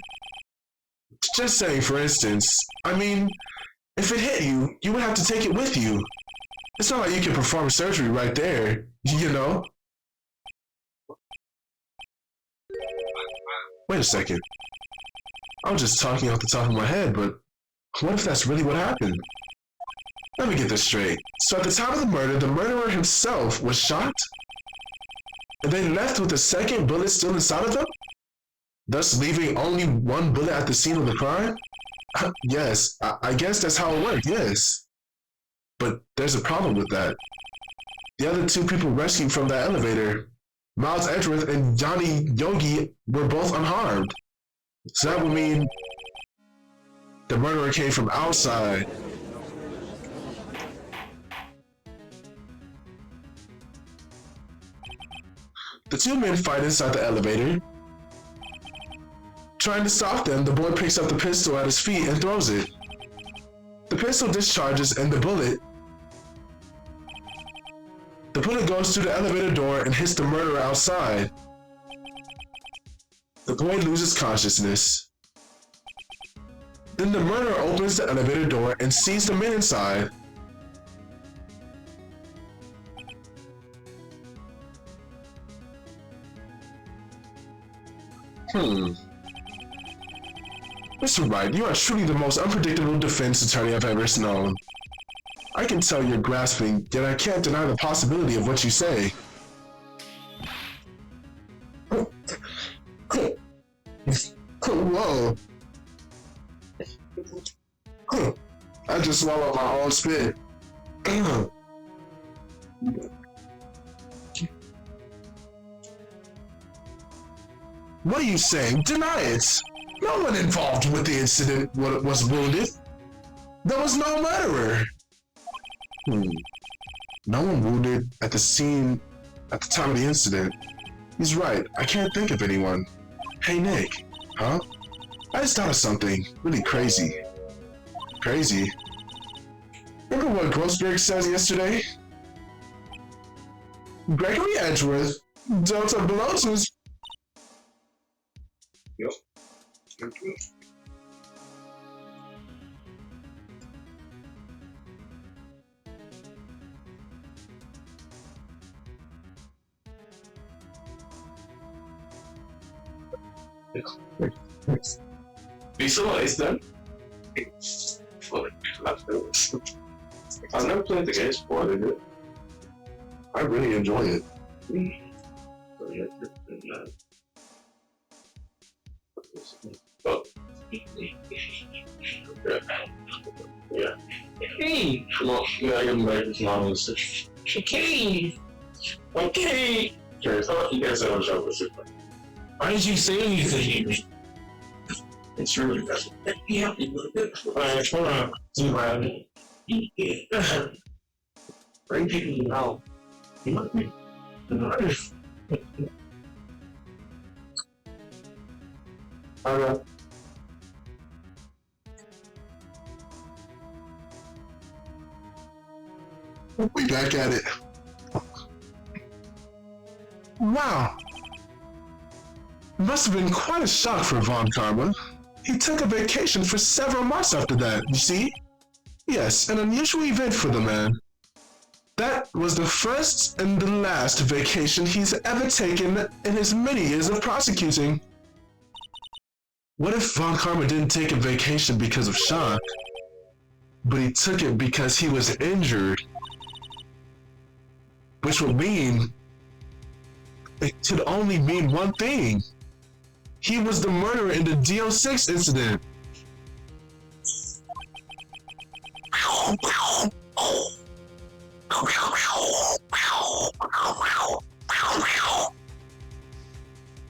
Just saying, for instance. I mean, if it hit you, you would have to take it with you. It's not like you can perform surgery right there, you know? Wait a second. I was just talking off the top of my head, but what if that's really what happened? Let me get this straight. So at the time of the murder, the murderer himself was shot? And they left with the second bullet still inside of them? Thus leaving only one bullet at the scene of the crime? Yes, I guess that's how it worked, yes. But there's a problem with that. The other two people rescued from that elevator, Miles Edgeworth and Johnny Yogi, were both unharmed. So that would mean the murderer came from outside. The two men fight inside the elevator. Trying to stop them, the boy picks up the pistol at his feet and throws it. The pistol discharges and the bullet goes through the elevator door and hits the murderer outside. The boy loses consciousness. Then the murderer opens the elevator door and sees the men inside. Mr. Wright, you are truly the most unpredictable defense attorney I've ever known. I can tell you're grasping, yet I can't deny the possibility of what you say. Whoa. I just swallowed my own spit. What are you saying? Deny it! No one involved with the incident was wounded. There was no murderer. No one wounded at the scene at the time of the incident. He's right. I can't think of anyone. Hey, Nick. Huh? I just thought of something really crazy. Crazy? Remember what Grossberg says yesterday? Gregory Edgeworth, Delta Blotus. Yep. Visualize them. I've never played the games before, did it? I really enjoy it. Oh. Yeah. Hey! Come on, you gotta get him back to Anonymous. Okay! Okay! Okay, so you guys have a job with it. Why did you say anything? It's really bad. Yeah, I just wanna zoom around it. Bring people out. You want me? Alright. We back at it. Wow. It must have been quite a shock for Von Karma. He took a vacation for several months after that, you see? Yes, an unusual event for the man. That was the first and the last vacation he's ever taken in his many years of prosecuting. What if Von Karma didn't take a vacation because of shock, but he took it because he was injured? Which would mean, it could only mean one thing. He was the murderer in the DO6 incident.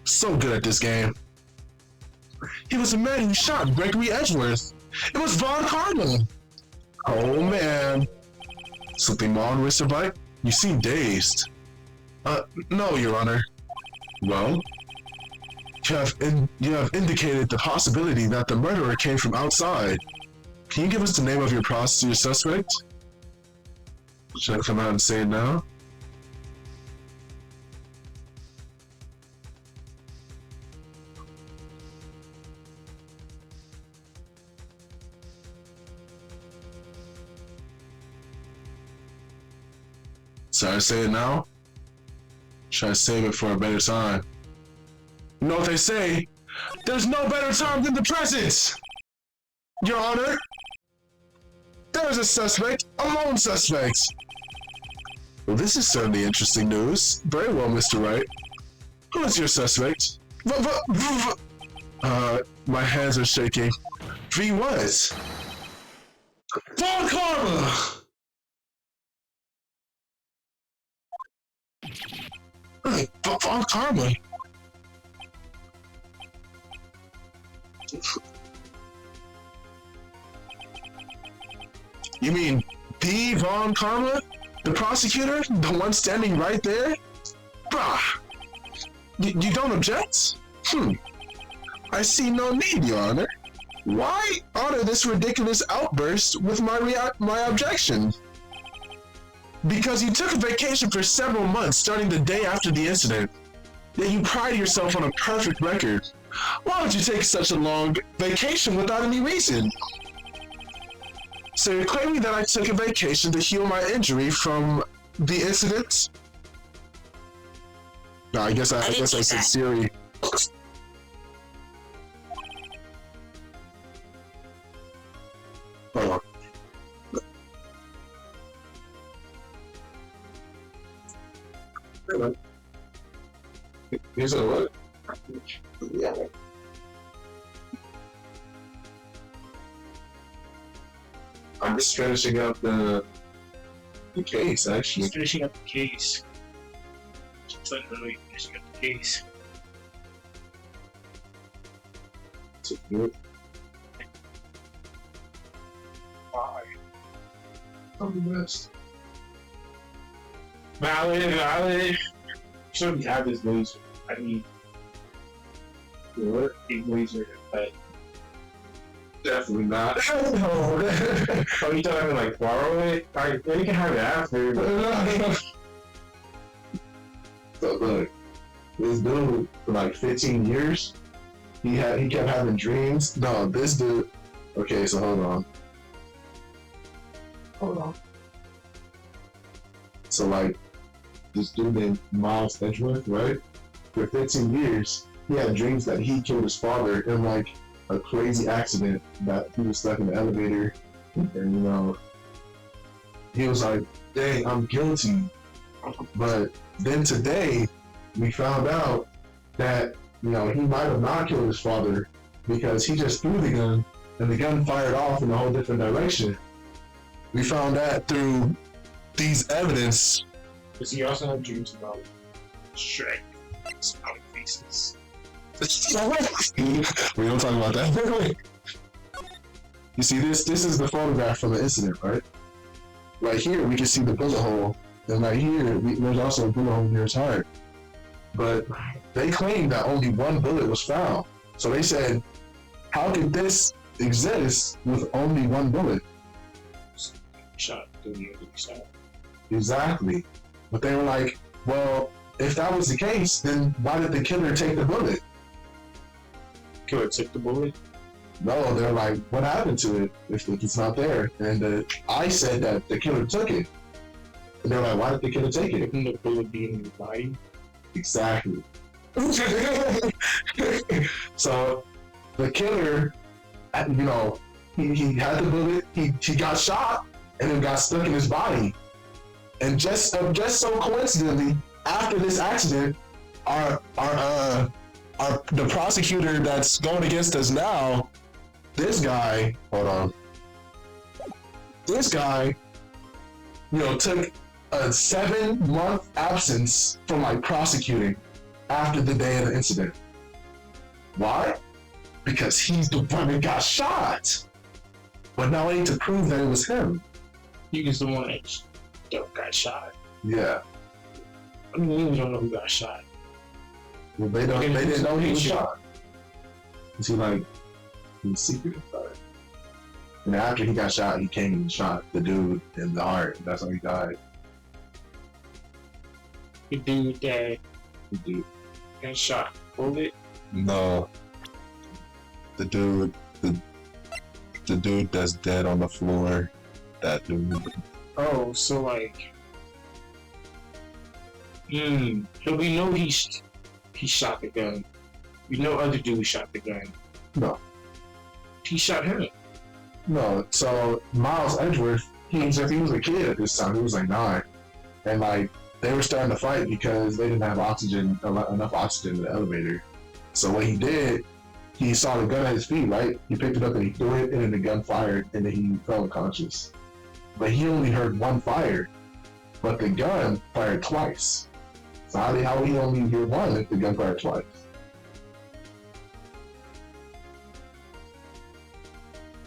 So good at this game. He was the man who shot Gregory Edgeworth. It was Von Karma. Oh man. Something wrong, Mr. Wright? You seem dazed. No, Your Honor. Well, you have indicated the possibility that the murderer came from outside. Can you give us the name of your suspect? Should I come out and say it now? Should I say it now? Should I save it for a better time? You know what they say? There's no better time than the present! Your Honor, there is a suspect, a lone suspect. Well, this is certainly interesting news. Very well, Mr. Wright. Who is your suspect? My hands are shaking. V what? Von Karma! Von Karma. You mean the Von Karma? The prosecutor? The one standing right there? Bruh. You don't object? I see no need, Your Honor. Why honor this ridiculous outburst with my objection? Because you took a vacation for several months starting the day after the incident. Yet you pride yourself on a perfect record. Why would you take such a long vacation without any reason? So you're claiming that I took a vacation to heal my injury from the incident? No, I guess I said Siri. Hold on. Here's a what? Yeah. I'm just finishing up the case, actually. He's finishing up the case. It's literally finishing up the case. So good. Why? I'm the best. Valid. Shouldn't have this laser. I mean, What? big laser, but Definitely not. oh, you talking like borrow it? Like, you can have it after. But So look, this dude for like 15 years, he kept having dreams. No, this dude. Okay, so hold on. So like, this dude named Miles Edgeworth, right? For 15 years, he had dreams that he killed his father in like a crazy accident that he was stuck in the elevator, and he was like, "Dang, I'm guilty." But then today, we found out that he might have not killed his father because he just threw the gun, and the gun fired off in a whole different direction. We found that through these evidence. does he also have dreams about Shrek? Smiling faces. We don't talk about that. You see, this is the photograph from the incident, right? Right here, we can see the bullet hole, and right here, there's also a bullet hole near his heart. But they claim that only one bullet was found. So they said, how could this exist with only one bullet? Shot. Do the other shot. Exactly. But they were like, well, if that was the case, then why did the killer take the bullet? Killer took the bullet. No, they're like, what happened to it if it's not there? And I said that the killer took it. And they're like, why did the killer take it? Couldn't the bullet be in his body? Exactly. So the killer, he had the bullet, he got shot, and then got stuck in his body. And just so coincidentally, after this accident, the prosecutor that's going against us now, this guy, took a 7-month absence from like prosecuting after the day of the incident. Why? Because he's the one that got shot. But now I need to prove that it was him. He was the one that got shot. Yeah. I mean, we don't know who got shot. Well, they didn't know he was shot. Cause he was secretive about it. And after he got shot, he came and shot the dude in the heart. That's how he died. The dude that The dude. got shot. Bullet. No. The dude that's dead on the floor. That dude. Oh, so like, so we know he shot the gun. We know other dude shot the gun. No. He shot him. No. So Miles Edgeworth, he was a kid at this time. He was like 9, and like they were starting to fight because they didn't have enough oxygen in the elevator. So what he did, he saw the gun at his feet, right? He picked it up and he threw it, and then the gun fired, and then he fell unconscious. But he only heard one fire, but the gun fired twice. So how he only hear one if the gun fired twice?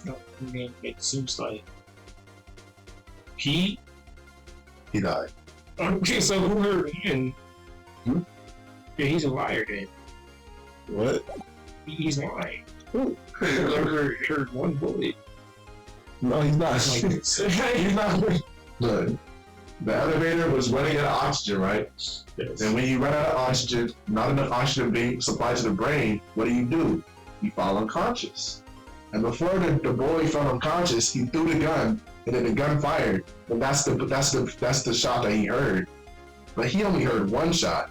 No, I mean, it seems like he. He died. Okay, so who hurt him? Hmm? Yeah, he's a liar then. What? He's lying. Who? Whoever heard one bullet. No, he's not. Like, He's not. Look, the elevator was running out of oxygen, right? yes. And when you run out of oxygen, not enough oxygen being supplied to the brain, what do? You fall unconscious. And before the boy fell unconscious, he threw the gun, and then the gun fired. And that's the shot that he heard. But he only heard one shot.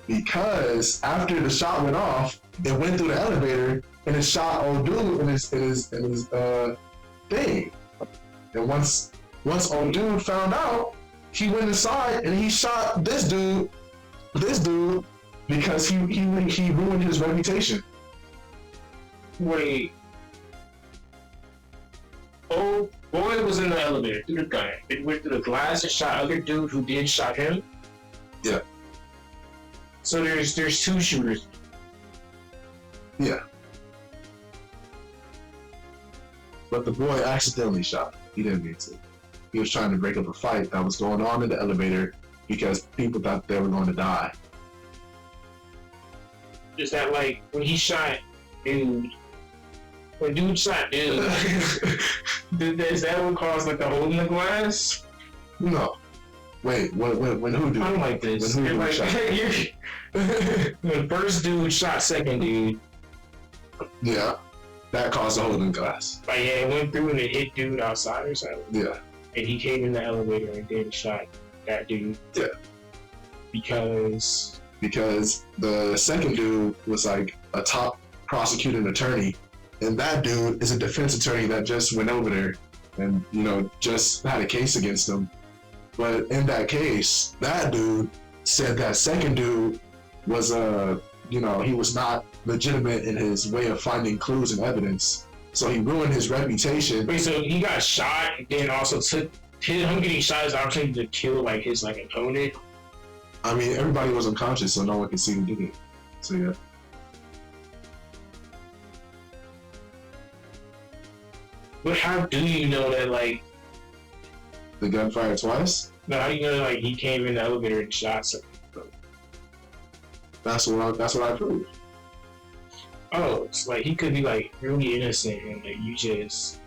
Because after the shot went off, it went through the elevator and it shot old dude in his thing. And once old dude found out, he went inside and he shot this dude because he ruined his reputation. Wait. Oh, boy was in the elevator through the gun. It went through the glass and shot other dude who did shot him. Yeah. So there's two shooters. Yeah. But the boy accidentally shot. He didn't mean to. He was trying to break up a fight that was going on in the elevator because people thought they were going to die. Is that like when he shot dude? When dude shot dude, is that what caused like the hole in the glass? No. Wait, when who did? I don't like this. When who Like, shot? when first dude shot second dude. Yeah. That caused a hole in the glass. Like, yeah, it went through and it hit dude outside or something. Yeah. And he came in the elevator and then shot that dude. Yeah. Because the second dude was like a top prosecuting attorney, and that dude is a defense attorney that just went over there and, just had a case against him. But in that case, that dude said that second dude was he was not legitimate in his way of finding clues and evidence. So he ruined his reputation. wait, so he got shot and then also took him getting shot as opportunity to kill like his like opponent. I mean, everybody was unconscious, so no one could see who did it. So yeah. But how do you know that like The gun fired twice? how do you know like he came in the elevator and shot something? That's what I proved. Oh, it's like he could be like really innocent and like you just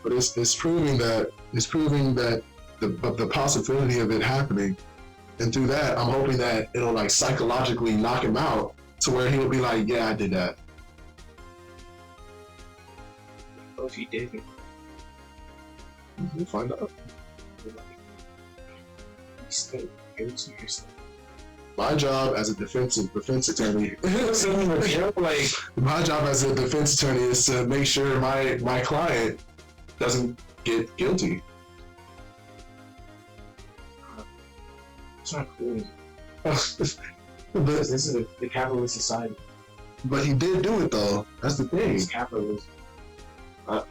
But it's proving that the possibility of it happening, and through that, I'm hoping that it'll like psychologically knock him out to where he'll be like, yeah, I did that. what if he didn't? We'll find out. He's still guilty or something. My job as a defense attorney, Like my job as a defense attorney is to make sure my client doesn't get guilty. it's not cool. but, This is the capitalist society. but he did do it though. That's the thing. It's capitalism. I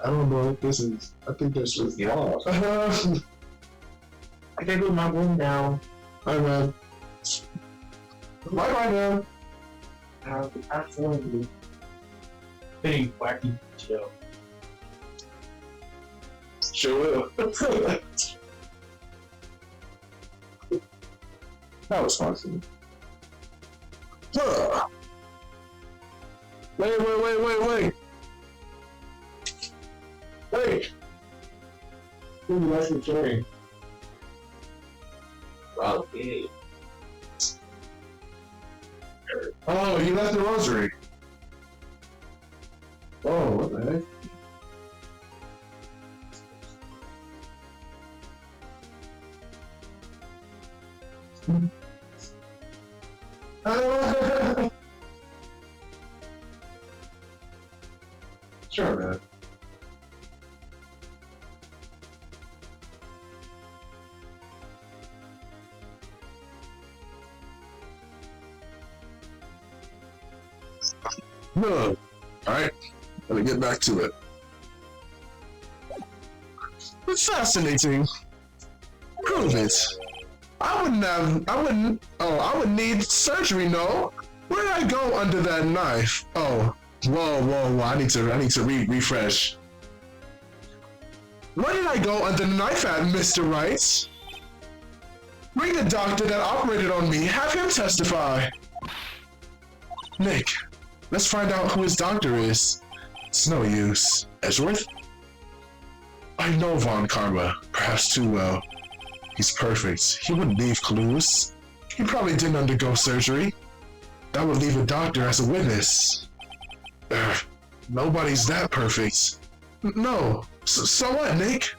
don't know if this is. I think that's just law. I gotta go to my room now. Hi, man. Bye, man. Absolutely. Pretty wacky show. Sure will. That was fun for me. Wait. Wait. Ooh, that's the story. Okay. Oh, he left the rosary. Oh, what the heck? Sure, man. No. Alright, let me get back to it. It's fascinating. Prove it. I would need surgery, no? Where did I go under that knife? Oh, whoa, I need to refresh. Where did I go under the knife at, Mr. Wright? Bring the doctor that operated on me, have him testify. Nick, let's find out who his doctor is. It's no use. Edgeworth? I know Von Karma, perhaps too well. He's perfect. He wouldn't leave clues. He probably didn't undergo surgery. That would leave a doctor as a witness. Nobody's that perfect. No. So what, Nick?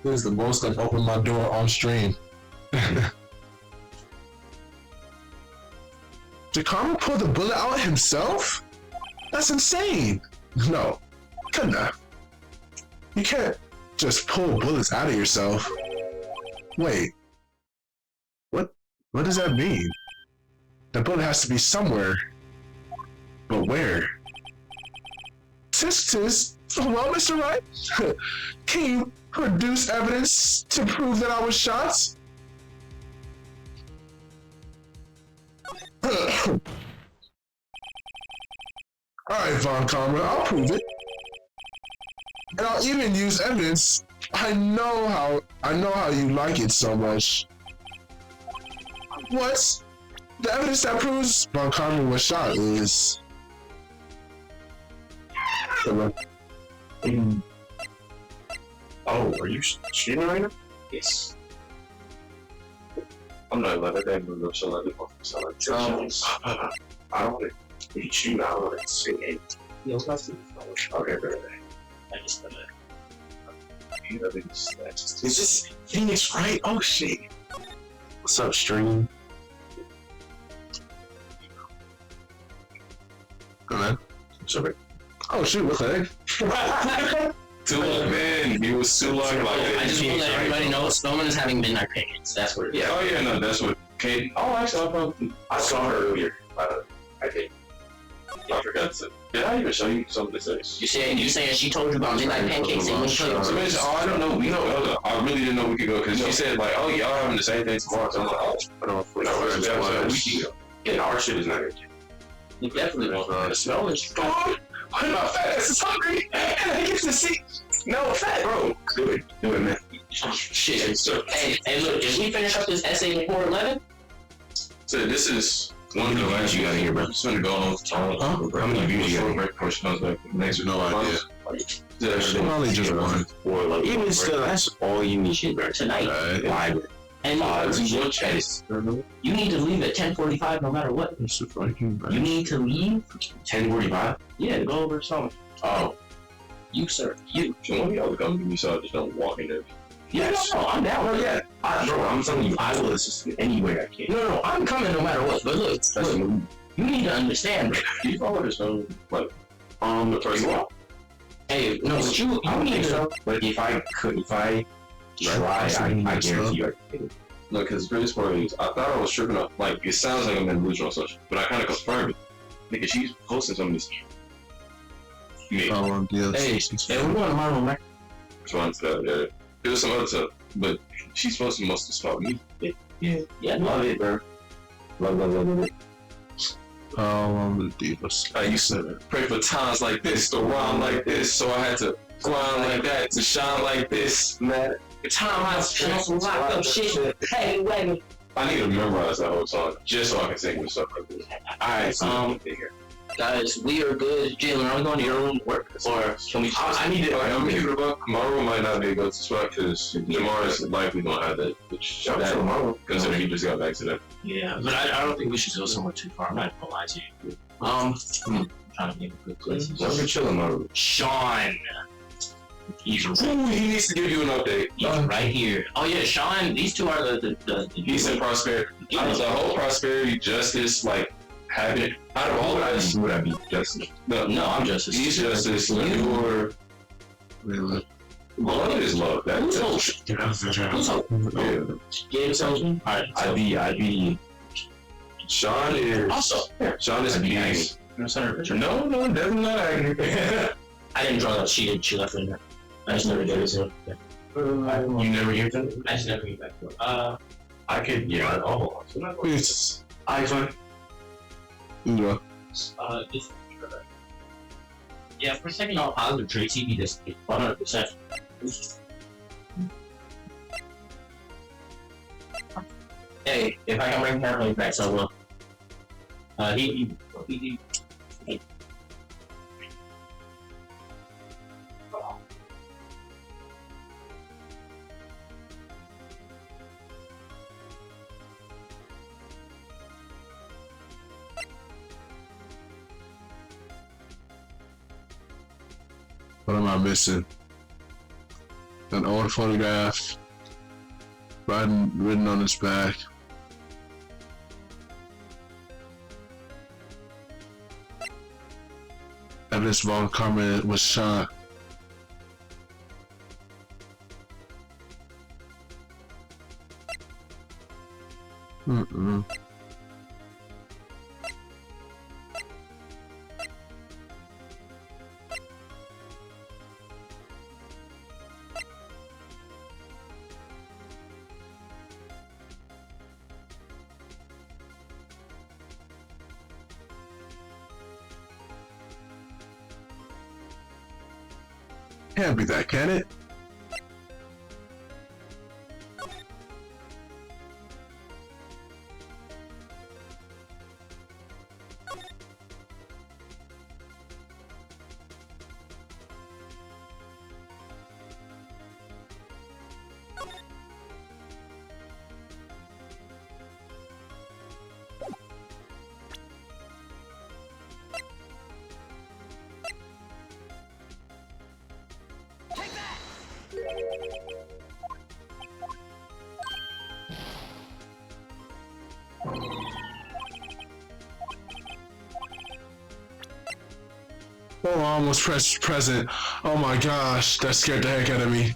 This is the most I've opened my door on stream. Did Karma pull the bullet out himself? That's insane. No, couldn't have. You can't just pull bullets out of yourself. Wait, what does that mean? The bullet has to be somewhere, but where? Tis. Well, Mr. Wright, can you produce evidence to prove that I was shot? Alright, Von Karma, I'll prove it. And I'll even use evidence. I know how you like it so much. What? The evidence that proves Von Karma was shot is... Oh, are you streaming right now? Yes. I'm not letting that move so let I don't want to beat you now. I want to say it. Okay, better. I just done it. Is this Pheonix Wright? Oh shit. What's up, stream? Go ahead. Sorry. Oh shoot, what's that? Too long, man. He was too long. I just want to let everybody know Spellman is having midnight pancakes. That's what it is. Yeah. Oh yeah, no, that's what Kate. Oh, actually, I saw her earlier. I did. I forgot to. Did I even show you some of the things? You saying she told you about midnight pancakes and you show So bitch, I don't know. We know. I really didn't know we could go because she said like, oh y'all having the same thing tomorrow. So I'm like, oh, I don't know. We can go. Yeah, our shit is not here. You definitely won't. Spellman's gone. What about fat ass is hungry and he gets to see. No, fat bro. Do it, man. Shit. Hey, look, if we finish up this essay before 11. So this is one of the last you got in here, bro. It's gonna go on for time. How many views you got? Right before she comes back. Next, no idea. Probably just one. Or like even still, that's all you need. Shit, bro. Tonight. Live. And you need to leave at 10:45 no matter what. You need to leave 10:45. Yeah, to go over something. Oh, you sir, you. So one of y'all come to me, so I just don't walk in there. Yes. No, I'm down. Oh yeah. Bro, I'm telling you, I will assist in any way I can. No, I'm coming no matter what. But look, you need to understand, bro. Do you follow this on like the first one? Hey, no, but you need to. But if I try, I guarantee you I can. No, because the greatest part is, I thought I was tripping up. Like, it sounds like I'm in delusional social, but I kind of confirmed it. Nigga, she's posting some of this. Me. Hey, we're going to Marvel, right? Respond to that, yeah. There was some other stuff, but she's posting most of the stuff about me. Yeah, love it, bro. Love it. I used to pray for times like this, to rhyme like this, so I had to grind like that, to shine like this, man. The time I spent some locked up shit. Hey, wait. I need to memorize that whole song just so I can sing with stuff like this. Alright, guys, we are good. Jalen, are we going to your room to work? Or can we I need to, I'm gonna keep it about. My room might not be a go-to spot because Jamar's likely gonna have that. Which that considering he just got back to that. Yeah, but I don't think we should go somewhere too far. I'm not gonna lie to you. I'm trying to think of good places. I'm gonna chill in my room. Sean. He's he needs to give you an update. He's right here. Oh yeah, Sean. These two are the peace and prosperity. The whole prosperity, justice, like Having out of all of us, would I be Justice? No, I'm Justice. He's Justice. You're love is love. That's Who's hope? yeah. Game tells me. Alright, I'd be. Sean is also, here. Sean is beast. No, Definitely not angry. I didn't draw that. She left it in there. I just never did it. So, yeah. You never hear that? I just never get back to it. I could, yeah. Oh, It's iPhone. yeah. Just, yeah, for a second, all positive traits, he'd be this 100%. Hey, if I can bring Caroline back, so I will. He What am I missing? An old photograph. Written on his back. Evidence Von Carmen was shot. Mm-mm. Can't be that, can it? Oh, I almost pressed present. Oh my gosh, that scared the heck out of me.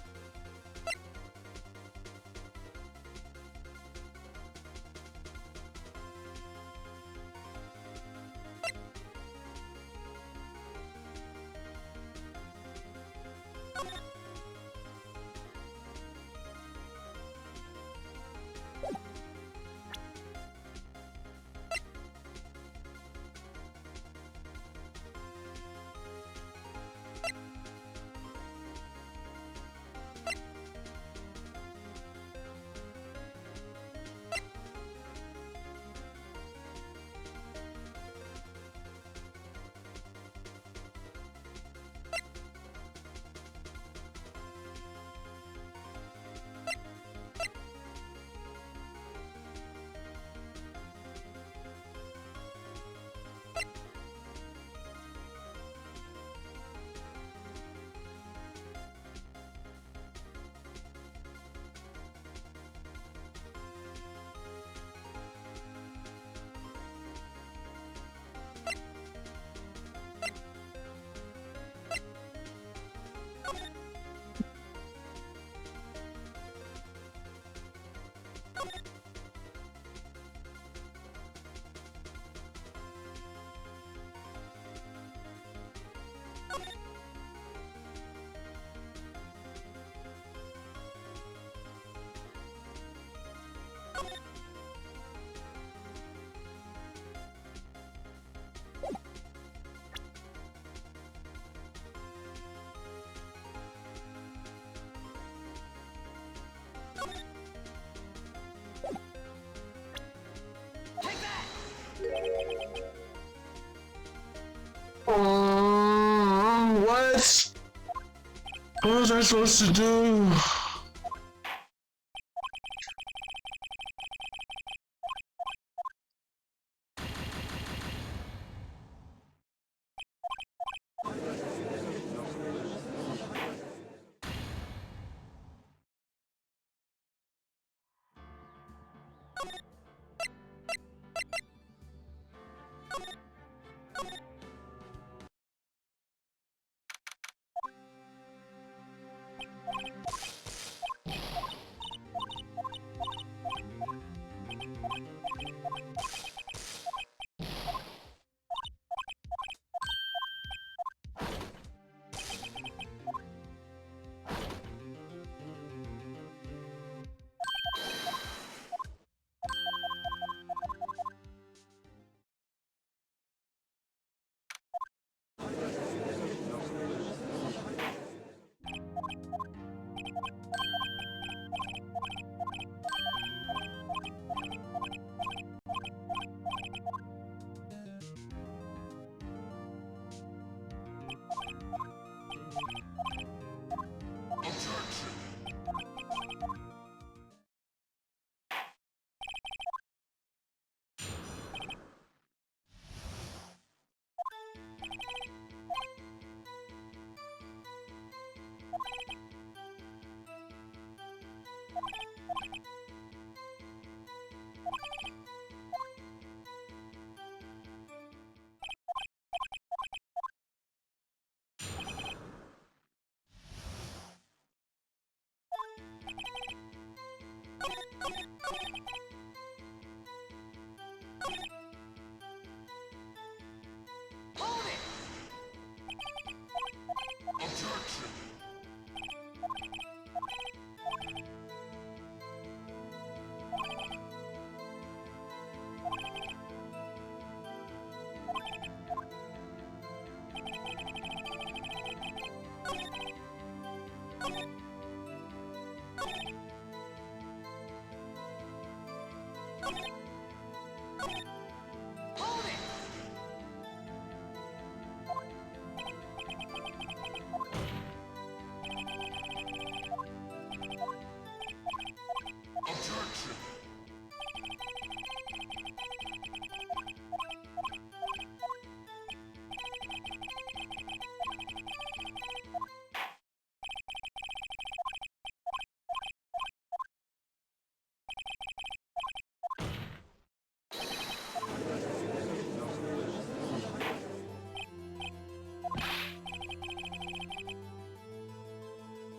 What? What was I supposed to do?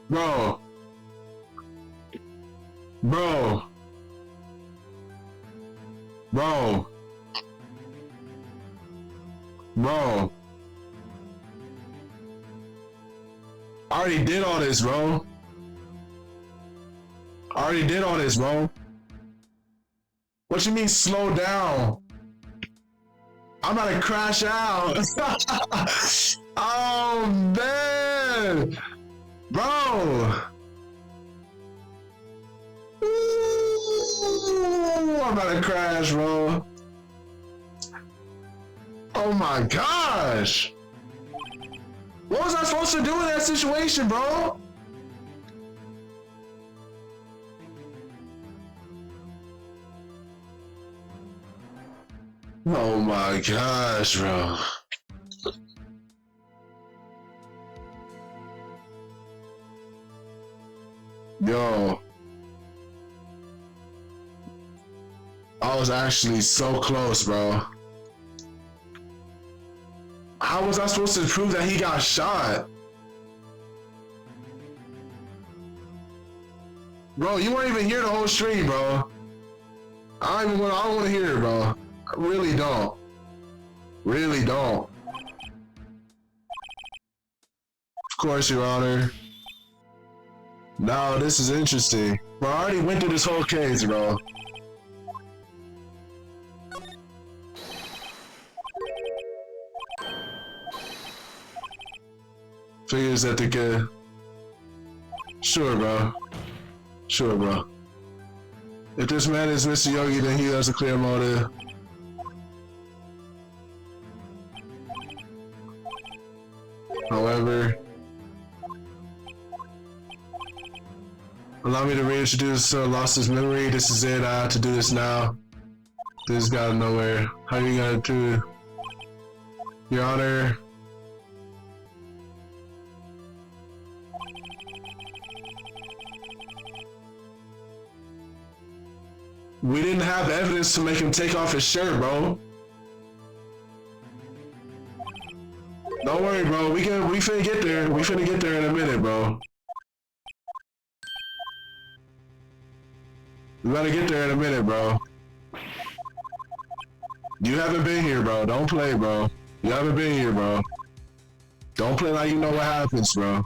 Bro. Bro. Bro. Bro. I already did all this, bro. I already did all this, bro. What you mean slow down? I'm about to crash out. Oh, man. Bro. Ooh, I'm about to crash, bro. Oh my gosh. What was I supposed to do in that situation, bro? Oh my gosh, bro. Yo. I was actually so close, bro. How was I supposed to prove that he got shot? Bro, you weren't even here the whole stream, bro. I don't want to hear it, bro. I really don't. Really don't. Of course, Your Honor. Now, this is interesting. Bro, I already went through this whole case, bro. Figures that they could. Sure, bro. Sure, bro. If this man is Mr. Yogi, then he has a clear motive. However, allow me to reintroduce lost his memory. This is it. I have to do this now. This got nowhere. How are you gonna do? Your Honor. We didn't have evidence to make him take off his shirt, bro. Don't worry, bro. We finna get there. We finna get there in a minute, bro. We gotta get there in a minute, bro. You haven't been here, bro. Don't play, bro. You haven't been here, bro. Don't play like you know what happens, bro.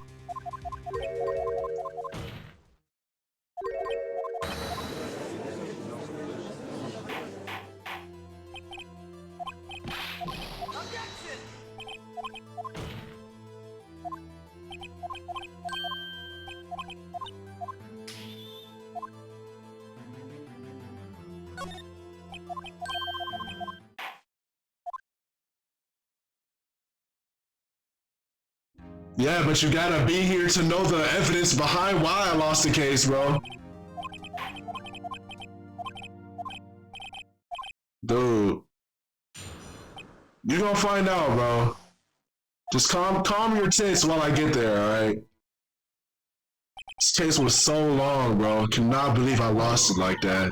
Yeah, but you gotta be here to know the evidence behind why I lost the case, bro. Dude. You gonna find out, bro. Just calm your tits while I get there, alright? This case was so long, bro. Cannot believe I lost it like that.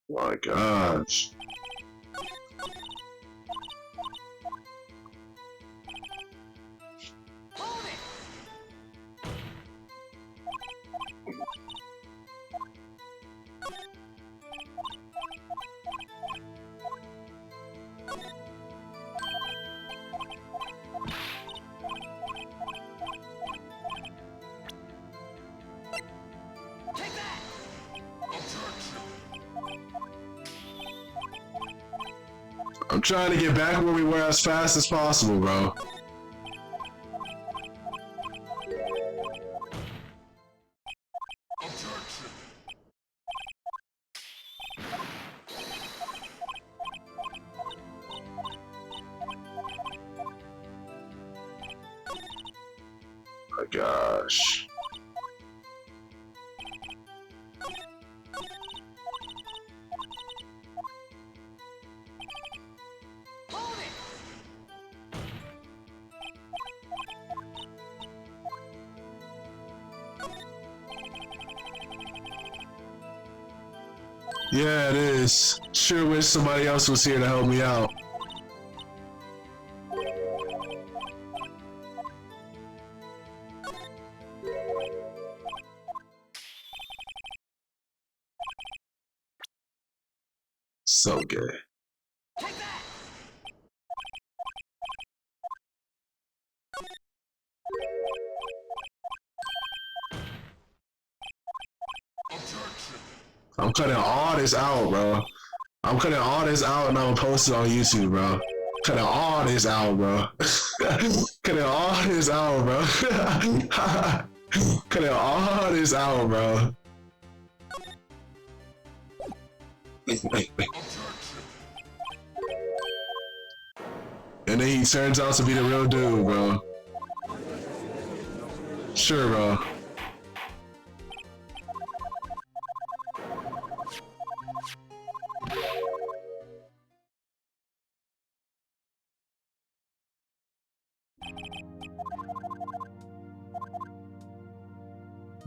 My gosh. I'm trying to get back where we were as fast as possible, bro. My gosh. Yeah, it is. Sure wish somebody else was here to help me out. So good. I'm cutting all this out, bro. I'm cutting all this out and I'm gonna post it on YouTube, bro. Cutting all this out, bro. Cutting all this out, bro. Cutting all this out, bro. And then he turns out to be the real dude, bro. Sure, bro.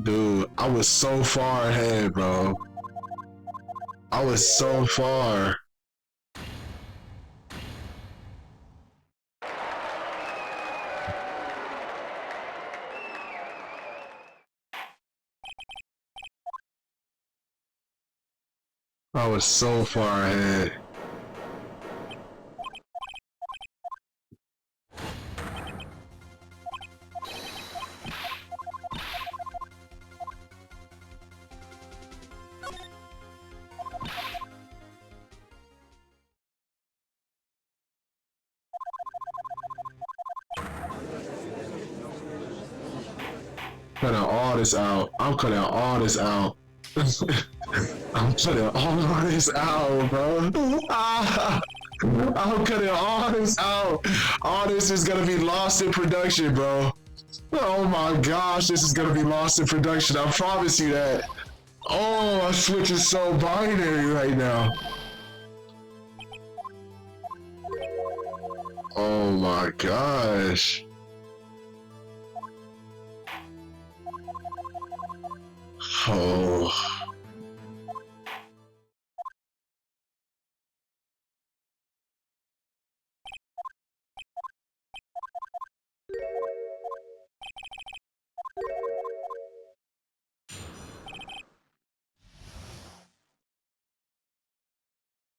Dude, I was so far ahead, bro. I was so far. I was so far ahead. Cutting all this out. I'm cutting all this out. I'm cutting all this out, bro. I'm cutting all this out. All this is gonna be lost in production, bro. Oh my gosh, this is gonna be lost in production. I promise you that. Oh, my Switch is so binary right now. Oh my gosh. Oh.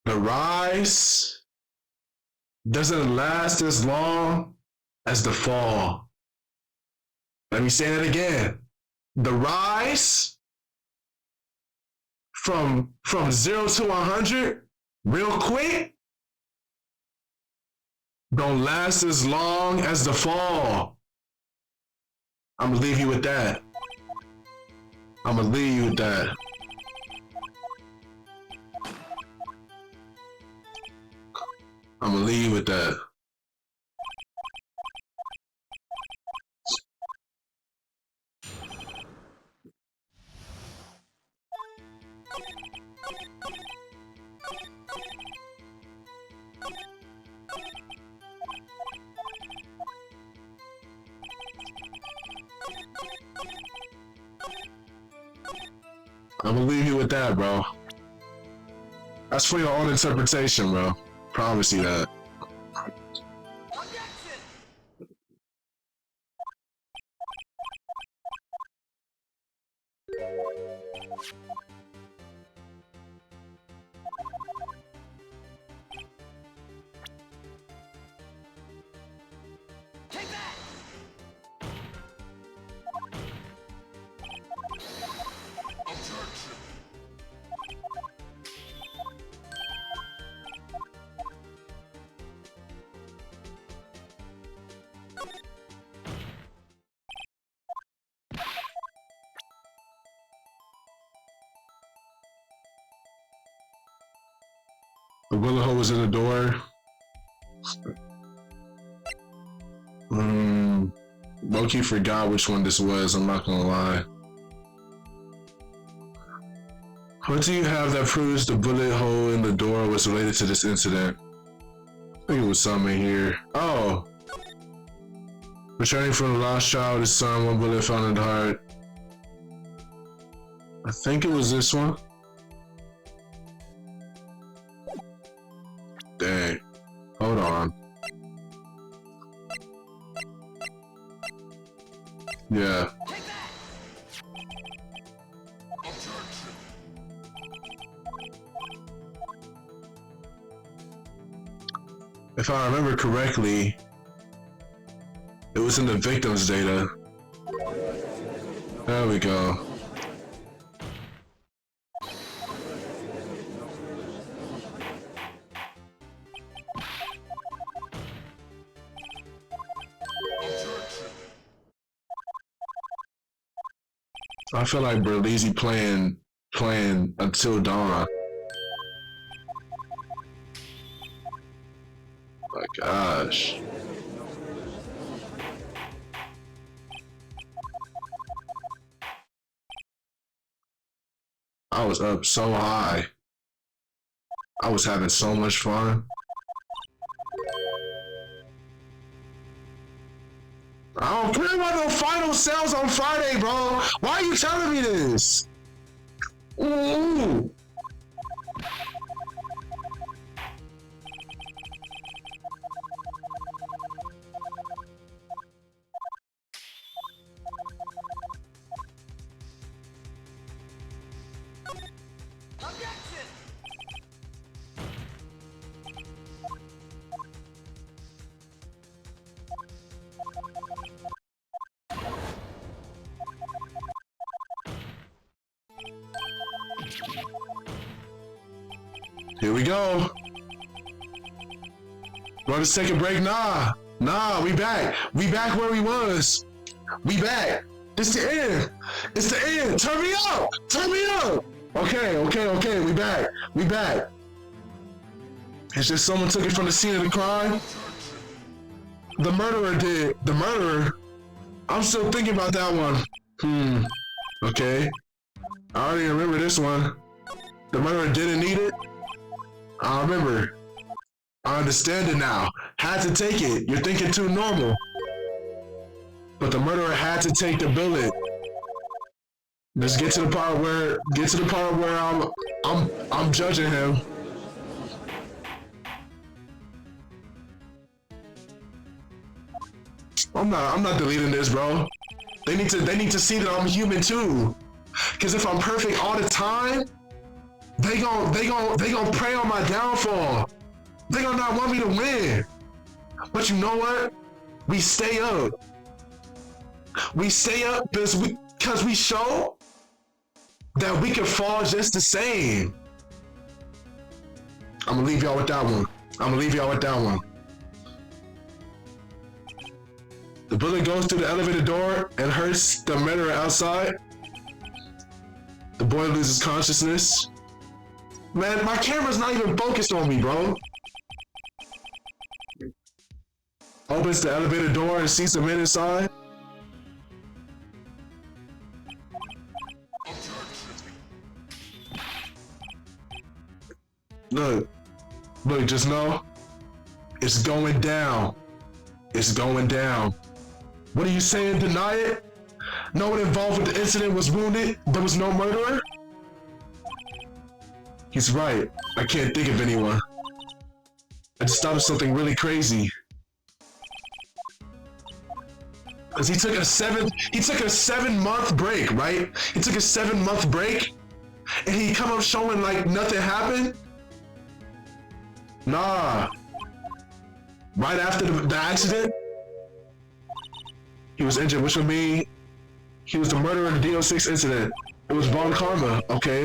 The rise doesn't last as long as the fall. Let me say that again. The rise from 0 to 100 real quick don't last as long as the fall. I'm gonna leave you with that. I'm gonna leave you with that. I'm gonna leave you with that. I'm gonna leave you with that, bro. That's for your own interpretation, bro. Promise you that. The bullet hole was in the door. Loki forgot which one this was, I'm not gonna lie. What do you have that proves the bullet hole in the door was related to this incident? I think it was something here. Oh! Returning from the lost child, his son, one bullet found in the heart. I think it was this one. Dang. Hold on. Yeah. If I remember correctly, it was in the victim's data. There we go. I feel like Berlizzi playing until dawn. My gosh. I was up so high. I was having so much fun. I don't care about no final sales on Friday, bro. Why are you telling me this? Ooh. Here we go. Want to take a break? Nah, we back. We back where we was. We back. It's the end. It's the end. Turn me up. Turn me up. Okay. We back. We back. It's just someone took it from the scene of the crime. The murderer did. The murderer. I'm still thinking about that one. Okay. I already remember this one. The murderer didn't need it. I remember. I understand it now. Had to take it. You're thinking too normal. But the murderer had to take the bullet. Just get to the part where I'm judging him. I'm not deleting this, bro. They need to see that I'm human too. Cause if I'm perfect all the time, they gon' prey on my downfall. They gon' not want me to win. But you know what? We stay up. We stay up because we show that we can fall just the same. I'm gonna leave y'all with that one. The bullet goes through the elevator door and hurts the murderer outside. The boy loses consciousness. Man, my camera's not even focused on me, bro. Opens the elevator door and sees the men inside. Look, just know, it's going down. It's going down. What are you saying? Deny it? No one involved with the incident was wounded. There was no murderer? He's right. I can't think of anyone. I just thought of something really crazy. Cause he took a 7-month break, right? He took a 7-month break and he come up showing like nothing happened? Nah. Right after the accident, he was injured, which would mean he was the murderer in the DO6 incident. It was Von Karma. Okay.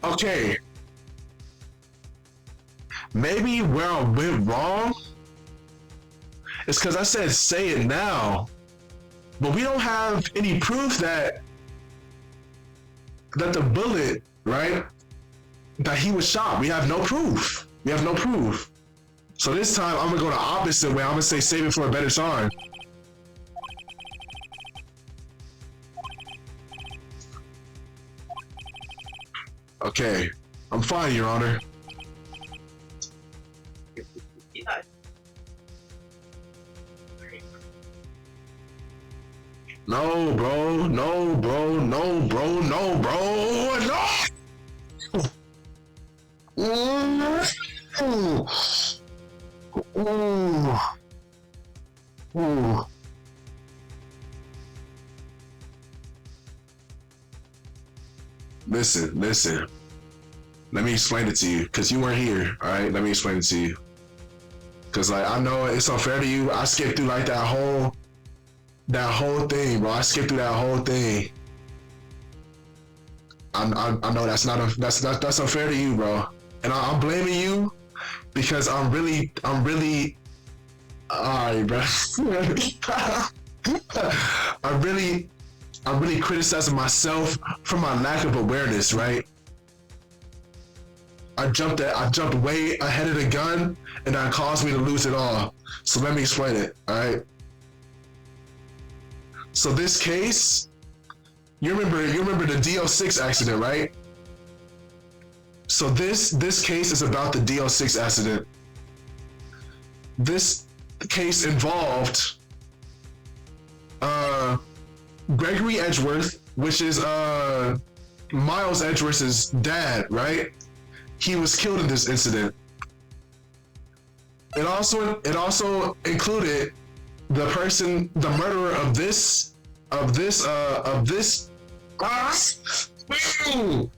Okay. Maybe where I went wrong is because I said say it now. But we don't have any proof that the bullet, right? That he was shot. We have no proof. So this time I'm gonna go the opposite way. I'm gonna say save it for a better time. Okay. I'm fine, Your Honor. No, bro. No. Listen. Let me explain it to you, because you weren't here. All right, let me explain it to you. Because like I know it's unfair to you. I skipped through like that whole thing, bro. I skipped through that whole thing. I know that's unfair to you, bro. And I'm blaming you because I'm really alright, bro. I'm really criticizing myself for my lack of awareness, right? I jumped way ahead of the gun, and that caused me to lose it all. So let me explain it, alright? So this case, you remember the DL6 accident, right? So this case is about the DL6 accident. This case involved Gregory Edgeworth, which is Miles Edgeworth's dad, right? He was killed in this incident. It also included the murderer of this.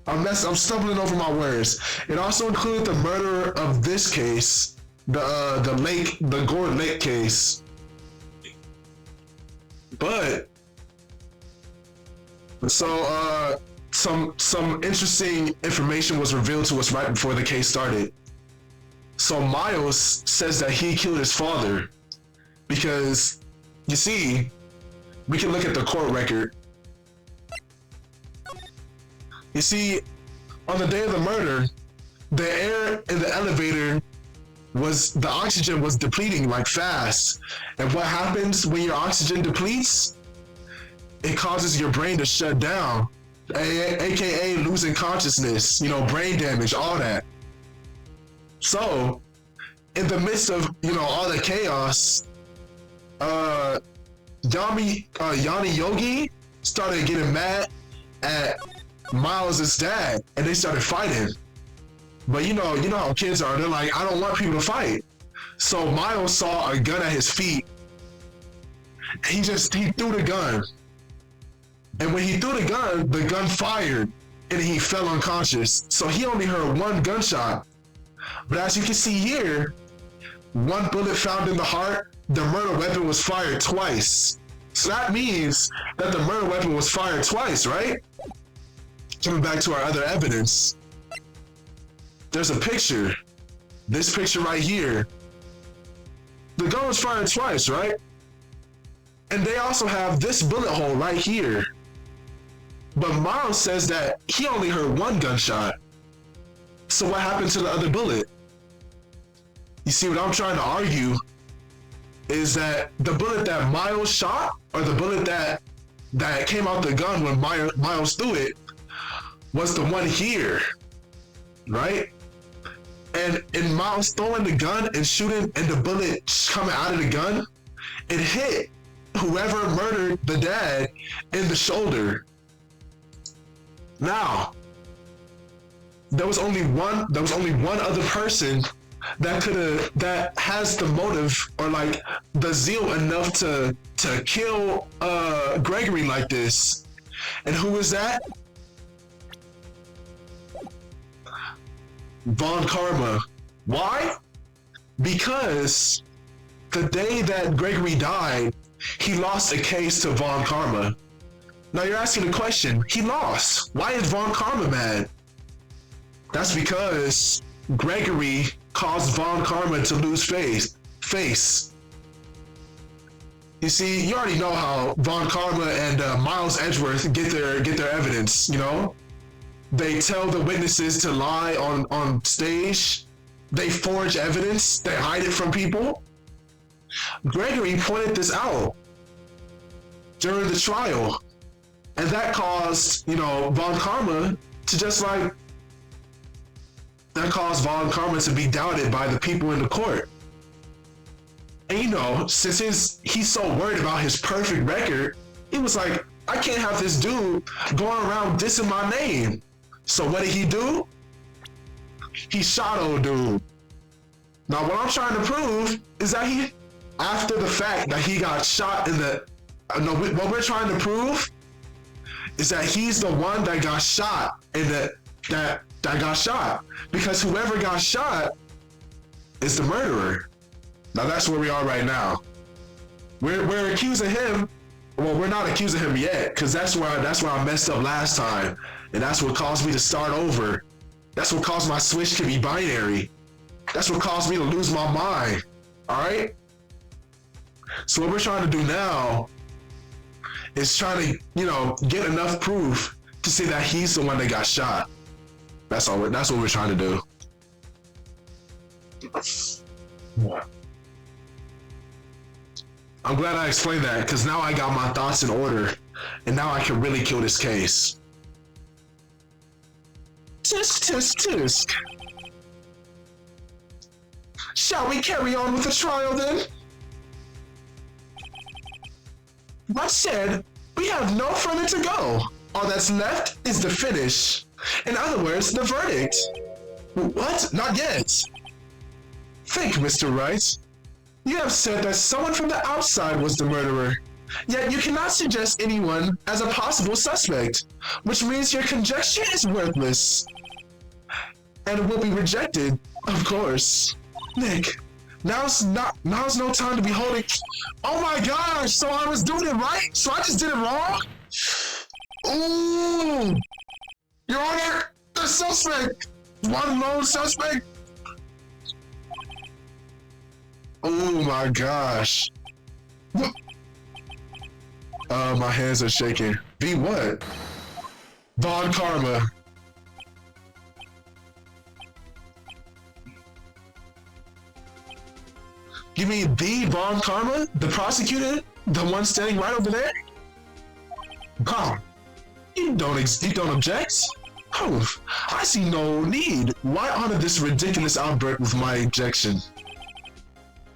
I'm stumbling over my words. It also included the murderer of this case, the Gore Lake case. But so some interesting information was revealed to us right before the case started. So Miles says that he killed his father because, you see, we can look at the court record. You see, on the day of the murder, the air in the elevator the oxygen was depleting like fast. And what happens when your oxygen depletes? It causes your brain to shut down, aka losing consciousness, brain damage, all that. So, in the midst of, all the chaos, Yanni Yogi started getting mad at Miles' dad, and they started fighting. But you know how kids are. They're like, I don't want people to fight. So Miles saw a gun at his feet. He threw the gun. And when he threw the gun fired, and he fell unconscious. So he only heard one gunshot. But as you can see here, one bullet found in the heart, the murder weapon was fired twice. So that means that the murder weapon was fired twice, right? Coming back to our other evidence, there's a picture. This picture right here. The gun was fired twice, right? And they also have this bullet hole right here. But Miles says that he only heard one gunshot. So what happened to the other bullet? You see, what I'm trying to argue is that the bullet that Miles shot, or the bullet that came out the gun when Miles threw it, was the one here, right? And in Miles throwing the gun and shooting, and the bullet coming out of the gun, it hit whoever murdered the dad in the shoulder. Now, there was only one other person that has the motive, or like the zeal enough to kill Gregory like this. And who is that? Von Karma. Why? Because the day that Gregory died, he lost a case to Von Karma. Now you're asking the question, he lost. Why is Von Karma mad? That's because Gregory caused Von Karma to lose face. You see, you already know how Von Karma and Miles Edgeworth get their evidence, They tell the witnesses to lie on stage. They forge evidence. They hide it from people. Gregory pointed this out during the trial. And that caused, Von Karma to that caused Von Karma to be doubted by the people in the court. And since he's so worried about his perfect record, he was like, I can't have this dude going around dissing my name. So what did he do? He shot old dude. Now what I'm trying to prove is that after the fact that he got shot what we're trying to prove is that he's the one that got shot and that got shot. Because whoever got shot is the murderer. Now that's where we are right now. We're accusing him. Well, we're not accusing him yet, because that's where I messed up last time. And that's what caused me to start over. That's what caused my switch to be binary. That's what caused me to lose my mind. Alright? So what we're trying to do now is trying to, get enough proof to say that he's the one that got shot. That's what we're trying to do. I'm glad I explained that, because now I got my thoughts in order, and now I can really kill this case. Tisk, tisk, tisk. Shall we carry on with the trial then? That said, we have no further to go. All that's left is the finish. In other words, the verdict. What? Not yet. Think, Mr. Wright. You have said that someone from the outside was the murderer, yet you cannot suggest anyone as a possible suspect, which means your conjecture is worthless. And will be rejected, of course. Nick, now's no time to be holding. Oh my gosh, so I was doing it right? So I just did it wrong? Ooh! Your Honor, the suspect! One lone suspect? Oh my gosh. My hands are shaking. Be what? Von Karma. You mean the Von Karma? The prosecutor? The one standing right over there? Wow. You don't object? Oh, I see no need. Why honor this ridiculous outbreak with my objection?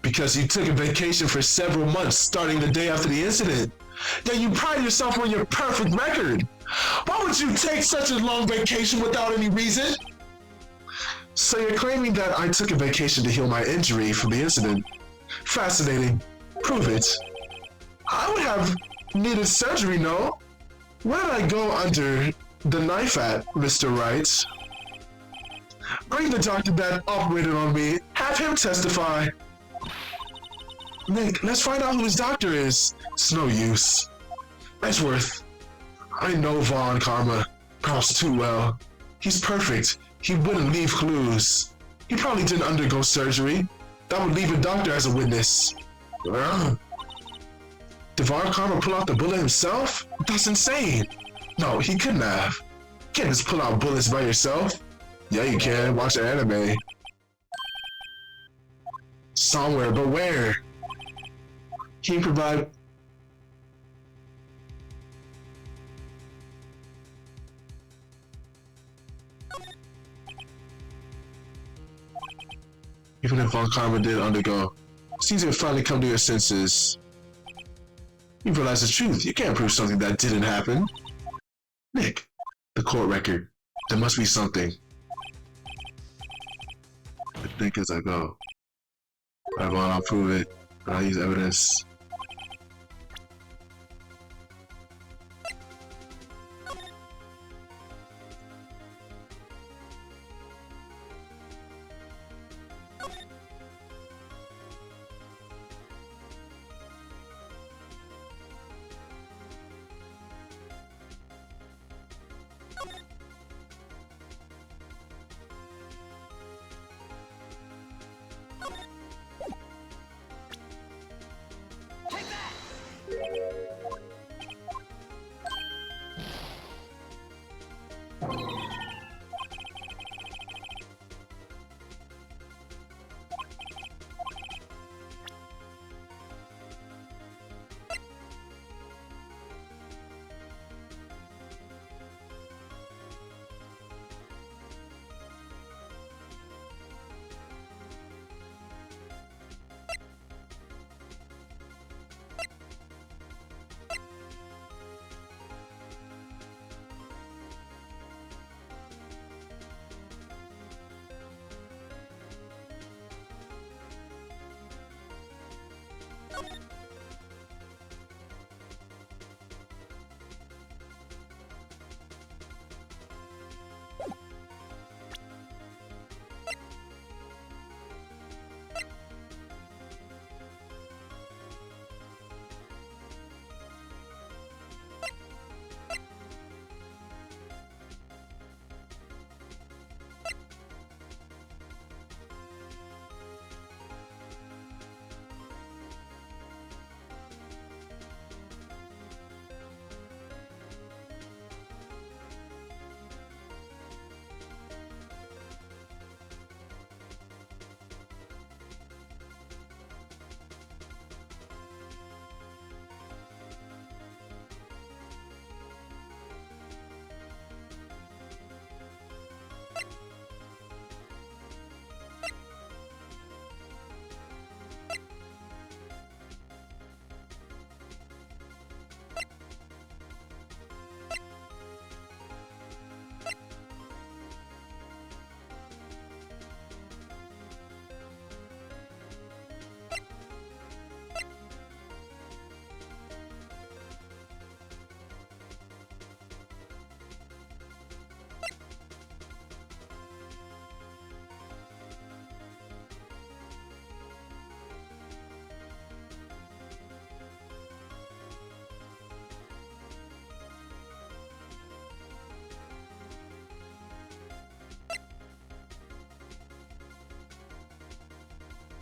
Because you took a vacation for several months starting the day after the incident. Yet you pride yourself on your perfect record. Why would you take such a long vacation without any reason? So you're claiming that I took a vacation to heal my injury from the incident. Fascinating. Prove it. I would have needed surgery, no? Where did I go under the knife at, Mr. Wright? Bring the doctor that operated on me. Have him testify. Nick, let's find out who his doctor is. It's no use. Edgeworth, I know Von Karma perhaps too well. He's perfect. He wouldn't leave clues. He probably didn't undergo surgery. That would leave a doctor as a witness. Did Von Karma pull out the bullet himself? That's insane. No, he couldn't have. You can't just pull out bullets by yourself. Yeah, you can. Watch the anime. Somewhere, but where? Can you provide... Even if Von Karma did undergo, it seems you've finally come to your senses. You realize the truth. You can't prove something that didn't happen. Nick, the court record. There must be something. I think as I go. I'll prove it. I'll use evidence.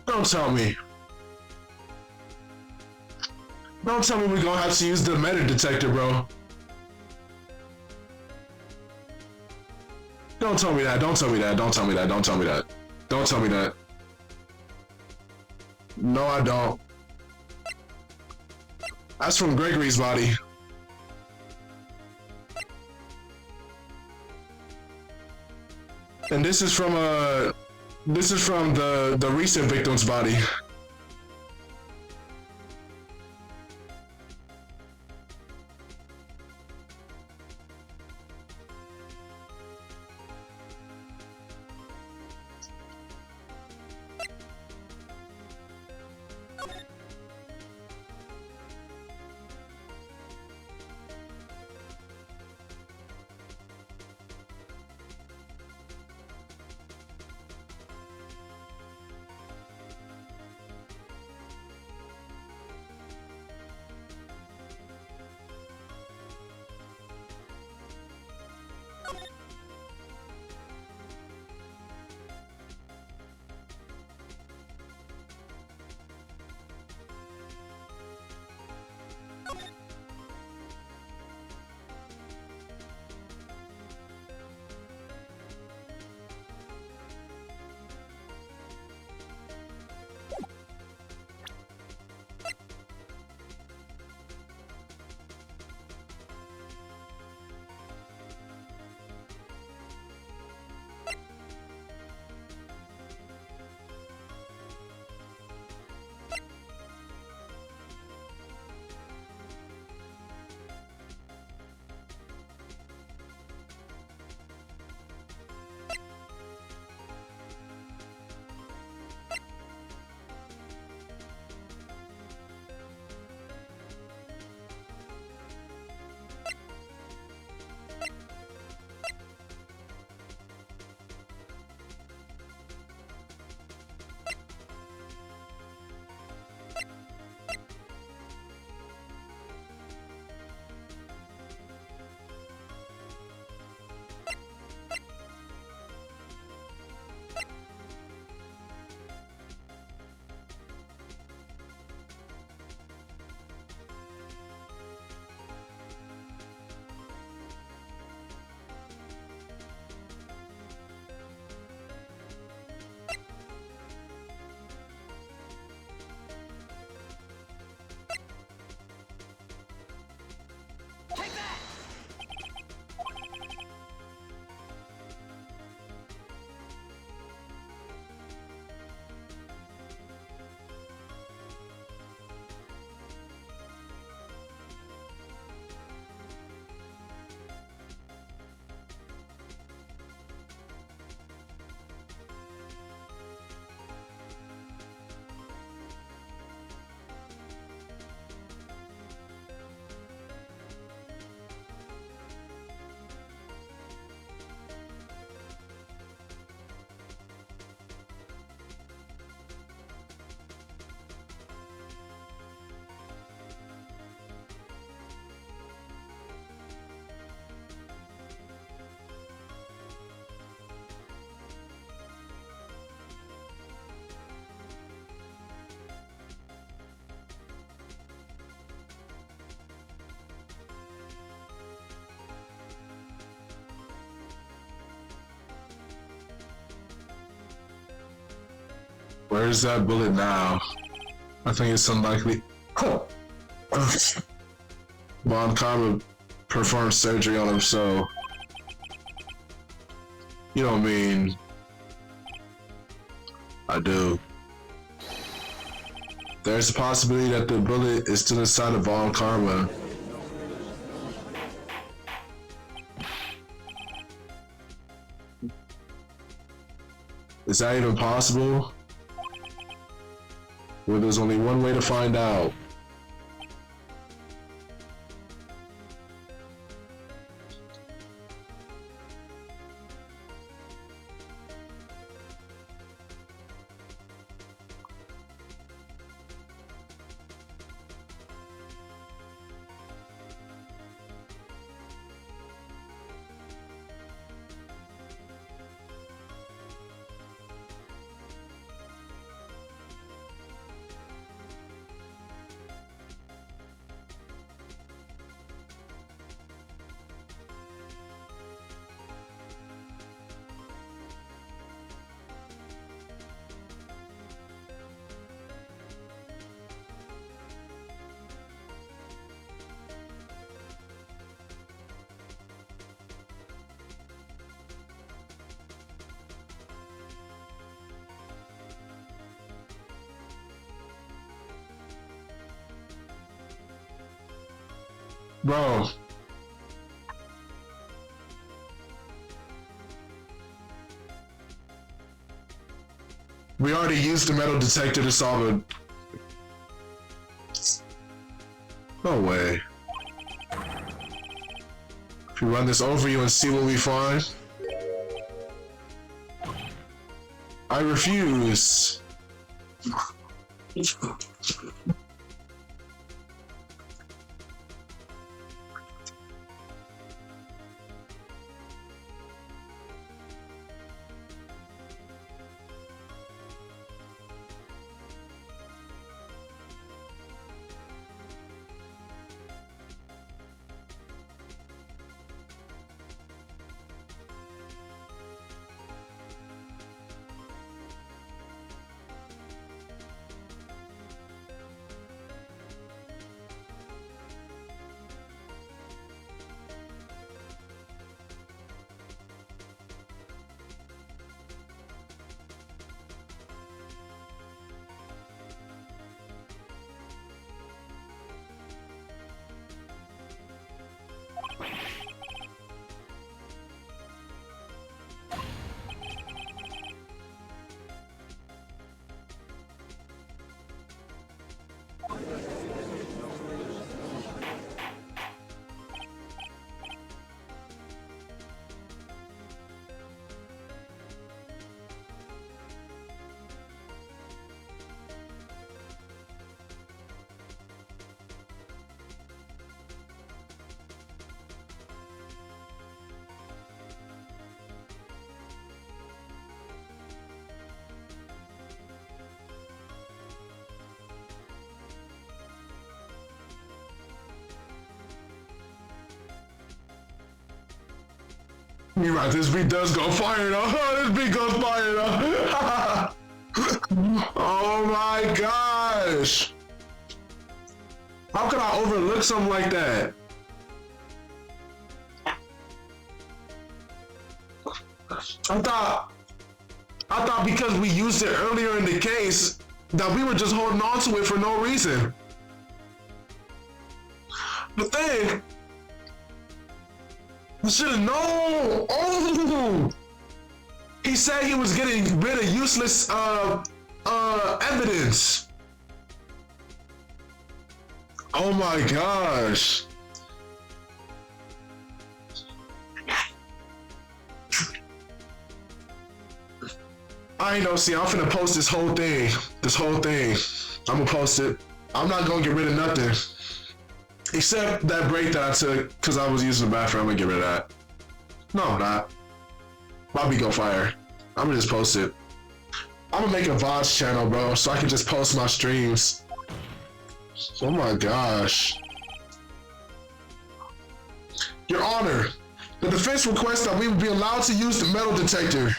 Don't tell me. Don't tell me we're gonna have to use the meta detector, bro. Don't tell me that. Don't tell me that. Don't tell me that. Don't tell me that. Don't tell me that. No, I don't. That's from Gregory's body. And this is from the recent victim's body. Where's that bullet now? I think it's unlikely. Von Karma performed surgery on him, so you don't mean I do. There's a possibility that the bullet is still inside of Von Karma. Is that even possible? Well, there's only one way to find out. Bro. We already used the metal detector to solve it. No way. If we run this over you and see what we find. I refuse. You're right, this beat does go fire though. This beat goes fire though. Oh my gosh. How could I overlook something like that? I thought because we used it earlier in the case that we were just holding on to it for no reason. But then I should have known. Oh, he said he was getting rid of useless evidence. Oh my gosh. I ain't know, see, I'm finna post this whole thing. I'm gonna post it. I'm not gonna get rid of nothing. Except that break that I took because I was using the bathroom. I'm gonna get rid of that. No, I'm not. Bobby go fire. I'm gonna just post it. I'm gonna make a VODs channel, bro, so I can just post my streams. Oh my gosh. Your Honor, the defense requests that we would be allowed to use the metal detector.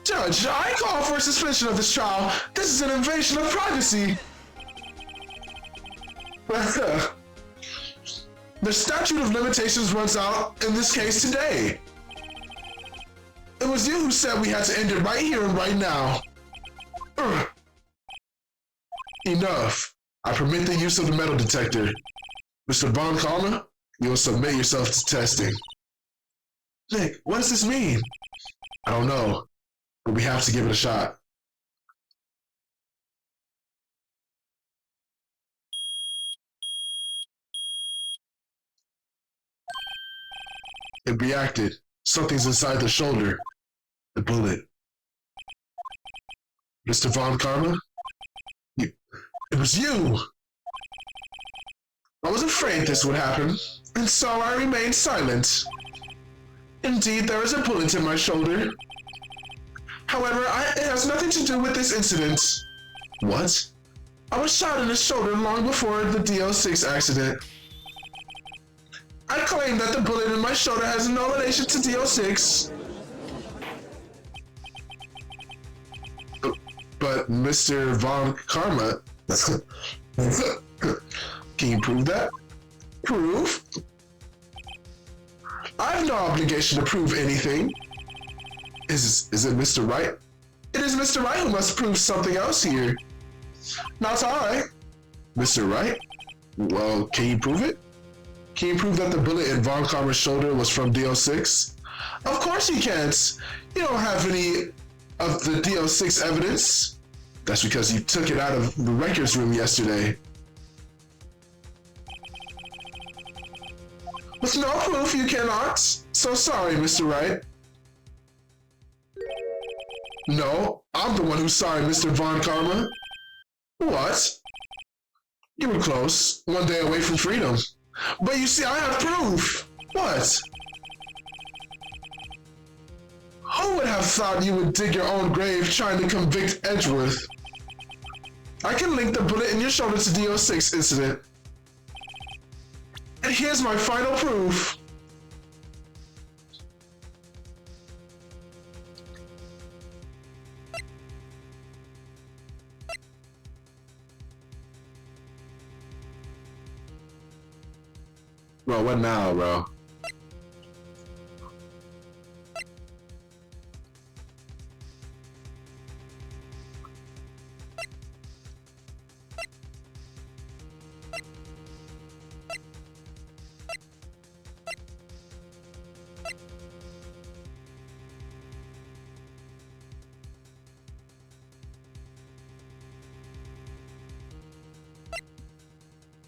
Judge, I call for a suspension of this trial. This is an invasion of privacy. The statute of limitations runs out in this case today. It was you who said we had to end it right here and right now. Enough. I permit the use of the metal detector. Mr. Von Karma, you will submit yourself to testing. Nick, what does this mean? I don't know, but we have to give it a shot. It reacted. Something's inside the shoulder. The bullet. Mr. Von Karma? It was you! I was afraid this would happen, and so I remained silent. Indeed, there is a bullet in my shoulder. However, it has nothing to do with this incident. What? I was shot in the shoulder long before the DL6 accident. I claim that the bullet in my shoulder has no relation to DL6. But Mr. Von Karma, can you prove that? Prove? I have no obligation to prove anything. Is it Mr. Wright? It is Mr. Wright who must prove something else here. Not I. Mr. Wright? Well, can you prove it? Can you prove that the bullet in Von Karma's shoulder was from DO6? Of course you can't. You don't have any of the DO6 evidence. That's because you took it out of the records room yesterday. With no proof, you cannot. So sorry, Mr. Wright. No, I'm the one who's sorry, Mr. Von Karma. What? You were close, one day away from freedom. But you see, I have proof. What? Who would have thought you would dig your own grave trying to convict Edgeworth? I can link the bullet in your shoulder to DO6 incident. And here's my final proof. Bro, what now, bro?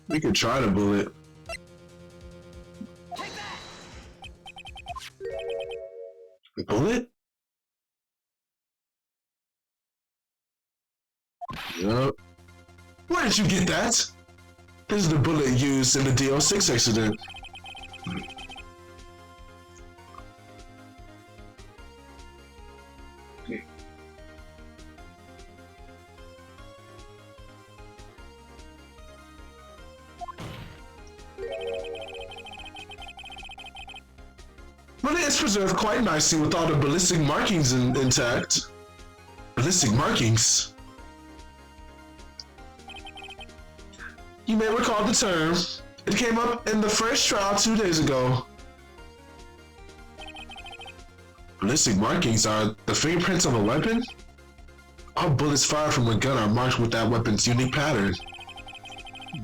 We could try the bullet. The bullet? Yup. Where did you get that? This is the bullet used in the DO6 accident. Bullet is preserved quite nicely with all the ballistic markings intact. Ballistic markings? You may recall the term. It came up in the first trial 2 days ago. Ballistic markings are the fingerprints of a weapon? All bullets fired from a gun are marked with that weapon's unique pattern.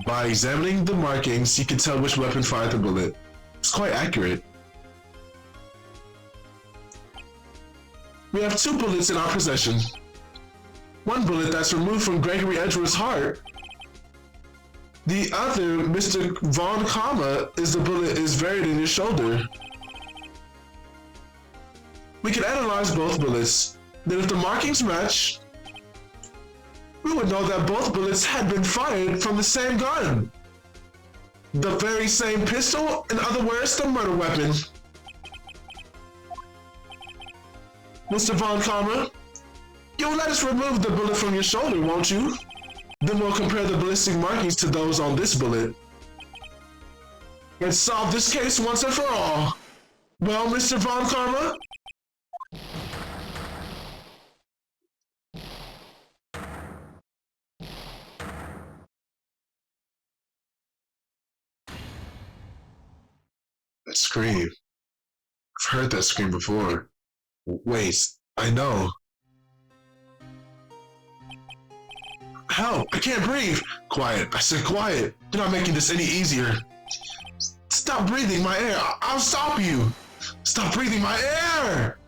By examining the markings, you can tell which weapon fired the bullet. It's quite accurate. We have 2 bullets in our possession. One bullet that's removed from Gregory Edgeworth's heart. The other, Mr. Von Karma, is the bullet is buried in his shoulder. We can analyze both bullets. Then if the markings match, we would know that both bullets had been fired from the same gun. The very same pistol, in other words, the murder weapon. Mr. Von Karma, you'll let us remove the bullet from your shoulder, won't you? Then we'll compare the ballistic markings to those on this bullet. And solve this case once and for all. Well, Mr. Von Karma? That scream. I've heard that scream before. Wait, I know. Help, I can't breathe. Quiet, I said quiet. You're not making this any easier. Stop breathing my air. I'll stop you. Stop breathing my air.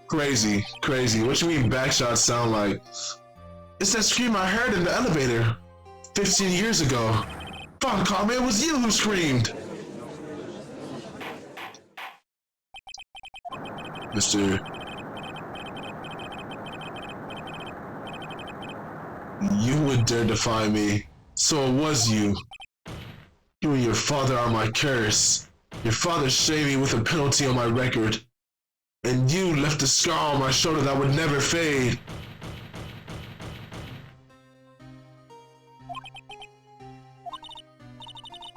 Crazy, crazy. What you mean backshots sound like? It's that scream I heard in the elevator 15 years ago. Von Karma, it was you who screamed. Mr. You would dare defy me. So it was you. You and your father are my curse. Your father shaved me with a penalty on my record. And you left a scar on my shoulder that would never fade.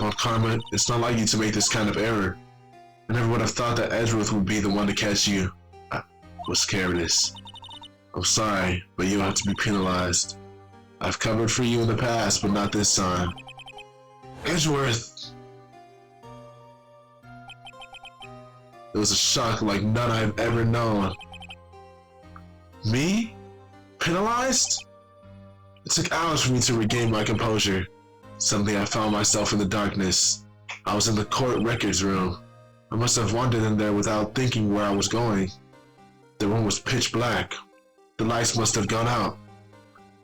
Von Karma, it's not like you to make this kind of error. I never would have thought that Edgeworth would be the one to catch you. I was careless. I'm sorry, but you'll have to be penalized. I've covered for you in the past, but not this time. Edgeworth! It was a shock like none I've ever known. Me? Penalized? It took hours for me to regain my composure. Suddenly I found myself in the darkness. I was in the court records room. I must have wandered in there without thinking where I was going. The room was pitch black. The lights must have gone out.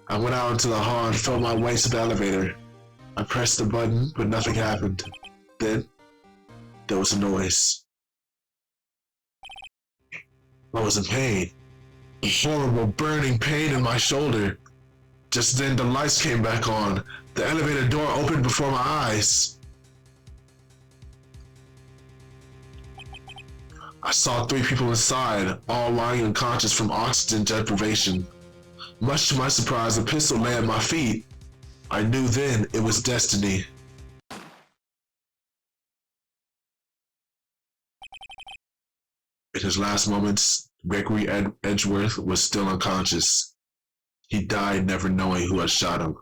I went out into the hall and felt my way to the elevator. I pressed the button, but nothing happened. Then, there was a noise. I was in pain. A horrible burning pain in my shoulder. Just then the lights came back on. The elevator door opened before my eyes. I saw 3 people inside, all lying unconscious from oxygen deprivation. Much to my surprise, a pistol lay at my feet. I knew then it was destiny. In his last moments, Gregory Edgeworth was still unconscious. He died never knowing who had shot him.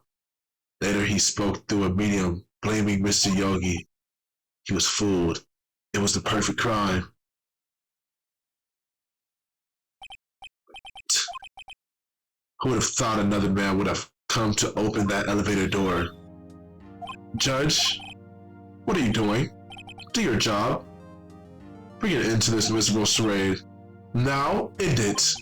Later he spoke through a medium, blaming Mr. Yogi. He was fooled. It was the perfect crime. Who would have thought another man would have come to open that elevator door? Judge, what are you doing? Do your job. Bring an end to this miserable charade. Now, end it.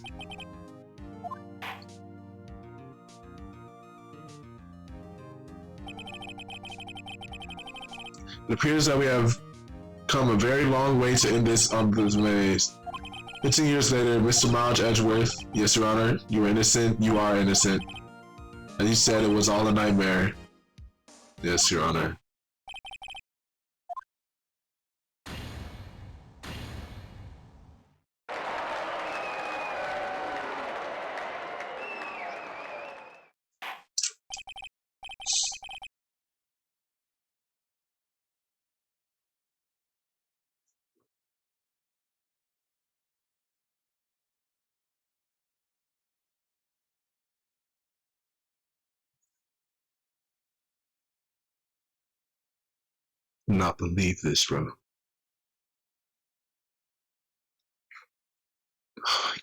It appears that we have come a very long way to end this maze. 15 years later, Mr. Miles Edgeworth, yes, Your Honor, you were innocent, you are innocent. And you said it was all a nightmare. Yes, Your Honor. Not believe this, bro. I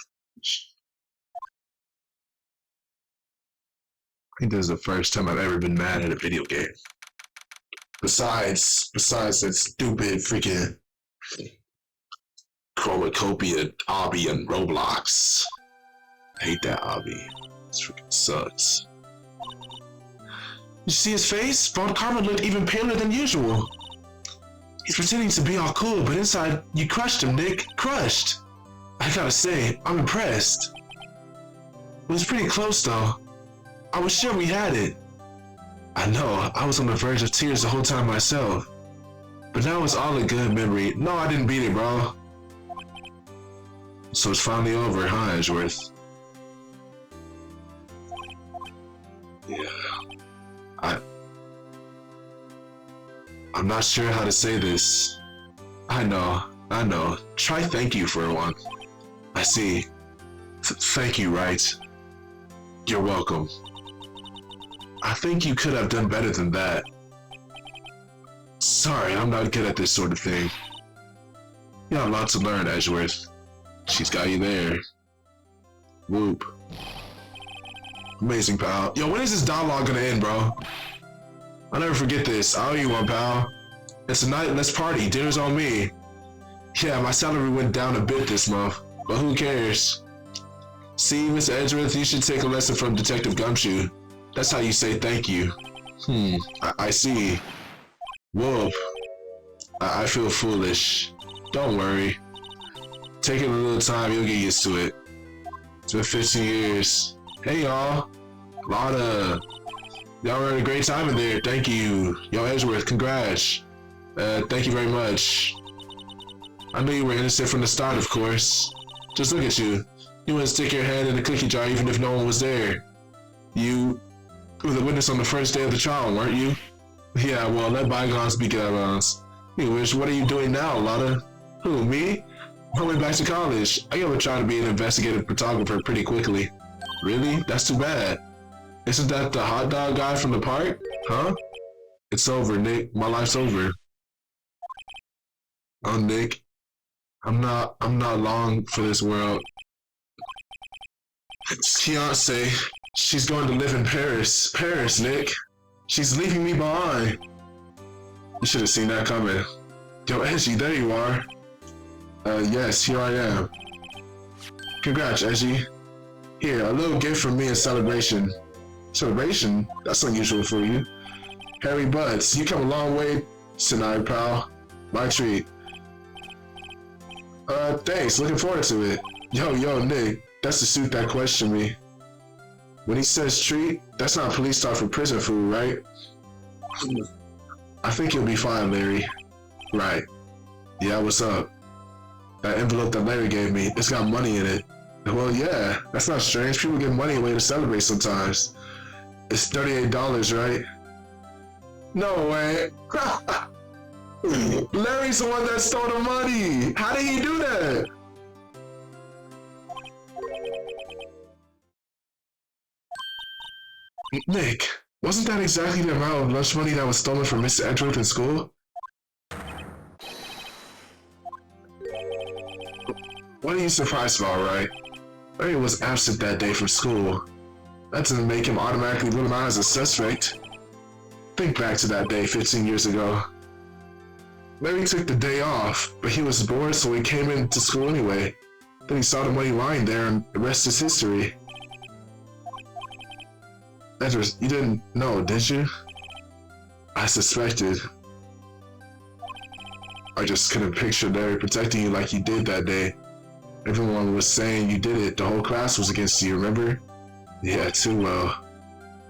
think this is the first time I've ever been mad at a video game. Besides that stupid freaking Chromacopia obby and Roblox. I hate that obby. This freaking sucks. You see his face? Von Karma looked even paler than usual. He's pretending to be all cool, but inside, you crushed him, Nick. Crushed. I gotta say, I'm impressed. It was pretty close, though. I was sure we had it. I know, I was on the verge of tears the whole time myself. But now it's all a good memory. No, I didn't beat it, bro. So it's finally over, huh, Edgeworth? Yeah. I'm not sure how to say this. I know. Try thank you for one. I see. Thank you, Wright. You're welcome. I think you could have done better than that. Sorry, I'm not good at this sort of thing. You have a lot to learn, Edgeworth. She's got you there. Whoop. Amazing, pal. Yo, when is this dialogue gonna end, bro? I'll never forget this. I owe you one, pal. It's a night, let's party. Dinner's on me. Yeah, my salary went down a bit this month, but who cares? See, Mr. Edgeworth, you should take a lesson from Detective Gumshoe. That's how you say thank you. I see. Whoop. I feel foolish. Don't worry. Take it a little time, you'll get used to it. It's been 15 years. Hey, y'all. Y'all were having a great time in there. Thank you. Yo, Edgeworth, congrats. Thank you very much. I knew you were innocent from the start, of course. Just look at you. You wouldn't stick your head in the cookie jar even if no one was there. You were the witness on the first day of the trial, weren't you? Yeah, well, let bygones be bygones. Anyways, what are you doing now, Lotta? Who, me? I went back to college. I gave up trying to be an investigative photographer pretty quickly. Really? That's too bad. Isn't that the hot dog guy from the park? Huh? It's over, Nick. My life's over. Oh, Nick. I'm not long for this world. Fiance, she's going to live in Paris. Paris, Nick. She's leaving me behind. You should have seen that coming. Yo, Edgy, there you are. Yes, here I am. Congrats, Edgy. Here, a little gift from me in celebration. Celebration? That's unusual for you. Harry Butts, you come a long way tonight, pal. My treat. Thanks, looking forward to it. Yo, Nick, that's the suit that questioned me. When he says treat, that's not police talk for prison food, right? I think you'll be fine, Larry. Right. Yeah, what's up? That envelope that Larry gave me, it's got money in it. Well, yeah, that's not strange. People give money away to celebrate sometimes. It's $38, right? No way. Larry's the one that stole the money. How did he do that? Nick, wasn't that exactly the amount of lunch money that was stolen from Mr. Edgeworth in school? What are you surprised about, right? Larry was absent that day from school. That doesn't make him automatically ruled out as a suspect. Think back to that day 15 years ago. Larry took the day off, but he was bored, so he came into school anyway. Then he saw the money lying there, and the rest is history. Edward, you didn't know, did you? I suspected. I just couldn't picture Larry protecting you like he did that day. Everyone was saying you did it. The whole class was against you, remember? Yeah, too well.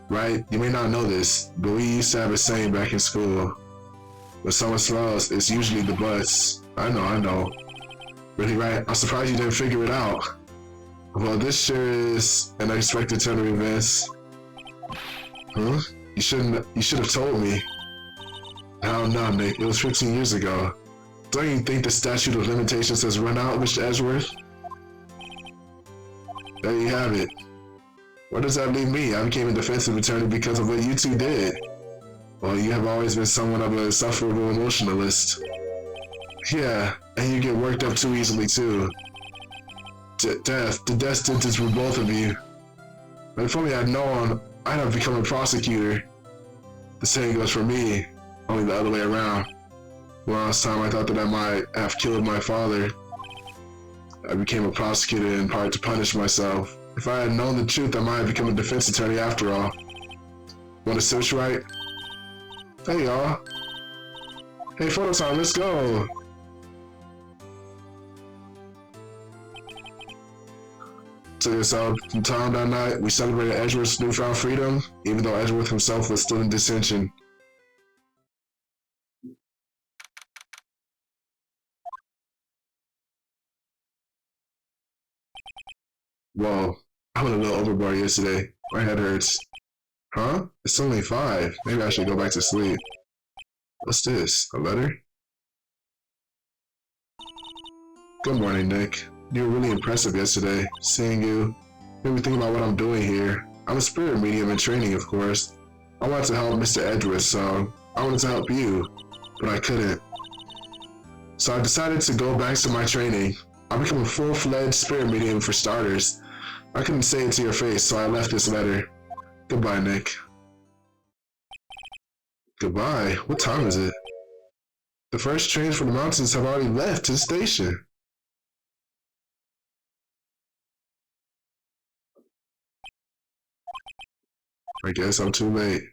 Right? You may not know this, but we used to have a saying back in school. When someone smiles, it's usually the butts. I know. Really, right? I'm surprised you didn't figure it out. Well, this sure is an unexpected turn of events. Huh? You should have told me. I don't know, Nick. It was 15 years ago. Don't you think the statute of limitations has run out, Mr. Edgeworth? There you have it. Where does that leave me? I became a defensive attorney because of what you two did. Well, you have always been somewhat of a insufferable emotionalist. Yeah, and you get worked up too easily too. The death sentence for both of you. But if only I'd known, I'd have become a prosecutor. The same goes for me, only the other way around. Last time I thought that I might have killed my father. I became a prosecutor in part to punish myself. If I had known the truth, I might have become a defense attorney after all. Want to search right? Hey y'all. Hey, photo time, let's go. Took us out from town that night. We celebrated Edgeworth's newfound freedom, even though Edgeworth himself was still in dissension. Whoa, I went a little overboard yesterday. My head hurts. Huh? It's only 5. Maybe I should go back to sleep. What's this? A letter? Good morning, Nick. You were really impressive yesterday. Seeing you made me think about what I'm doing here. I'm a spirit medium in training, of course. I wanted to help Mr. Edgeworth, so I wanted to help you, but I couldn't. So I decided to go back to my training. I become a full-fledged spirit medium for starters. I couldn't say it to your face, so I left this letter. Goodbye, Nick. Goodbye? What time is it? The first trains from the mountains have already left to the station. I guess I'm too late.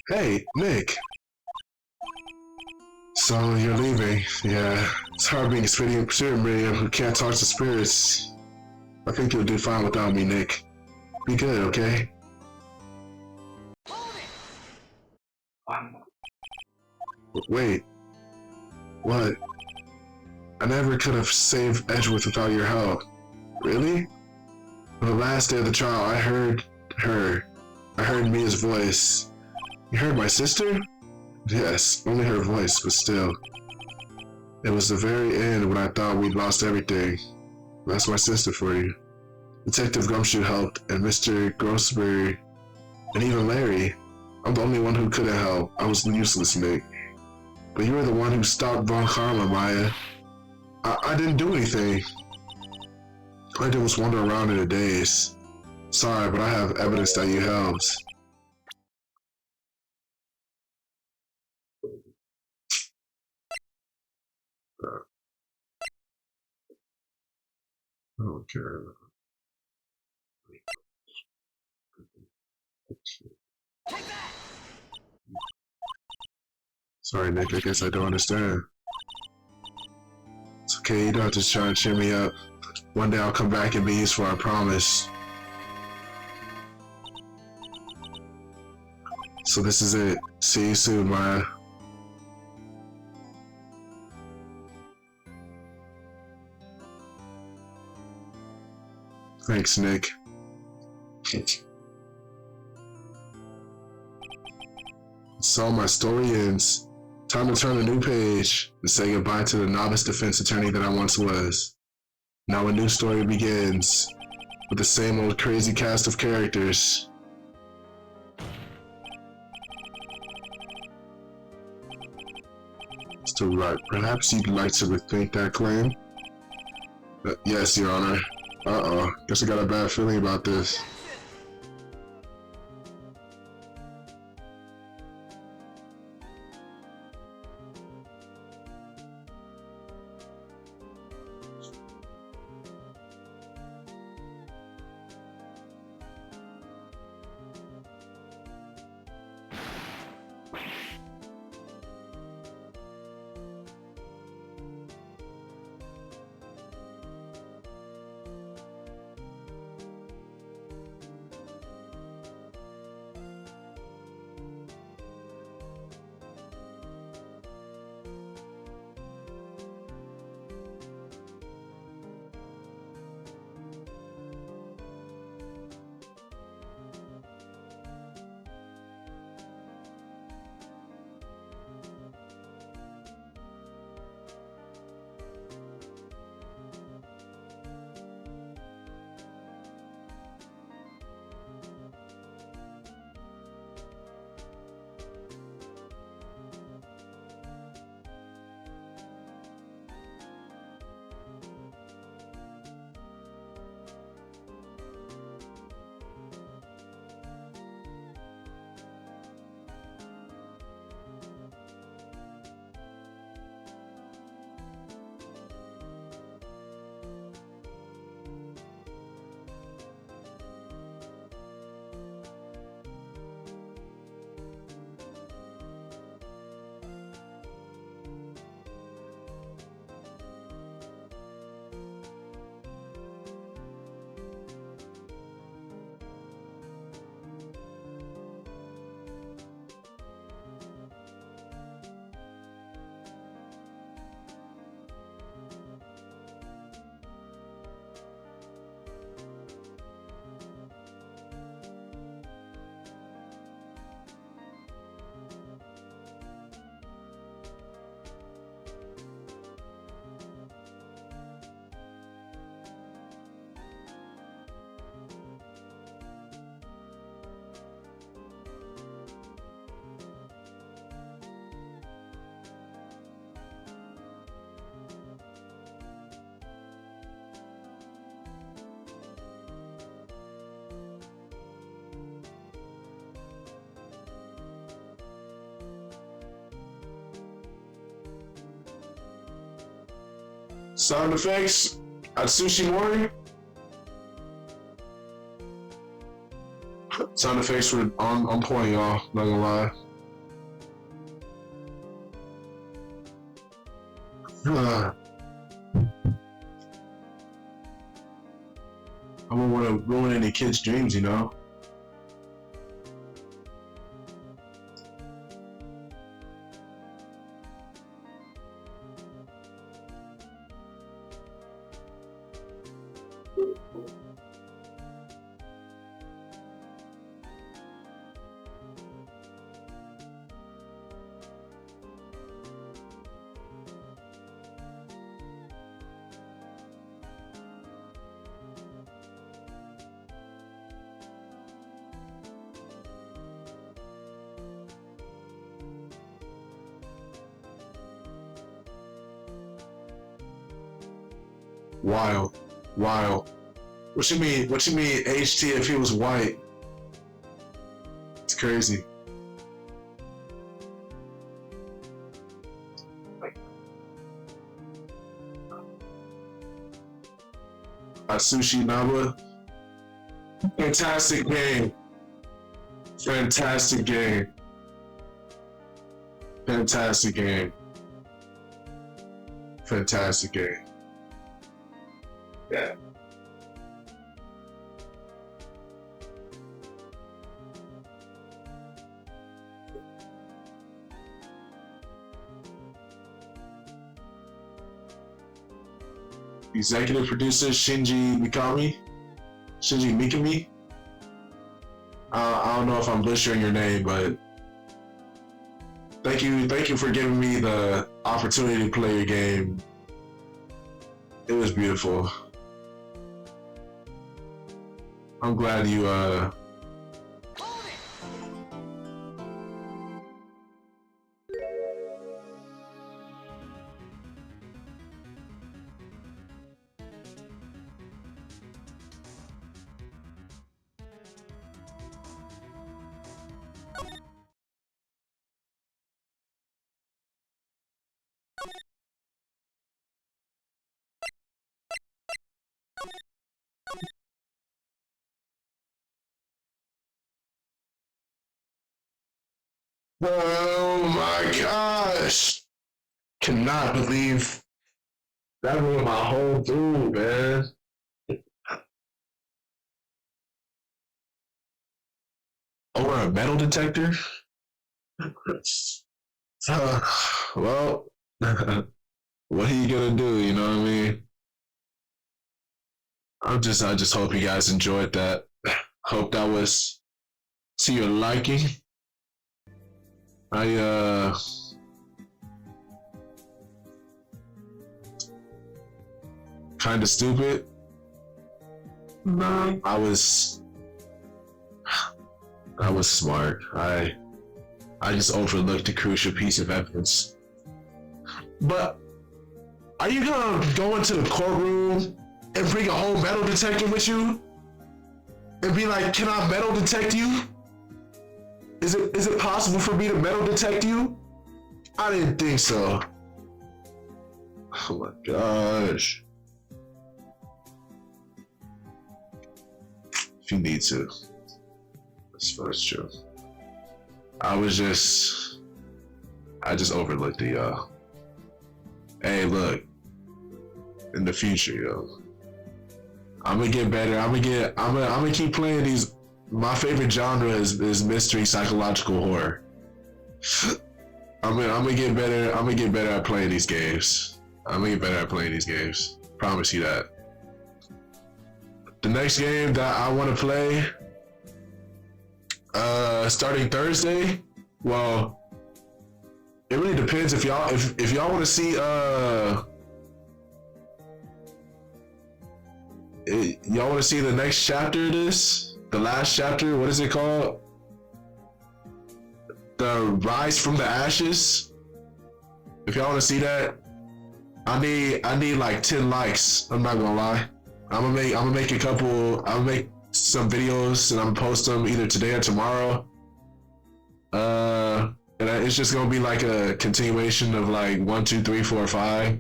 Hey, Nick. So, you're leaving. Yeah, it's hard being a spirit medium who can't talk to spirits. I think you'll do fine without me, Nick. Be good, okay? Wait. What? I never could have saved Edgeworth without your help. Really? On the last day of the trial, I heard her. I heard Mia's voice. You heard my sister? Yes, only her voice, but still. It was the very end when I thought we'd lost everything. That's my sister for you. Detective Gumshoe helped, and Mr. Grossberry, and even Larry. I'm the only one who couldn't help. I was useless, Nick. But you were the one who stopped Von Karma, Maya. I didn't do anything. All I did was wander around in a daze. Sorry, but I have evidence that you helped. I don't care. Sorry, Nick. I guess I don't understand. It's okay. You don't have to try and cheer me up. One day I'll come back and be useful. I promise. So this is it. See you soon, Maya. Thanks, Nick. So my story ends. Time to turn a new page and say goodbye to the novice defense attorney that I once was. Now a new story begins with the same old crazy cast of characters. Mr. Wright, perhaps you'd like to rethink that claim? Yes, Your Honor. Uh-oh, guess I got a bad feeling about this. Sound effects, Atsushi Mori. Sound effects were on point, y'all. Not gonna lie. I don't want to ruin any kids' dreams, you know. Wild. Wild. What you mean HT if he was white? It's crazy. Sushi Naba. Fantastic game. Fantastic game. Fantastic game. Fantastic game. Yeah. Executive producer Shinji Mikami. I don't know if I'm butchering your name, but thank you for giving me the opportunity to play your game. It was beautiful. I'm glad you Oh my gosh. Cannot believe that ruined my whole dude, man. Over a metal detector? Well, what are you gonna do? You know what I mean? I just hope you guys enjoyed that. Hope that was to your liking. I kind of stupid. No, I was smart. I just overlooked a crucial piece of evidence. But are you gonna go into the courtroom and bring a whole metal detector with you and be like, "Can I metal detect you? Is it possible for me to metal detect you?" I didn't think so. Oh my gosh. If you need to. That's true. I just overlooked it, y'all. Hey, look. In the future, yo. I'm gonna get better. I'm gonna keep playing these. My favorite genre is mystery psychological horror. I'm gonna get better. I'm gonna get better at playing these games. Promise you that. The next game that I want to play, starting Thursday. Well, it really depends if y'all want to see y'all want to see the next chapter of this, the last chapter. What is it called? The Rise from the Ashes. If y'all want to see that, I need like 10 likes. I'm not gonna lie. I'm gonna make some videos and I'm gonna post them either today or tomorrow. And it's just gonna be like a continuation of like 1, 2, 3, 4, 5.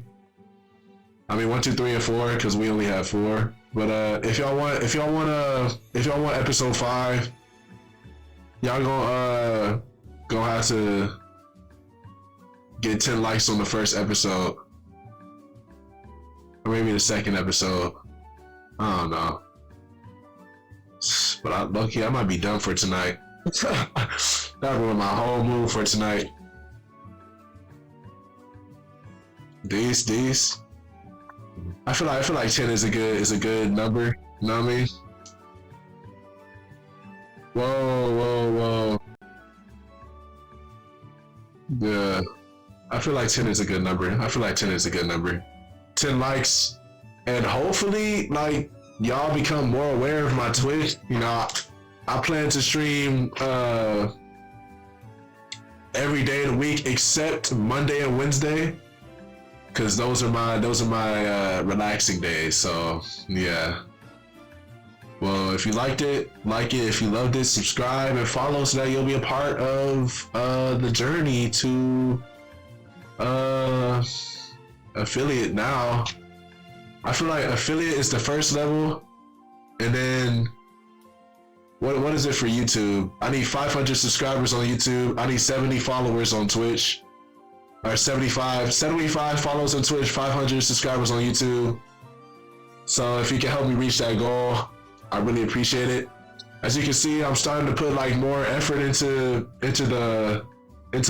I mean 1, 2, 3, and 4 because we only have 4. But if y'all want episode 5, y'all gonna have to get 10 likes on the first episode, or maybe the second episode. I don't know. But lucky I might be done for tonight. That ruined my whole mood for tonight. These. I feel like 10 is a good number. You know what I mean? Whoa. Yeah. I feel like 10 is a good number. 10 likes, and hopefully, like, y'all become more aware of my Twitch. You know, I plan to stream every day of the week except Monday and Wednesday, because those are my relaxing days. So yeah. Well, if you liked it, like it. If you loved it, subscribe and follow so that you'll be a part of the journey to uh affiliate now. I feel like affiliate is the first level, and then what is it for YouTube? I need 500 subscribers on YouTube. I need 70 followers on Twitch. Or 75 followers on Twitch, 500 subscribers on YouTube. So if you can help me reach that goal, I really appreciate it. As you can see, I'm starting to put like more effort into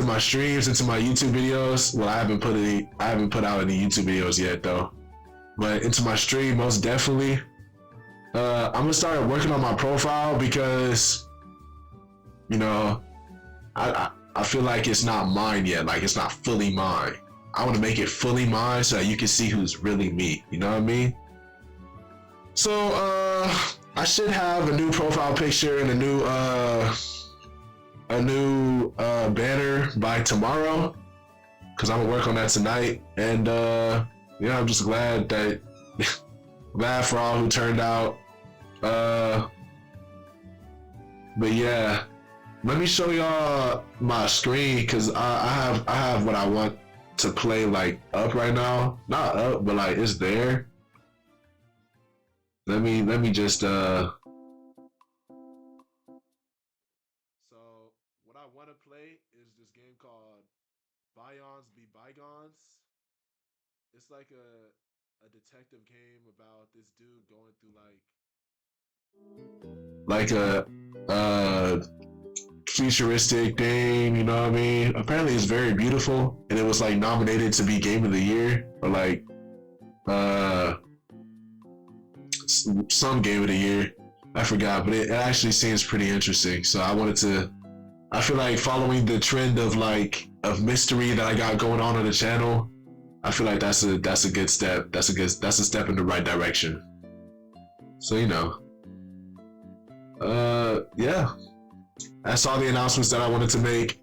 my streams, into my YouTube videos. Well, I haven't put out any YouTube videos yet though. But into my stream, most definitely. I'm gonna start working on my profile because, you know, I feel like it's not mine yet. Like it's not fully mine. I want to make it fully mine so that you can see who's really me. You know what I mean? So I should have a new profile picture and a new banner by tomorrow, because I'm gonna work on that tonight. And yeah, I'm just glad that glad for all who turned out. But yeah, let me show y'all my screen, because I have what I want to play like up right now. Not up, but like it's there. Let me just So what I want to play is this game called Bygones Be Bygones. It's like a detective game about this dude going through like a futuristic thing, you know what I mean? Apparently it's very beautiful, and it was like nominated to be game of the year, or like some game of the year. I forgot, but it actually seems pretty interesting. So I feel like following the trend of mystery that I got going on the channel, I feel like that's a good step. That's a step in the right direction. So, you know. Yeah. That's all the announcements that I wanted to make.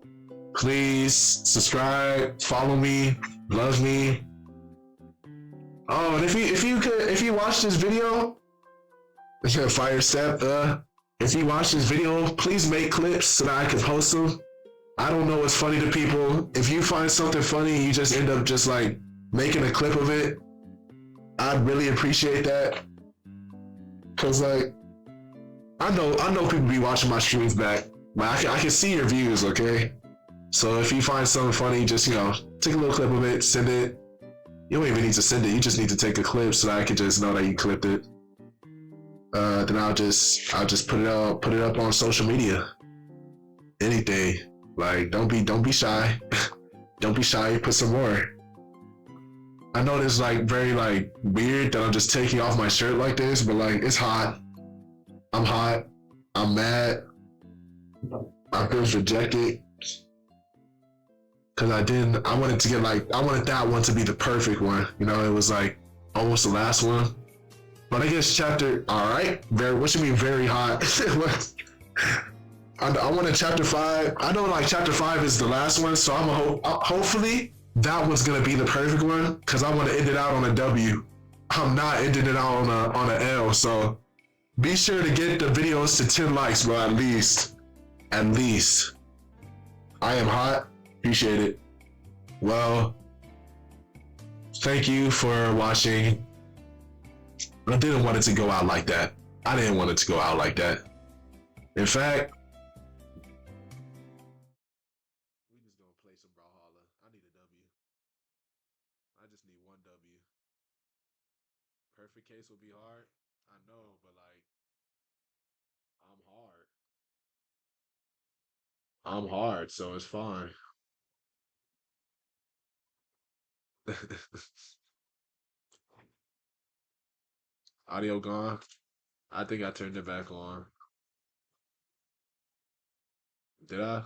Please subscribe, follow me, love me. Oh, and if you watch this video, fire step. If you watch this video, please make clips so that I can post them. I don't know what's funny to people. If you find something funny, you just end up just like making a clip of it. I'd really appreciate that, cause like I know people be watching my streams back, but I can see your views. Okay, so if you find something funny, just take a little clip of it, send it. You don't even need to send it. You just need to take a clip so that I can just know that you clipped it. Then I'll just put it up on social media. Anything. Like don't be shy. Don't be shy. Put some more. I know this is like very like weird that I'm just taking off my shirt like this, but like it's hot. I'm hot. I'm mad. I feel rejected. Cause I wanted that one to be the perfect one. It was like almost the last one. But I guess alright, what you mean very hot? I wanted chapter 5. I know like chapter 5 is the last one, so hopefully that one's gonna be the perfect one, cause I want to end it out on a W. I'm not ending it out on a L, so be sure to get the videos to 10 likes, bro, at least. At least. I am hot. Appreciate it. Well, thank you for watching. I didn't want it to go out like that. In fact, we just gonna play some Brawlhalla. I need a W. I just need one W. Perfect case will be hard. I know, but like, I'm hard. I'm hard, so it's fine. Audio gone. I think I turned it back on. Did I?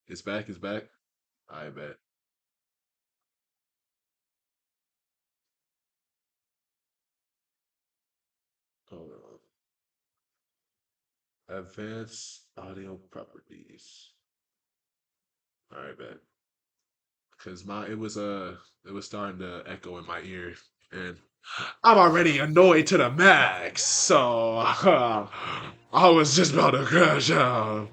It's back. It's back. I bet. Hold on. Advanced audio properties. All right, bet. Because it was starting to echo in my ear, and I'm already annoyed to the max. So I was just about to crash out.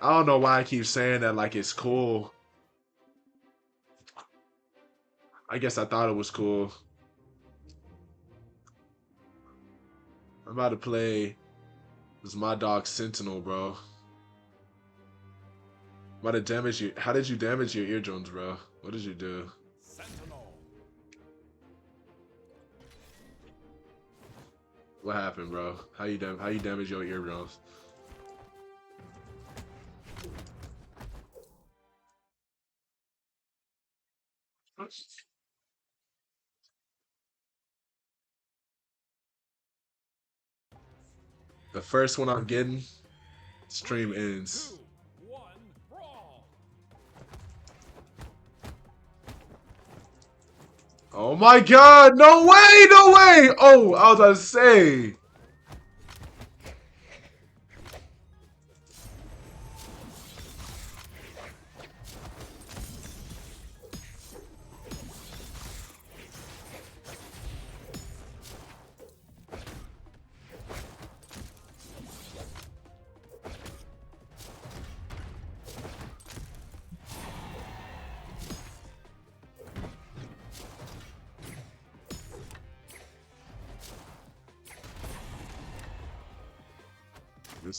I don't know why I keep saying that like it's cool. I guess I thought it was cool. I'm about to play. This is my dog Sentinel, bro. I'm about to damage you. How did you damage your eardrums, bro? What did you do? Sentinel. What happened, bro? How you damage your eardrums? The first one I'm getting, stream ends. 2, 1, brawl. Oh my god, no way, no way! Oh, I was about to say.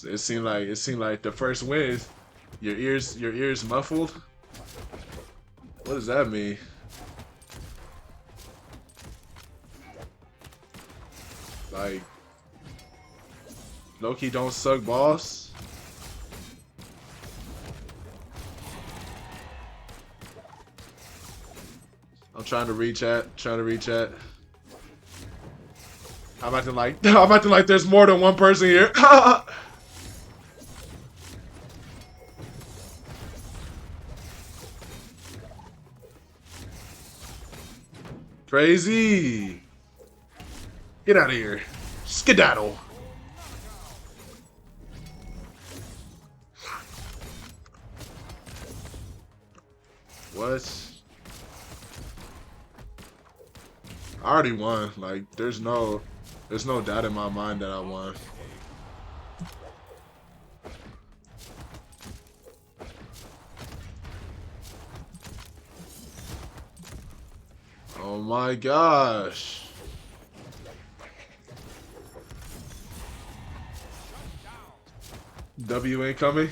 It seemed like the first win, your ears muffled. What does that mean? Like Loki don't suck balls. I'm trying to reach at. I'm acting like there's more than one person here. Crazy. Get out of here. Skedaddle. What? I already won. Like, there's no doubt in my mind that I won. Oh my gosh. W ain't coming.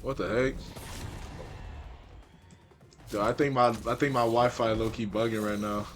What the heck? Dude, I think my Wi-Fi low key bugging right now.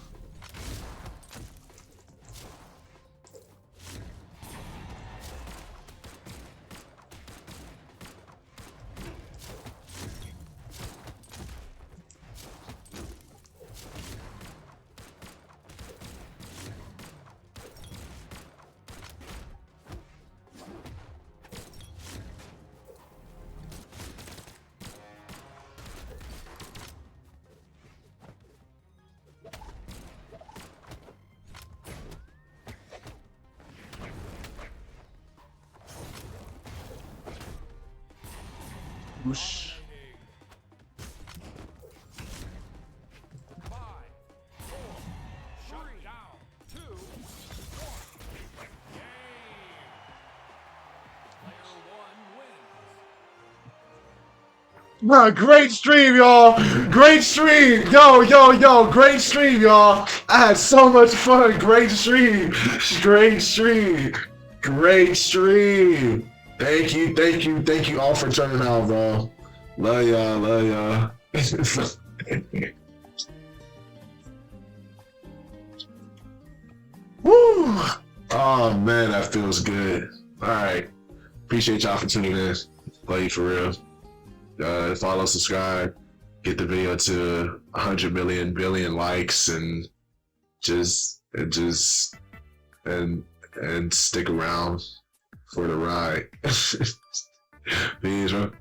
Whoosh. 5, 4, shut down. 2, 1. Game. Player 1 wins. Nah, great stream, y'all. Great stream. Yo. Great stream, y'all. I had so much fun. Great stream. Great stream. Great stream. Thank you all for turning out, bro. Love y'all. Woo! Oh man, that feels good. All right. Appreciate y'all for tuning in. Love you for real. Follow, subscribe, get the video to 100 million billion likes, and stick around for the ride. Peace, bro.